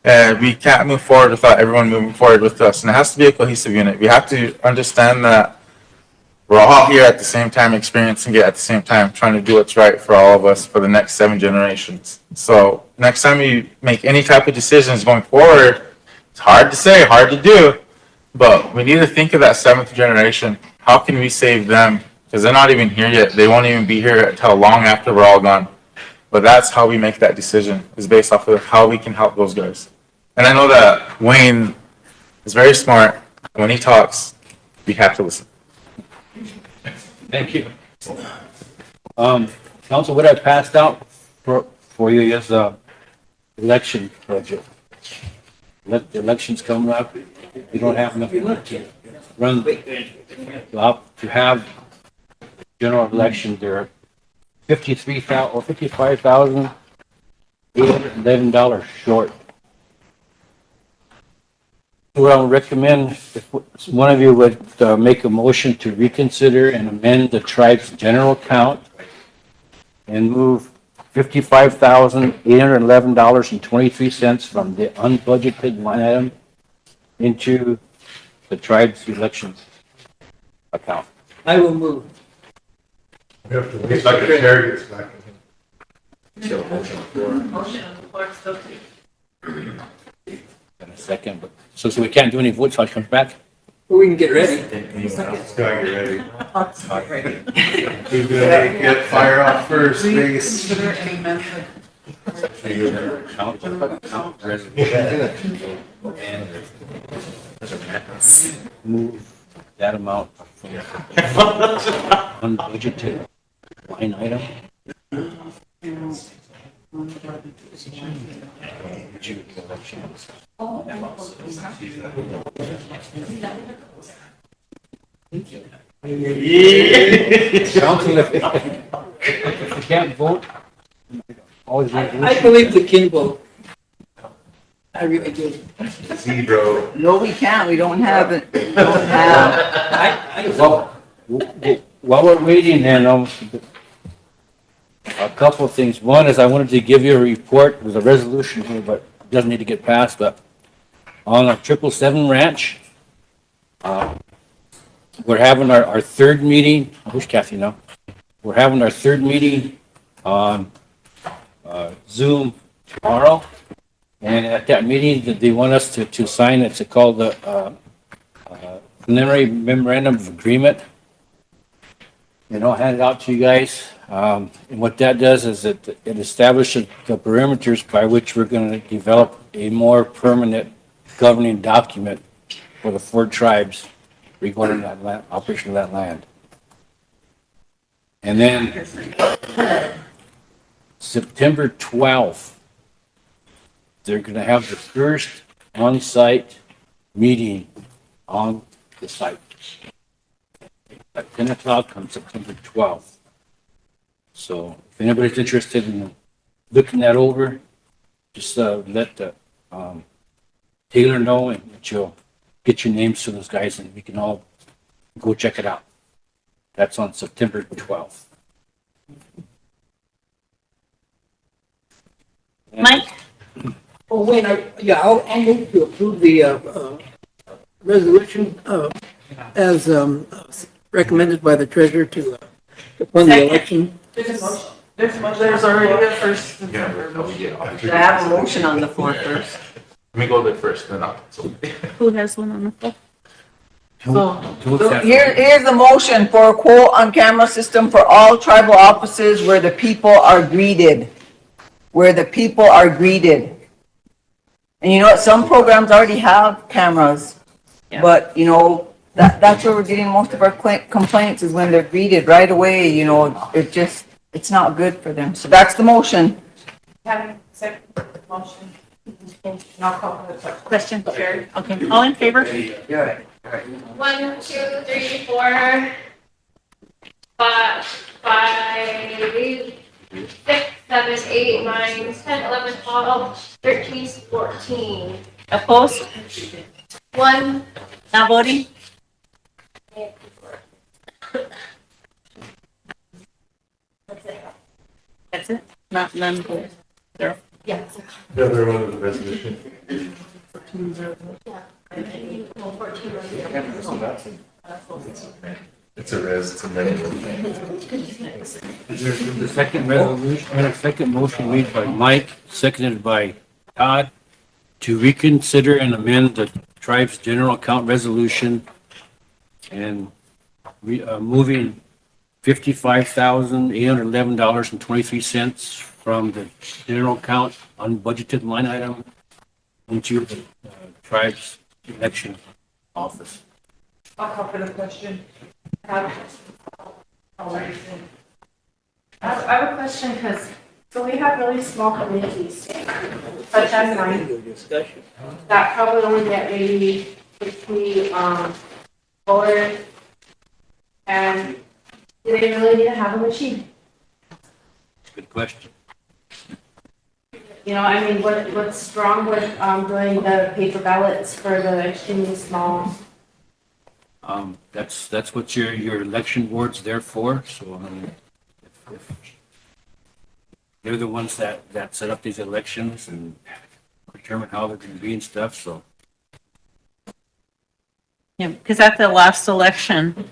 S2: And we can't move forward without everyone moving forward with us. And it has to be a cohesive unit. We have to understand that we're all here at the same time, experiencing it at the same time, trying to do what's right for all of us for the next 7 generations. So next time we make any type of decisions going forward, it's hard to say, hard to do, but we need to think of that 7th generation. How can we save them? Because they're not even here yet. They won't even be here until long after we're all gone. But that's how we make that decision, is based off of how we can help those guys. And I know that Wayne is very smart. When he talks, we have to listen.
S20: Thank you. Council, what I passed out for you is the election budget. The election's coming up. You don't have enough money to run. To have general election, there are $53,000 or $55,811 short. What I'll recommend, if one of you would make a motion to reconsider and amend the tribe's general count and move $55,811.23 from the unbudgeted line item into the tribe's elections account.
S12: I will move.
S19: We have to wait like the chair gets back.
S4: Motion on the floor, still
S20: In a second, but, so we can't do any votes till it comes back?
S12: We can get ready.
S19: Let's go get ready. Who's gonna get fire off first, Vegas?
S20: Move that amount from the unbudgeted line item. Council, if you can't vote, always
S12: I believe the king vote. I really do.
S19: Zero.
S5: No, we can't. We don't have it. We don't have.
S20: Well, while we're waiting, then, a couple of things. One is I wanted to give you a report. There's a resolution here, but it doesn't need to get passed, but on our 777 ranch, we're having our third meeting. Where's Kathy now? We're having our third meeting on Zoom tomorrow. And at that meeting, they want us to sign, it's called the preliminary memorandum of agreement. And I'll hand it out to you guys. And what that does is it establishes the parameters by which we're going to develop a more permanent governing document for the 4 tribes regarding that land, operation of that land. And then September 12th, they're going to have the first on-site meeting on the site at 10 o'clock on September 12th. So if anybody's interested in looking that over, just let Taylor know and she'll get your names to those guys and we can all go check it out. That's on September 12th.
S1: Mike?
S12: Oh, wait, I'll move to approve the resolution as recommended by the treasurer to fund the election.
S3: There's already a first.
S5: I have a motion on the floor first.
S2: Let me go there first, then I'll.
S1: Who has one on the floor?
S5: So here's the motion for a quote on camera system for all tribal offices where the people are greeted. Where the people are greeted. And you know what, some programs already have cameras, but you know, that's where we're getting most of our complaints is when they're greeted right away, you know, it's not good for them. So that's the motion.
S11: Having second motion. And I'll call for the
S1: Question, Sherry. Okay, all in favor?
S5: Yeah.
S8: 1, 2, 3, 4, 5, 6, 7, 8, 9, 10, 11, 12, 13, 14.
S1: Opposed?
S8: 1.
S1: Not voting? That's it? Not none? Zero?
S8: Yeah.
S19: The other one is the resolution. It's a res, it's a negative.
S20: The second resolution, and a second motion made by Mike, seconded by Todd, to reconsider and amend the tribe's general account resolution and moving $55,811.23 from the general account unbudgeted line item into the tribe's election office.
S3: I'll call for the question. I
S13: have a question, because, so we have really small communities, such as mine, that probably only get maybe 50, voters, and do they really need to have a machine?
S20: Good question.
S13: You know, I mean, what's wrong with, doing the paper ballots for the extremely small?
S20: That's what your election board's there for, so, I mean, if they're the ones that set up these elections and determine how they're gonna be and stuff, so.
S1: Yeah, because at the last election,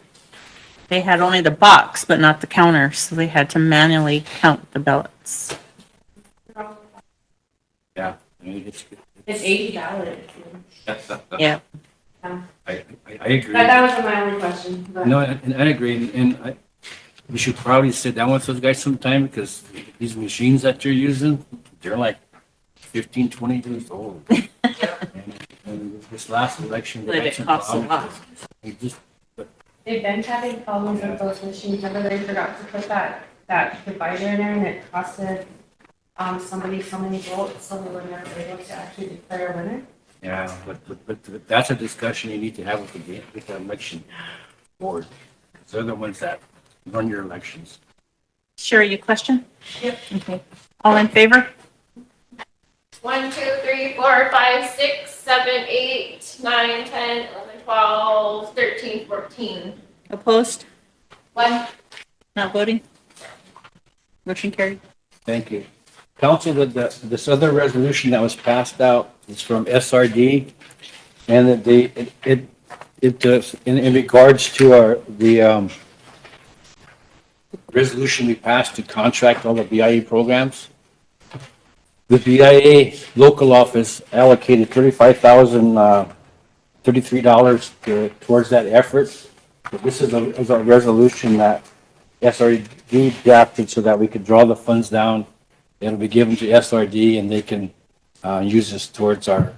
S1: they had only the box, but not the counter, so they had to manually count the ballots.
S20: Yeah, I mean,
S13: It's $80.
S1: Yeah.
S20: I agree.
S13: That was my only question, but.
S20: No, and I agree, and we should probably sit down with those guys sometime, because these machines that you're using, they're like 15, 20 years old. And this last election,
S1: But
S20: they had
S1: it
S20: some
S1: costs a
S20: problems.
S1: lot.
S20: We just,
S13: They've been having problems with those machines, remember they forgot to put that divider in there and it costed, somebody so many votes, so they were never able to actually declare a winner.
S20: yeah, but that's a discussion you need to have with the election board. 'Cause they're the ones that run your elections.
S1: Sherry, you question?
S13: Yep.
S1: Okay. All in favor?
S8: 1, 2, 3, 4, 5, 6, 7, 8, 9, 10, 11, 12, 13, 14.
S1: Opposed?
S8: 1.
S1: Not voting? Motion carried.
S20: Thank you. Council, this other resolution that was passed out is from SRD, and that it does, in regards to the resolution we passed to contract all the BIA programs. The BIA local office allocated $33 towards that effort. So this is a resolution that SRD drafted so that we could draw the funds down. It'll be given to SRD and they can use this towards our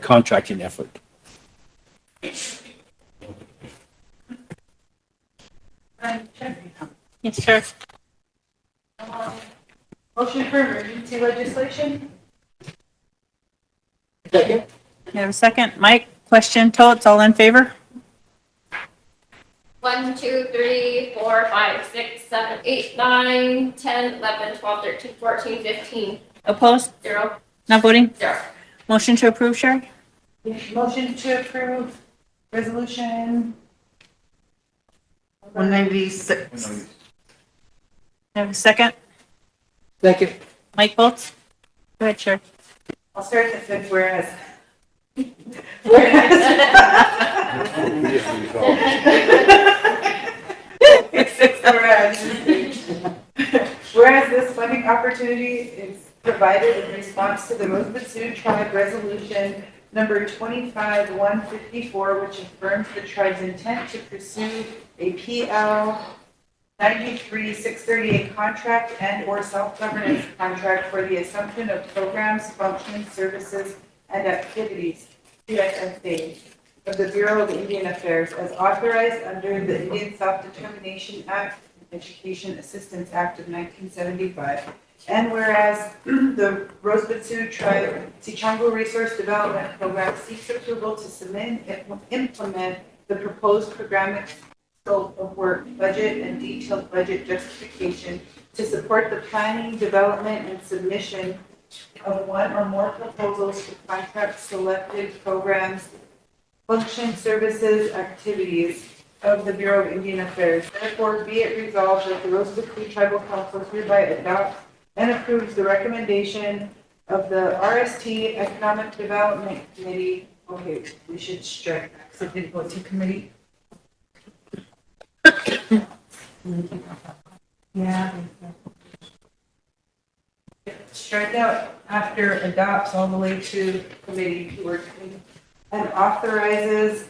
S20: contracting effort.
S1: Yes, sir.
S7: Motion for emergency legislation?
S1: You have a second? Mike, question, Totes, all in favor?
S8: 1, 2, 3, 4, 5, 6, 7, 8, 9, 10, 11, 12, 13, 14, 15.
S1: Opposed?
S8: 0.
S1: Not voting?
S8: 0.
S1: Motion to approve, Sherry?
S7: Motion to approve resolution
S3: 196.
S1: You have a second?
S12: Second.
S1: Mike votes? Go ahead, Sherry.
S7: I'll start at the fifth whereas. Whereas this funding opportunity is provided in response to the Rosebud Sioux Tribe Resolution number 25-154, which affirms the tribe's intent to pursue a PL 93-638 contract and/or self-governance contract for the assumption of programs, functions, services, and activities, PSFA, of the Bureau of Indian Affairs as authorized under the Indian Self-Determination Act and Education Assistance Act of 1975. And whereas the Rosebud Sioux Tribe Sicango Resource Development Program seeks approval to submit and implement the proposed programmatic scope of work, budget, and detailed budget justification to support the planning, development, and submission of one or more proposals to contract selected programs, functions, services, activities of the Bureau of Indian Affairs. Therefore, be it resolved that the Rosebud Sioux Tribal Council hereby adopts and approves the recommendation of the RST Economic Development Committee. Okay, we should strike that because it didn't go to committee. Yeah. Strike out after adopts all the way to committee work and authorizes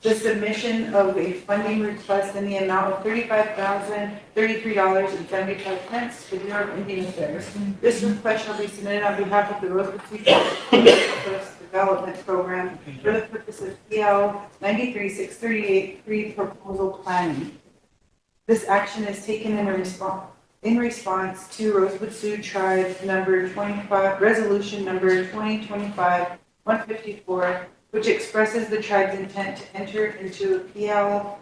S7: the submission of a funding request in the amount of $35,033.75 to the Bureau of Indian Affairs. This request shall be submitted on behalf of the Rosebud Sioux Development Program for the purpose of PL 93-638 pre-proposal planning. This action is taken in response to Rosebud Sioux Tribe number 25, resolution number 2025-154, which expresses the tribe's intent to enter into a PL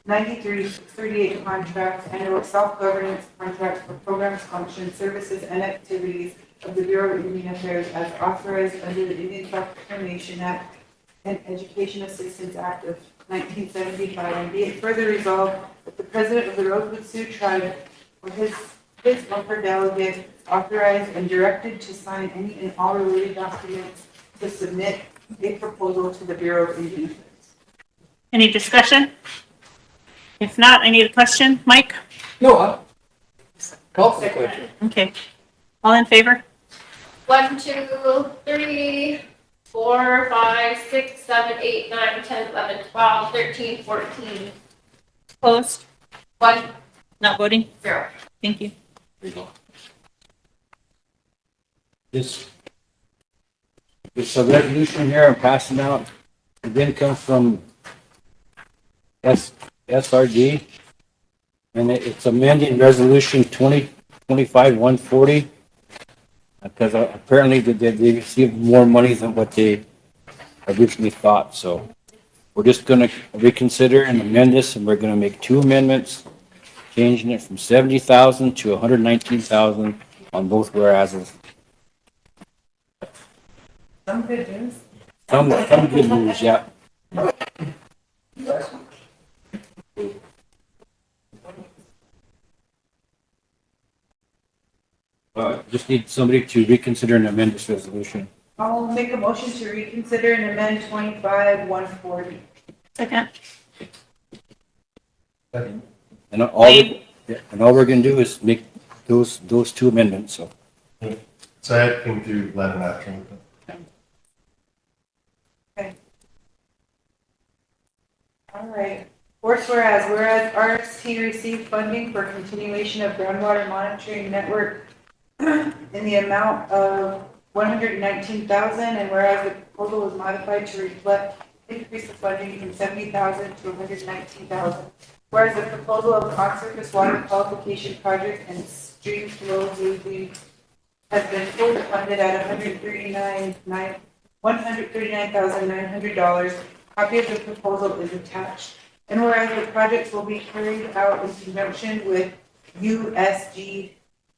S7: 93-638 contract, annual self-governance contract for programs, functions, services, and activities of the Bureau of Indian Affairs as authorized under the Indian Self-Determination Act and Education Assistance Act of 1975. And be it further resolved that the president of the Rosebud Sioux tribe or his or her delegate is authorized and directed to sign any and all related documents to submit a proposal to the Bureau of Indian Affairs.
S1: Any discussion? If not, I need a question. Mike?
S12: No, call for the question.
S1: Okay. All in favor?
S8: 1, 2, 3, 4, 5, 6, 7, 8, 9, 10, 11, 12, 13, 14.
S1: Opposed?
S8: 1,
S1: Not voting?
S8: 0.
S1: Thank you.
S20: There you go. This a resolution here I'm passing out. It then comes from SRD, and it's amending resolution 2025-140 because apparently they received more money than what they originally thought. So we're just going to reconsider and amend this, and we're going to make 2 amendments, changing it from 70,000 to 119,000 on both whereases.
S7: Some good news.
S20: Some good news, yeah. Just need somebody to reconsider and amend this resolution.
S7: I'll make a motion to reconsider and amend 25-140.
S1: Second.
S20: And all we're gonna do is make those 2 amendments, so.
S19: So I came through Latin after.
S7: All right. Whereas RST received funding for continuation of groundwater monitoring network in the amount of $119,000, and whereas the proposal was modified to reflect increase the funding from $70,000 to $119,000. Whereas the proposal of on-surface water qualification project and stream flow using has been fully funded at $139,900. Copy of the proposal is attached. And whereas the projects will be carried out in conjunction with USGS,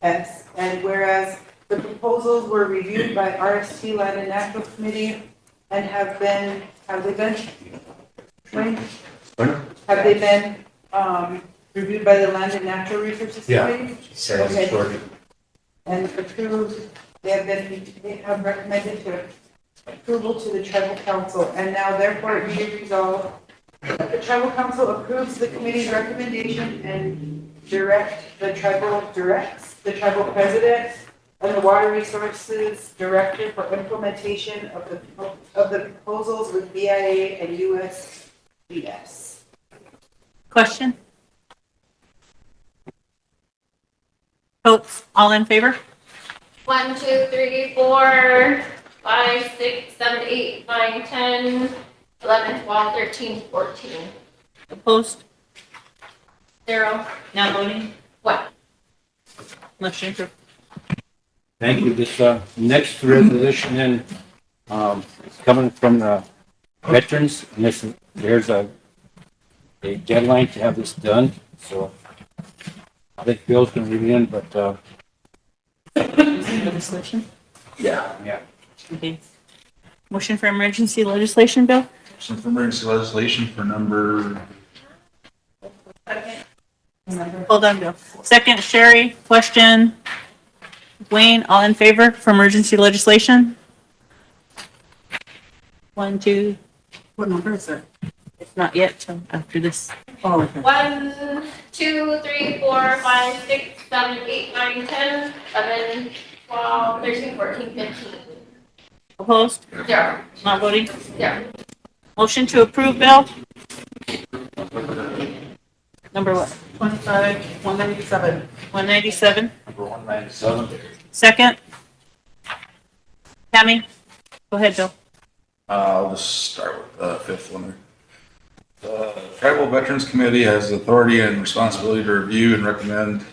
S7: and whereas the proposals were reviewed by RST Land and Natural Committee and have they been reviewed by the Land and Natural Resources Committee? Okay. And approved, they have recommended to approval to the tribal council, and now therefore it be resolved that the tribal council approves the committee's recommendation and directs the tribal president and the water resources director for implementation of the proposals with BIA and USGS.
S1: Question? Votes. All in favor?
S8: 1, 2, 3, 4, 5, 6, 7, 8, 9, 10, 11, 12, 13, 14.
S1: Opposed?
S8: 0.
S1: Not voting?
S8: 1.
S1: Motion approved.
S20: Thank you. This next resolution then is coming from the veterans, and there's a deadline to have this done. So I think Bill's going to read it in, but
S1: Legislation?
S20: yeah.
S1: Okay. Motion for emergency legislation, Bill?
S6: Motion for emergency legislation for number.
S1: Hold on, Bill. Second, Sherry. Question. Wayne, all in favor for emergency legislation? 1, 2.
S3: What number is it?
S1: It's not yet, so after this.
S3: Oh, okay.
S8: 1, 2, 3, 4, 5, 6, 7, 8, 9, 10, 11, 12, 13, 14, 15.
S1: Opposed?
S8: 0.
S1: Not voting?
S8: 0.
S1: Motion to approve, Bill? Number what?
S3: 197.
S1: 197.
S20: Number 197.
S1: Second? Tammy? Go ahead, Bill.
S6: I'll just start with the 5th one. The Tribal Veterans Committee has the authority and responsibility to review and recommend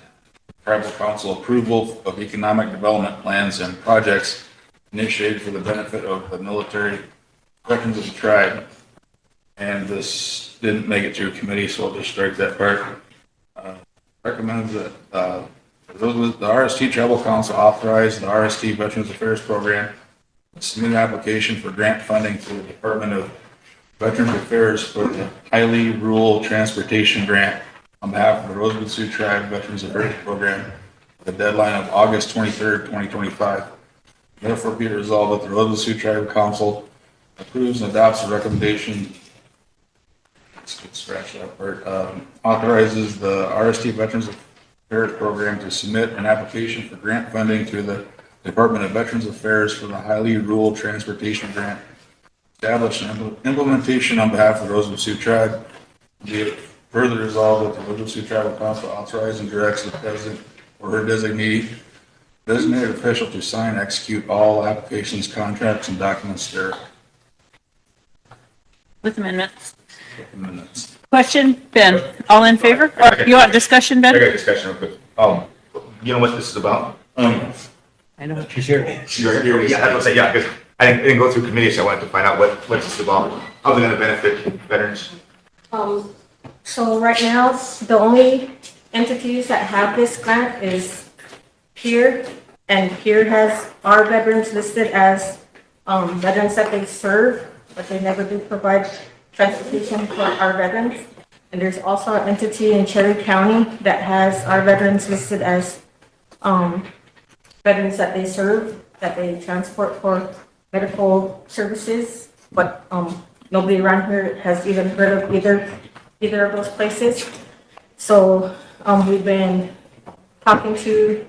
S6: tribal council approval of economic development plans and projects initiated for the benefit of the military veterans of the tribe. And this didn't make it through committee, so I'll just strike that part. Recommends that, the RST Tribal Council authorize the RST Veterans Affairs Program to submit an application for grant funding to the Department of Veterans Affairs for the Highly Rural Transportation Grant on behalf of the Rosebud Sioux Tribe Veterans Affairs Program, with a deadline of August 23rd, 2025. Therefore, be it resolved that the Rosebud Sioux Tribe Council approves and adopts the recommendation. Let's scratch that part. Authorizes the RST Veterans Affairs Program to submit an application for grant funding to the Department of Veterans Affairs for the Highly Rural Transportation Grant. Establish an implementation on behalf of the Rosebud Sioux Tribe. Be it further resolved that the Rosebud Sioux Tribal Council authorizes and directs the president or her designated official to sign and execute all applications, contracts, and documents there.
S1: With amendments. Question, Ben, all in favor? Or you want discussion, Ben?
S18: I got a discussion real quick. You know what this is about?
S5: I know.
S18: She's here. Yeah, I was say, yeah, because I didn't go through committee, so I wanted to find out what this is about. How's it going to benefit veterans?
S13: So right now, the only entities that have this grant is PEER, and PEER has our veterans listed as veterans that they serve, but they never do provide transportation for our veterans. And there's also an entity in Cherry County that has our veterans listed as veterans that they serve, that they transport for medical services, but nobody around here has even heard of either of those places. So we've been talking to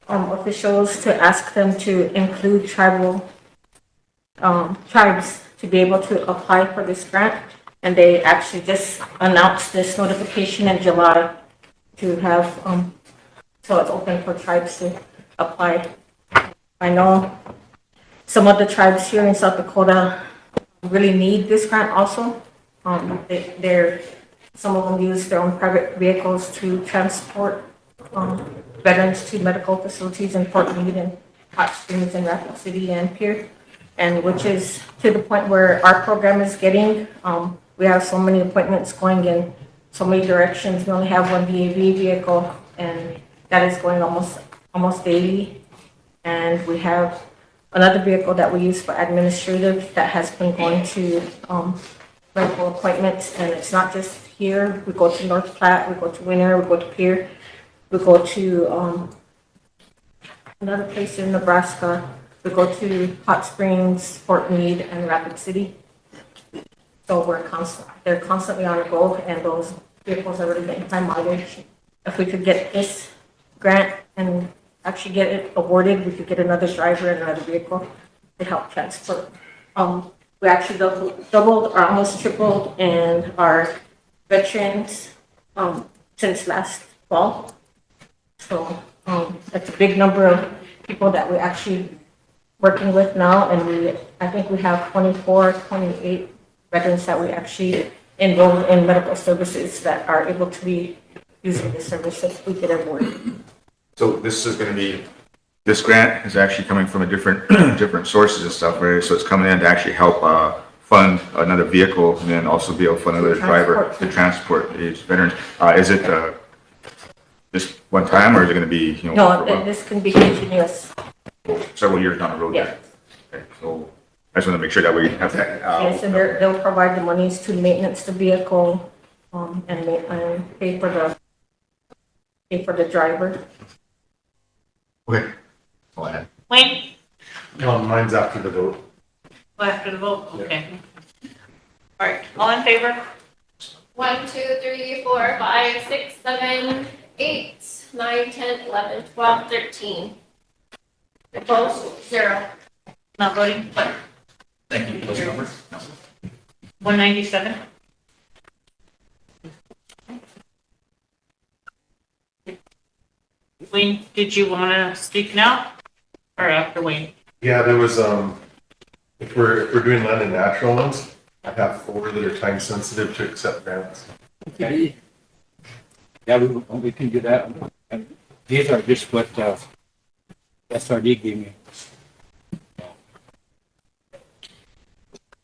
S13: officials to ask them to include tribes to be able to apply for this grant. And they actually just announced this notification in July to have, so it's open for tribes to apply. I know some of the tribes here in South Dakota really need this grant also. Some of them use their own private vehicles to transport veterans to medical facilities in Fort Meade and Hot Springs and Rapid City and Pierre, and which is to the point where our program is getting. We have so many appointments going in so many directions. We only have one VAV vehicle, and that is going almost daily. And we have another vehicle that we use for administrative that has been going to medical appointments, and it's not just here. We go to North Platte, we go to Winter, we go to Pierre, we go to another place in Nebraska. We go to Hot Springs, Fort Meade, and Rapid City. So they're constantly on the go, and those vehicles are really getting high mileage. If we could get this grant and actually get it awarded, we could get another driver and another vehicle to help transport. We actually doubled or almost tripled in our veterans since last fall. So that's a big number of people that we actually working with now, and I think we have 28 veterans that we actually enrolled in medical services that are able to be using the services we get awarded.
S18: So this is going to be, this grant is actually coming from a different sources and stuff, right? So it's coming in to actually help fund another vehicle and then also be able to fund another driver to transport these veterans. Is it just one time, or is it going to be,
S13: No, this can be continuous.
S18: several years down the road?
S13: Yes.
S18: Okay, so I just want to make sure that we have that.
S13: Yes, and they'll provide the monies to maintenance the vehicle and pay for the driver.
S18: Okay. Go ahead.
S1: Wayne?
S19: Mine's after the vote.
S1: After the vote, okay. All right, all in favor?
S8: 1, 2, 3, 4, 5, 6, 7, 8, 9, 10, 11, 12, 13. Opposed? 0.
S1: Not voting? What?
S18: Thank you. Those numbers?
S1: 197? Wayne, did you want to speak now or after Wayne?
S19: Yeah, there was, if we're doing land and natural ones, I have 4 that are time sensitive to accept grants.
S20: Okay. Yeah, we can do that. And these are just what SRD gave me.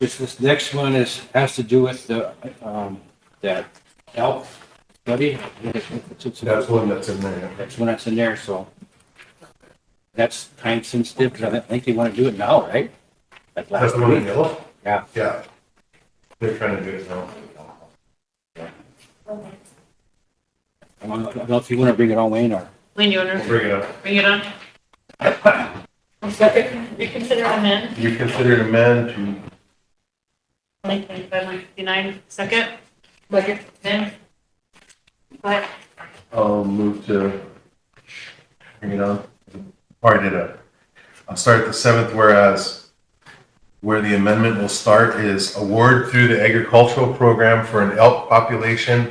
S20: This next one has to do with that elk study.
S19: That's one that's in there.
S20: That's one that's in there, so. That's time sensitive, because I think they want to do it now, right? Like last
S19: That's the one in
S20: week.
S19: yellow?
S20: Yeah.
S19: Yeah. They're trying to do it now.
S20: I don't know if you want to bring it on, Wayne, or.
S1: Wayne, you wanna
S19: We'll bring it up.
S1: bring it on? Second, you consider amend,
S19: You consider it amend to
S1: 2025-159, second, budget, then. But
S19: move to bring it on. Already did it. I'll start at the seventh, whereas where the amendment will start is award through the agricultural program for an elk population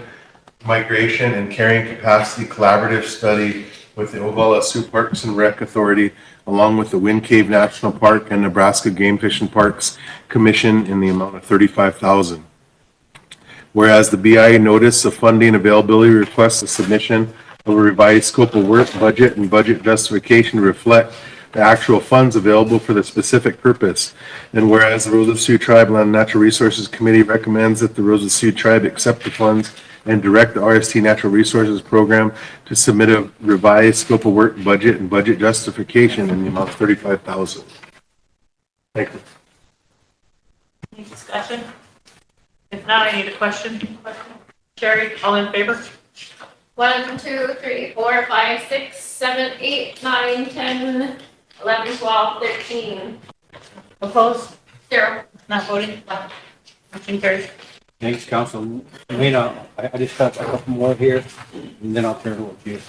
S19: migration and carrying capacity collaborative study with the Ogallala Sioux Parks and Rec Authority, along with the Wind Cave National Park and Nebraska Game Fish and Parks Commission in the amount of $35,000. Whereas the BIA notice of funding availability requests a submission of a revised scope of work, budget, and budget justification to reflect the actual funds available for the specific purpose. And whereas the Rosebud Sioux Tribe Land and Natural Resources Committee recommends that the Rosebud Sioux Tribe accept the funds and direct the RST Natural Resources Program to submit a revised scope of work, budget, and budget justification in the amount of $35,000. Thank you.
S1: any discussion? If not, I need a question. Sherry, all in favor?
S8: 1, 2, 3, 4, 5, 6, 7, 8, 9, 10, 11, 12, 13.
S1: Opposed?
S8: 0.
S1: Not voting? Motion carries.
S20: Thanks, Council. Wayne, I just got a couple more here, and then I'll turn it over to you.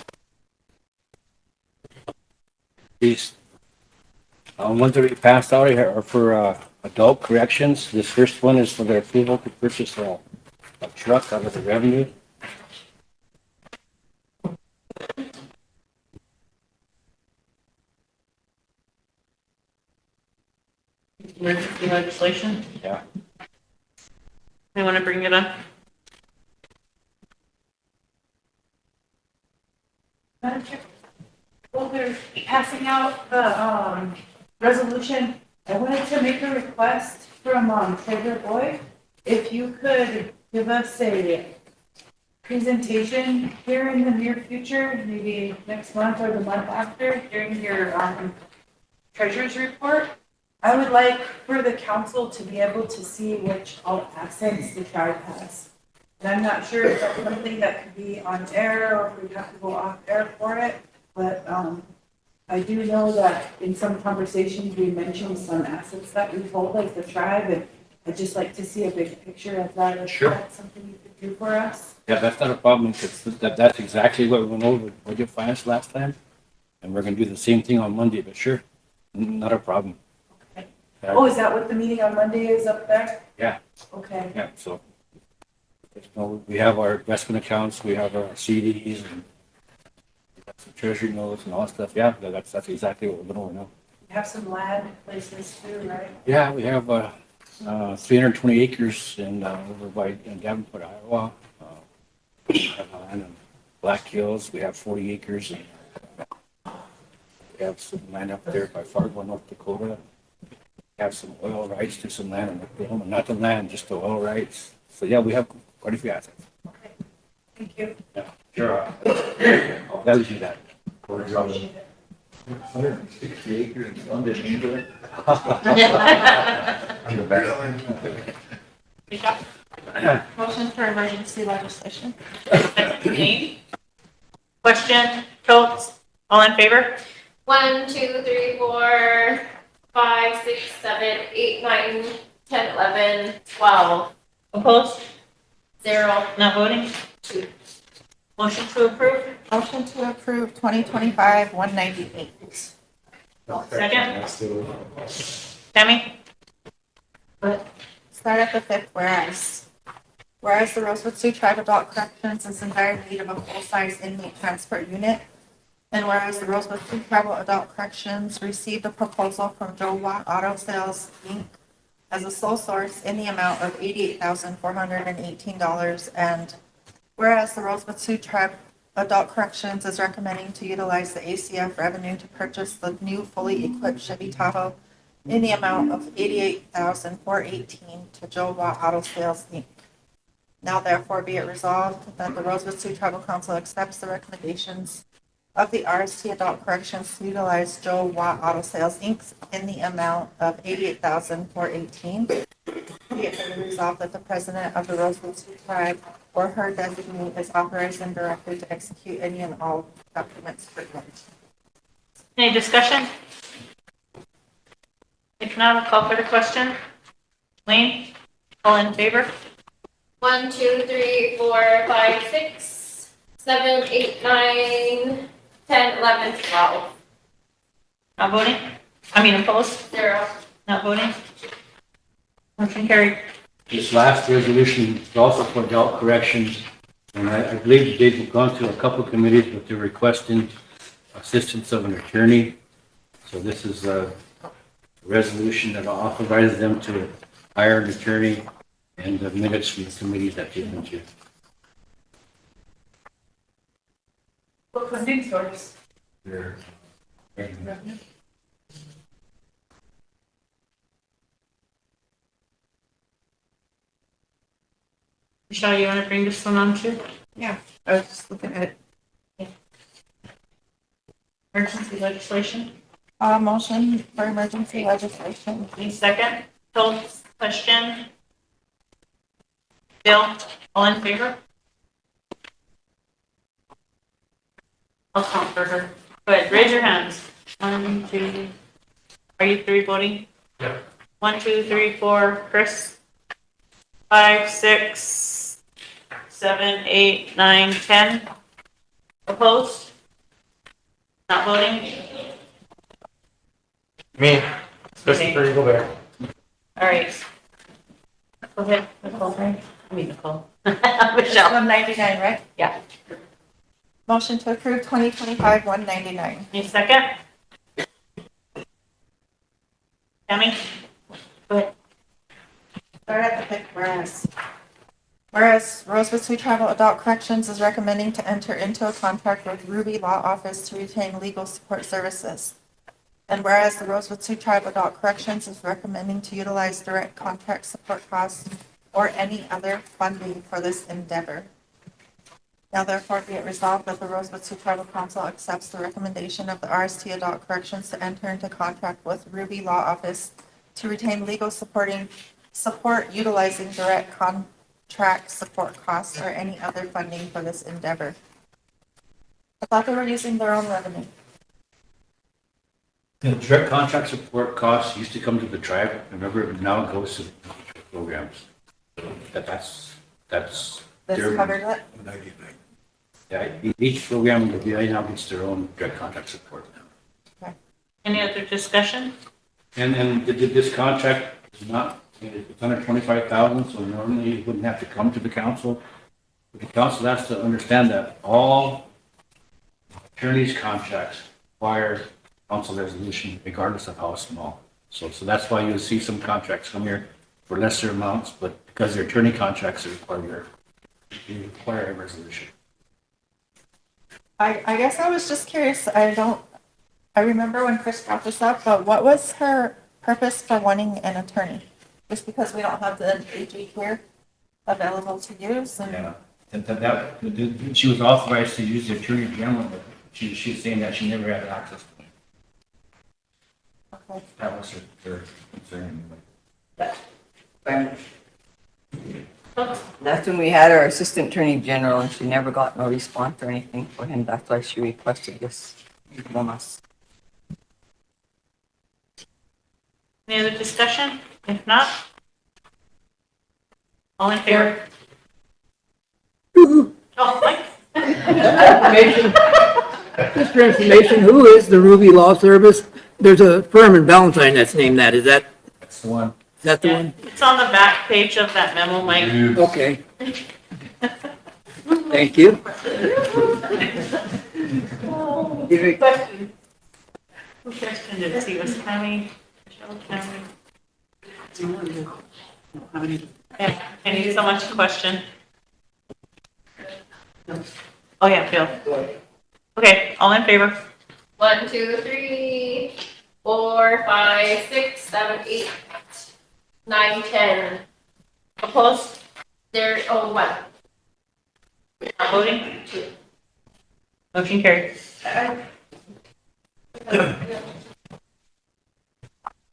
S20: These ones that we passed out here are for adult corrections. This first one is for their approval to purchase a truck out of the revenue.
S1: Emergency legislation.
S20: Yeah.
S1: I want to bring it up.
S7: Well, they're passing out the, resolution. I wanted to make a request from, Treasurer Boyd. If you could give us a presentation here in the near future, maybe next month or the month after, during your, treasurer's report. I would like for the council to be able to see which all assets the tribe has. And I'm not sure if that's something that could be on air or if we'd have to go off air for it, but, I do know that in some conversations, we mentioned some assets that we hold as the tribe, and I'd just like to see a big picture of that. If that's something you could do for us.
S20: Yeah, that's not a problem, because that's exactly what we went over with budget finance last time. And we're gonna do the same thing on Monday, but sure, not a problem.
S7: Okay. Oh, is that what the meeting on Monday is up there?
S20: Yeah.
S7: Okay.
S20: Yeah, so. We have our investment accounts, we have our CDs, and we got some treasury notes and all that stuff. Yeah, that's exactly what we're doing now.
S7: You have some land places too, right?
S20: Yeah, we have 320 acres over by in Davenport, Iowa. We have land in Black Hills. We have 40 acres. And we have some land up there by Fargo, North Dakota. We have some oil rights to some land in Oklahoma. Not the land, just the oil rights. So yeah, we have quite a few assets.
S7: Okay. Thank you.
S20: Yeah, sure. I'll gladly do that.
S19: 160 acres in London, England.
S1: Good job. Motion for emergency legislation. Question, Schultz, all in favor?
S8: 1, 2, 3, 4, 5, 6, 7, 8, 9, 10, 11, 12.
S1: Opposed?
S8: 0.
S1: Not voting?
S8: 2.
S1: Motion to approve?
S11: Motion to approve 2025-198.
S1: Second? Tammy?
S11: Start at the fifth whereas. Whereas the Rosebud Sioux Tribe Adult Corrections is in dire need of a full-size inmate transport unit. And whereas the Rosebud Sioux Tribe Adult Corrections received a proposal from Joe Watt Auto Sales, Inc. as a sole source in the amount of $88,418. And whereas the Rosebud Sioux Tribe Adult Corrections is recommending to utilize the ACF revenue to purchase the new fully equipped Chevy Tahoe in the amount of $88,418 to Joe Watt Auto Sales, Inc. Now therefore be it resolved that the Rosebud Sioux Tribal Council accepts the recommendations of the RST Adult Corrections to utilize Joe Watt Auto Sales, Inc. in the amount of $88,418. Be it further resolved that the president of the Rosebud Sioux Tribe or her designee is authorized and directed to execute any and all documents pertinent.
S1: Any discussion? If not, I'll call for the question. Wayne, all in favor?
S8: 1, 2, 3, 4, 5, 6, 7, 8, 9, 10, 11, 12.
S1: Not voting? Opposed?
S8: 0.
S1: Not voting? Motion carried.
S20: This last resolution is also for adult corrections, and I believe they've gone through a couple of committees, but they're requesting assistance of an attorney. So this is a resolution that authorizes them to hire an attorney and the minutes from the committees that they've been to.
S3: What funding source?
S1: Michelle, you want to bring this one on too?
S11: Yeah, I was just looking at
S1: Emergency legislation?
S11: motion for emergency legislation.
S1: Any second? Phil's question? Bill, all in favor? I'll count for her. Go ahead, raise your hands. 1, 2, are you 3 voting?
S2: Yeah.
S1: 1, 2, 3, 4, Chris. 5, 6, 7, 8, 9, 10. Opposed? Not voting?
S2: Me, especially for Eagle Bear.
S1: All right. Go ahead, Nicole. Nicole. Michelle.
S11: 199, right?
S1: Yeah.
S11: Motion to approve 2025-199.
S1: Any second? Tammy? Go ahead.
S11: Start at the pick, whereas Rosebud Sioux Tribal Adult Corrections is recommending to enter into a contract with Ruby Law Office to retain legal support services. And whereas the Rosebud Sioux Tribe Adult Corrections is recommending to utilize direct contract support costs or any other funding for this endeavor. Now therefore be it resolved that the Rosebud Sioux Tribal Council accepts the recommendation of the RST Adult Corrections to enter into contract with Ruby Law Office to retain legal support utilizing direct contract support costs or any other funding for this endeavor. I thought they were using their own revenue.
S20: The direct contract support costs used to come to the tribe. Remember, now it goes to programs. That's
S11: This
S20: their.
S11: covered it?
S20: Yeah, each program in the VA now gets their own direct contract support.
S1: Any other discussion?
S20: And this contract is not, it's under 25,000, so normally it wouldn't have to come to the council. But the council has to understand that all attorneys' contracts require council resolution regardless of how small. So that's why you'll see some contracts come here for lesser amounts, but because they're attorney contracts, they require a resolution.
S11: I guess I was just curious. I remember when Chris brought this up, but what was her purpose for wanting an attorney? Just because we don't have the AG here available to use? And
S20: Yeah, she was authorized to use the attorney general, but she's saying that she never had access to him.
S11: Okay.
S20: That was her concern.
S5: That's when we had our assistant attorney general and she never got no response or anything for him. That's why she requested this from us.
S1: Any other discussion? If not, all in favor? Oh, Mike?
S12: Just for information, who is the Ruby Law Service? There's a firm in Valentine that's named that. Is that
S20: That's the one.
S12: the
S1: Yeah,
S12: one?
S1: it's on the back page of that memo, Mike.
S12: Okay. Thank you.
S1: Question. Who questioned it? See, was Tammy, Michelle, Tammy? Yeah, I need someone to question. Oh, yeah, Bill. Okay, all in favor?
S8: 1, 2, 3, 4, 5, 6, 7, 8, 9, 10. Opposed? There, oh, 1.
S1: Not voting?
S8: 2.
S1: Motion carried.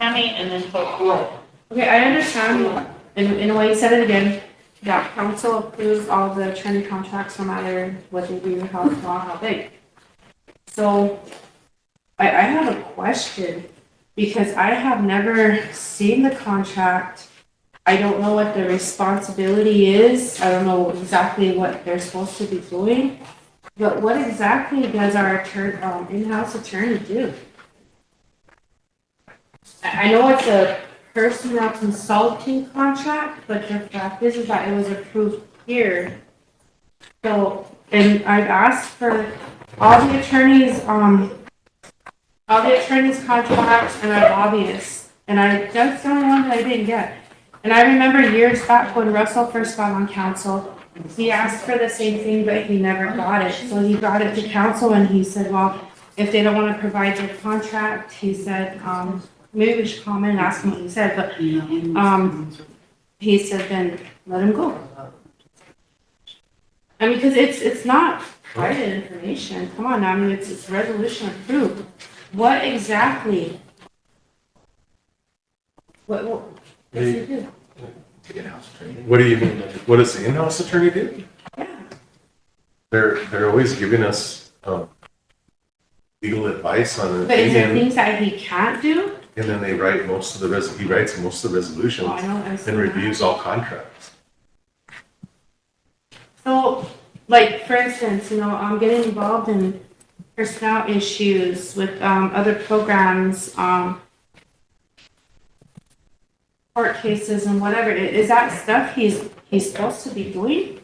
S1: Tammy and then Hope.
S13: Okay, I understand, in a way, you said it again, that council approves all the attorney contracts no matter what they do, how small, how big. So, I have a question, because I have never seen the contract. I don't know what the responsibility is, I don't know exactly what they're supposed to be doing, but what exactly does our in-house attorney do? I know it's a personnel consulting contract, but the fact is that it was approved here. So, and I've asked for all the attorneys' contracts and our lobbyists, and that's the only one that I didn't get. And I remember years back when Russell first got on council, he asked for the same thing, but he never got it. So he brought it to council and he said, well, if they don't want to provide their contract, he said, maybe we should call him and ask him what he said, but, he said, then let him go. I mean, because it's not private information, come on, I mean, it's resolution approved. What exactly? What does he do?
S19: What do you mean? What does the in-house attorney do?
S13: Yeah.
S19: They're always giving us legal advice on an
S13: But is there
S19: opinion,
S13: things that he can't do?
S19: and then they write most of the he writes most of the resolutions
S13: Oh, I know, I've seen
S19: and
S13: that.
S19: reviews all contracts.
S13: So, like, for instance, I'm getting involved in personnel issues with, other programs, court cases and whatever. Is that stuff he's supposed to be doing?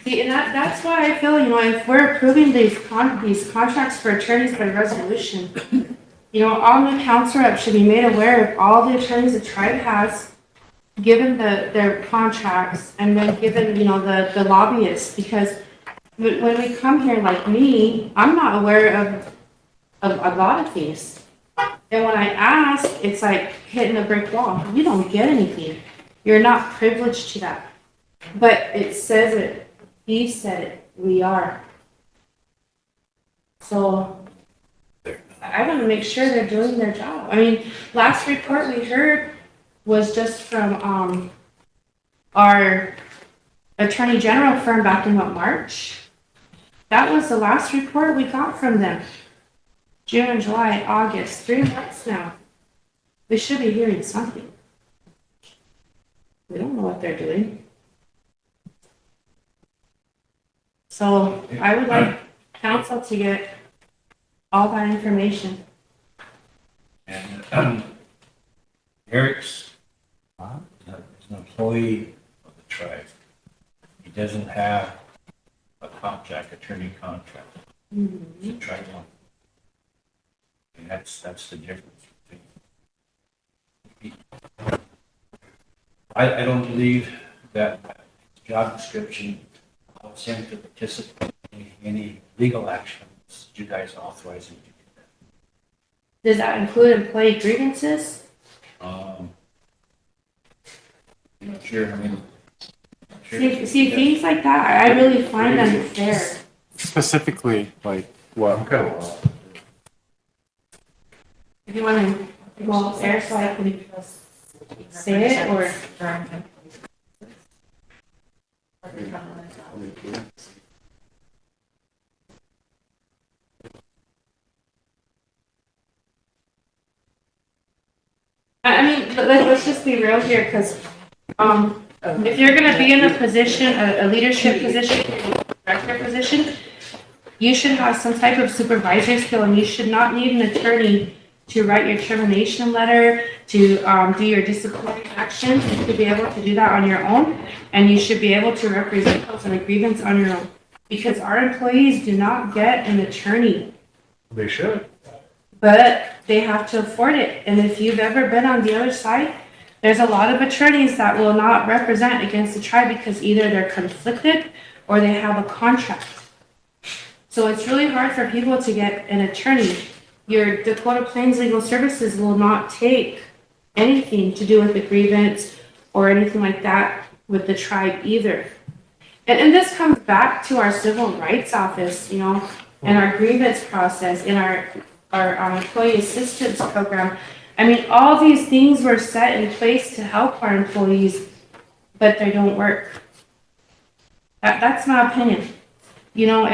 S13: See, and that's why I feel, if we're approving these contracts for attorneys by resolution, all the council reps should be made aware of all the attorneys the tribe has, given their contracts, and then given, the lobbyists, because when we come here, like me, I'm not aware of a lot of things. And when I ask, it's like hitting a brick wall. You don't get anything. You're not privileged to that. But it says it. He said it. We are. So I want to make sure they're doing their job. I mean, last report we heard was just from our attorney general firm back in March. That was the last report we got from them. June, July, August, 3 months now. We should be hearing something. We don't know what they're doing. So I would like council to get all that information.
S20: And Eric's is an employee of the tribe. He doesn't have a attorney contract. It's a tribe one. And that's the difference. I don't believe that job description allows him to participate in any legal actions you guys authorize him to do that.
S13: Does that include employee grievances?
S20: I'm not sure, I mean.
S13: See, things like that, I really find unfair.
S2: Specifically, like what?
S19: Okay.
S13: If you want to go upstairs so I can say it, or. I mean, let's just be real here, because, if you're gonna be in a position, a leadership position, director position, you should have some type of supervisory skill, and you should not need an attorney to write your termination letter, to do your disciplinary actions. You should be able to do that on your own, and you should be able to represent those in a grievance on your own. Because our employees do not get an attorney,
S19: They should.
S13: but they have to afford it. And if you've ever been on the other side, there's a lot of attorneys that will not represent against the tribe because either they're conflicted or they have a contract. So it's really hard for people to get an attorney. Your Dakota Plains Legal Services will not take anything to do with the grievance or anything like that with the tribe either. And this comes back to our civil rights office, you know, and our grievance process, in our employee assistance program. I mean, all these things were set in place to help our employees, but they don't work. That's my opinion. You know,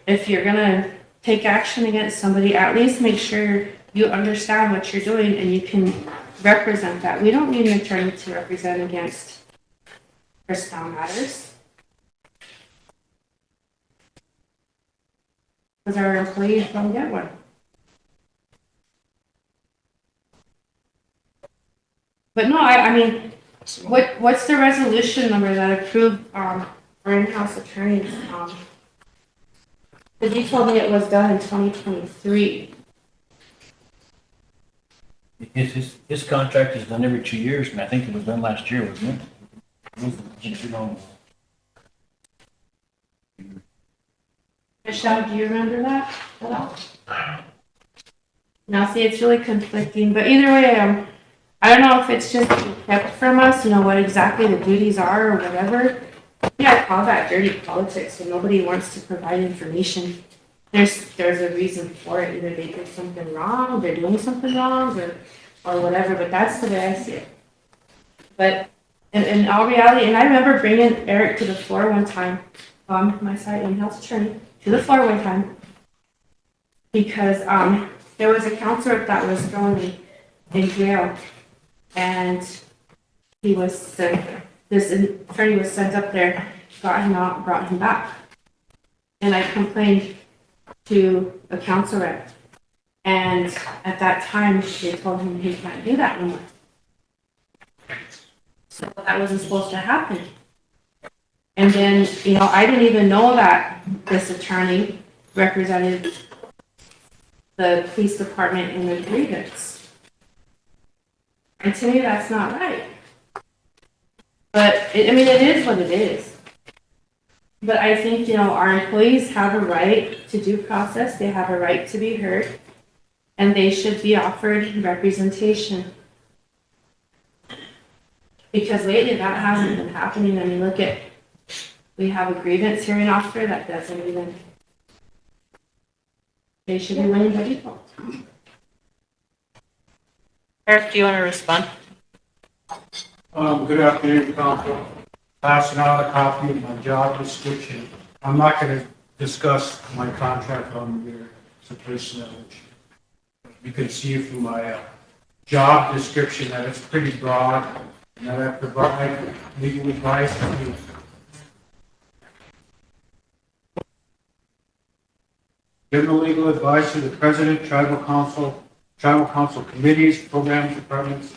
S13: if you're gonna take action against somebody, at least make sure you understand what you're doing and you can represent that. We don't need an attorney to represent against personnel matters. Because our employees don't get one. But no, I mean, what's the resolution number that approved our in-house attorneys? Because you told me it was done in 2023.
S20: His contract is done every 2 years, and I think it was done last year, wasn't it? You know,
S13: Michelle, do you remember that at all? Now, see, it's really conflicting, but either way, I don't know if it's just kept from us, you know, what exactly the duties are or whatever. Yeah, I call that dirty politics, so nobody wants to provide information. There's a reason for it. Either they did something wrong, they're doing something wrong, or whatever, but that's the way I see it. But in all reality, and I remember bringing Eric to the floor one time, my side in-house attorney, to the floor one time, because there was a counselor that was thrown in jail, and he was sent, this attorney was sent up there, got him out, brought him back. And I complained to a council rep. And at that time, they told him he can't do that anymore. So that wasn't supposed to happen. And then, you know, I didn't even know that this attorney represented the police department in the grievance. And to me, that's not right. But, I mean, it is what it is. But I think, you know, our employees have a right to due process. They have a right to be heard. And they should be offered representation. Because lately that hasn't been happening. I mean, look at, we have a grievance hearing officer that doesn't even, they should be winning by default.
S1: Eric, do you want to respond?
S16: Good afternoon, Council. Passing out a copy of my job description. I'm not going to discuss my contract on here. It's a personnel issue. You can see from my job description that it's pretty broad and that I provide legal advice to you. General legal advice to the President, Tribal Council committees, programs, departments,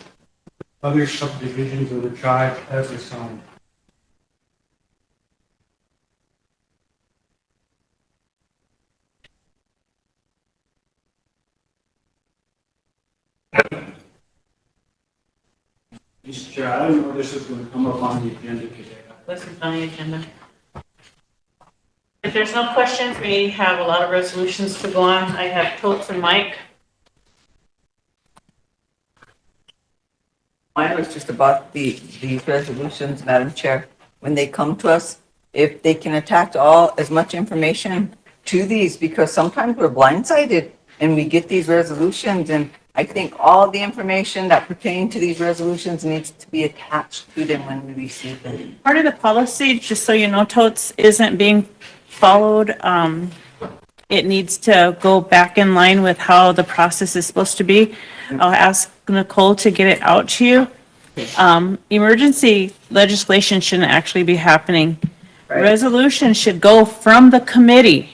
S16: other subdivisions of the tribe as assigned. Mr. Chair, I don't know if this is going to come up on the agenda today.
S1: This is on the agenda. If there's no questions, we have a lot of resolutions to go on. I have Totes and Mike.
S5: Mine was just about these resolutions, Madam Chair. When they come to us, if they can attach as much information to these, because sometimes we're blindsided and we get these resolutions, and I think all the information that pertain to these resolutions needs to be attached to them when we receive them.
S1: Part of the policy, just so you know, Totes, isn't being followed. It needs to go back in line with how the process is supposed to be. I'll ask Nicole to get it out to you. Emergency legislation shouldn't actually be happening.
S5: Right.
S1: Resolution should go from the committee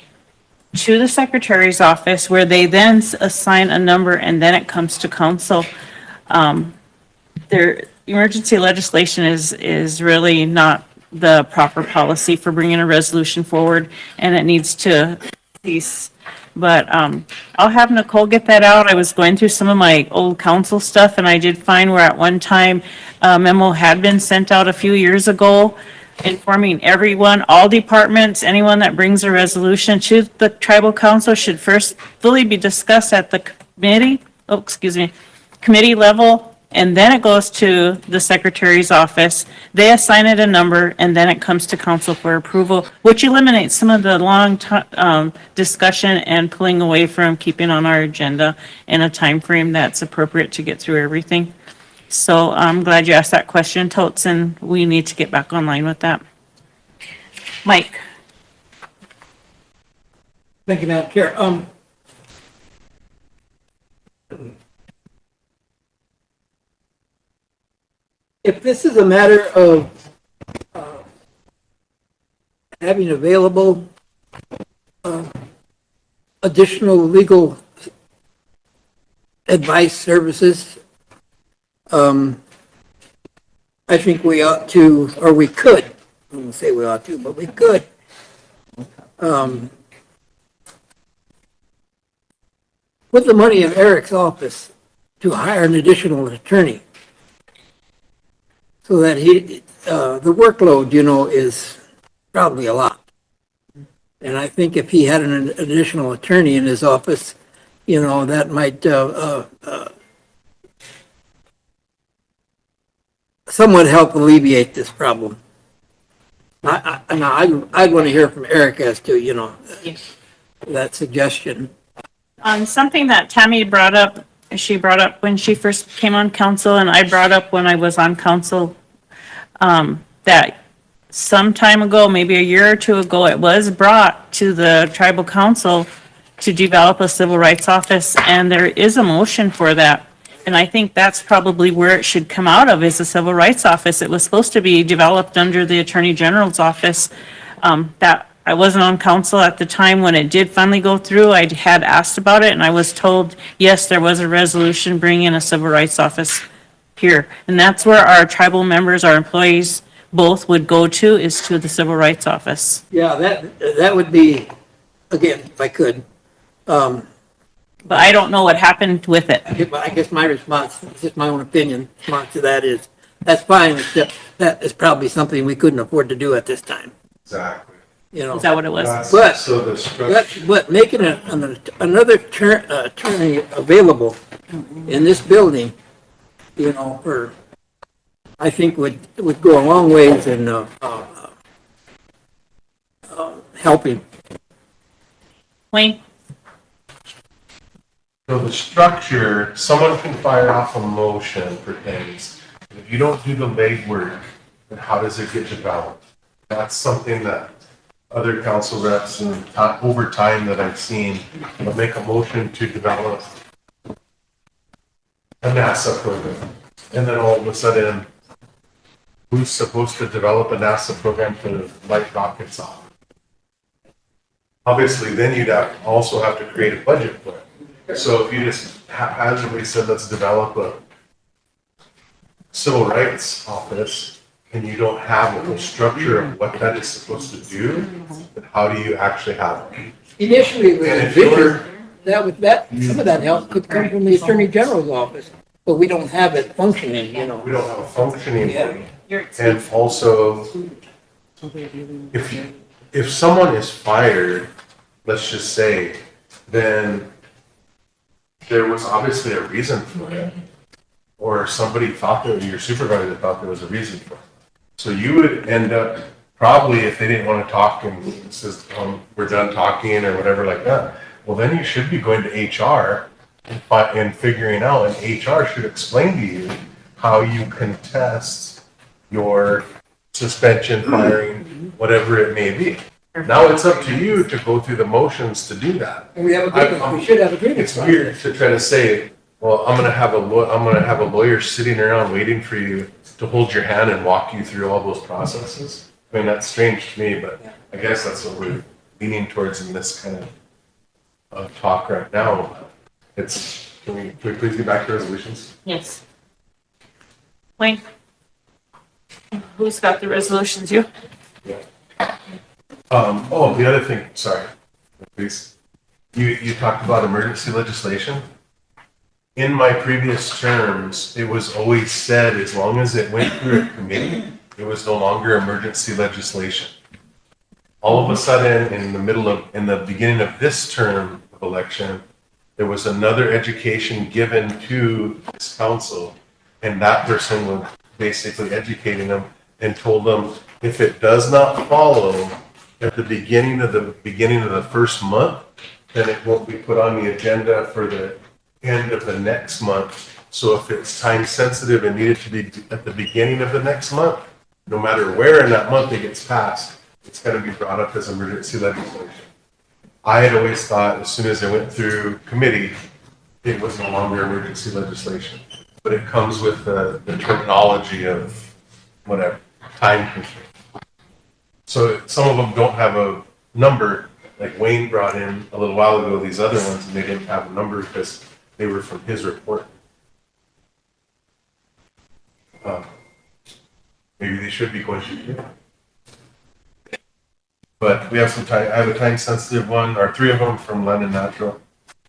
S1: to the secretary's office, where they then assign a number, and then it comes to council. Emergency legislation is really not the proper policy for bringing a resolution forward, and it needs to cease. But I'll have Nicole get that out. I was going through some of my old council stuff, and I did find where at one time a memo had been sent out a few years ago informing everyone, all departments, anyone that brings a resolution to the tribal council should first fully be discussed at the committee level, and then it goes to the secretary's office. They assign it a number, and then it comes to council for approval, which eliminates some of the long discussion and pulling away from keeping on our agenda in a time frame that's appropriate to get through everything. So I'm glad you asked that question, Totes, and we need to get back online with that. Mike?
S12: Thank you, Madam Chair. If this is a matter of having available additional legal advice services, I think we ought to, or we could, I wouldn't say we ought to, but we could put the money in Eric's office to hire an additional attorney, so that the workload, is probably a lot. And I think if he had an additional attorney in his office, that might somewhat help alleviate this problem. I'd want to hear from Eric as to, that suggestion.
S1: Something that Tammy brought up, she brought up when she first came on council, and I brought up when I was on council, that some time ago, maybe a year or two ago, it was brought to the tribal council to develop a civil rights office, and there is a motion for that. And I think that's probably where it should come out of, is a civil rights office. It was supposed to be developed under the Attorney General's office. That I wasn't on council at the time when it did finally go through. I had asked about it, and I was told, yes, there was a resolution bringing a civil rights office here. And that's where our tribal members, our employees, both would go to, is to the civil rights office.
S12: Yeah, that would be, again, if I could.
S1: But I don't know what happened with it.
S12: I guess my response, just my own opinion, response to that is, that's fine, except that is probably something we couldn't afford to do at this time.
S19: Exactly.
S1: Is that what it was?
S12: But making another attorney available in this building, I think would go a long ways in helping.
S1: Wayne?
S19: So the structure, someone can fire off a motion for things. If you don't do the legwork, then how does it get developed? That's something that other council reps and over time that I've seen will make a motion to develop a NASA program. And then all of a sudden, who's supposed to develop a NASA program to light rockets off? Obviously, then you'd also have to create a budget for it. So if you just haphazardly said, let's develop a civil rights office, and you don't have a whole structure of what that is supposed to do, then how do you actually have it?
S12: Initially, with the vision, some of that help could come from the Attorney General's office, but we don't have it functioning,
S19: We don't have a functioning one.
S1: Yeah.
S19: And also, if someone is fired, let's just say, then there was obviously a reason for it. Or somebody thought that, your supervisor thought there was a reason for it. So you would end up, probably if they didn't want to talk and says, we're done talking or whatever like that, well, then you should be going to HR and figuring out, and HR should explain to you how you contest your suspension, firing, whatever it may be. Now it's up to you to go through the motions to do that.
S12: And we should have a grievance.
S19: It's weird to try to say, well, I'm gonna have a lawyer sitting around waiting for you to hold your hand and walk you through all those processes. I mean, that's strange to me, but I guess that's what we're leaning towards in this kind of talk right now. Can we please get back to resolutions?
S1: Yes. Wayne? Who's got the resolutions? You?
S19: The other thing, sorry, please. You talked about emergency legislation. In my previous terms, it was always said, as long as it went through a committee, it was no longer emergency legislation. All of a sudden, in the beginning of this term of election, there was another education given to this council, and that person was basically educating them and told them, if it does not follow at the beginning of the first month, then it won't be put on the agenda for the end of the next month. So if it's time sensitive and needed to be at the beginning of the next month, no matter where in that month it gets passed, it's going to be brought up as emergency legislation. I had always thought as soon as it went through committee, it was no longer emergency legislation. But it comes with the terminology of whatever, time constraint. So some of them don't have a number, like Wayne brought in a little while ago, these other ones, and they didn't have a number because they were from his report. Maybe they should be going to. But we have some time. I have a time sensitive one, or three of them from Land and Natural.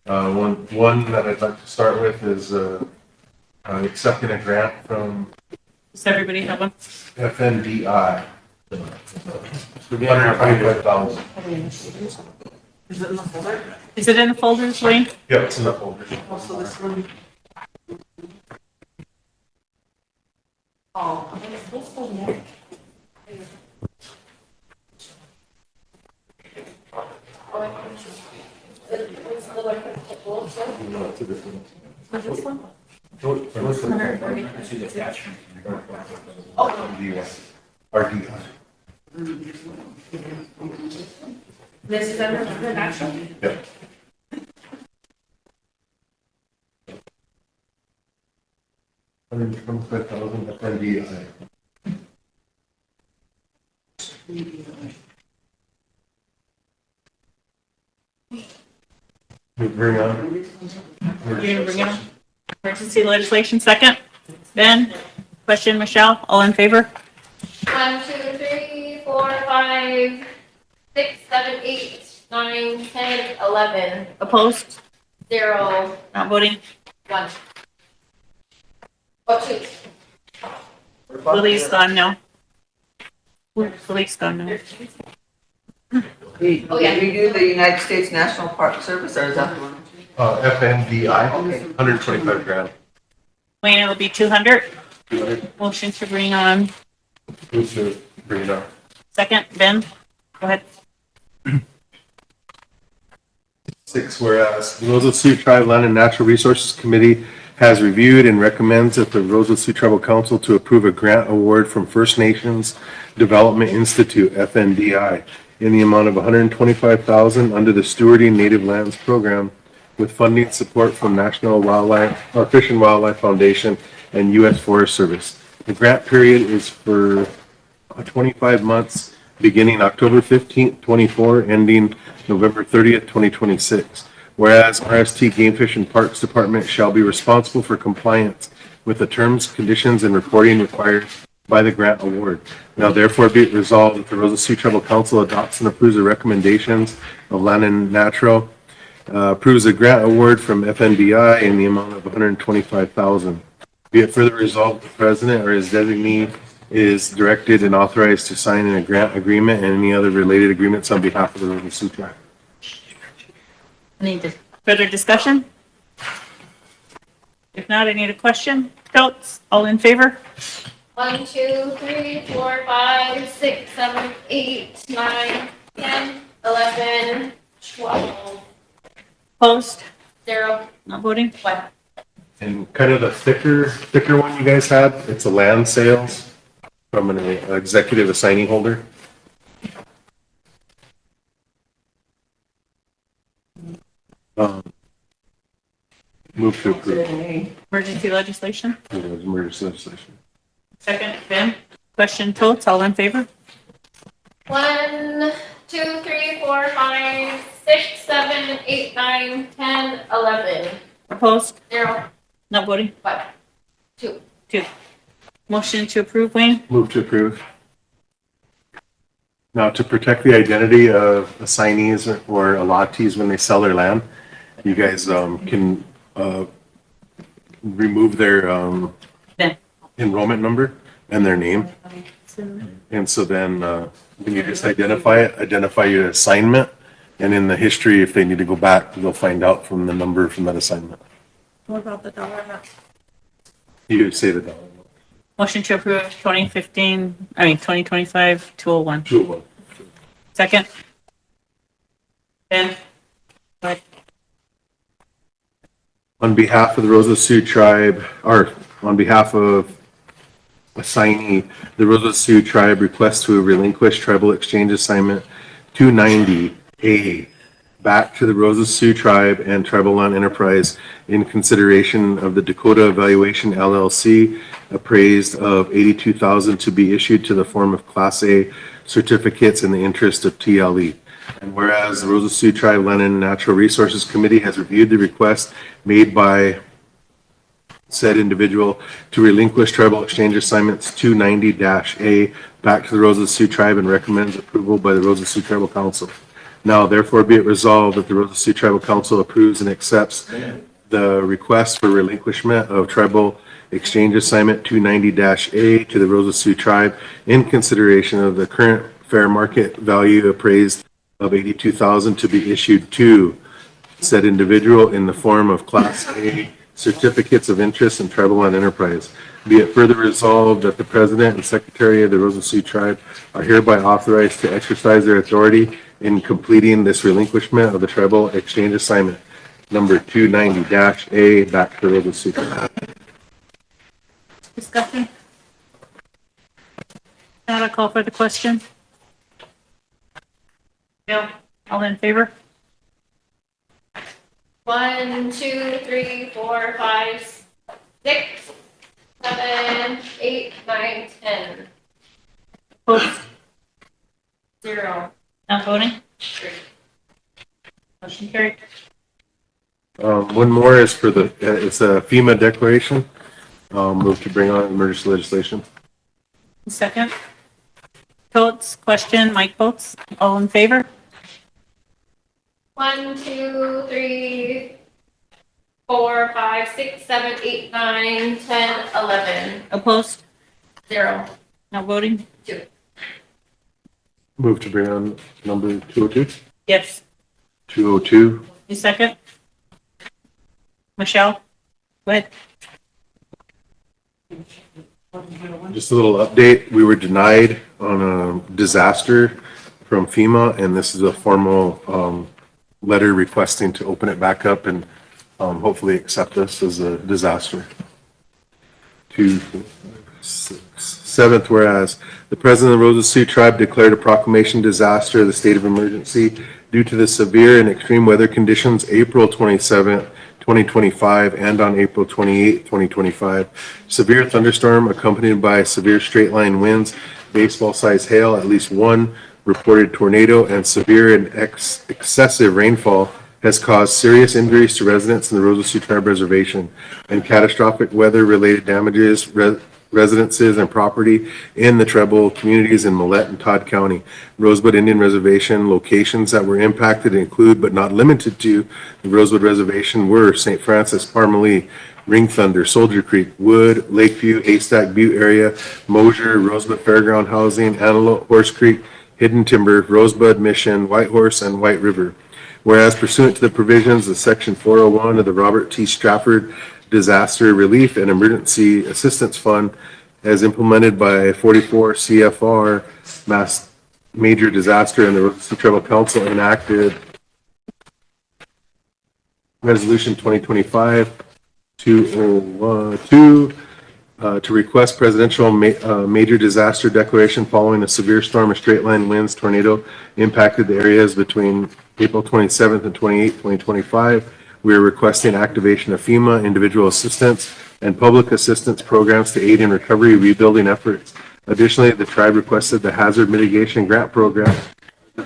S19: One that I'd like to start with is accepting a grant from
S1: Does everybody have one?
S19: FNDI. $125,000.
S3: Is it in the folder?
S1: Is it in the folders, Wayne?
S19: Yep, it's in the folder.
S3: Also this one. Oh.
S1: This one?
S19: RDI.
S13: This is under the natural?
S19: Yep. $125,000 FNDI. We bring on.
S1: You're gonna bring it on? Emergency legislation second? Ben? Question, Michelle? All in favor?
S8: 1, 2, 3, 4, 5, 6, 7, 8, 9, 10, 11.
S1: Opposed?
S8: 0,
S1: Not voting?
S8: 1. Oh, 2.
S1: Lily's gone now. Lily's gone now.
S5: Did we do the United States National Park Service, or is that the one?
S19: FNDI,
S5: Okay.
S19: 125 grand.
S1: Wayne, it'll be 200. Motion to bring on.
S19: Move to bring it up.
S1: Second, Ben? Go ahead.
S19: 6, whereas the Rosebud Sioux Tribe Land and Natural Resources Committee has reviewed and recommends that the Rosebud Sioux Tribal Council to approve a grant award from First Nations Development Institute, FNDI, in the amount of $125,000 under the Stewarding Native Lands Program, with funding support from National Fish and Wildlife Foundation and U.S. Forest Service. The grant period is for 25 months, beginning October 15th, 24, ending November 30th, 2026. Whereas RST Game Fish and Parks Department shall be responsible for compliance with the terms, conditions, and reporting required by the grant award. Now therefore be it resolved that the Rosebud Sioux Tribal Council adopts and approves the recommendations of Land and Natural, approves a grant award from FNDI in the amount of $125,000. Be it further resolved, the president or his designee is directed and authorized to sign in a grant agreement and any other related agreements on behalf of the Rosebud Sioux Tribe.
S1: Need further discussion? If not, I need a question. Votes, all in favor?
S8: 1, 2, 3, 4, 5, 6, 7, 8, 9, 10, 11, 12.
S1: Opposed?
S8: 0.
S1: Not voting?
S8: 1.
S19: And kind of the thicker one you guys had, it's a land sales from an executive assignee holder. Move to approve.
S1: Emergency legislation?
S19: Emergency legislation.
S1: Second, Ben? Question, votes, all in favor?
S8: 1, 2, 3, 4, 5, 6, 7, 8, 9, 10, 11.
S1: Opposed?
S8: 0.
S1: Not voting?
S8: 1. 2.
S1: 2. Motion to approve, Wayne?
S19: Move to approve. Now, to protect the identity of assignees or allottees when they sell their land, you guys can remove their enrollment number and their name. And so then, when you just identify it, identify your assignment. And in the history, if they need to go back, they'll find out from the number from that assignment.
S1: What about the dollar amount?
S19: You say the dollar.
S1: Motion to approve 2025 201.
S19: 201.
S1: Second. Ben? Go ahead.
S19: On behalf of the Rosebud Sioux tribe, or on behalf of assignee, the Rosebud Sioux tribe requests to relinquish tribal exchange assignment 290A back to the Rosebud Sioux tribe and tribal land enterprise in consideration of the Dakota Evaluation LLC appraised of 82,000 to be issued to the form of Class A certificates in the interest of TLE. And whereas the Rosebud Sioux Tribe Land and Natural Resources Committee has reviewed the request made by said individual to relinquish tribal exchange assignments 290-A back to the Rosebud Sioux Tribe and recommends approval by the Rosebud Sioux Tribal Council. Now therefore be it resolved that the Rosebud Sioux Tribal Council approves and accepts the request for relinquishment of tribal exchange assignment 290-A to the Rosebud Sioux Tribe in consideration of the current fair market value appraised of 82,000 to be issued to said individual in the form of Class A certificates of interest in tribal land enterprise. Be it further resolved that the President and Secretary of the Rosebud Sioux Tribe are hereby authorized to exercise their authority in completing this relinquishment of the tribal exchange assignment number 290-A back to the Rosebud Sioux Tribe.
S1: Discussion? Not a call for the question? Bill, all in favor?
S8: 1, 2, 3, 4, 5, 6, 7, 8, 9, 10.
S1: Opposed?
S8: 0.
S1: Not voting? Motion carried.
S19: One more is for the, it's a FEMA declaration. Move to bring on emergency legislation.
S1: Second. Votes, question, Mike votes, all in favor?
S8: 1, 2, 3, 4, 5, 6, 7, 8, 9, 10, 11.
S1: Opposed?
S8: 0.
S1: Not voting?
S8: 2.
S19: Move to bring on number 202.
S1: Yes.
S19: 202.
S1: You second? Michelle? Go ahead.
S19: Just a little update. We were denied on a disaster from FEMA, and this is a formal letter requesting to open it back up and hopefully accept this as a disaster. 2, 4, 5, 6. Seventh, whereas the President of the Rosebud Sioux Tribe declared a proclamation disaster of the state of emergency due to the severe and extreme weather conditions April 27th, 2025 and on April 28th, 2025. Severe thunderstorm accompanied by severe straight line winds, baseball-sized hail, at least one reported tornado, and severe and excessive rainfall has caused serious injuries to residents in the Rosebud Sioux Tribe Reservation and catastrophic weather-related damages, residences and property in the tribal communities in Millette and Todd County. Rosebud Indian Reservation locations that were impacted include, but not limited to, the Rosebud Reservation were St. Francis, Parmalee, Ring Thunder, Soldier Creek, Wood, Lakeview, Haystack Butte area, Mosier, Rosebud Fairground Housing, Antelope, Horse Creek, Hidden Timber, Rosebud, Mission, Whitehorse, and White River. Whereas pursuant to the provisions of Section 401 of the Robert T. Strafford Disaster Relief and Emergency Assistance Fund, as implemented by 44 CFR Mass Major Disaster and the Rosebud Sioux Tribal Council enacted Resolution 2025-202 to request presidential major disaster declaration following a severe storm of straight line winds tornado impacted the areas between April 27th and 28th, 2025. We are requesting activation of FEMA, individual assistance, and public assistance programs to aid in recovery rebuilding efforts. Additionally, the tribe requested the Hazard Mitigation Grant Program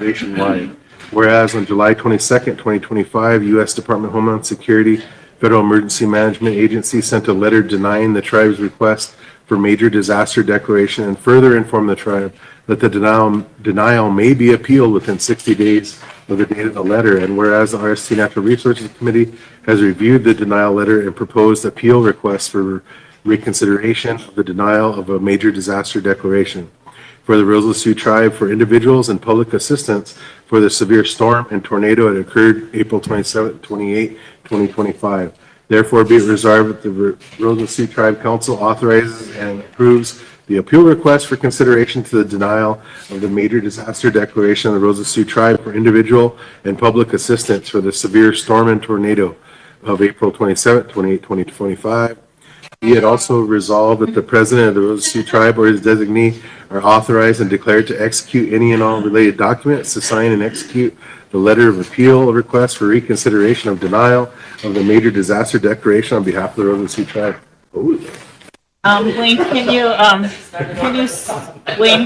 S19: nationwide. Whereas on July 22nd, 2025, U.S. Department of Homeland Security Federal Emergency Management Agency sent a letter denying the tribe's request for major disaster declaration and further informed the tribe that the denial may be appealed within 60 days of the date of the letter. And whereas the RST Natural Resources Committee has reviewed the denial letter and proposed appeal requests for reconsideration of the denial of a major disaster declaration. for the Roseville Sioux Tribe for individuals and public assistance for the severe storm and tornado that occurred April 27, 28, 2025. Therefore, be it resolved that the Roseville Sioux Tribe Council authorizes and approves the appeal request for consideration to the denial of the major disaster declaration of the Roseville Sioux Tribe for individual and public assistance for the severe storm and tornado of April 27, 28, 2025. Be it also resolved that the president of the Roseville Sioux Tribe or his designee are authorized and declared to execute any and all related documents, to sign and execute the letter of appeal request for reconsideration of denial of the major disaster declaration on behalf of the Roseville Sioux Tribe.
S1: Wayne,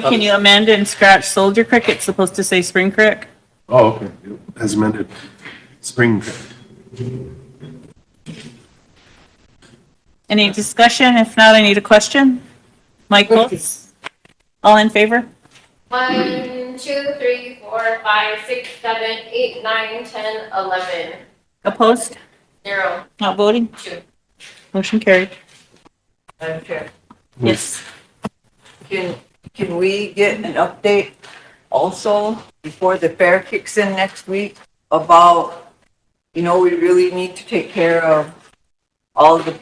S1: can you amend and scratch Soldier Creek? It's supposed to say Spring Creek.
S19: Oh, okay. As amended. Spring Creek.
S1: Any discussion? If not, I need a question. Michael? All in favor?
S8: 1, 2, 3, 4, 5, 6, 7, 8, 9, 10, 11.
S1: Opposed?
S8: 0.
S1: Not voting?
S8: 2.
S1: Motion carried.
S5: Madam Chair,
S1: Yes.
S5: can we get an update also before the fair kicks in next week about, we really need to take care of all the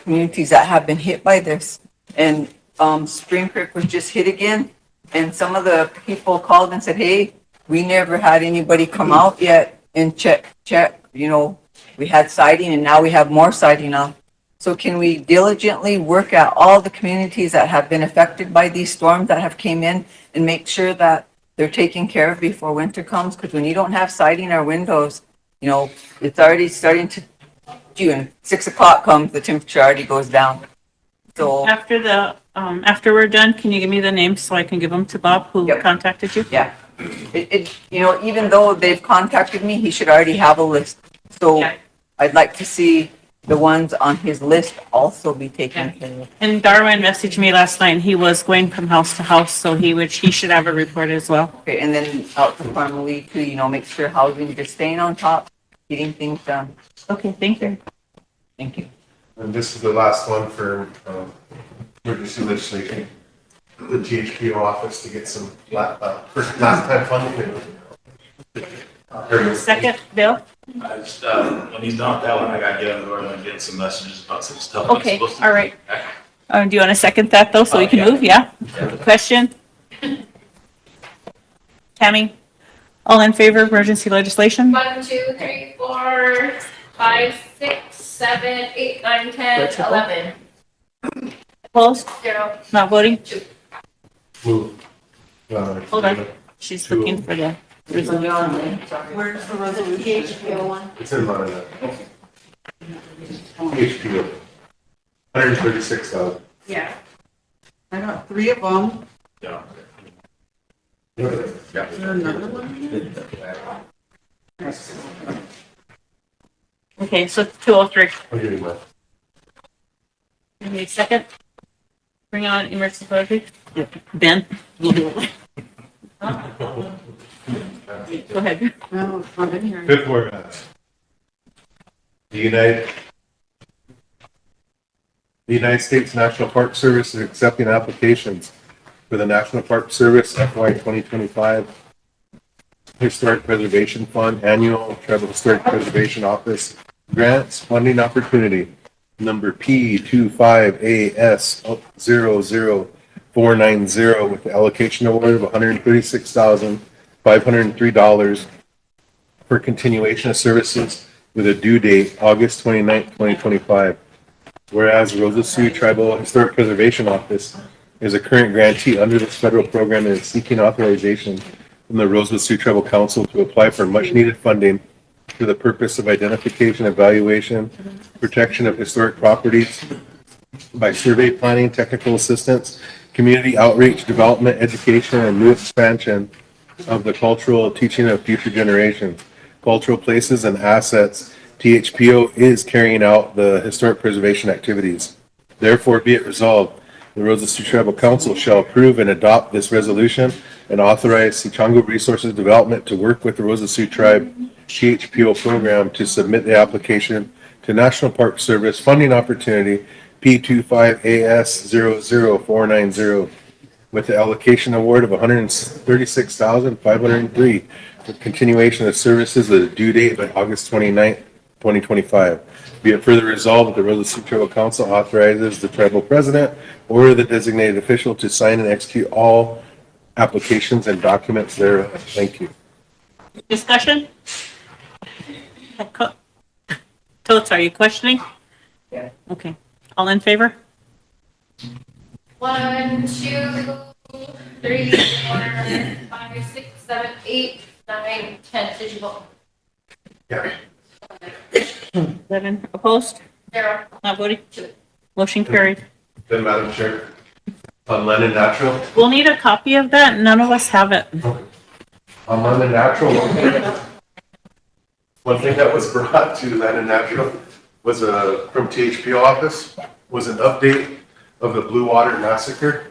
S5: communities that have been hit by this. And Spring Creek was just hit again, and some of the people called and said, hey, we never had anybody come out yet and check, we had siding and now we have more siding now. So can we diligently work at all the communities that have been affected by these storms that have came in and make sure that they're taken care of before winter comes? Because when you don't have siding or windows, it's already starting to June, 6 o'clock comes, the temperature already goes down. So
S1: After we're done, can you give me the names so I can give them to Bob who contacted you?
S5: Yeah. Even though they've contacted me, he should already have a list. So I'd like to see the ones on his list also be taken care of.
S1: And Darwin messaged me last night. He was going from house to house, so he should have a report as well.
S5: Okay, and then out to family to, make sure housing is staying on top, getting things done.
S1: Okay, thank you.
S5: Thank you.
S19: And this is the last one for emergency legislation. The THPO office to get some last time funding.
S1: Second, Bill?
S10: I just, when he's done with that one, I gotta get on the road and get some messages about some stuff.
S1: Okay, all right. Do you want to second that though, so we can move? Yeah? Question? Tammy? All in favor of emergency legislation?
S8: 1, 2, 3, 4, 5, 6, 7, 8, 9, 10, 11.
S1: Opposed?
S8: 0.
S1: Not voting?
S19: Move.
S1: Hold on. She's looking for the resolution.
S7: Where's the resolution?
S8: THPO one.
S19: It's in line. THPO. 136,000.
S8: Yeah.
S7: I got 3 of them.
S10: Yeah.
S7: Is there another one?
S1: Okay, so 203.
S19: I'll give you mine.
S1: You need a second? Bring on emergency clause. Ben? We'll do it. Go ahead.
S7: No, it's not in here.
S19: Fifth word. The United States National Park Service is accepting applications for the National Park Service FY 2025 Historic Preservation Fund Annual Tribal Historic Preservation Office Grants Funding Opportunity number P25AS00490 with the allocation award of $136,503 for continuation of services with a due date August 29th, 2025. Whereas Roseville Sioux Tribal Historic Preservation Office is a current grantee under this federal program and is seeking authorization from the Roseville Sioux Tribal Council to apply for much needed funding for the purpose of identification, evaluation, protection of historic properties by survey planning, technical assistance, community outreach, development, education, and new expansion of the cultural teaching of future generations, cultural places and assets. THPO is carrying out the historic preservation activities. Therefore, be it resolved, the Roseville Sioux Tribal Council shall approve and adopt this resolution and authorize Sicango Resources Development to work with the Roseville Sioux Tribe THPO program to submit the application to National Park Service funding opportunity P25AS00490 with the allocation award of $136,503 for continuation of services with a due date by August 29th, 2025. Be it further resolved that the Rosewood Sioux Tribal Council authorizes the tribal president or the designated official to sign and execute all applications and documents thereof. Thank you.
S1: Discussion? Totes, are you questioning?
S5: Yeah.
S1: Okay. All in favor?
S8: 1, 2, 3, 4, 5, 6, 7, 8, 9, 10. Did you vote?
S19: Yeah.
S1: 11 opposed?
S8: 0.
S1: Not voting? Motion carried.
S19: Then, Madam Chair, on Lennon Natural.
S1: We'll need a copy of that. None of us have it.
S19: On Lennon Natural, one thing that was brought to Lennon Natural was from THPO office, was an update of the Blue Water Massacre.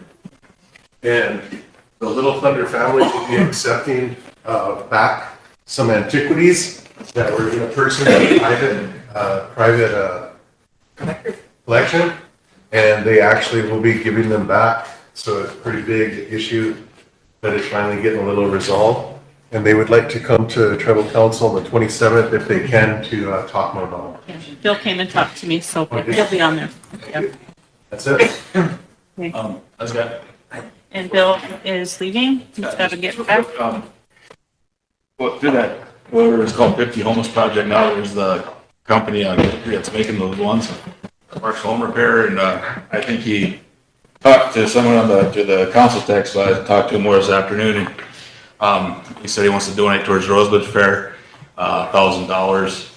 S19: And the Little Thunder family will be accepting back some antiquities that were in a person's private collection. And they actually will be giving them back. So it's a pretty big issue that is finally getting a little resolved. And they would like to come to tribal council on the 27th if they can to talk more about it.
S1: Bill came and talked to me, so he'll be on there. Yep.
S19: That's it.
S1: Okay.
S10: That's good.
S1: And Bill is leaving. He's got to get back.
S10: Well, through that, whatever it's called, 50 Homeless Project, now there's the company that's making those ones, Mark's Home Repair, and I think he talked to someone to the council text, but I talked to him more this afternoon, and he said he wants to donate towards Rosebud Fair, $1,000,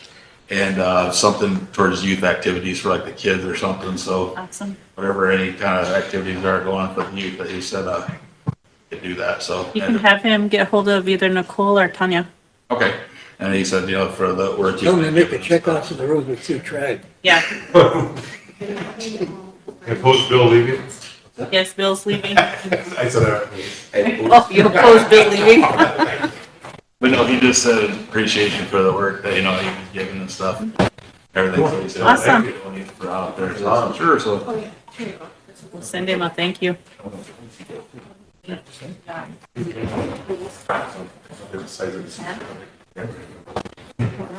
S10: and something towards youth activities for like the kids or something, so.
S1: Awesome.
S10: Whatever any kind of activities are going on for the youth, that he said, could do that, so.
S1: You can have him get hold of either Nicole or Tanya.
S10: Okay, and he said, for the work.
S12: Tell them to make a check out to the Rosebud Sioux tribe.
S1: Yeah.
S19: Opposed Bill leaving?
S1: Yes, Bill's leaving.
S19: I said
S1: Oh, you opposed Bill leaving?
S10: But no, he just said appreciation for the work that, he was giving and stuff, everything. So he said,
S1: Awesome.
S10: "Thank you for out there," so I'm sure, so.
S1: We'll send him a thank you.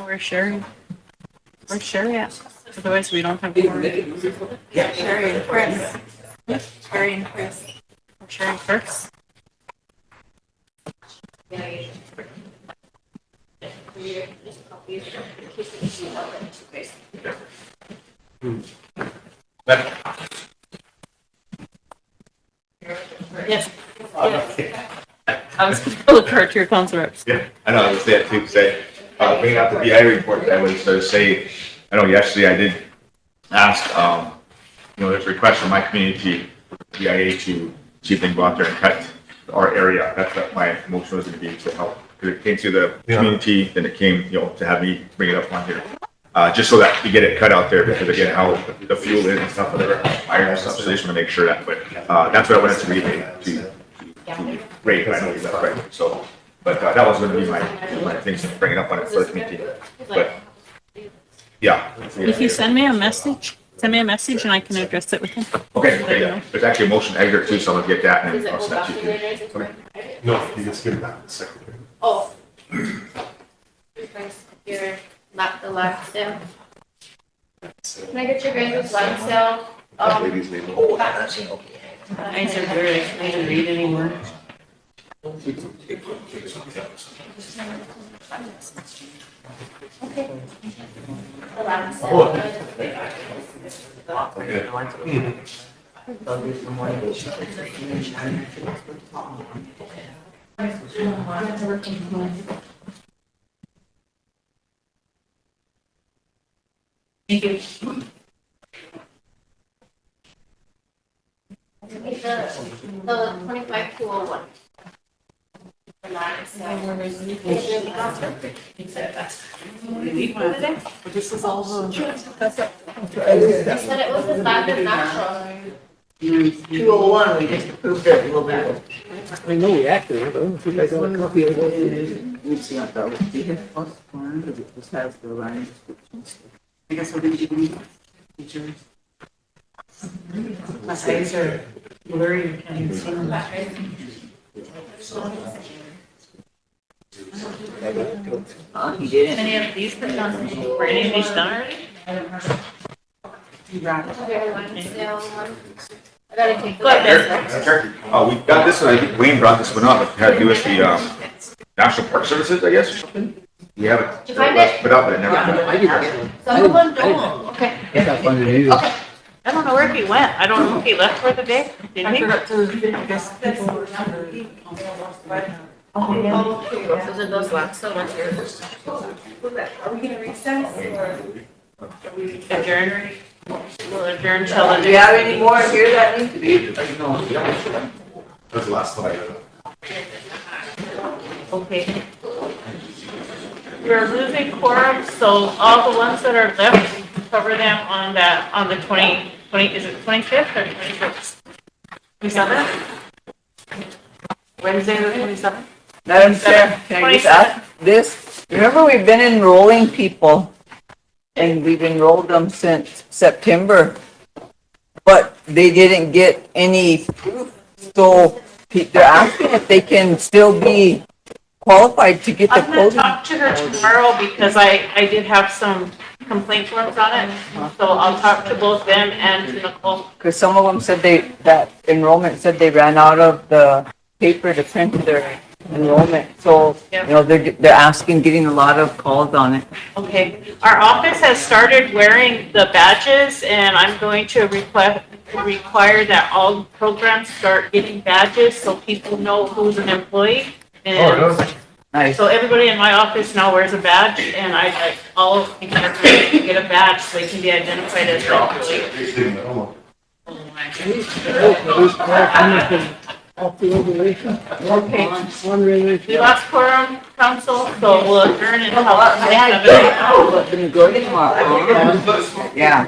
S1: We're sharing. We're sharing it. Otherwise, we don't have.
S11: Yeah, Sherry and Chris. Sherry and Chris.
S1: We're sharing first. Yes. I was going to look for your council reps.
S18: Yeah, I know, I was there too, say, bringing up the BI report, I was to say, I know yesterday I did ask, there's a request from my community, BIA, to see if they can go out there and cut our area. That's what my motion was gonna be, to help, because it came to the community, then it came, to have me bring it up on here. Just so that you get it cut out there, because again, how the fuel is and stuff, whatever, iron and stuff, so they just wanna make sure that, but, that's what I wanted to relay to Ray, I know he's not right, so, but that was gonna be my thing, to bring it up on it for the community, but, yeah.
S1: If you send me a message and I can address it with him.
S18: Okay, yeah, there's actually a motion editor too, so I'm gonna get that and I'll send that to you too. Okay.
S19: No, you just give it back to the secretary.
S8: Oh. Your the last sale. Can I get your guys' last sale?
S19: Lady's name.
S1: Eyes are blurry, I can't even read anymore.
S8: Okay. The last sale.
S1: Thank you.
S8: The 25,201. The last sale.
S1: This is all the.
S8: You said it was the back of natural.
S5: 201, we just approved it a little bit.
S12: I know we acted, but I don't know if you guys want a copy of it.
S5: Let me see on that. Do you have first one, because it just has the line descriptions. I guess what did you need? Features. My eyes are He didn't.
S1: Any of these, were any of these done already?
S8: I gotta take.
S1: Go ahead.
S18: We got this one, I think Wayne brought this one up, it had to do with the, National Park Services, I guess, or something? You have it.
S8: Did you find it?
S18: Put up, but it never.
S8: Some of them don't, okay. Okay.
S1: I don't know where he went. I don't know if he left for the day. Did he?
S8: Those are those last, so what's yours?
S7: Are we gonna recess or?
S1: Adjourn. We'll adjourn till the.
S5: Do you have any more here that need to be?
S19: That's the last slide.
S1: Okay. We're losing quorum, so all the ones that are left, we can cover them on that, on the 20, is it 25th or 26th? 27th? Wednesday, the 27th?
S5: Madam Chair, can I just ask this? Remember, we've been enrolling people, and we've enrolled them since September, but they didn't get any proof. So they're asking if they can still be qualified to get the
S1: I'm gonna
S5: clothing.
S1: talk to her tomorrow because I did have some complaint forms on it. So I'll talk to both them and to Nicole.
S5: Because some of them said that enrollment said they ran out of the paper to print their enrollment. So, you know, they're asking, getting a lot of calls on it.
S1: Okay, our office has started wearing the badges and I'm going to require that all programs start getting badges so people know who's an employee. And
S5: Nice.
S1: so everybody in my office now wears a badge and I all of you guys get a badge so they can be identified as an employee. Okay. We lost quorum, council, so we'll adjourn until.
S5: The majority tomorrow. Yeah.